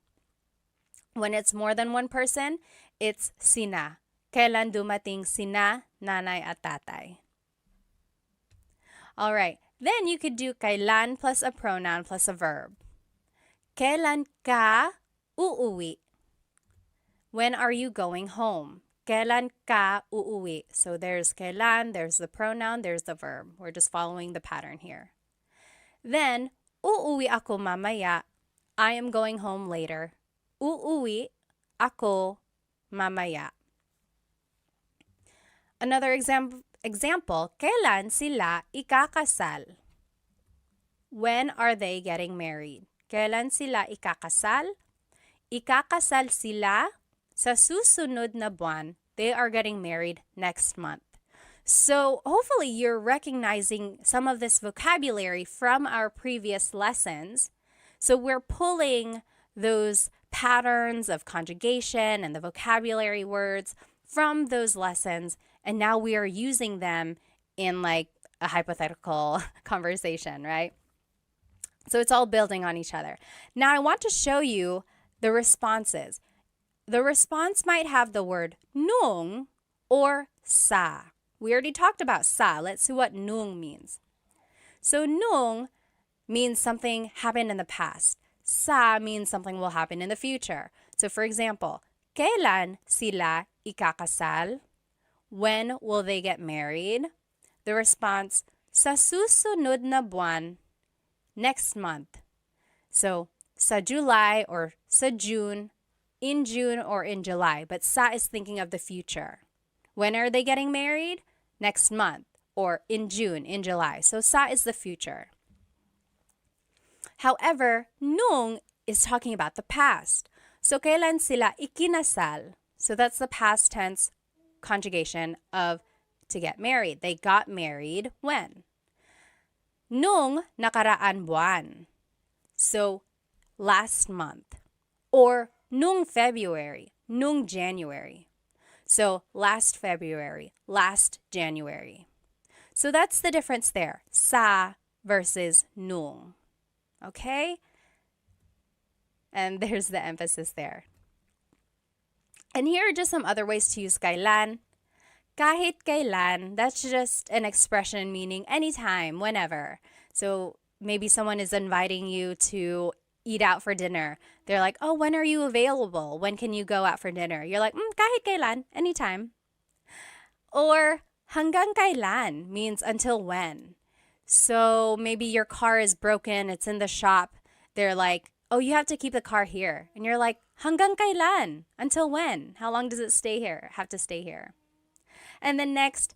When it's more than one person, it's sina. Kailan dumating sina nanay at tatay? All right, then you could do kailan plus a pronoun plus a verb. Kailan ka uuwi? When are you going home? Kailan ka uuwi? So there's kailan, there's the pronoun, there's the verb. We're just following the pattern here. Then, uuwi ako mamaya. I am going home later. Uuwi ako mamaya. Another example, kailan sila ikakasal? When are they getting married? Kailan sila ikakasal? Ikakasal sila sa susunod na buwan. They are getting married next month. So hopefully you're recognizing some of this vocabulary from our previous lessons. So we're pulling those patterns of conjugation and the vocabulary words from those lessons, and now we are using them in like a hypothetical conversation, right? So it's all building on each other. Now I want to show you the responses. The response might have the word nung or sa. We already talked about sa. Let's see what nung means. So nung means something happened in the past. Sa means something will happen in the future. So for example, kailan sila ikakasal? When will they get married? The response, sa susunod na buwan, next month. So sa July or sa June, in June or in July. But sa is thinking of the future. When are they getting married? Next month or in June, in July. So sa is the future. However, nung is talking about the past. So kailan sila ikinasal? So that's the past tense conjugation of to get married. They got married when? Nung nakaraan buwan. So last month. Or nung February, nung January. So last February, last January. So that's the difference there. Sa versus nung. Okay? And there's the emphasis there. And here are just some other ways to use kailan. Kahit kailan, that's just an expression meaning anytime, whenever. So maybe someone is inviting you to eat out for dinner. They're like, oh, when are you available? When can you go out for dinner? You're like, kahit kailan, anytime. Or hanggang kailan means until when. So maybe your car is broken, it's in the shop. They're like, oh, you have to keep the car here. And you're like, hanggang kailan? Until when? How long does it stay here? Have to stay here. And then next,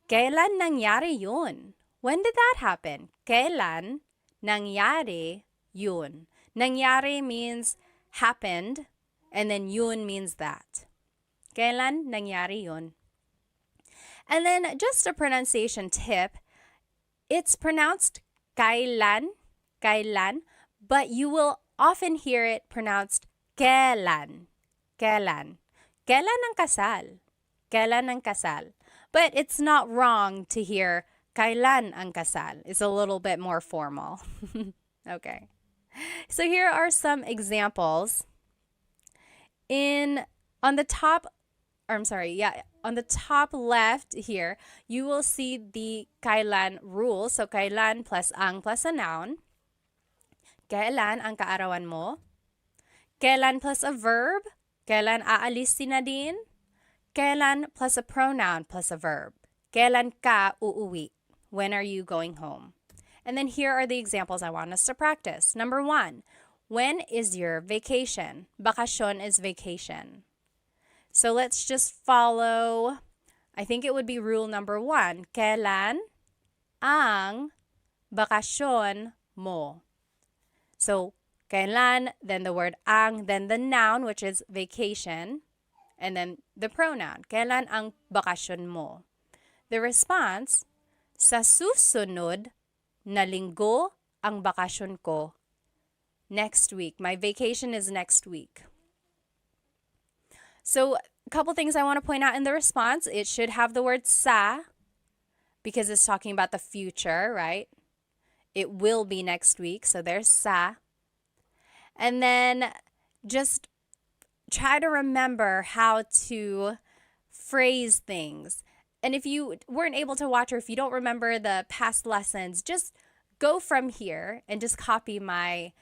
kailan nangyari yun? When did that happen? Kailan nangyari yun? Nangyari means happened, and then yun means that. Kailan nangyari yun? And then just a pronunciation tip, it's pronounced kailan, kailan, but you will often hear it pronounced kailan, kailan. Kailan ang kasal? Kailan ang kasal? But it's not wrong to hear kailan ang kasal. It's a little bit more formal. Okay. So here are some examples. On the top left here, you will see the kailan rule. So kailan plus ang plus a noun. Kailan ang kaarawan mo? Kailan plus a verb. Kailan aalis si Nadine? Kailan plus a pronoun plus a verb. Kailan ka uuwi? When are you going home? And then here are the examples I want us to practice. Number 1, when is your vacation? Bakasyon is vacation. So let's just follow, I think it would be rule number 1. Kailan ang bakasyon mo? So kailan, then the word ang, then the noun, which is vacation, and then the pronoun. Kailan ang bakasyon mo? The response, sa susunod na linggo ang bakasyon ko. Next week. My vacation is next week. So a couple things I want to point out in the response. It should have the word sa because it's talking about the future, right? It will be next week. So there's sa. And then just try to remember how to phrase things. And if you weren't able to watch or if you don't remember the past lessons, just go from here and just copy my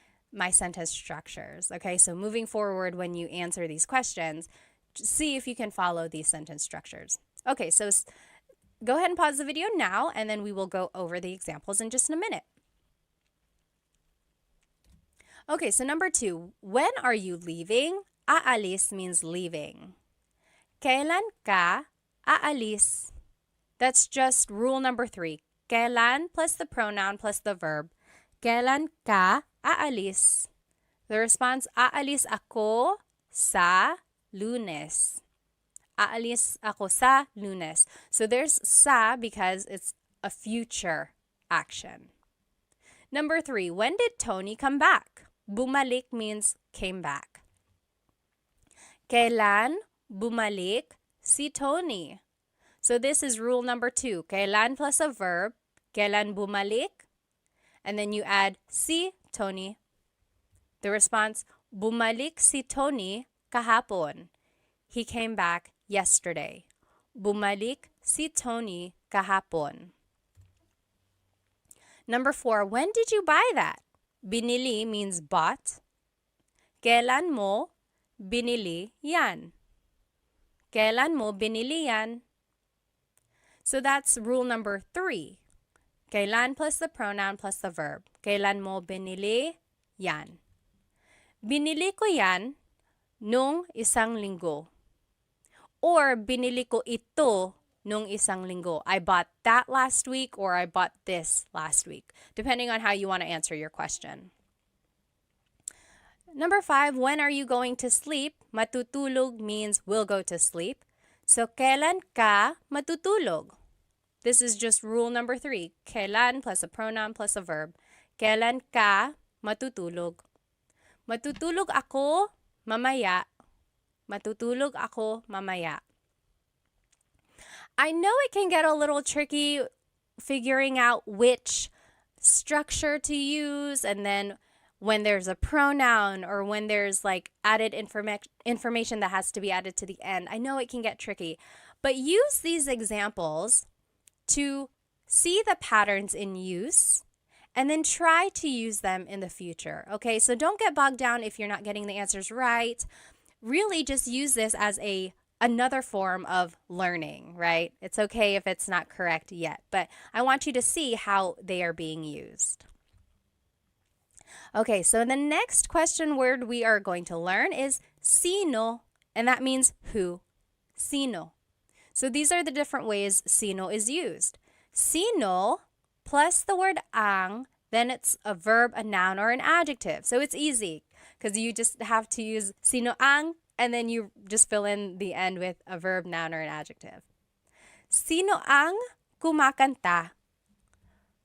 sentence structures. Okay, so moving forward when you answer these questions, see if you can follow these sentence structures. Okay, so go ahead and pause the video now, and then we will go over the examples in just a minute. Okay, so number 2, when are you leaving? Aalis means leaving. Kailan ka aalis? That's just rule number 3. Kailan plus the pronoun plus the verb. Kailan ka aalis? The response, aalis ako sa Lunes. Aalis ako sa Lunes. So there's sa because it's a future action. Number 3, when did Tony come back? Bumalik means came back. Kailan bumalik si Tony? So this is rule number 2. Kailan plus a verb. Kailan bumalik? And then you add si Tony. The response, bumalik si Tony kahapon. He came back yesterday. Bumalik si Tony kahapon. Number 4, when did you buy that? Binili means bought. Kailan mo binili yan? Kailan mo binili yan? So that's rule number 3. Kailan plus the pronoun plus the verb. Kailan mo binili yan? Binili ko yan nung isang linggo. Or binili ko ito nung isang linggo. I bought that last week or I bought this last week, depending on how you want to answer your question. Number 5, when are you going to sleep? Matutulog means will go to sleep. So, kailan ka matutulog? This is just rule number 3. Kailan plus a pronoun plus a verb. Kailan ka matutulog? Matutulog ako mamaya. Matutulog ako mamaya. I know it can get a little tricky figuring out which structure to use, and then when there's a pronoun or when there's like added information that has to be added to the end. I know it can get tricky, but use these examples to see the patterns in use and then try to use them in the future. Okay, so don't get bogged down if you're not getting the answers right. Really just use this as another form of learning, right? It's okay if it's not correct yet, but I want you to see how they are being used. Okay, so the next question word we are going to learn is sino, and that means who. Sino. So these are the different ways sino is used. Sino plus the word ang, then it's a verb, a noun, or an adjective. So it's easy because you just have to use sino ang, and then you just fill in the end with a verb, noun, or an adjective. Sino ang kumakanta?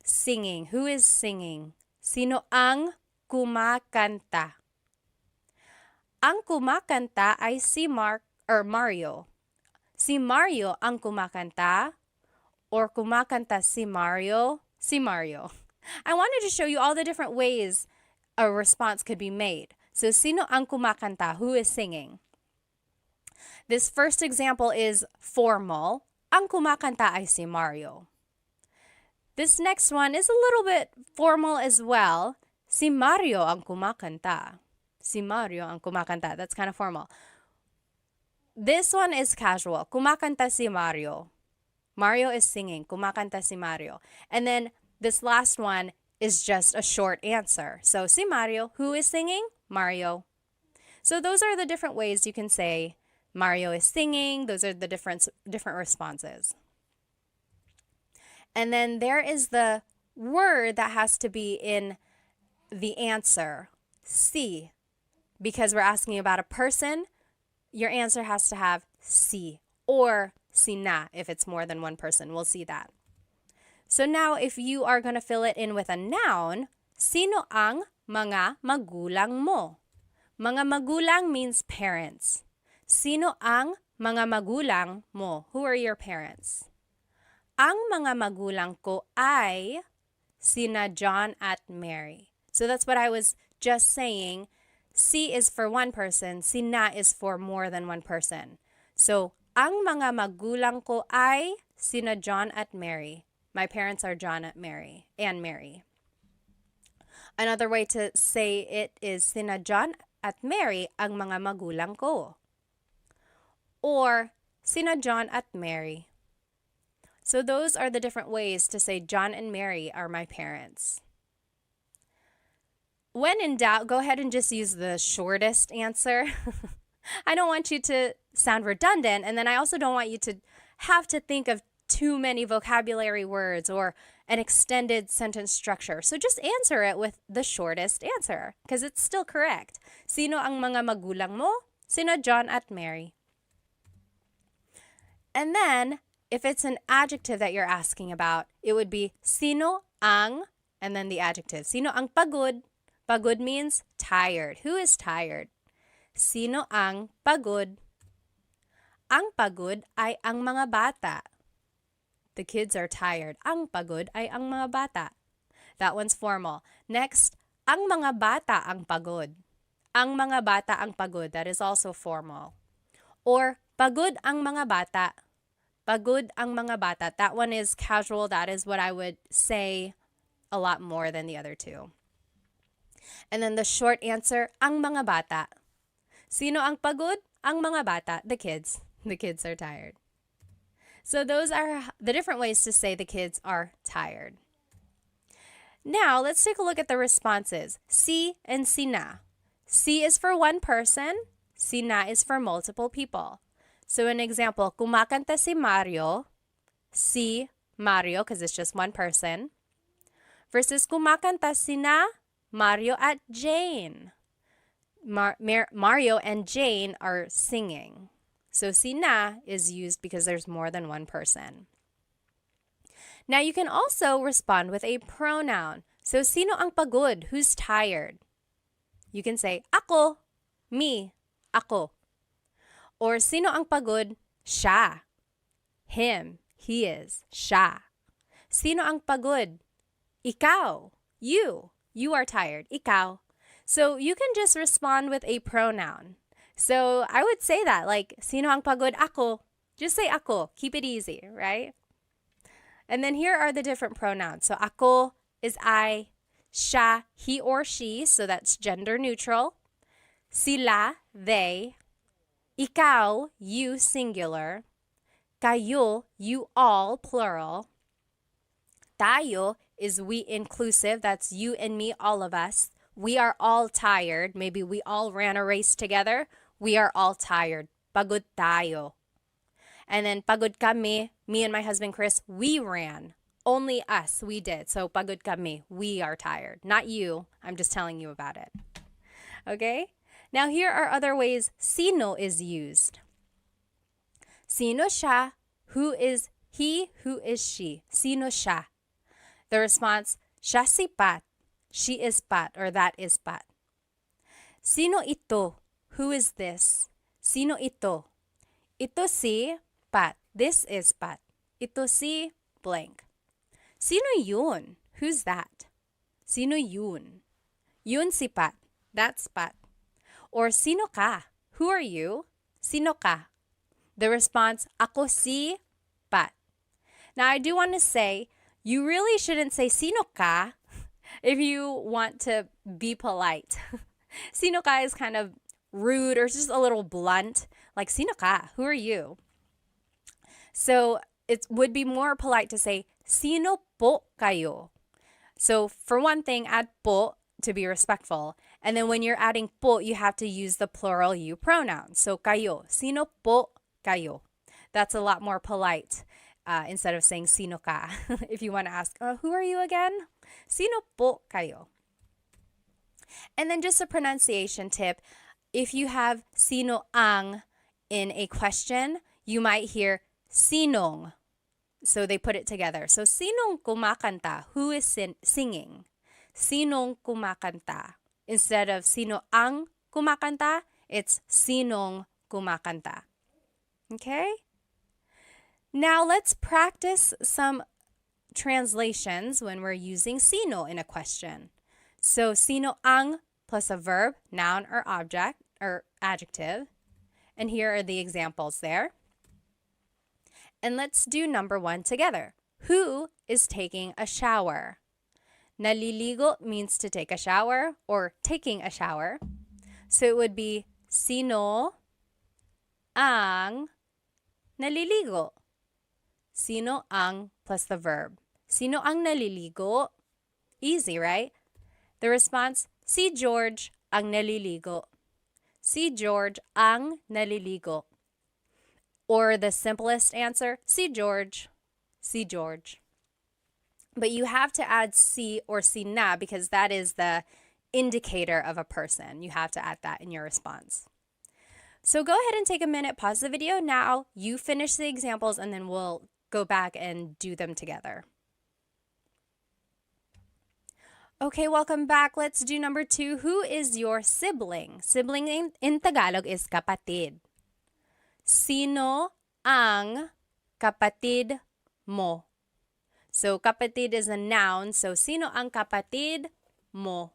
Singing. Who is singing? Sino ang kumakanta? Ang kumakanta ay si Mario. Si Mario ang kumakanta, or kumakanta si Mario? Si Mario. I wanted to show you all the different ways a response could be made. So, sino ang kumakanta? Who is singing? This first example is formal. Ang kumakanta ay si Mario. This next one is a little bit formal as well. Si Mario ang kumakanta. Si Mario ang kumakanta. That's kind of formal. This one is casual. Kumakanta si Mario. Mario is singing. Kumakanta si Mario. And then this last one is just a short answer. So, si Mario. Who is singing? Mario. So those are the different ways you can say Mario is singing. Those are the different responses. And then there is the word that has to be in the answer. Si. Because we're asking about a person, your answer has to have si or sina if it's more than one person. We'll see that. So now if you are going to fill it in with a noun, sino ang mga magulang mo? Mga magulang means parents. Sino ang mga magulang mo? Who are your parents? Ang mga magulang ko ay sina John at Mary. So that's what I was just saying. Si is for one person, sina is for more than one person. So, ang mga magulang ko ay sina John at Mary. My parents are John at Mary and Mary. Another way to say it is sina John at Mary ang mga magulang ko. Or sina John at Mary. So those are the different ways to say John and Mary are my parents. When in doubt, go ahead and just use the shortest answer. I don't want you to sound redundant, and then I also don't want you to have to think of too many vocabulary words or an extended sentence structure. So just answer it with the shortest answer because it's still correct. Sino ang mga magulang mo? Sina John at Mary. And then, if it's an adjective that you're asking about, it would be sino ang, and then the adjective. Sino ang pagod? Pagod means tired. Who is tired? Sino ang pagod? Ang pagod ay ang mga bata. The kids are tired. Ang pagod ay ang mga bata. That one's formal. Next, ang mga bata ang pagod. Ang mga bata ang pagod. That is also formal. Or, pagod ang mga bata. Pagod ang mga bata. That one is casual. That is what I would say a lot more than the other two. And then the short answer, ang mga bata. Sino ang pagod? Ang mga bata. The kids. The kids are tired. So those are the different ways to say the kids are tired. Now, let's take a look at the responses. Si and sina. Si is for one person. Sina is for multiple people. So an example, kumakanta si Mario. Si Mario, because it's just one person. Versus kumakanta sina Mario at Jane. Mario and Jane are singing. So sina is used because there's more than one person. Now you can also respond with a pronoun. So sino ang pagod? Who's tired? You can say, ako, me, ako. Or sino ang pagod? Siya. Him, he is, siya. Sino ang pagod? Ikaw, you. You are tired, ikaw. So you can just respond with a pronoun. So I would say that, like, sino ang pagod? Ako. Just say ako. Keep it easy, right? And then here are the different pronouns. So ako is I, siya, he or she, so that's gender neutral. Sila, they. Ikaw, you, singular. Kayo, you all, plural. Tayo is we inclusive. That's you and me, all of us. We are all tired. Maybe we all ran a race together. We are all tired. Pagod tayo. And then pagod kami, me and my husband Chris, we ran. Only us, we did. So pagod kami, we are tired. Not you. I'm just telling you about it. Okay? Now here are other ways sino is used. Sino siya? Who is he? Who is she? Sino siya? The response, siya si Pat. She is Pat, or that is Pat. Sino ito? Who is this? Sino ito? Ito si Pat. This is Pat. Ito si blank. Sino yun? Who's that? Sino yun? Yun si Pat. That's Pat. Or sino ka? Who are you? Sino ka? The response, ako si Pat. Now, I do want to say, you really shouldn't say sino ka if you want to be polite. Sino ka is kind of rude or just a little blunt. Like, sino ka? Who are you? So it would be more polite to say, sino po kayo? So for one thing, add po to be respectful. And then when you're adding po, you have to use the plural you pronoun. So kayo, sino po kayo? That's a lot more polite instead of saying sino ka. If you want to ask, who are you again? Sino po kayo? And then just a pronunciation tip. If you have sino ang in a question, you might hear sinong. So they put it together. So sinong kumakanta? Who is singing? Sinong kumakanta? Instead of sino ang kumakanta, it's sinong kumakanta. Okay? Now let's practice some translations when we're using sino in a question. So sino ang plus a verb, noun or object or adjective. And here are the examples there. And let's do number 1 together. Who is taking a shower? Naliligo means to take a shower or taking a shower. So it would be sino ang naliligo. Sino ang plus the verb. Sino ang naliligo? Easy, right? The response, si George ang naliligo. Si George ang naliligo. Or the simplest answer, si George. Si George. But you have to add si or si na because that is the indicator of a person. You have to add that in your response. So go ahead and take a minute, pause the video now. You finish the examples and then we'll go back and do them together. Okay, welcome back. Let's do number 2. Who is your sibling? Sibling in Tagalog is kapatid. Sino ang kapatid mo? So kapatid is a noun. So sino ang kapatid mo?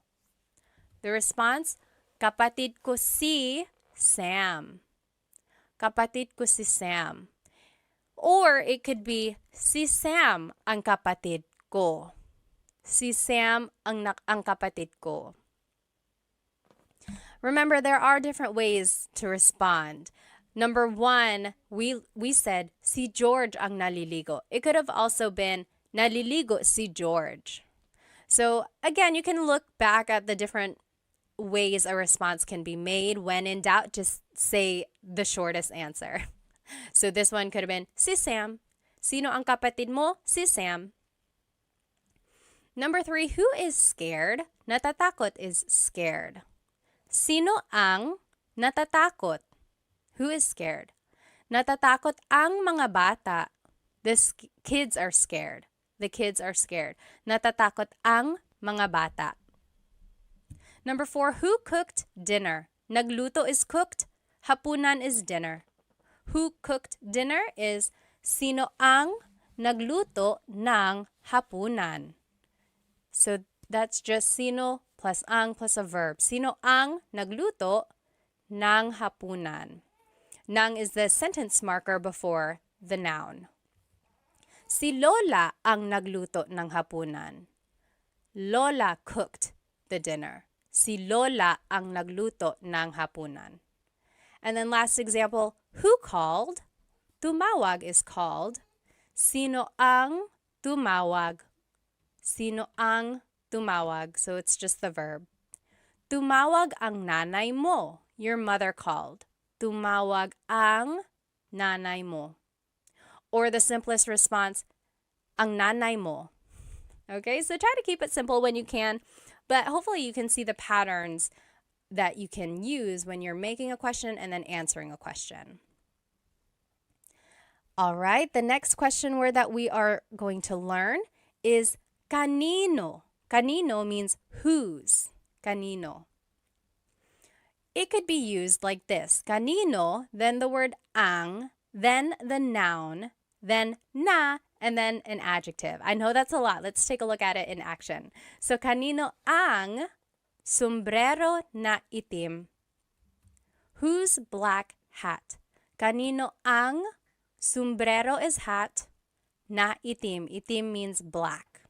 The response, kapatid ko si Sam. Kapatid ko si Sam. Or it could be si Sam ang kapatid ko. Si Sam ang kapatid ko. Remember, there are different ways to respond. Number 1, we said si George ang naliligo. It could have also been naliligo si George. So again, you can look back at the different ways a response can be made. When in doubt, just say the shortest answer. So this one could have been si Sam. Sino ang kapatid mo? Si Sam. Number 3, who is scared? Natatakot is scared. Sino ang natatakot? Who is scared? Natatakot ang mga bata. The kids are scared. The kids are scared. Natatakot ang mga bata. Number 4, who cooked dinner? Nagluto is cooked, hapunan is dinner. Who cooked dinner is sino ang nagluto ng hapunan. So that's just sino plus ang plus a verb. Sino ang nagluto ng hapunan. Nang is the sentence marker before the noun. Si Lola ang nagluto ng hapunan. Lola cooked the dinner. Si Lola ang nagluto ng hapunan. And then last example, who called? Tumawag is called. Sino ang tumawag? Sino ang tumawag? So it's just the verb. Tumawag ang nanay mo. Your mother called. Tumawag ang nanay mo. Or the simplest response, ang nanay mo. Okay, so try to keep it simple when you can, but hopefully you can see the patterns that you can use when you're making a question and then answering a question. All right, the next question word that we are going to learn is kanino. Kanino means whose. Kanino. It could be used like this. Kanino, then the word ang, then the noun, then na, and then an adjective. I know that's a lot. Let's take a look at it in action. So, kanino ang sombrero na itim? Whose black hat? Kanino ang sombrero is hat, na itim. Itim means black.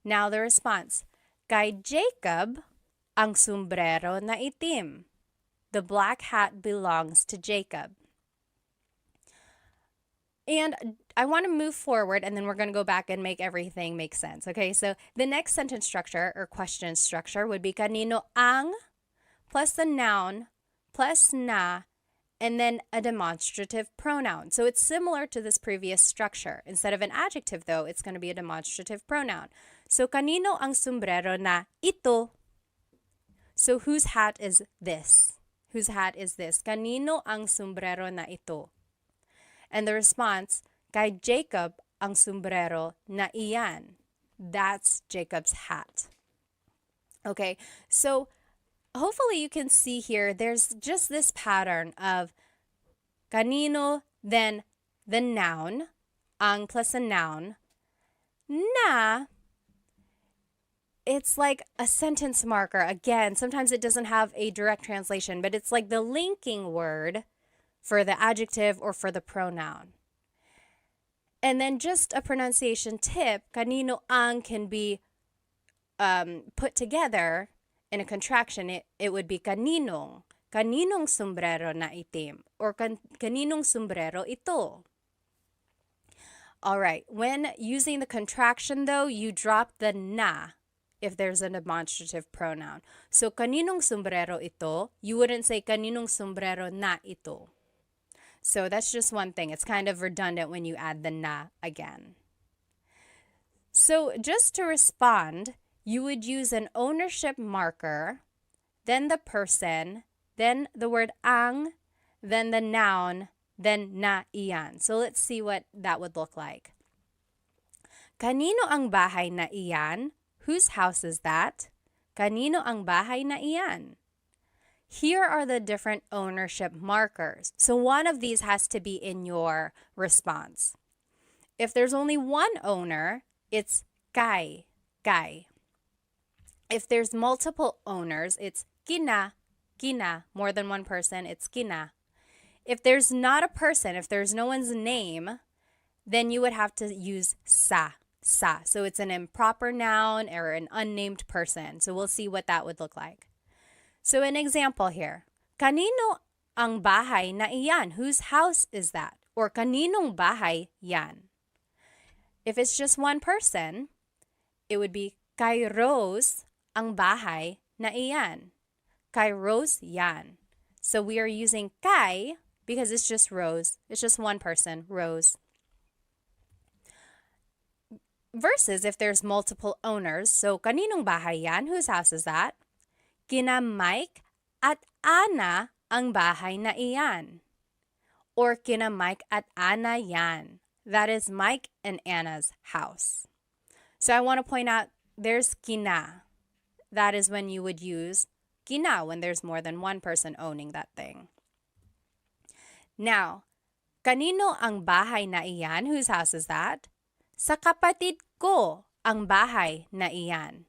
Now the response. Kay Jacob ang sombrero na itim. The black hat belongs to Jacob. And I want to move forward, and then we're going to go back and make everything make sense. Okay, so the next sentence structure or question structure would be kanino ang plus the noun plus na, and then a demonstrative pronoun. So it's similar to this previous structure. Instead of an adjective, though, it's going to be a demonstrative pronoun. So kanino ang sombrero na ito? So whose hat is this? Whose hat is this? Kanino ang sombrero na ito? And the response, kay Jacob ang sombrero na iyan. That's Jacob's hat. Okay, so hopefully you can see here, there's just this pattern of kanino, then the noun, ang plus a noun, na, it's like a sentence marker. Again, sometimes it doesn't have a direct translation, but it's like the linking word for the adjective or for the pronoun. And then just a pronunciation tip, kanino ang can be put together in a contraction. It would be kaninong. Kaninong sombrero na itim. Or kaninong sombrero ito. All right, when using the contraction though, you drop the na if there's a demonstrative pronoun. So kaninong sombrero ito, you wouldn't say kaninong sombrero na ito. So that's just one thing. It's kind of redundant when you add the na again. So just to respond, you would use an ownership marker, then the person, then the word ang, then the noun, then na iyan. So let's see what that would look like. Kanino ang bahay na iyan? Whose house is that? Kanino ang bahay na iyan? Here are the different ownership markers. So one of these has to be in your response. If there's only one owner, it's kay, kay. If there's multiple owners, it's kina, kina. More than one person, it's kina. If there's not a person, if there's no one's name, then you would have to use sa, sa. So it's an improper noun or an unnamed person. So we'll see what that would look like. So an example here, kanino ang bahay na iyan? Whose house is that? Or kaninong bahay yan? If it's just one person, it would be kay Rose ang bahay na iyan. Kay Rose yan. So we are using kay because it's just Rose. It's just one person, Rose. Versus if there's multiple owners, so kaninong bahay yan? Whose house is that? Kina Mike at Ana ang bahay na iyan. Or kina Mike at Ana yan. That is Mike and Anna's house. So I want to point out there's kina. that is when you would use kina when there's more than one person owning that thing. Now, kanino ang bahay na iyan? Whose house is that? Sa kapatid ko ang bahay na iyan.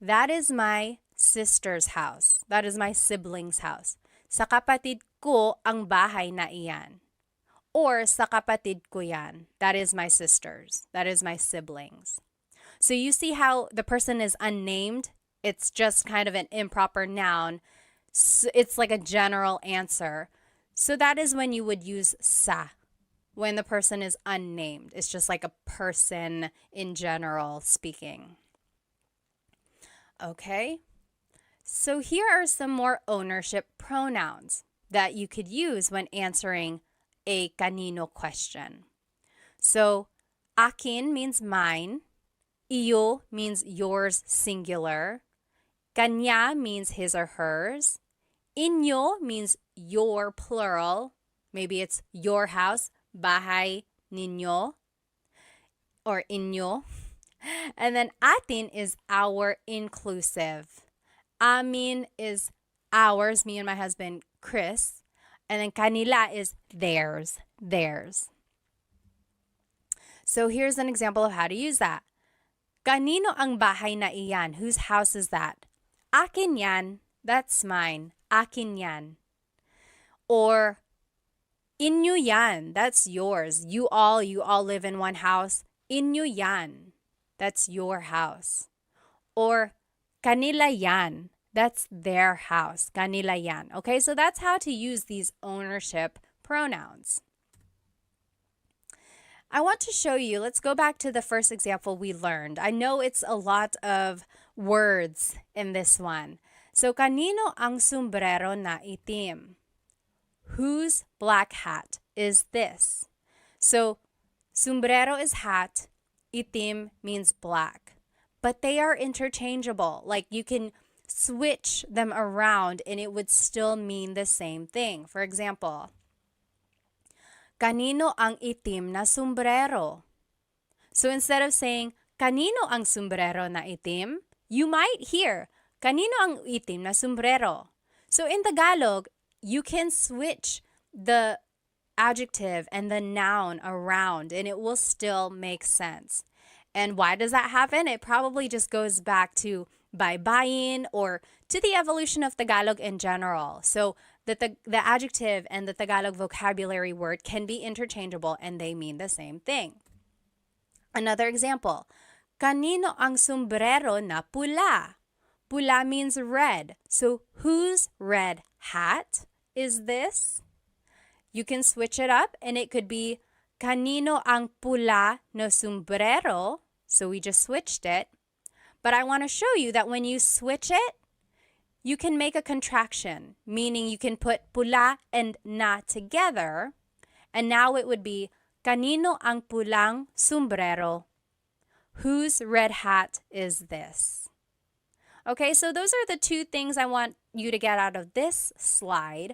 That is my sister's house. That is my sibling's house. Sa kapatid ko ang bahay na iyan. Or sa kapatid ko yan. That is my sister's. That is my siblings. So you see how the person is unnamed? It's just kind of an improper noun. It's like a general answer. So that is when you would use sa, when the person is unnamed. It's just like a person in general speaking. Okay, so here are some more ownership pronouns that you could use when answering a kanino question. So, akin means mine, iyo means yours singular, kanya means his or hers, inyo means your plural, maybe it's your house, bahay ninyo, or inyo. And then atin is our inclusive. Amin is ours, me and my husband, Chris. And then kanila is theirs. So here's an example of how to use that. Kanino ang bahay na iyan? Whose house is that? Akin yan. That's mine. Akin yan. Or inyo yan. That's yours. You all live in one house. Inyo yan. That's your house. Or kanila yan. That's their house. Kanila yan. Okay, so that's how to use these ownership pronouns. I want to show you, let's go back to the first example we learned. I know it's a lot of words in this one. So, kanino ang sombrero na itim? Whose black hat is this? So, sombrero is hat, itim means black. But they are interchangeable. Like you can switch them around and it would still mean the same thing. For example, kanino ang itim na sombrero? So instead of saying, kanino ang sombrero na itim, you might hear, kanino ang itim na sombrero? So in Tagalog, you can switch the adjective and the noun around and it will still make sense. And why does that happen? It probably just goes back to baybayin or to the evolution of Tagalog in general. So the adjective and the Tagalog vocabulary word can be interchangeable and they mean the same thing. Another example, kanino ang sombrero na pula? Pula means red. So whose red hat is this? You can switch it up and it could be kanino ang pula no sombrero. So we just switched it. But I want to show you that when you switch it, you can make a contraction, meaning you can put pula and na together. And now it would be kanino ang pulang sombrero? Whose red hat is this? Okay, so those are the two things I want you to get out of this slide.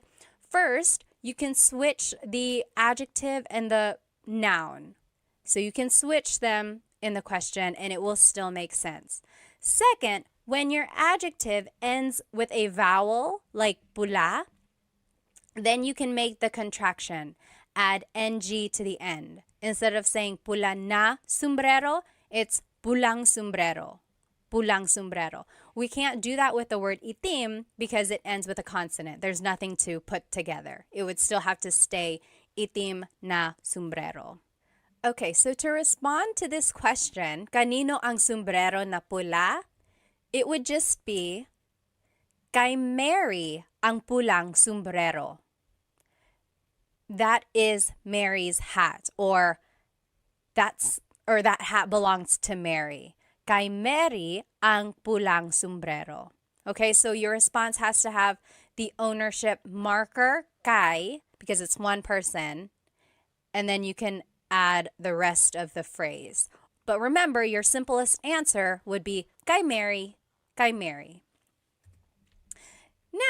First, you can switch the adjective and the noun. So you can switch them in the question and it will still make sense. Second, when your adjective ends with a vowel like pula, then you can make the contraction. Add ng to the end. Instead of saying pula na sombrero, it's pulang sombrero. Pulang sombrero. We can't do that with the word itim because it ends with a consonant. There's nothing to put together. It would still have to stay itim na sombrero. Okay, so to respond to this question, kanino ang sombrero na pula? It would just be, kay Mary ang pulang sombrero. That is Mary's hat, or that hat belongs to Mary. Kay Mary ang pulang sombrero. Okay, so your response has to have the ownership marker, kay, because it's one person, and then you can add the rest of the phrase. But remember, your simplest answer would be kay Mary, kay Mary.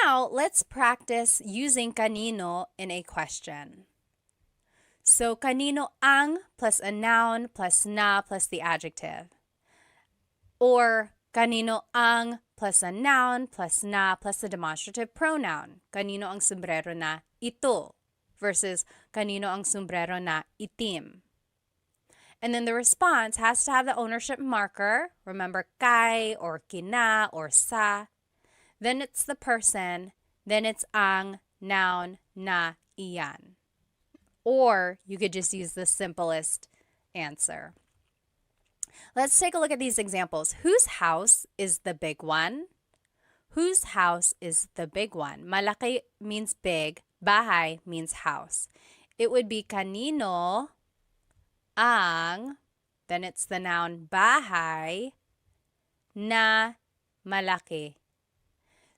Now, let's practice using kanino in a question. So, kanino ang plus a noun plus na plus the adjective. Or Kanino ang plus a noun plus na plus a demonstrative pronoun. Kanino ang sombrero na ito versus kanino ang sombrero na itim. And then the response has to have the ownership marker. Remember, kay or kina or sa. Then it's the person. Then it's ang noun na iyan. Or you could just use the simplest answer. Let's take a look at these examples. Whose house is the big one? Whose house is the big one? Malaki means big. Bahay means house. It would be kanino ang, then it's the noun bahay na malaki.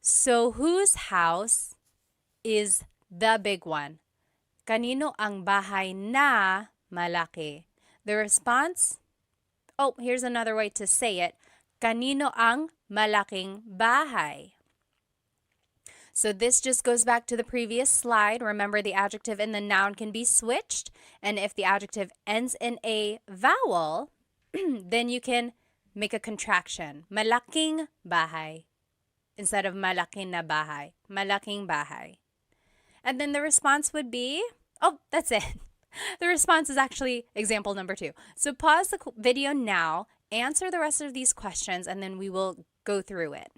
So whose house is the big one? Kanino ang bahay na malaki? The response, oh, here's another way to say it. Kanino ang malaking bahay? So this just goes back to the previous slide. Remember, the adjective and the noun can be switched. And if the adjective ends in a vowel, then you can make a contraction. Malaking bahay instead of malaki na bahay. Malaking bahay. And then the response would be, oh, that's it. The response is actually example number 2. So pause the video now, answer the rest of these questions, and then we will go through it.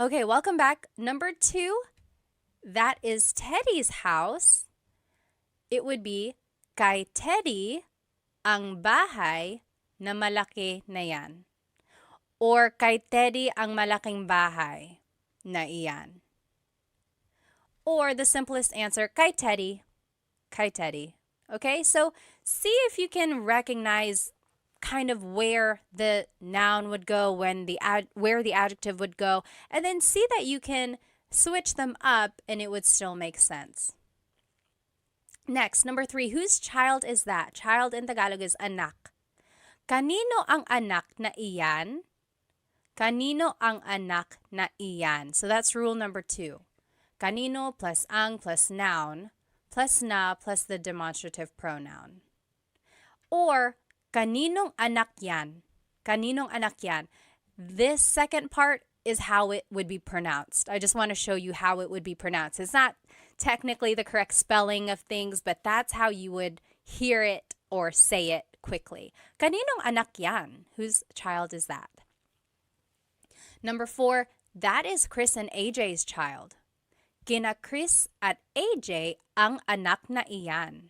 Okay, welcome back. Number 2, that is Teddy's house. It would be, kay Teddy ang bahay na malaki na yan. Or kay Teddy ang malaking bahay na iyan. Or the simplest answer, kay Teddy. Kay Teddy. Okay, so see if you can recognize kind of where the noun would go, where the adjective would go, and then see that you can switch them up and it would still make sense. Next, number 3, whose child is that? Child in Tagalog is anak. Kanino ang anak na iyan? Kanino ang anak na iyan? So that's rule number 2. Kanino plus ang plus noun plus na plus the demonstrative pronoun. Or kaninong anak yan? Kaninong anak yan? This second part is how it would be pronounced. I just want to show you how it would be pronounced. It's not technically the correct spelling of things, but that's how you would hear it or say it quickly. Kaninong anak yan? Whose child is that? Number 4, that is Chris and AJ's child. Kina Chris at AJ ang anak na iyan.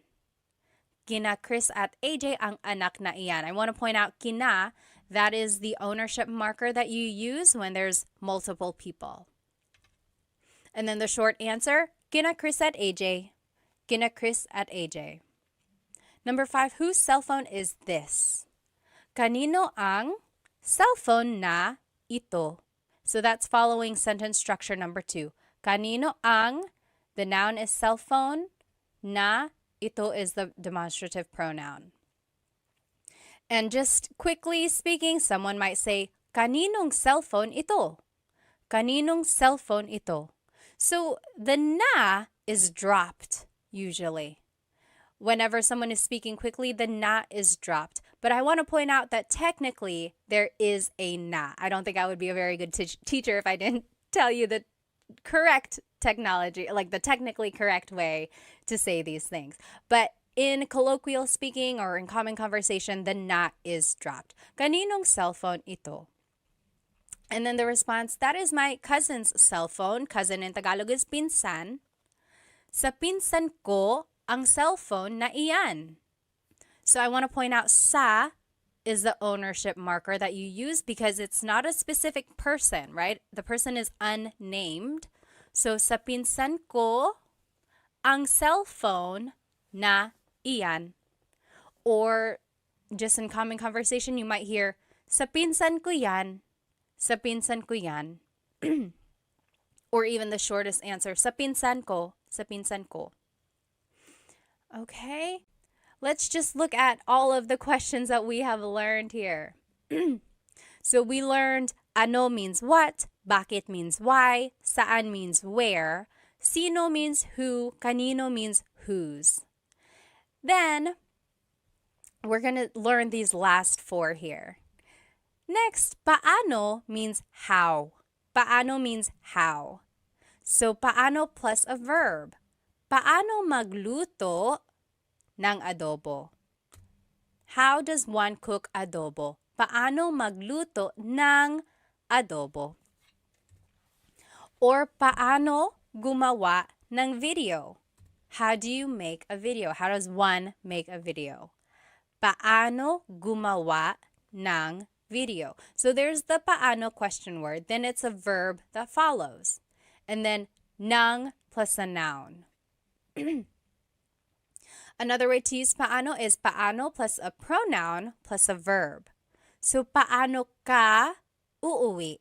Kina Chris at AJ ang anak na iyan. I want to point out kina, that is the ownership marker that you use when there's multiple people. And then the short answer, kina Chris at AJ. Kina Chris at AJ. Number 5, whose cell phone is this? Kanino ang cellphone na ito? So that's following sentence structure number 2. Kanino ang, the noun is cell phone, na, ito is the demonstrative pronoun. And just quickly speaking, someone might say, kaninong cellphone ito? Kaninong cellphone ito? So the na is dropped usually. Whenever someone is speaking quickly, the na is dropped. But I want to point out that technically there is a na. I don't think I would be a very good teacher if I didn't tell you the correct technology, like the technically correct way to say these things. But in colloquial speaking or in common conversation, the na is dropped. Kaninong cellphone ito? And then the response, that is my cousin's cell phone. Cousin in Tagalog is pinsan. Sa pinsan ko ang cellphone na iyan. So I want to point out sa is the ownership marker that you use because it's not a specific person, right? The person is unnamed. So sa pinsan ko ang cellphone na iyan. Or just in common conversation, you might hear, sa pinsan ko yan. Sa pinsan ko yan. Or even the shortest answer, sa pinsan ko. Sa pinsan ko. Okay, let's just look at all of the questions that we have learned here. So we learned ano means what, bakit means why, saan means where, sino means who, kanino means whose. Then we're going to learn these last 4 here. Next, paano means how. Paano means how. So, paano plus a verb. Paano magluto ng adobo? How does one cook adobo? Paano magluto ng adobo? Or paano gumawa ng video? How do you make a video? How does one make a video? Paano gumawa ng video? So there's the paano question word. Then it's a verb that follows. And then ng plus a noun. Another way to use paano is paano plus a pronoun plus a verb. So paano ka uuwi?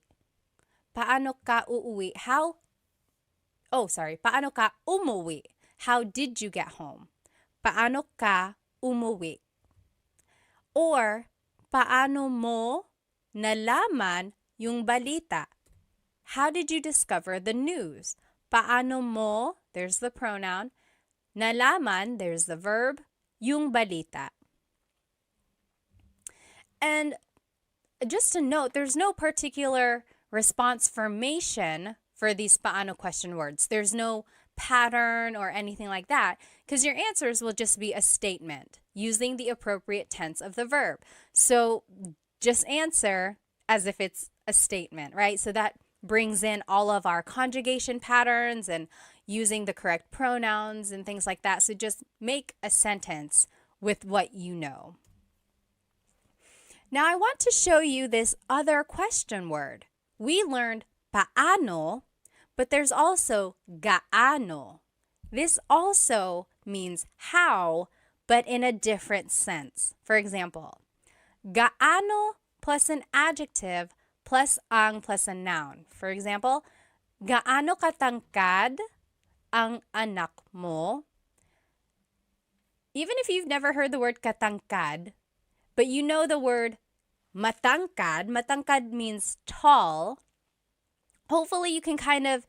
Paano ka uuwi? Paano ka umuwi? How did you get home? Paano ka umuwi? Or, paano mo nalaman yung balita? How did you discover the news? Paano mo, there's the pronoun. Nalaman, there's the verb. Yung balita. And just to note, there's no particular response formation for these paano question words. There's no pattern or anything like that, because your answers will just be a statement using the appropriate tense of the verb. So just answer as if it's a statement, right? So that brings in all of our conjugation patterns and using the correct pronouns and things like that. So just make a sentence with what you know. Now I want to show you this other question word. We learned paano, but there's also gaano. This also means how, but in a different sense. For example, gaano plus an adjective plus ang plus a noun. For example, gaano katangkad ang anak mo? Even if you've never heard the word katangkad, but you know the word matangkad. Matangkad means tall. Hopefully you can kind of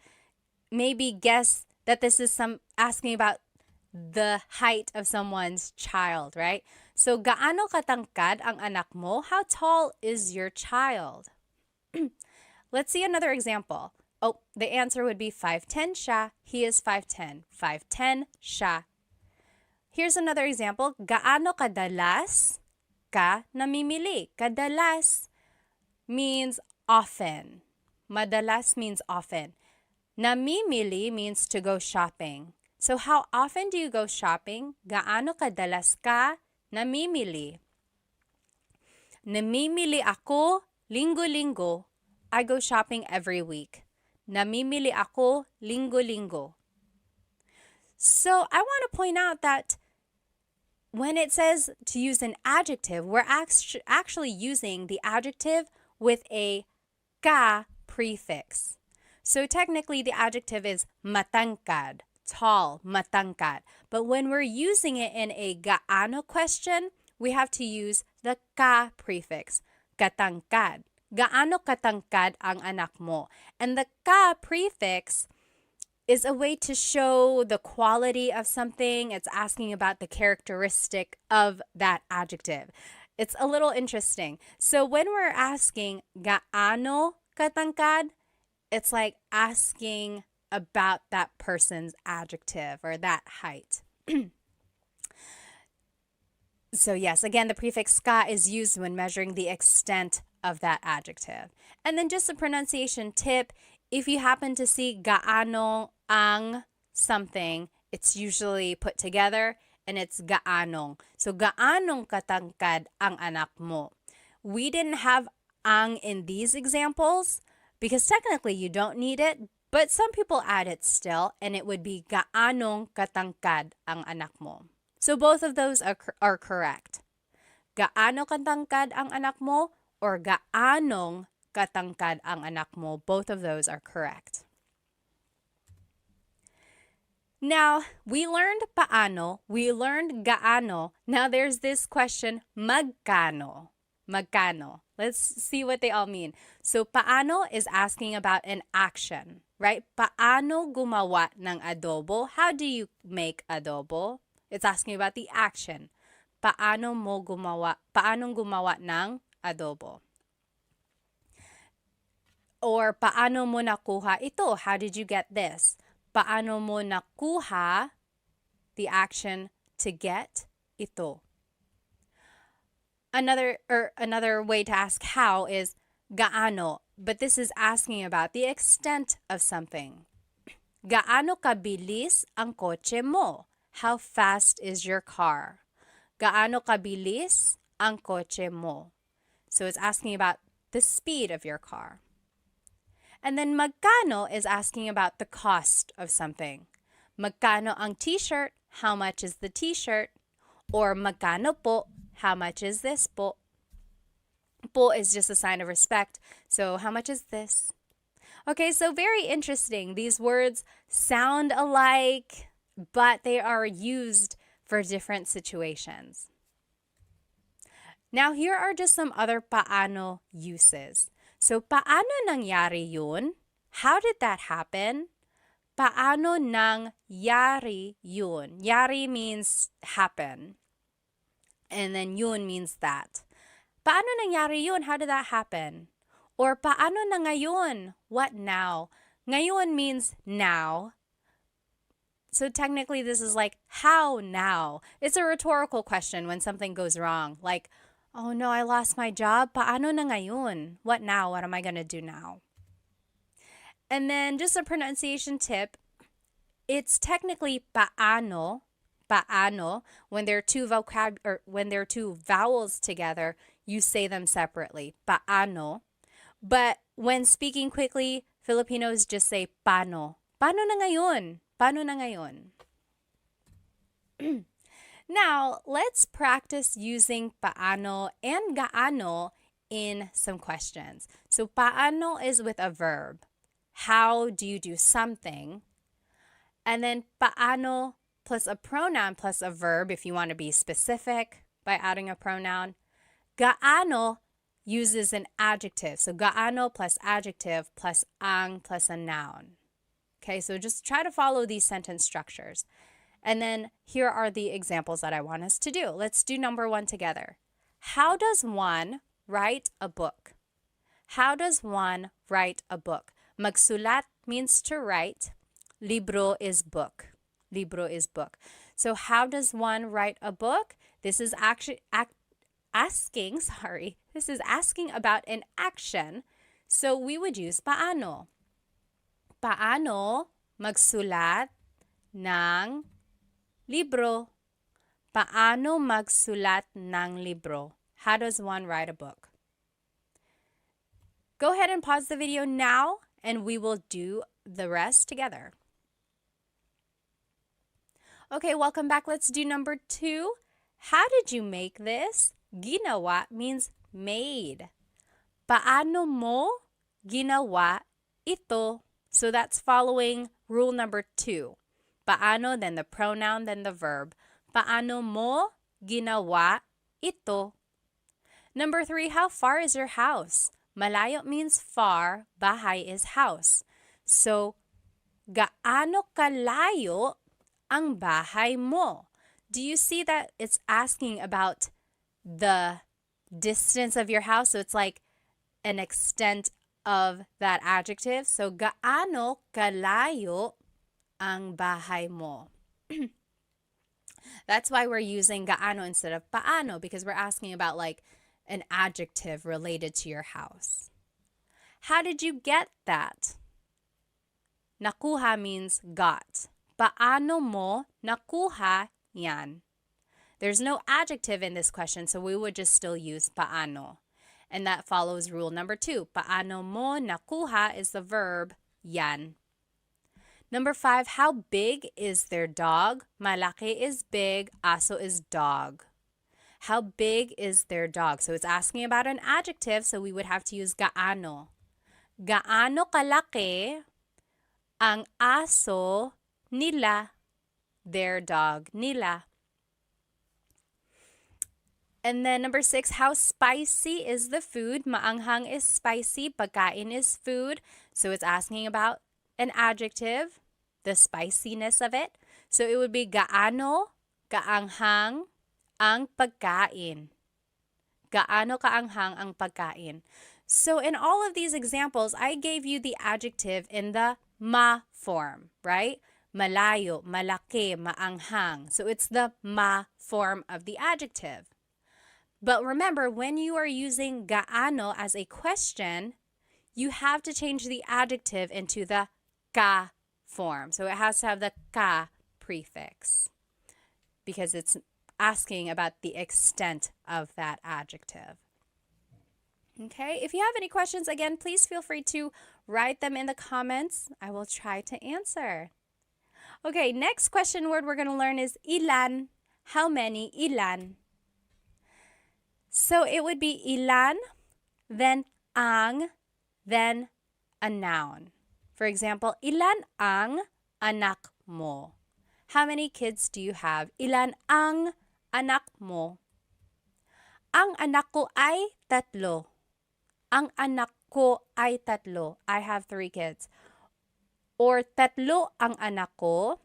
maybe guess that this is asking about the height of someone's child, right? So, gaano katangkad ang anak mo? How tall is your child? Let's see another example. Oh, the answer would be 5'10" siya. He is 5'10". 5'10" siya. Here's another example. Gaano kadalas ka namimili? Kadalas means often. Madalas means often. Namimili means to go shopping. So how often do you go shopping? Gaano kadalas ka namimili? Namimili ako linggo-linggo. I go shopping every week. Namimili ako linggo-linggo. So I want to point out that when it says to use an adjective, we're actually using the adjective with a ka prefix. So technically the adjective is matangkad, tall, matangkad. But when we're using it in a gaano question, we have to use the ka prefix, katangkad. Gaano katangkad ang anak mo? And the ka prefix is a way to show the quality of something. It's asking about the characteristic of that adjective. It's a little interesting. So when we're asking gaano katangkad, it's like asking about that person's adjective or that height. So yes, again, the prefix ka is used when measuring the extent of that adjective. And then just a pronunciation tip, if you happen to see gaano ang something, it's usually put together and it's gaanong. So gaanong katangkad ang anak mo? We didn't have ang in these examples because technically you don't need it, but some people add it still, and it would be gaanong katangkad ang anak mo. So both of those are correct. Gaano katangkad ang anak mo or gaanong katangkad ang anak mo? Both of those are correct. Now, we learned paano, we learned gaano. Now there's this question, magkano. Magkano. Let's see what they all mean. So paano is asking about an action, right? Paano gumawa ng adobo? How do you make adobo? It's asking about the action. Paano gumawa ng adobo? Or paano mo nakuha ito? How did you get this? Paano mo nakuha, the action to get, ito. Another way to ask how is gaano, but this is asking about the extent of something. Gaano kabilis ang kotse mo? How fast is your car? Gaano kabilis ang kotse mo? So it's asking about the speed of your car. And then magkano is asking about the cost of something. Magkano ang t-shirt? How much is the t-shirt? Or magkano po? How much is this po? Po is just a sign of respect. So how much is this? Okay, so very interesting. These words sound alike, but they are used for different situations. Now, here are just some other paano uses. So, paano nangyari yun? How did that happen? Paano nangyari yun? Yari means happen. And then yun means that. Paano nangyari yun? How did that happen? Or paano na ngayon? What now? Ngayon means now. So technically this is like, how now? It's a rhetorical question when something goes wrong. Like, oh no, I lost my job. Paano na ngayon? What now? What am I going to do now? And then just a pronunciation tip. It's technically paano. Paano. When there are two vowels together, you say them separately. Paano. But when speaking quickly, Filipinos just say paano. Paano na ngayon? Paano na ngayon? Now, let's practice using paano and gaano in some questions. So paano is with a verb. How do you do something? And then paano plus a pronoun plus a verb if you want to be specific by adding a pronoun. Gaano uses an adjective. So gaano plus adjective plus ang plus a noun. Okay, so just try to follow these sentence structures. And then here are the examples that I want us to do. Let's do number 1 together. How does one write a book? How does one write a book? Magsulat means to write. Libro is book. Libro is book. So how does one write a book? This is actually asking about an action. So we would use paano. Paano magsulat ng libro? Paano magsulat ng libro? How does one write a book? Go ahead and pause the video now and we will do the rest together. Okay, welcome back. Let's do number 2. How did you make this? Ginawa means made. Paano mo ginawa ito? So that's following rule number 2. Paano, then the pronoun, then the verb. Paano mo ginawa ito? Number 3, how far is your house? Malayo means far, bahay is house. So, gaano kalayo ang bahay mo? Do you see that it's asking about the distance of your house? So it's like an extent of that adjective. So, gaano kalayo ang bahay mo? That's why we're using gaano instead of paano, because we're asking about like an adjective related to your house. How did you get that? Nakuha means got. Paano mo nakuha yan? There's no adjective in this question, so we would just still use paano. And that follows rule number 2. Paano mo nakuha is the verb yan. Number 5, how big is their dog? Malaki is big, aso is dog. How big is their dog? So it's asking about an adjective, so we would have to use gaano. Gaano kalaki ang aso nila, their dog nila. And then number 6, how spicy is the food? Maanghang is spicy, pagkain is food. So it's asking about an adjective, the spiciness of it. So it would be gaano kaanghang ang pagkain. Gaano kaanghang ang pagkain. So in all of these examples, I gave you the adjective in the ma form, right? Malayo, malaki, maanghang. So it's the ma form of the adjective. But remember, when you are using gaano as a question, you have to change the adjective into the ka form. So it has to have the ka prefix because it's asking about the extent of that adjective. Okay, if you have any questions, again, please feel free to write them in the comments. I will try to answer. Okay, next question word we're going to learn is ilan. How many? Ilan. So it would be ilan, then ang, then a noun. For example, ilan ang anak mo? How many kids do you have? Ilan ang anak mo? Ang anak ko ay tatlo. Ang anak ko ay tatlo. I have 3 kids. Or tatlo ang anak ko.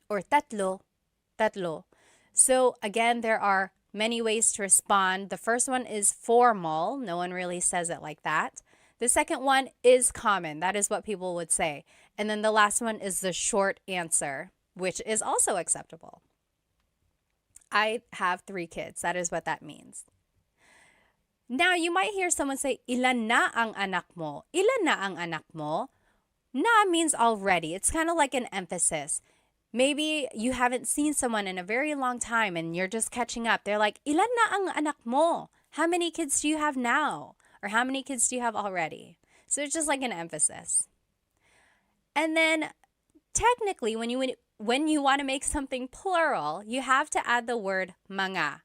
Or tatlo. So again, there are many ways to respond. The first one is formal. No one really says it like that. The second one is common. That is what people would say. And then the last one is the short answer, which is also acceptable. I have 3 kids. That is what that means. Now, you might hear someone say, ilan na ang anak mo? Ilan na ang anak mo? Na means already. It's kind of like an emphasis. Maybe you haven't seen someone in a very long time and you're just catching up. They're like, ilan na ang anak mo? How many kids do you have now? Or how many kids do you have already? So it's just like an emphasis. And then technically, when you want to make something plural, you have to add the word mga.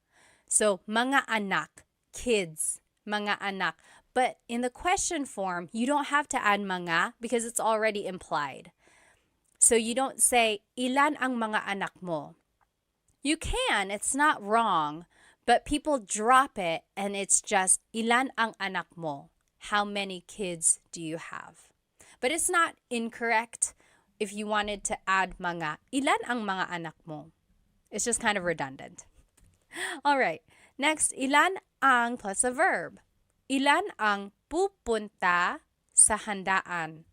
So mga anak, kids, mga anak. But in the question form, you don't have to add mga because it's already implied. So you don't say, ilan ang mga anak mo? You can, it's not wrong, but people drop it and it's just, ilan ang anak mo? How many kids do you have? But it's not incorrect if you wanted to add mga, ilan ang mga anak mo? It's just kind of redundant. All right, next, ilan ang plus a verb. Ilan ang pupunta sa handaan?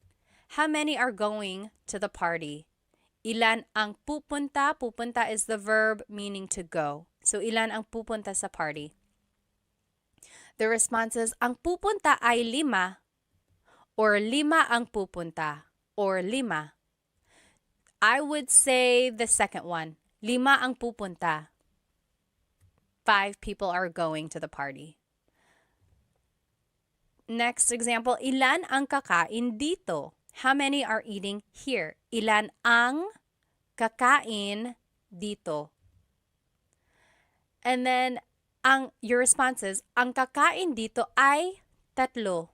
How many are going to the party? Ilan ang pupunta? Pupunta is the verb meaning to go. So, ilan ang pupunta sa party? The response is, ang pupunta ay 5. Or 5 ang pupunta. Or 5. I would say the second one. 5 ang pupunta. 5 people are going to the party. Next example, ilan ang kakain dito? How many are eating here? Ilan ang kakain dito? And then, your response is, ang kakain dito ay 3.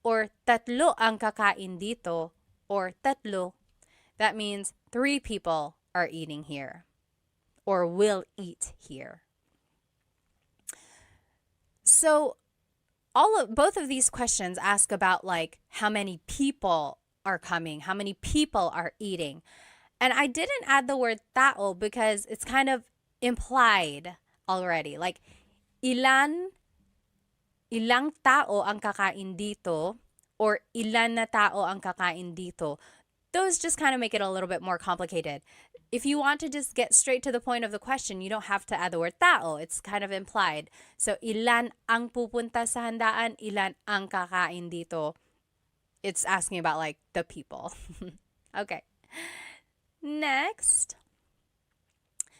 Or 3 ang kakain dito. Or 3. That means 3 people are eating here. Or will eat here. So, both of these questions ask about like how many people are coming, how many people are eating. And I didn't add the word tao because it's kind of implied already. Like ilang tao ang kakain dito or ilan na tao ang kakain dito. Those just kind of make it a little bit more complicated. If you want to just get straight to the point of the question, you don't have to add the word tao. It's kind of implied. So, ilan ang pupunta sa handaan, ilan ang kakain dito. It's asking about like the people. Okay. Next.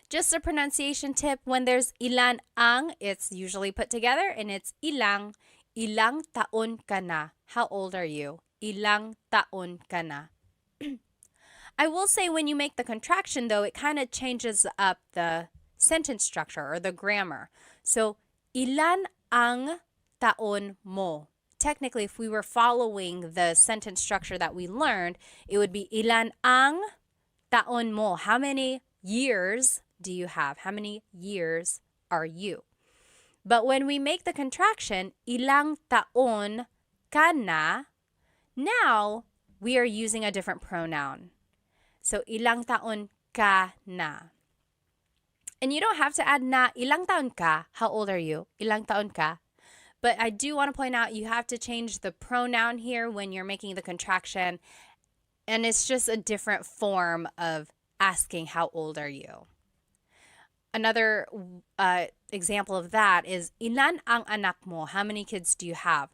Just a pronunciation tip. When there's ilan ang, it's usually put together and it's ilang. Ilang taon ka na? How old are you? Ilang taon ka na? I will say when you make the contraction, though, it kind of changes up the sentence structure or the grammar. So, ilan ang taon mo? Technically, if we were following the sentence structure that we learned, it would be ilan ang taon mo? How many years do you have? How many years are you? But when we make the contraction, ilang taon ka na, now we are using a different pronoun. So, ilang taon ka na. And you don't have to add na, ilang taon ka? How old are you? Ilang taon ka? But I do want to point out you have to change the pronoun here when you're making the contraction. And it's just a different form of asking how old are you. Another example of that is ilan ang anak mo? How many kids do you have?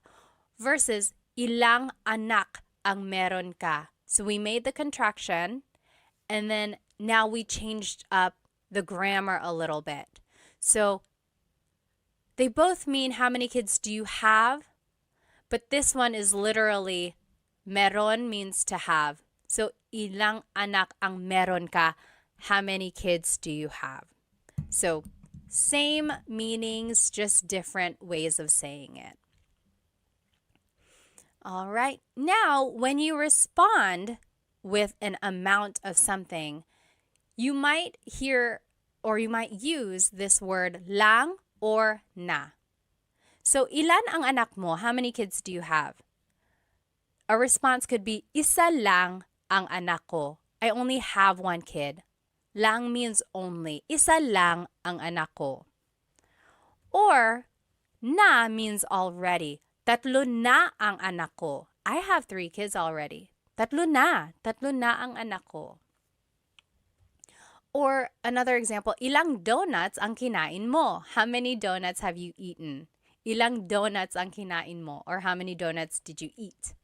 Versus ilang anak ang meron ka? So we made the contraction and then now we changed up the grammar a little bit. So they both mean how many kids do you have? But this one is literally meron means to have. So ilang anak ang meron ka? How many kids do you have? So same meanings, just different ways of saying it. All right. Now, when you respond with an amount of something, you might hear or you might use this word lang or na. So, ilan ang anak mo? How many kids do you have? A response could be, isa lang ang anak ko. I only have one kid. Lang means only. Isa lang ang anak ko. Or, na means already. Tatlo na ang anak ko. I have 3 kids already. Tatlo na ang anak ko. Or another example, ilang donuts ang kinain mo? How many donuts have you eaten? Ilang donuts ang kinain mo? Or how many donuts did you eat?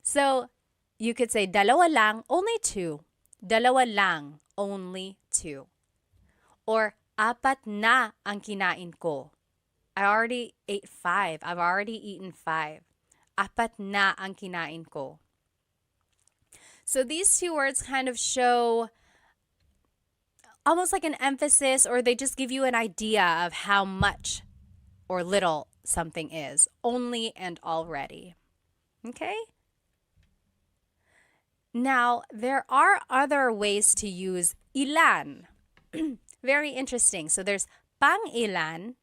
So, you could say, dalawa lang, only 2. Dalawa lang, only 2. Or, apat na ang kinain ko. I already ate 5. I've already eaten 5. Apat na ang kinain ko. So these 2 words kind of show almost like an emphasis, or they just give you an idea of how much or little something is. Only and already. Okay? Now, there are other ways to use ilan. Very interesting. So there's pang ilan,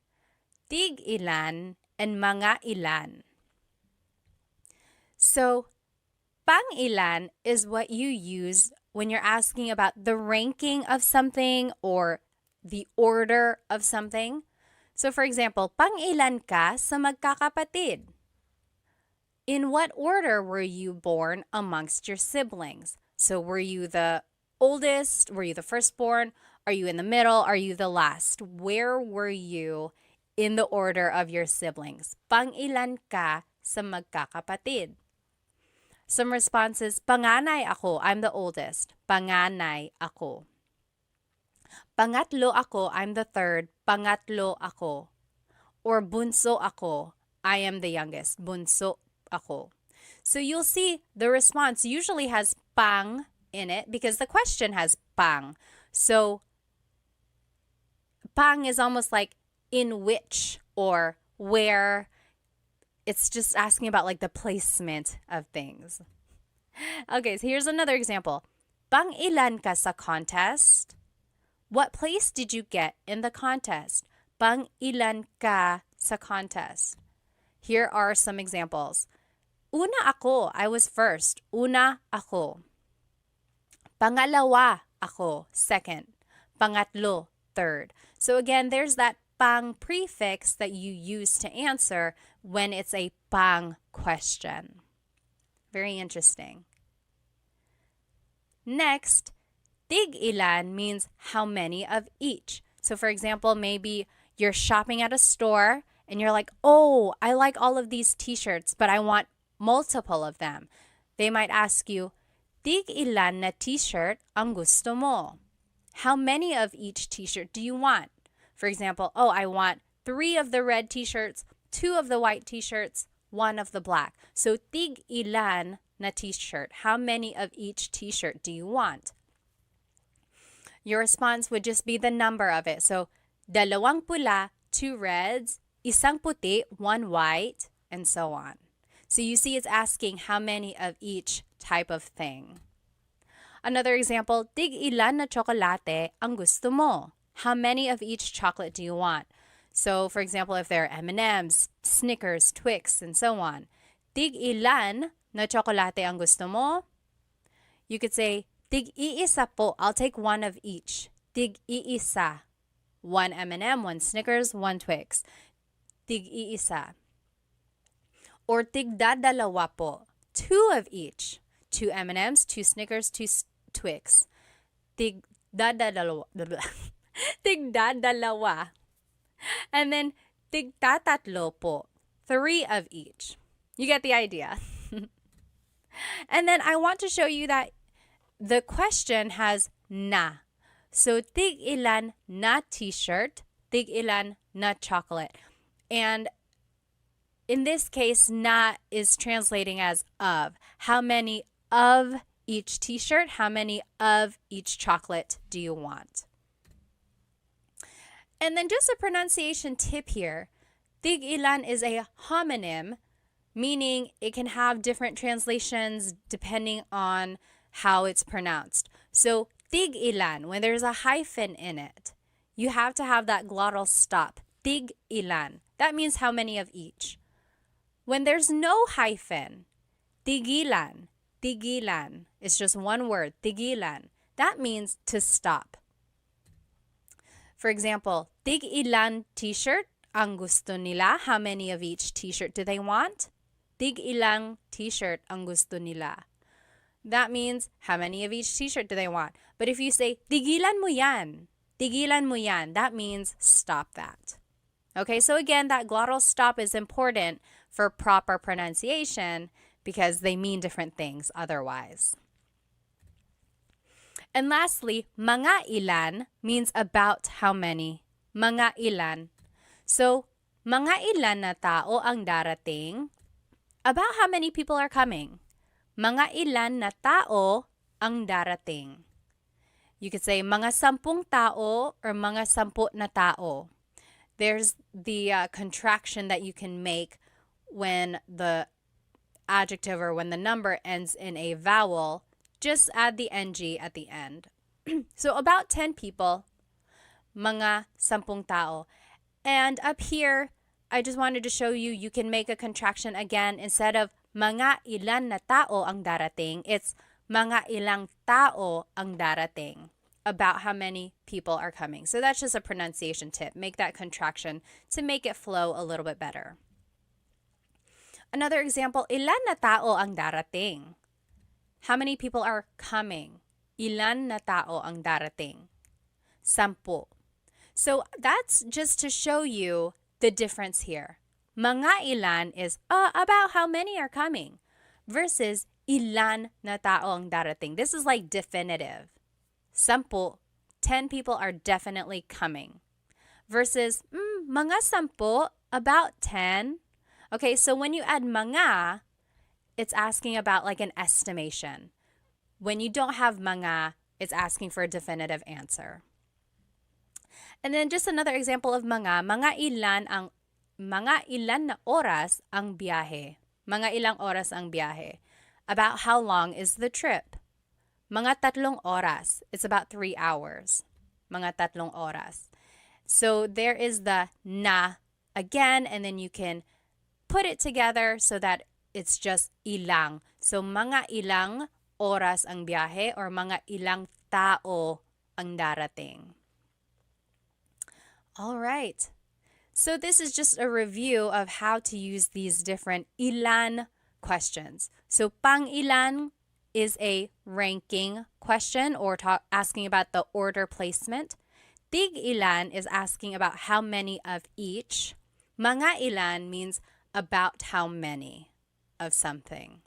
tig ilan, and mga ilan. So, pang ilan is what you use when you're asking about the ranking of something or the order of something. So, for example, pang ilan ka sa magkakapatid? In what order were you born amongst your siblings? So, were you the oldest? Were you the firstborn? Are you in the middle? Are you the last? Where were you in the order of your siblings? Pang ilan ka sa magkakapatid? Some responses, panganay ako, I'm the oldest. Panganay ako. Pangatlo ako, I'm the third. Pangatlo ako. Or bunso ako, I am the youngest. Bunso ako. So you'll see the response usually has pang in it because the question has pang. So pang is almost like in which or where. It's just asking about like the placement of things. Okay, so here's another example. Pang ilan ka sa contest? What place did you get in the contest? Pang ilan ka sa contest? Here are some examples. Una ako, I was first. Una ako. Pangalawa ako, second. Pangatlo, third. So again, there's that pang prefix that you use to answer when it's a pang question. Very interesting. Next, tig ilan means how many of each. So for example, maybe you're shopping at a store and you're like, oh, I like all of these t-shirts, but I want multiple of them. They might ask you, tig ilan na t-shirt ang gusto mo? How many of each t-shirt do you want? For example, oh, I want 3 of the red t-shirts, 2 of the white t-shirts, 1 of the black. So, tig ilan na t-shirt? How many of each t-shirt do you want? Your response would just be the number of it. So, dalawang pula, 2 reds, isang puti, 1 white, and so on. So, you see it's asking how many of each type of thing. Another example, tig ilan na tsokolate ang gusto mo? How many of each chocolate do you want? So, for example, if there are M&Ms, Snickers, Twix, and so on. Tig ilan na tsokolate ang gusto mo? You could say, tig iisa po. I'll take 1 of each. Tig iisa. 1 M&M, 1 Snickers, 1 Twix. tig-iisa. Or tigdadalawa po, 2 of each. 2 M&Ms, 2 Snickers, 2 Twix. Tigdadalawa. Tigdadalawa. And then tigtatatlo po, 3 of each. You get the idea. And then I want to show you that the question has na. So tig-ilan na t-shirt, tig-ilan na chocolate. And in this case, na is translating as of. How many of each t-shirt, how many of each chocolate do you want? And then just a pronunciation tip here. Tig-ilan is a homonym, meaning it can have different translations depending on how it's pronounced. So tig-ilan, when there's a hyphen in it, you have to have that glottal stop. Tig-ilan. That means how many of each. When there's no hyphen, tigilan, tigilan. It's just one word, tigilan. That means to stop. For example, tig-ilan t-shirt ang gusto nila. How many of each t-shirt do they want? Tig-ilang t-shirt ang gusto nila. That means how many of each t-shirt do they want? But if you say, tigilan mo yan, that means stop that. Okay, so again, that glottal stop is important for proper pronunciation because they mean different things otherwise. And lastly, mga ilan means about how many. Mga ilan. So, mga ilan na tao ang darating? About how many people are coming. Mga ilan na tao ang darating. You could say mga 10 tao or mga 10 na tao. There's the contraction that you can make when the adjective or when the number ends in a vowel. Just add the ng at the end. So about 10 people, mga 10 tao. And up here, I just wanted to show you, you can make a contraction again. Instead of mga ilan na tao ang darating, it's mga ilang tao ang darating. About how many people are coming. So that's just a pronunciation tip. Make that contraction to make it flow a little bit better. Another example, ilan na tao ang darating? How many people are coming? Ilan na tao ang darating? 10. So that's just to show you the difference here. Mga ilan is about how many are coming versus ilan na tao ang darating. This is like definitive. 10 people are definitely coming. Versus mga 10, about 10. Okay, so when you add mga, it's asking about like an estimation. When you don't have mga, it's asking for a definitive answer. And then just another example of mga ilan na oras ang biyahe. Mga ilang oras ang biyahe. About how long is the trip? Mga 3 oras. It's about 3 hours. Mga 3 oras. So there is the na again, and then you can put it together so that it's just ilang. So mga ilang oras ang biyahe or mga ilang tao ang darating. All right. So this is just a review of how to use these different ilan questions. So pang ilan is a ranking question or asking about the order placement. Tig ilan is asking about how many of each. Mga ilan means about how many of something.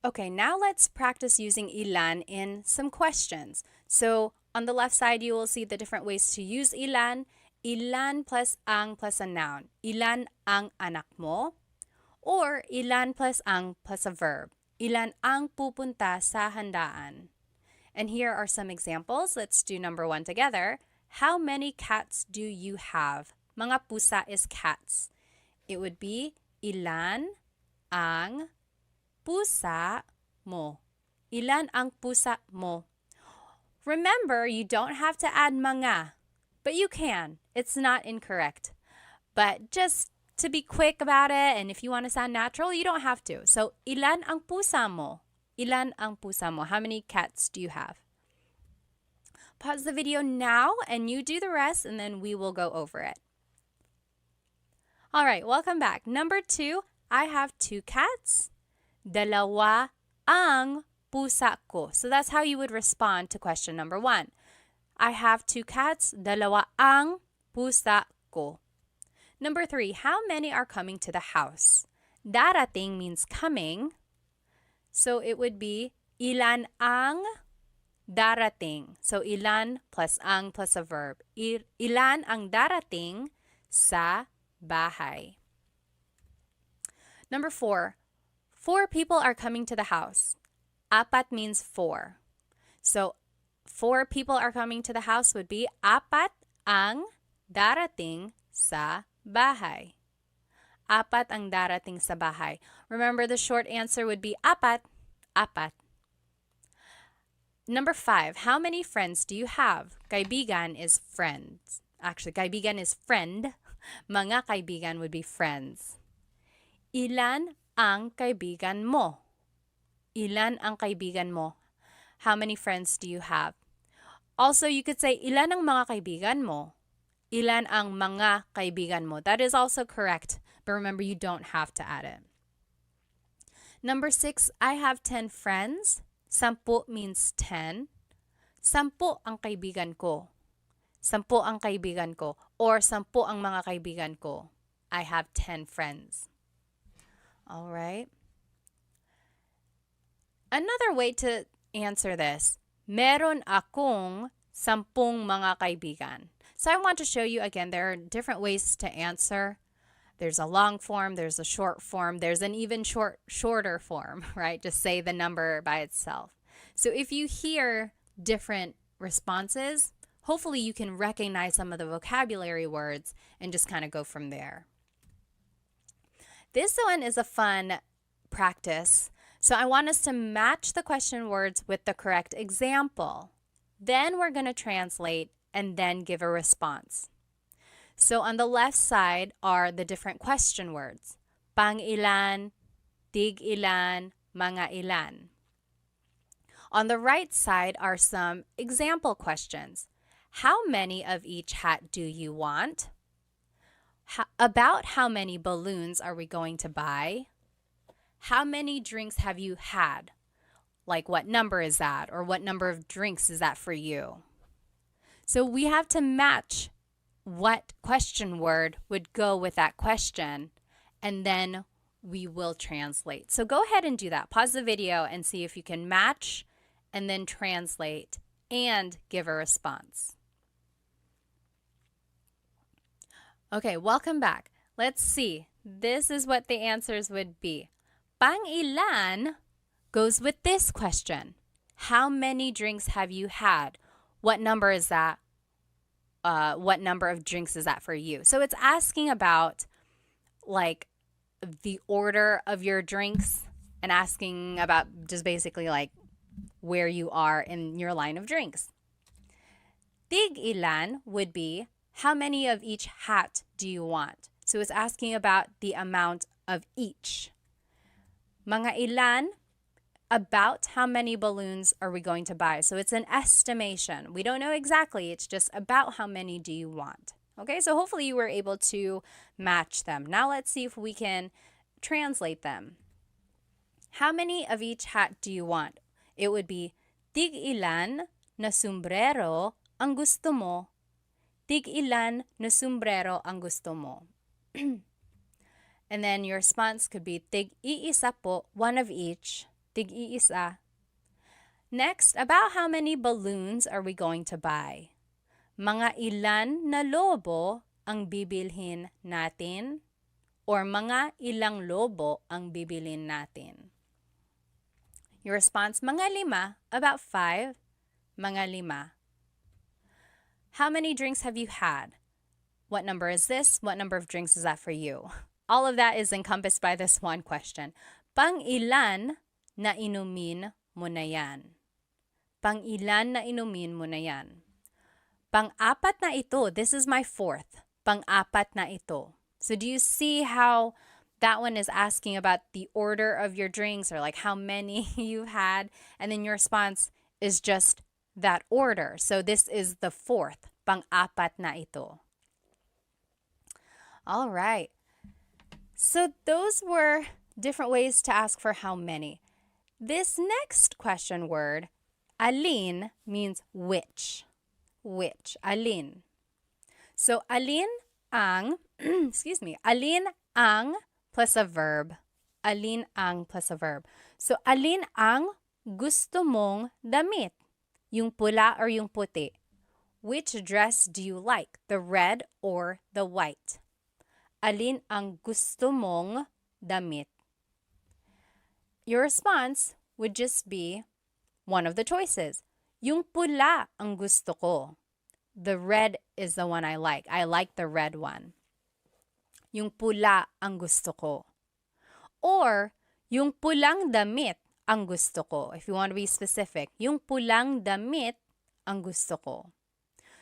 Okay, now let's practice using ilan in some questions. So on the left side, you will see the different ways to use ilan. Ilan plus ang plus a noun. Ilan ang anak mo? Or ilan plus ang plus a verb. Ilan ang pupunta sa handaan? And here are some examples. Let's do number 1 together. How many cats do you have? Mga pusa is cats. It would be ilan ang pusa mo. Ilan ang pusa mo? Remember, you don't have to add mga, but you can. It's not incorrect. But just to be quick about it, and if you want to sound natural, you don't have to. So, ilan ang pusa mo? Ilan ang pusa mo? How many cats do you have? Pause the video now and you do the rest, and then we will go over it. All right, welcome back. Number 2, I have 2 cats. Dalawa ang pusa ko. So that's how you would respond to question number 1. I have 2 cats. Dalawa ang pusa ko. Number 3, how many are coming to the house? Darating means coming. So it would be ilan ang darating. So ilan plus ang plus a verb. Ilan ang darating sa bahay. Number 4, 4 people are coming to the house. Apat means 4. So 4 people are coming to the house would be apat ang darating sa bahay. Apat ang darating sa bahay. Remember, the short answer would be apat, apat. Number 5, how many friends do you have? Kaibigan is friends. Actually, kaibigan is friend. Mga kaibigan would be friends. Ilan ang kaibigan mo? Ilan ang kaibigan mo? How many friends do you have? Also, you could say, ilan ang mga kaibigan mo? Ilan ang mga kaibigan mo? That is also correct, but remember, you don't have to add it. Number 6, I have 10 friends. 10 means 10. 10 ang kaibigan ko. 10 ang kaibigan ko. Or 10 ang mga kaibigan ko. I have 10 friends. All right. Another way to answer this, meron akong 10 mga kaibigan. So I want to show you again, there are different ways to answer. There's a long form, there's a short form, there's an even shorter form, right? Just say the number by itself. So if you hear different responses, hopefully you can recognize some of the vocabulary words and just kind of go from there. This one is a fun practice. So I want us to match the question words with the correct example. Then we're going to translate and then give a response. So on the left side are the different question words. Pang ilan, tig ilan, mga ilan. On the right side are some example questions. How many of each hat do you want? About how many balloons are we going to buy? How many drinks have you had? Like, what number is that? Or what number of drinks is that for you? So we have to match what question word would go with that question, and then we will translate. So go ahead and do that. Pause the video and see if you can match and then translate and give a response. Okay, welcome back. Let's see. This is what the answers would be. Pang ilan goes with this question. How many drinks have you had? What number is that? What number of drinks is that for you? So it's asking about like the order of your drinks and asking about just basically like where you are in your line of drinks. Tig ilan would be how many of each hat do you want? So it's asking about the amount of each. Mga ilan, about how many balloons are we going to buy? So it's an estimation. We don't know exactly. It's just about how many do you want. Okay, so hopefully you were able to match them. Now let's see if we can translate them. How many of each hat do you want? It would be, tig ilan na sombrero ang gusto mo? Tig ilan na sombrero ang gusto mo? And then your response could be, tig iisa po, one of each. Tig iisa. Next, about how many balloons are we going to buy? Mga ilan na lobo ang bibilhin natin? Or mga ilang lobo ang bibilhin natin? Your response, mga 5, about 5, mga 5. How many drinks have you had? What number is this? What number of drinks is that for you? All of that is encompassed by this one question. Pang ilan na inumin mo na yan? Pang ilan na inumin mo na yan? Pang-apat na ito. This is my 4th. Pang-apat na ito. So do you see how that one is asking about the order of your drinks or like how many you've had? And then your response is just that order. So this is the 4th. Pang-apat na ito. All right. So those were different ways to ask for how many. This next question word, alin, means which. Which. Alin. So alin ang, excuse me, alin ang plus a verb. Alin ang plus a verb. So alin ang gusto mong damit? Yung pula or yung puti? Which dress do you like? The red or the white? Alin ang gusto mong damit? Your response would just be one of the choices. Yung pula ang gusto ko. The red is the one I like. I like the red one. Yung pula ang gusto ko. Or, yung pulang damit ang gusto ko. If you want to be specific, yung pulang damit ang gusto ko.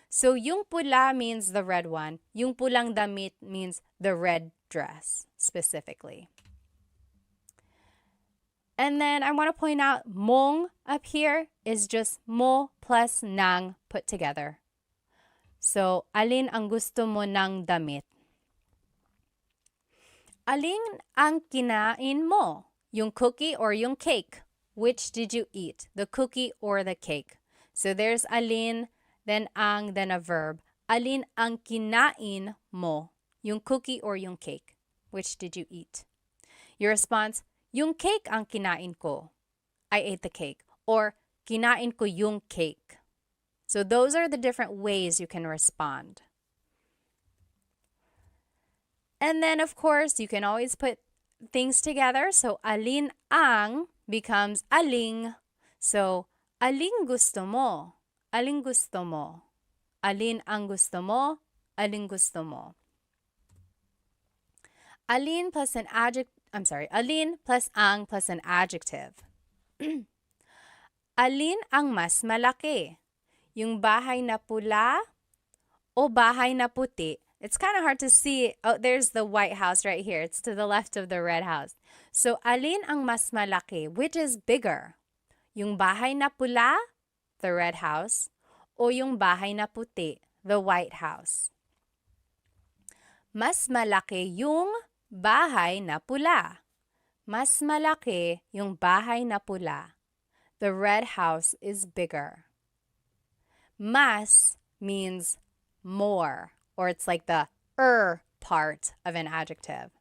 So, yung pula means the red one. Yung pulang damit means the red dress, specifically. And then I want to point out, mong up here is just mo plus nang put together. So, alin ang gusto mo ng damit? Alin ang kinain mo? Yung cookie or yung cake? Which did you eat? The cookie or the cake? So, there's alin, then ang, then a verb. Alin ang kinain mo? Yung cookie or yung cake? Which did you eat? Your response, yung cake ang kinain ko. I ate the cake. Or, kinain ko yung cake. So those are the different ways you can respond. And then, of course, you can always put things together. So, alin ang becomes aling. So, aling gusto mo? Aling gusto mo? Alin ang gusto mo? Aling gusto mo? Alin plus an alin plus ang plus an adjective. Alin ang mas malaki? Yung bahay na pula o bahay na puti? It's kind of hard to see. Oh, there's the white house right here. It's to the left of the red house. So, alin ang mas malaki? Which is bigger? Yung bahay na pula, the red house, o yung bahay na puti, the white house? Mas malaki yung bahay na pula. Mas malaki yung bahay na pula. The red house is bigger. Mas means more, or it's like the part of an adjective.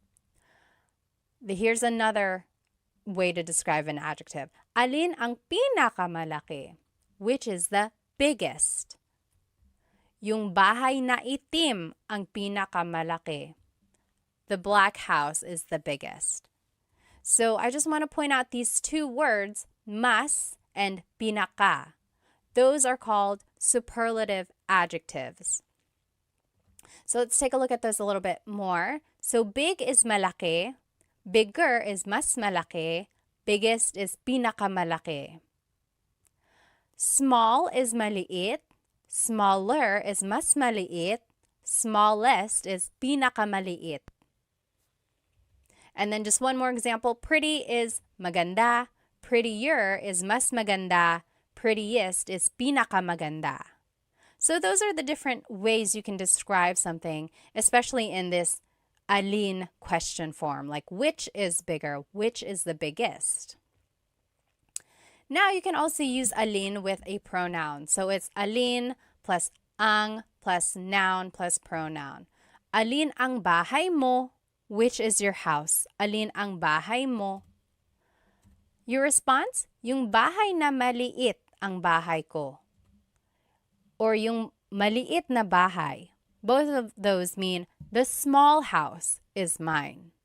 Here's another way to describe an adjective. Alin ang pinakamalaki? Which is the biggest? Yung bahay na itim ang pinakamalaki. The black house is the biggest. So I just want to point out these two words, mas and pinaka. Those are called superlative adjectives. So let's take a look at those a little bit more. So big is malaki, bigger is mas malaki, biggest is pinakamalaki. Small is maliit, smaller is mas maliit, smallest is pinakamaliit. And then just one more example, pretty is maganda, prettier is mas maganda, prettiest is pinakamaganda. So those are the different ways you can describe something, especially in this alin question form, like which is bigger, which is the biggest. Now you can also use alin with a pronoun. So it's alin plus ang plus noun plus pronoun. Alin ang bahay mo? Which is your house? Alin ang bahay mo? Your response? Yung bahay na maliit ang bahay ko. Or yung maliit na bahay. Both of those mean the small house is mine.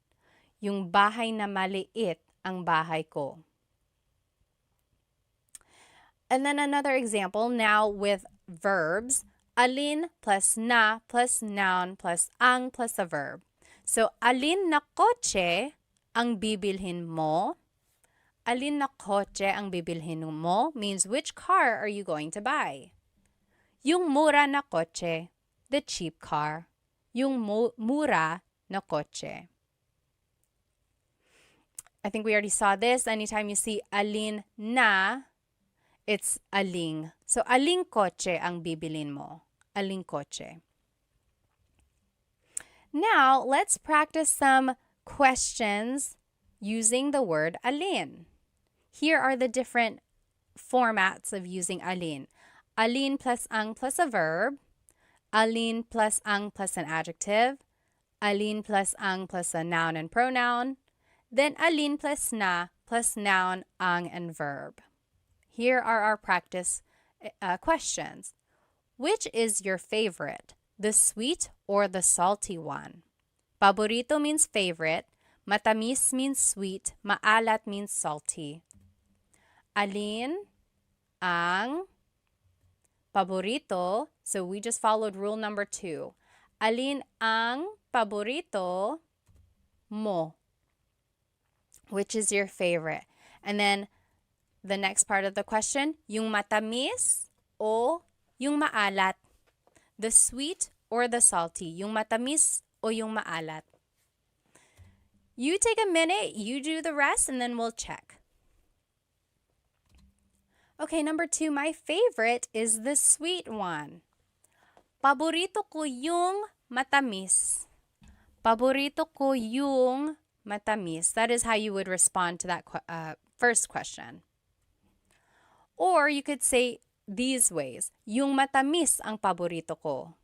Yung bahay na maliit ang bahay ko. And then another example now with verbs. Alin plus na plus noun plus ang plus a verb. So, alin na kotse ang bibilhin mo? Alin na kotse ang bibilhin mo means which car are you going to buy? Yung mura na kotse, the cheap car. Yung mura na kotse. I think we already saw this. Anytime you see alin na, it's aling. So, aling kotse ang bibilin mo? Aling kotse. Now, let's practice some questions using the word alin. Here are the different formats of using alin. Alin plus ang plus a verb. Alin plus ang plus an adjective. Alin plus ang plus a noun and pronoun. Then alin plus na plus noun, ang, and verb. Here are our practice questions. Which is your favorite? The sweet or the salty one? Paborito means favorite. Matamis means sweet. Maalat means salty. Alin ang paborito? So we just followed rule number 2. Alin ang paborito mo? Which is your favorite? And then the next part of the question, yung matamis o yung maalat? The sweet or the salty? Yung matamis o yung maalat? You take a minute, you do the rest, and then we'll check. Okay, number 2, my favorite is the sweet one. Paborito ko yung matamis. Paborito ko yung matamis. That is how you would respond to that first question. Or you could say these ways. Yung matamis ang paborito ko.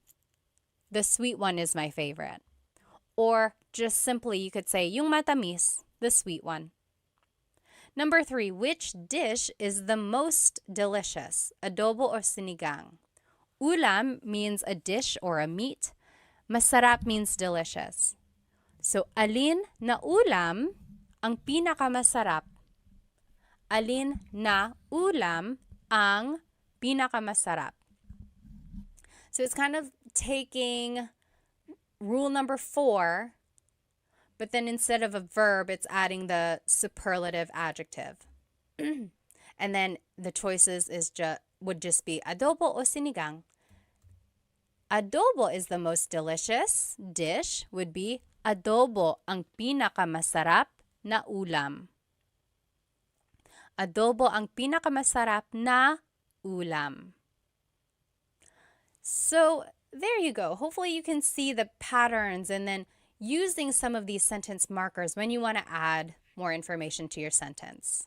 The sweet one is my favorite. Or just simply you could say yung matamis, the sweet one. Number 3, which dish is the most delicious? Adobo or sinigang? Ulam means a dish or a meat. Masarap means delicious. So, alin na ulam ang pinakamasarap? Alin na ulam ang pinakamasarap? So, it's kind of taking rule number 4, but then instead of a verb, it's adding the superlative adjective. And then the choices would just be adobo o sinigang. Adobo is the most delicious dish, would be adobo ang pinakamasarap na ulam. Adobo ang pinakamasarap na ulam. So there you go. Hopefully you can see the patterns and then using some of these sentence markers when you want to add more information to your sentence.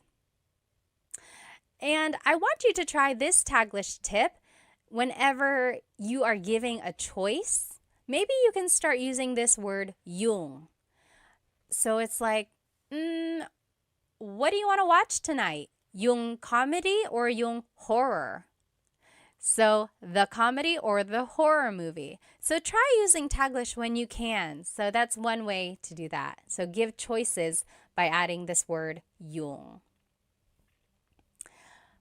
And I want you to try this Taglish tip whenever you are giving a choice. Maybe you can start using this word yung. So it's like, what do you want to watch tonight? Yung comedy or yung horror? So the comedy or the horror movie. So try using Taglish when you can. So that's one way to do that. So give choices by adding this word yung.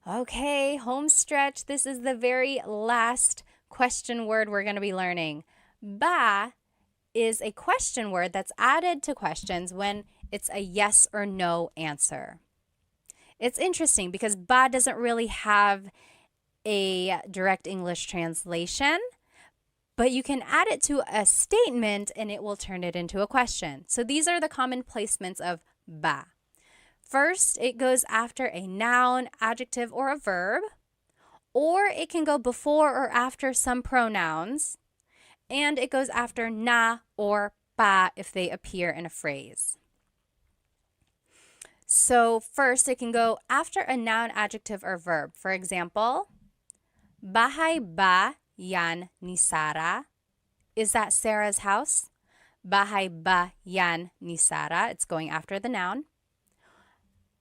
Okay, home stretch. This is the very last question word we're going to be learning. Ba is a question word that's added to questions when it's a yes or no answer. It's interesting because ba doesn't really have a direct English translation, but you can add it to a statement and it will turn it into a question. So these are the common placements of ba. First, it goes after a noun, adjective, or a verb, or it can go before or after some pronouns, and it goes after na or pa if they appear in a phrase. So first, it can go after a noun, adjective, or verb. For example, bahay ba yan ni Sarah? Is that Sarah's house? Bahay ba yan ni Sarah? It's going after the noun.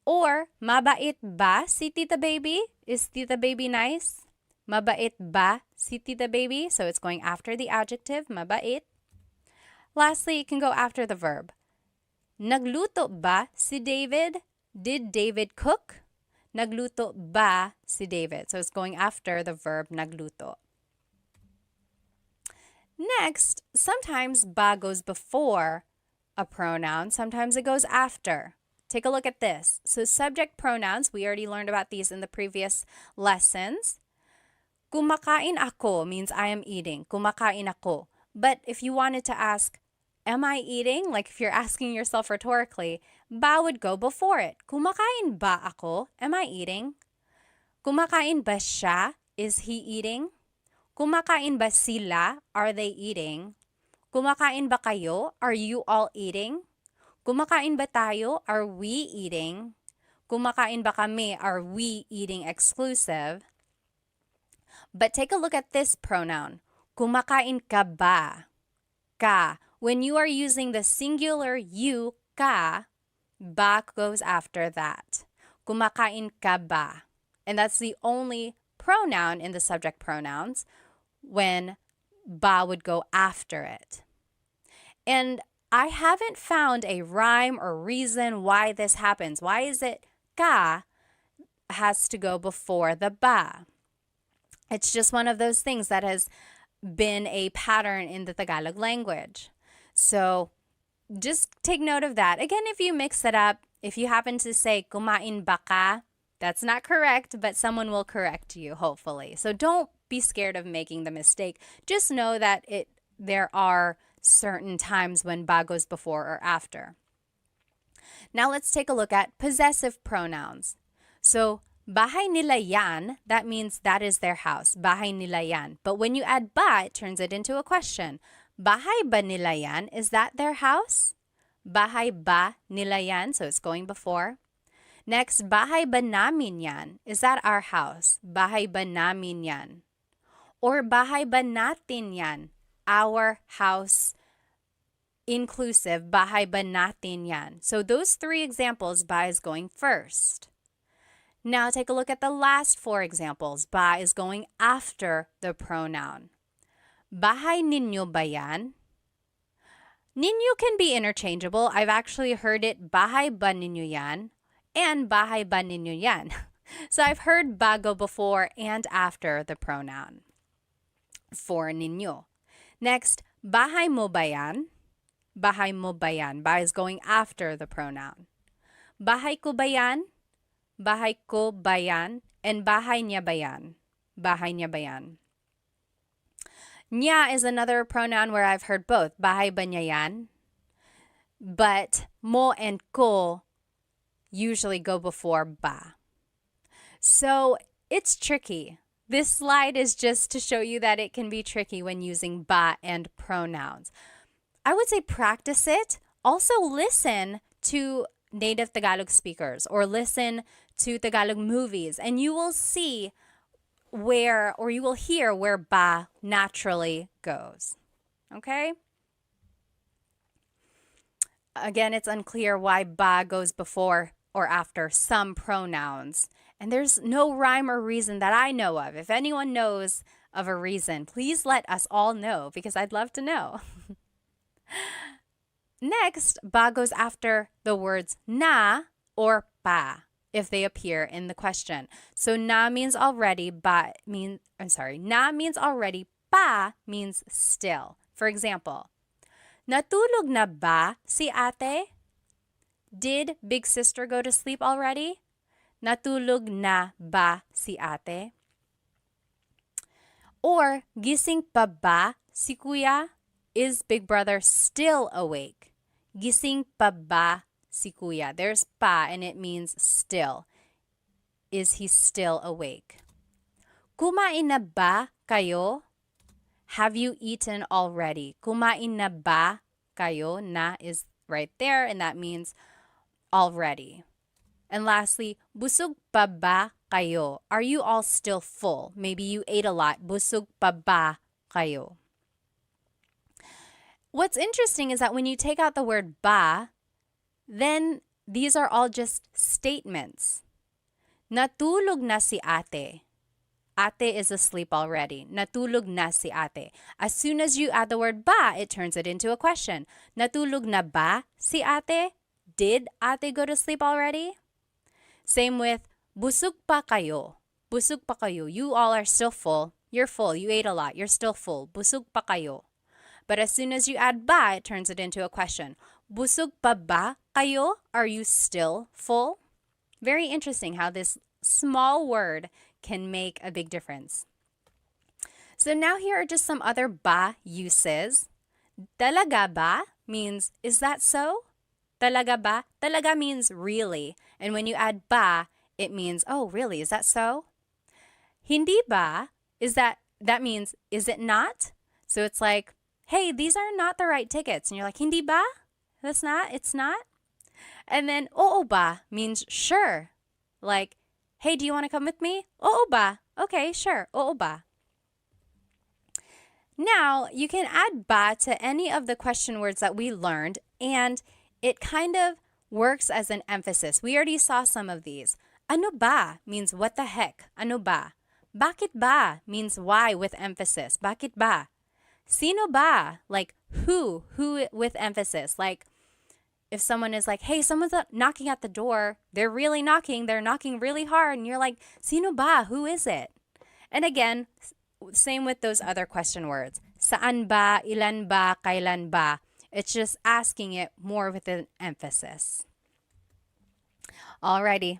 Or, mabait ba si Tita Baby? Is Tita Baby nice? Mabait ba si Tita Baby? So it's going after the adjective, mabait. Lastly, it can go after the verb. Nagluto ba si David? Did David cook? Nagluto ba si David? So it's going after the verb nagluto. Next, sometimes ba goes before a pronoun. Sometimes it goes after. Take a look at this. So subject pronouns, we already learned about these in the previous lessons. Kumakain ako means I am eating. Kumakain ako. But if you wanted to ask, am I eating? Like if you're asking yourself rhetorically, ba would go before it. Kumakain ba ako? Am I eating? Kumakain ba siya? Is he eating? Kumakain ba sila? Are they eating? Kumakain ba kayo? Are you all eating? Kumakain ba tayo? Are we eating? Kumakain ba kami? Are we eating exclusive? But take a look at this pronoun. Kumakain ka ba? Ka. When you are using the singular you, ka, ba goes after that. Kumakain ka ba? And that's the only pronoun in the subject pronouns when ba would go after it. And I haven't found a rhyme or reason why this happens. Why is it ka has to go before the ba? It's just one of those things that has been a pattern in the Tagalog language. So just take note of that. Again, if you mix it up, if you happen to say kumain ba ka, that's not correct, but someone will correct you, hopefully. So don't be scared of making the mistake. Just know that there are certain times when ba goes before or after. Now let's take a look at possessive pronouns. So bahay nila yan, that means that is their house. Bahay nila yan. But when you add ba, it turns it into a question. Bahay ba nila yan? Is that their house? Bahay ba nila yan? So it's going before. Next, bahay ba namin yan? Is that our house? Bahay ba namin yan? Or bahay ba natin yan? Our house inclusive. Bahay ba natin yan? So those three examples, ba is going first. Now take a look at the last four examples. Ba is going after the pronoun. Bahay ninyo ba yan? Ninyo can be interchangeable. I've actually heard it bahay ba ninyo yan and bahay ba ninyo yan. So I've heard ba go before and after the pronoun for ninyo. Next, bahay mo ba yan? Bahay mo ba yan? Ba is going after the pronoun. Bahay ko ba yan? Bahay ko ba yan? And bahay niya ba yan? Bahay niya ba yan? Niya is another pronoun where I've heard both. Bahay ba niya yan? But mo and ko usually go before ba. So it's tricky. This slide is just to show you that it can be tricky when using ba and pronouns. I would say practice it. Also listen to native Tagalog speakers or listen to Tagalog movies and you will see you will hear where ba naturally goes. Okay? Again, it's unclear why ba goes before or after some pronouns. And there's no rhyme or reason that I know of. If anyone knows of a reason, please let us all know because I'd love to know. Next, ba goes after the words na or pa if they appear in the question. So na means already, na means already, pa means still. For example, natulog na ba si ate? Did big sister go to sleep already? Natulog na ba si ate? Or gising pa ba si kuya? Is big brother still awake? Gising pa ba si kuya? There's pa and it means still. Is he still awake? Kumain na ba kayo? Have you eaten already? Kumain na ba kayo? Na is right there and that means already. And lastly, busog pa ba kayo? Are you all still full? Maybe you ate a lot. Busog pa ba kayo? What's interesting is that when you take out the word ba, then these are all just statements. Natulog na si ate. Ate is asleep already. Natulog na si ate. As soon as you add the word ba, it turns it into a question. Natulog na ba si ate? Did ate go to sleep already? Same with busog pa kayo. Busog pa kayo. You all are still full. You're full. You ate a lot. You're still full. Busog pa kayo. But as soon as you add ba, it turns it into a question. Busog pa ba kayo? Are you still full? Very interesting how this small word can make a big difference. So now here are just some other ba uses. Talaga ba means, is that so? Talaga ba? Talaga means really. And when you add ba, it means, oh, really? Is that so? Hindi ba? That means, is it not? So it's like, hey, these are not the right tickets. And you're like, hindi ba? It's not? And then oo ba means sure. Like, hey, do you want to come with me? Oo ba? Okay, sure. Oo ba? Now, you can add ba to any of the question words that we learned, and it kind of works as an emphasis. We already saw some of these. Ano ba means what the heck? Ano ba? Bakit ba means why with emphasis. Bakit ba? Sino ba? Like who with emphasis. Like if someone is like, hey, someone's knocking at the door, they're really knocking, they're knocking really hard, and you're like, sino ba? Who is it? And again, same with those other question words. Saan ba, ilan ba, kailan ba? It's just asking it more with an emphasis. Alrighty,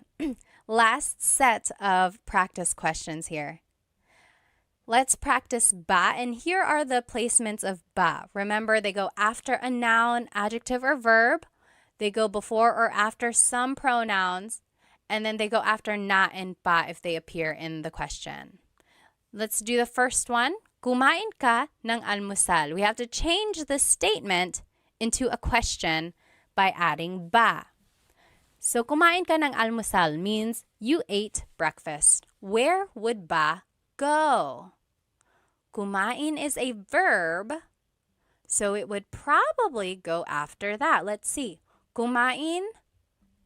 last set of practice questions here. Let's practice ba, and here are the placements of ba. Remember, they go after a noun, adjective, or verb. They go before or after some pronouns, and then they go after na and pa if they appear in the question. Let's do the first one. Kumain ka ng almusal. We have to change the statement into a question by adding ba. So, kumain ka ng almusal means you ate breakfast. Where would ba go? Kumain is a verb, so it would probably go after that. Let's see. Kumain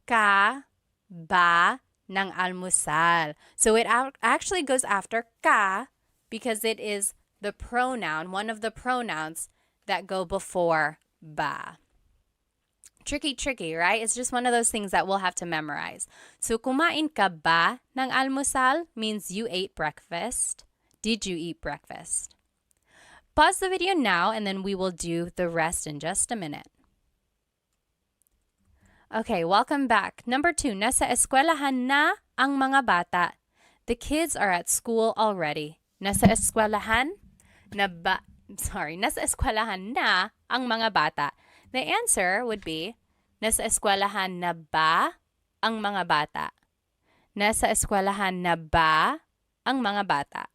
ka ba ng almusal. So it actually goes after ka because it is the pronoun, one of the pronouns that go before ba. Tricky, right? It's just one of those things that we'll have to memorize. So kumain ka ba ng almusal means you ate breakfast. Did you eat breakfast? Pause the video now and then we will do the rest in just a minute. Okay, welcome back. Number 2, nasa eskwelahan na ang mga bata. The kids are at school already. Nasa eskwelahan nasa eskwelahan na ang mga bata. The answer would be, nasa eskwelahan na ba ang mga bata? Nasa eskwelahan na ba ang mga bata?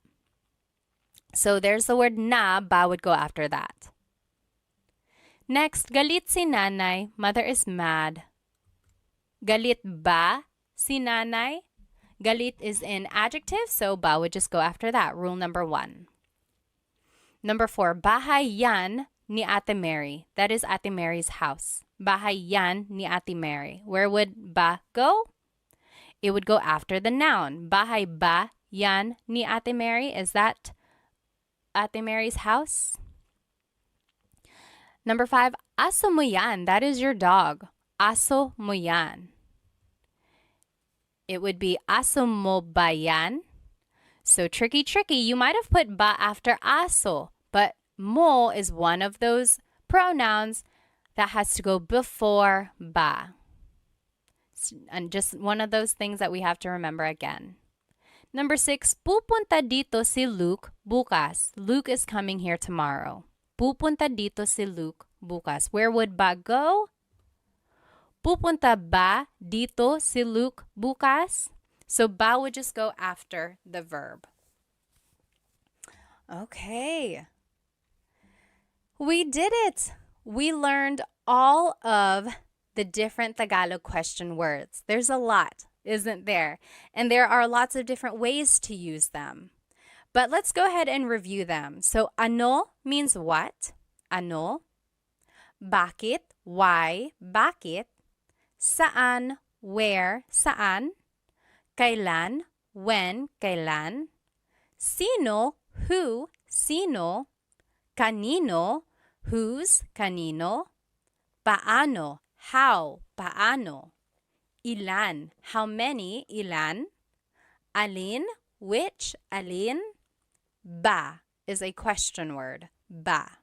So there's the word na, ba would go after that. Next, galit si nanay, mother is mad. Galit ba si nanay? Galit is an adjective, so ba would just go after that. Rule number 1. Number 4, bahay yan ni Ate Mary. That is Ate Mary's house. Bahay yan ni Ate Mary. Where would ba go? It would go after the noun. Bahay ba yan ni Ate Mary? Is that Ate Mary's house? Number 5, aso mo yan. That is your dog. Aso mo yan. It would be aso mo ba yan? So tricky. You might have put ba after aso, but mo is one of those pronouns that has to go before ba. And just one of those things that we have to remember again. Number 6, pupunta dito si Luke bukas. Luke is coming here tomorrow. Pupunta dito si Luke bukas. Where would ba go? Pupunta ba dito si Luke bukas? So ba would just go after the verb. Okay. We did it. We learned all of the different Tagalog question words. There's a lot, isn't there? And there are lots of different ways to use them. But let's go ahead and review them. So ano means what? Ano. Bakit? Why? Bakit? Saan? Where? Saan? Kailan? When? Kailan? Sino? Who? Sino? Kanino? Whose? Kanino? Paano? How? Paano? Ilan? How many? Ilan? Alin? Which? Alin? Ba is a question word. Ba.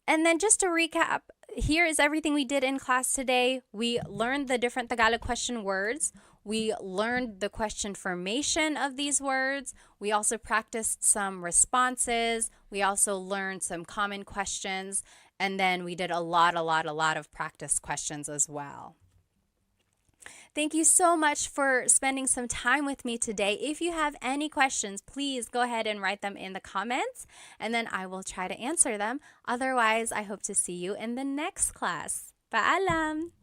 And then just to recap, here is everything we did in class today. We learned the different Tagalog question words. We learned the question formation of these words. We also practiced some responses. We also learned some common questions. And then we did a lot of practice questions as well. Thank you so much for spending some time with me today. If you have any questions, please go ahead and write them in the comments, and then I will try to answer them. Otherwise, I hope to see you in the next class. Paalam!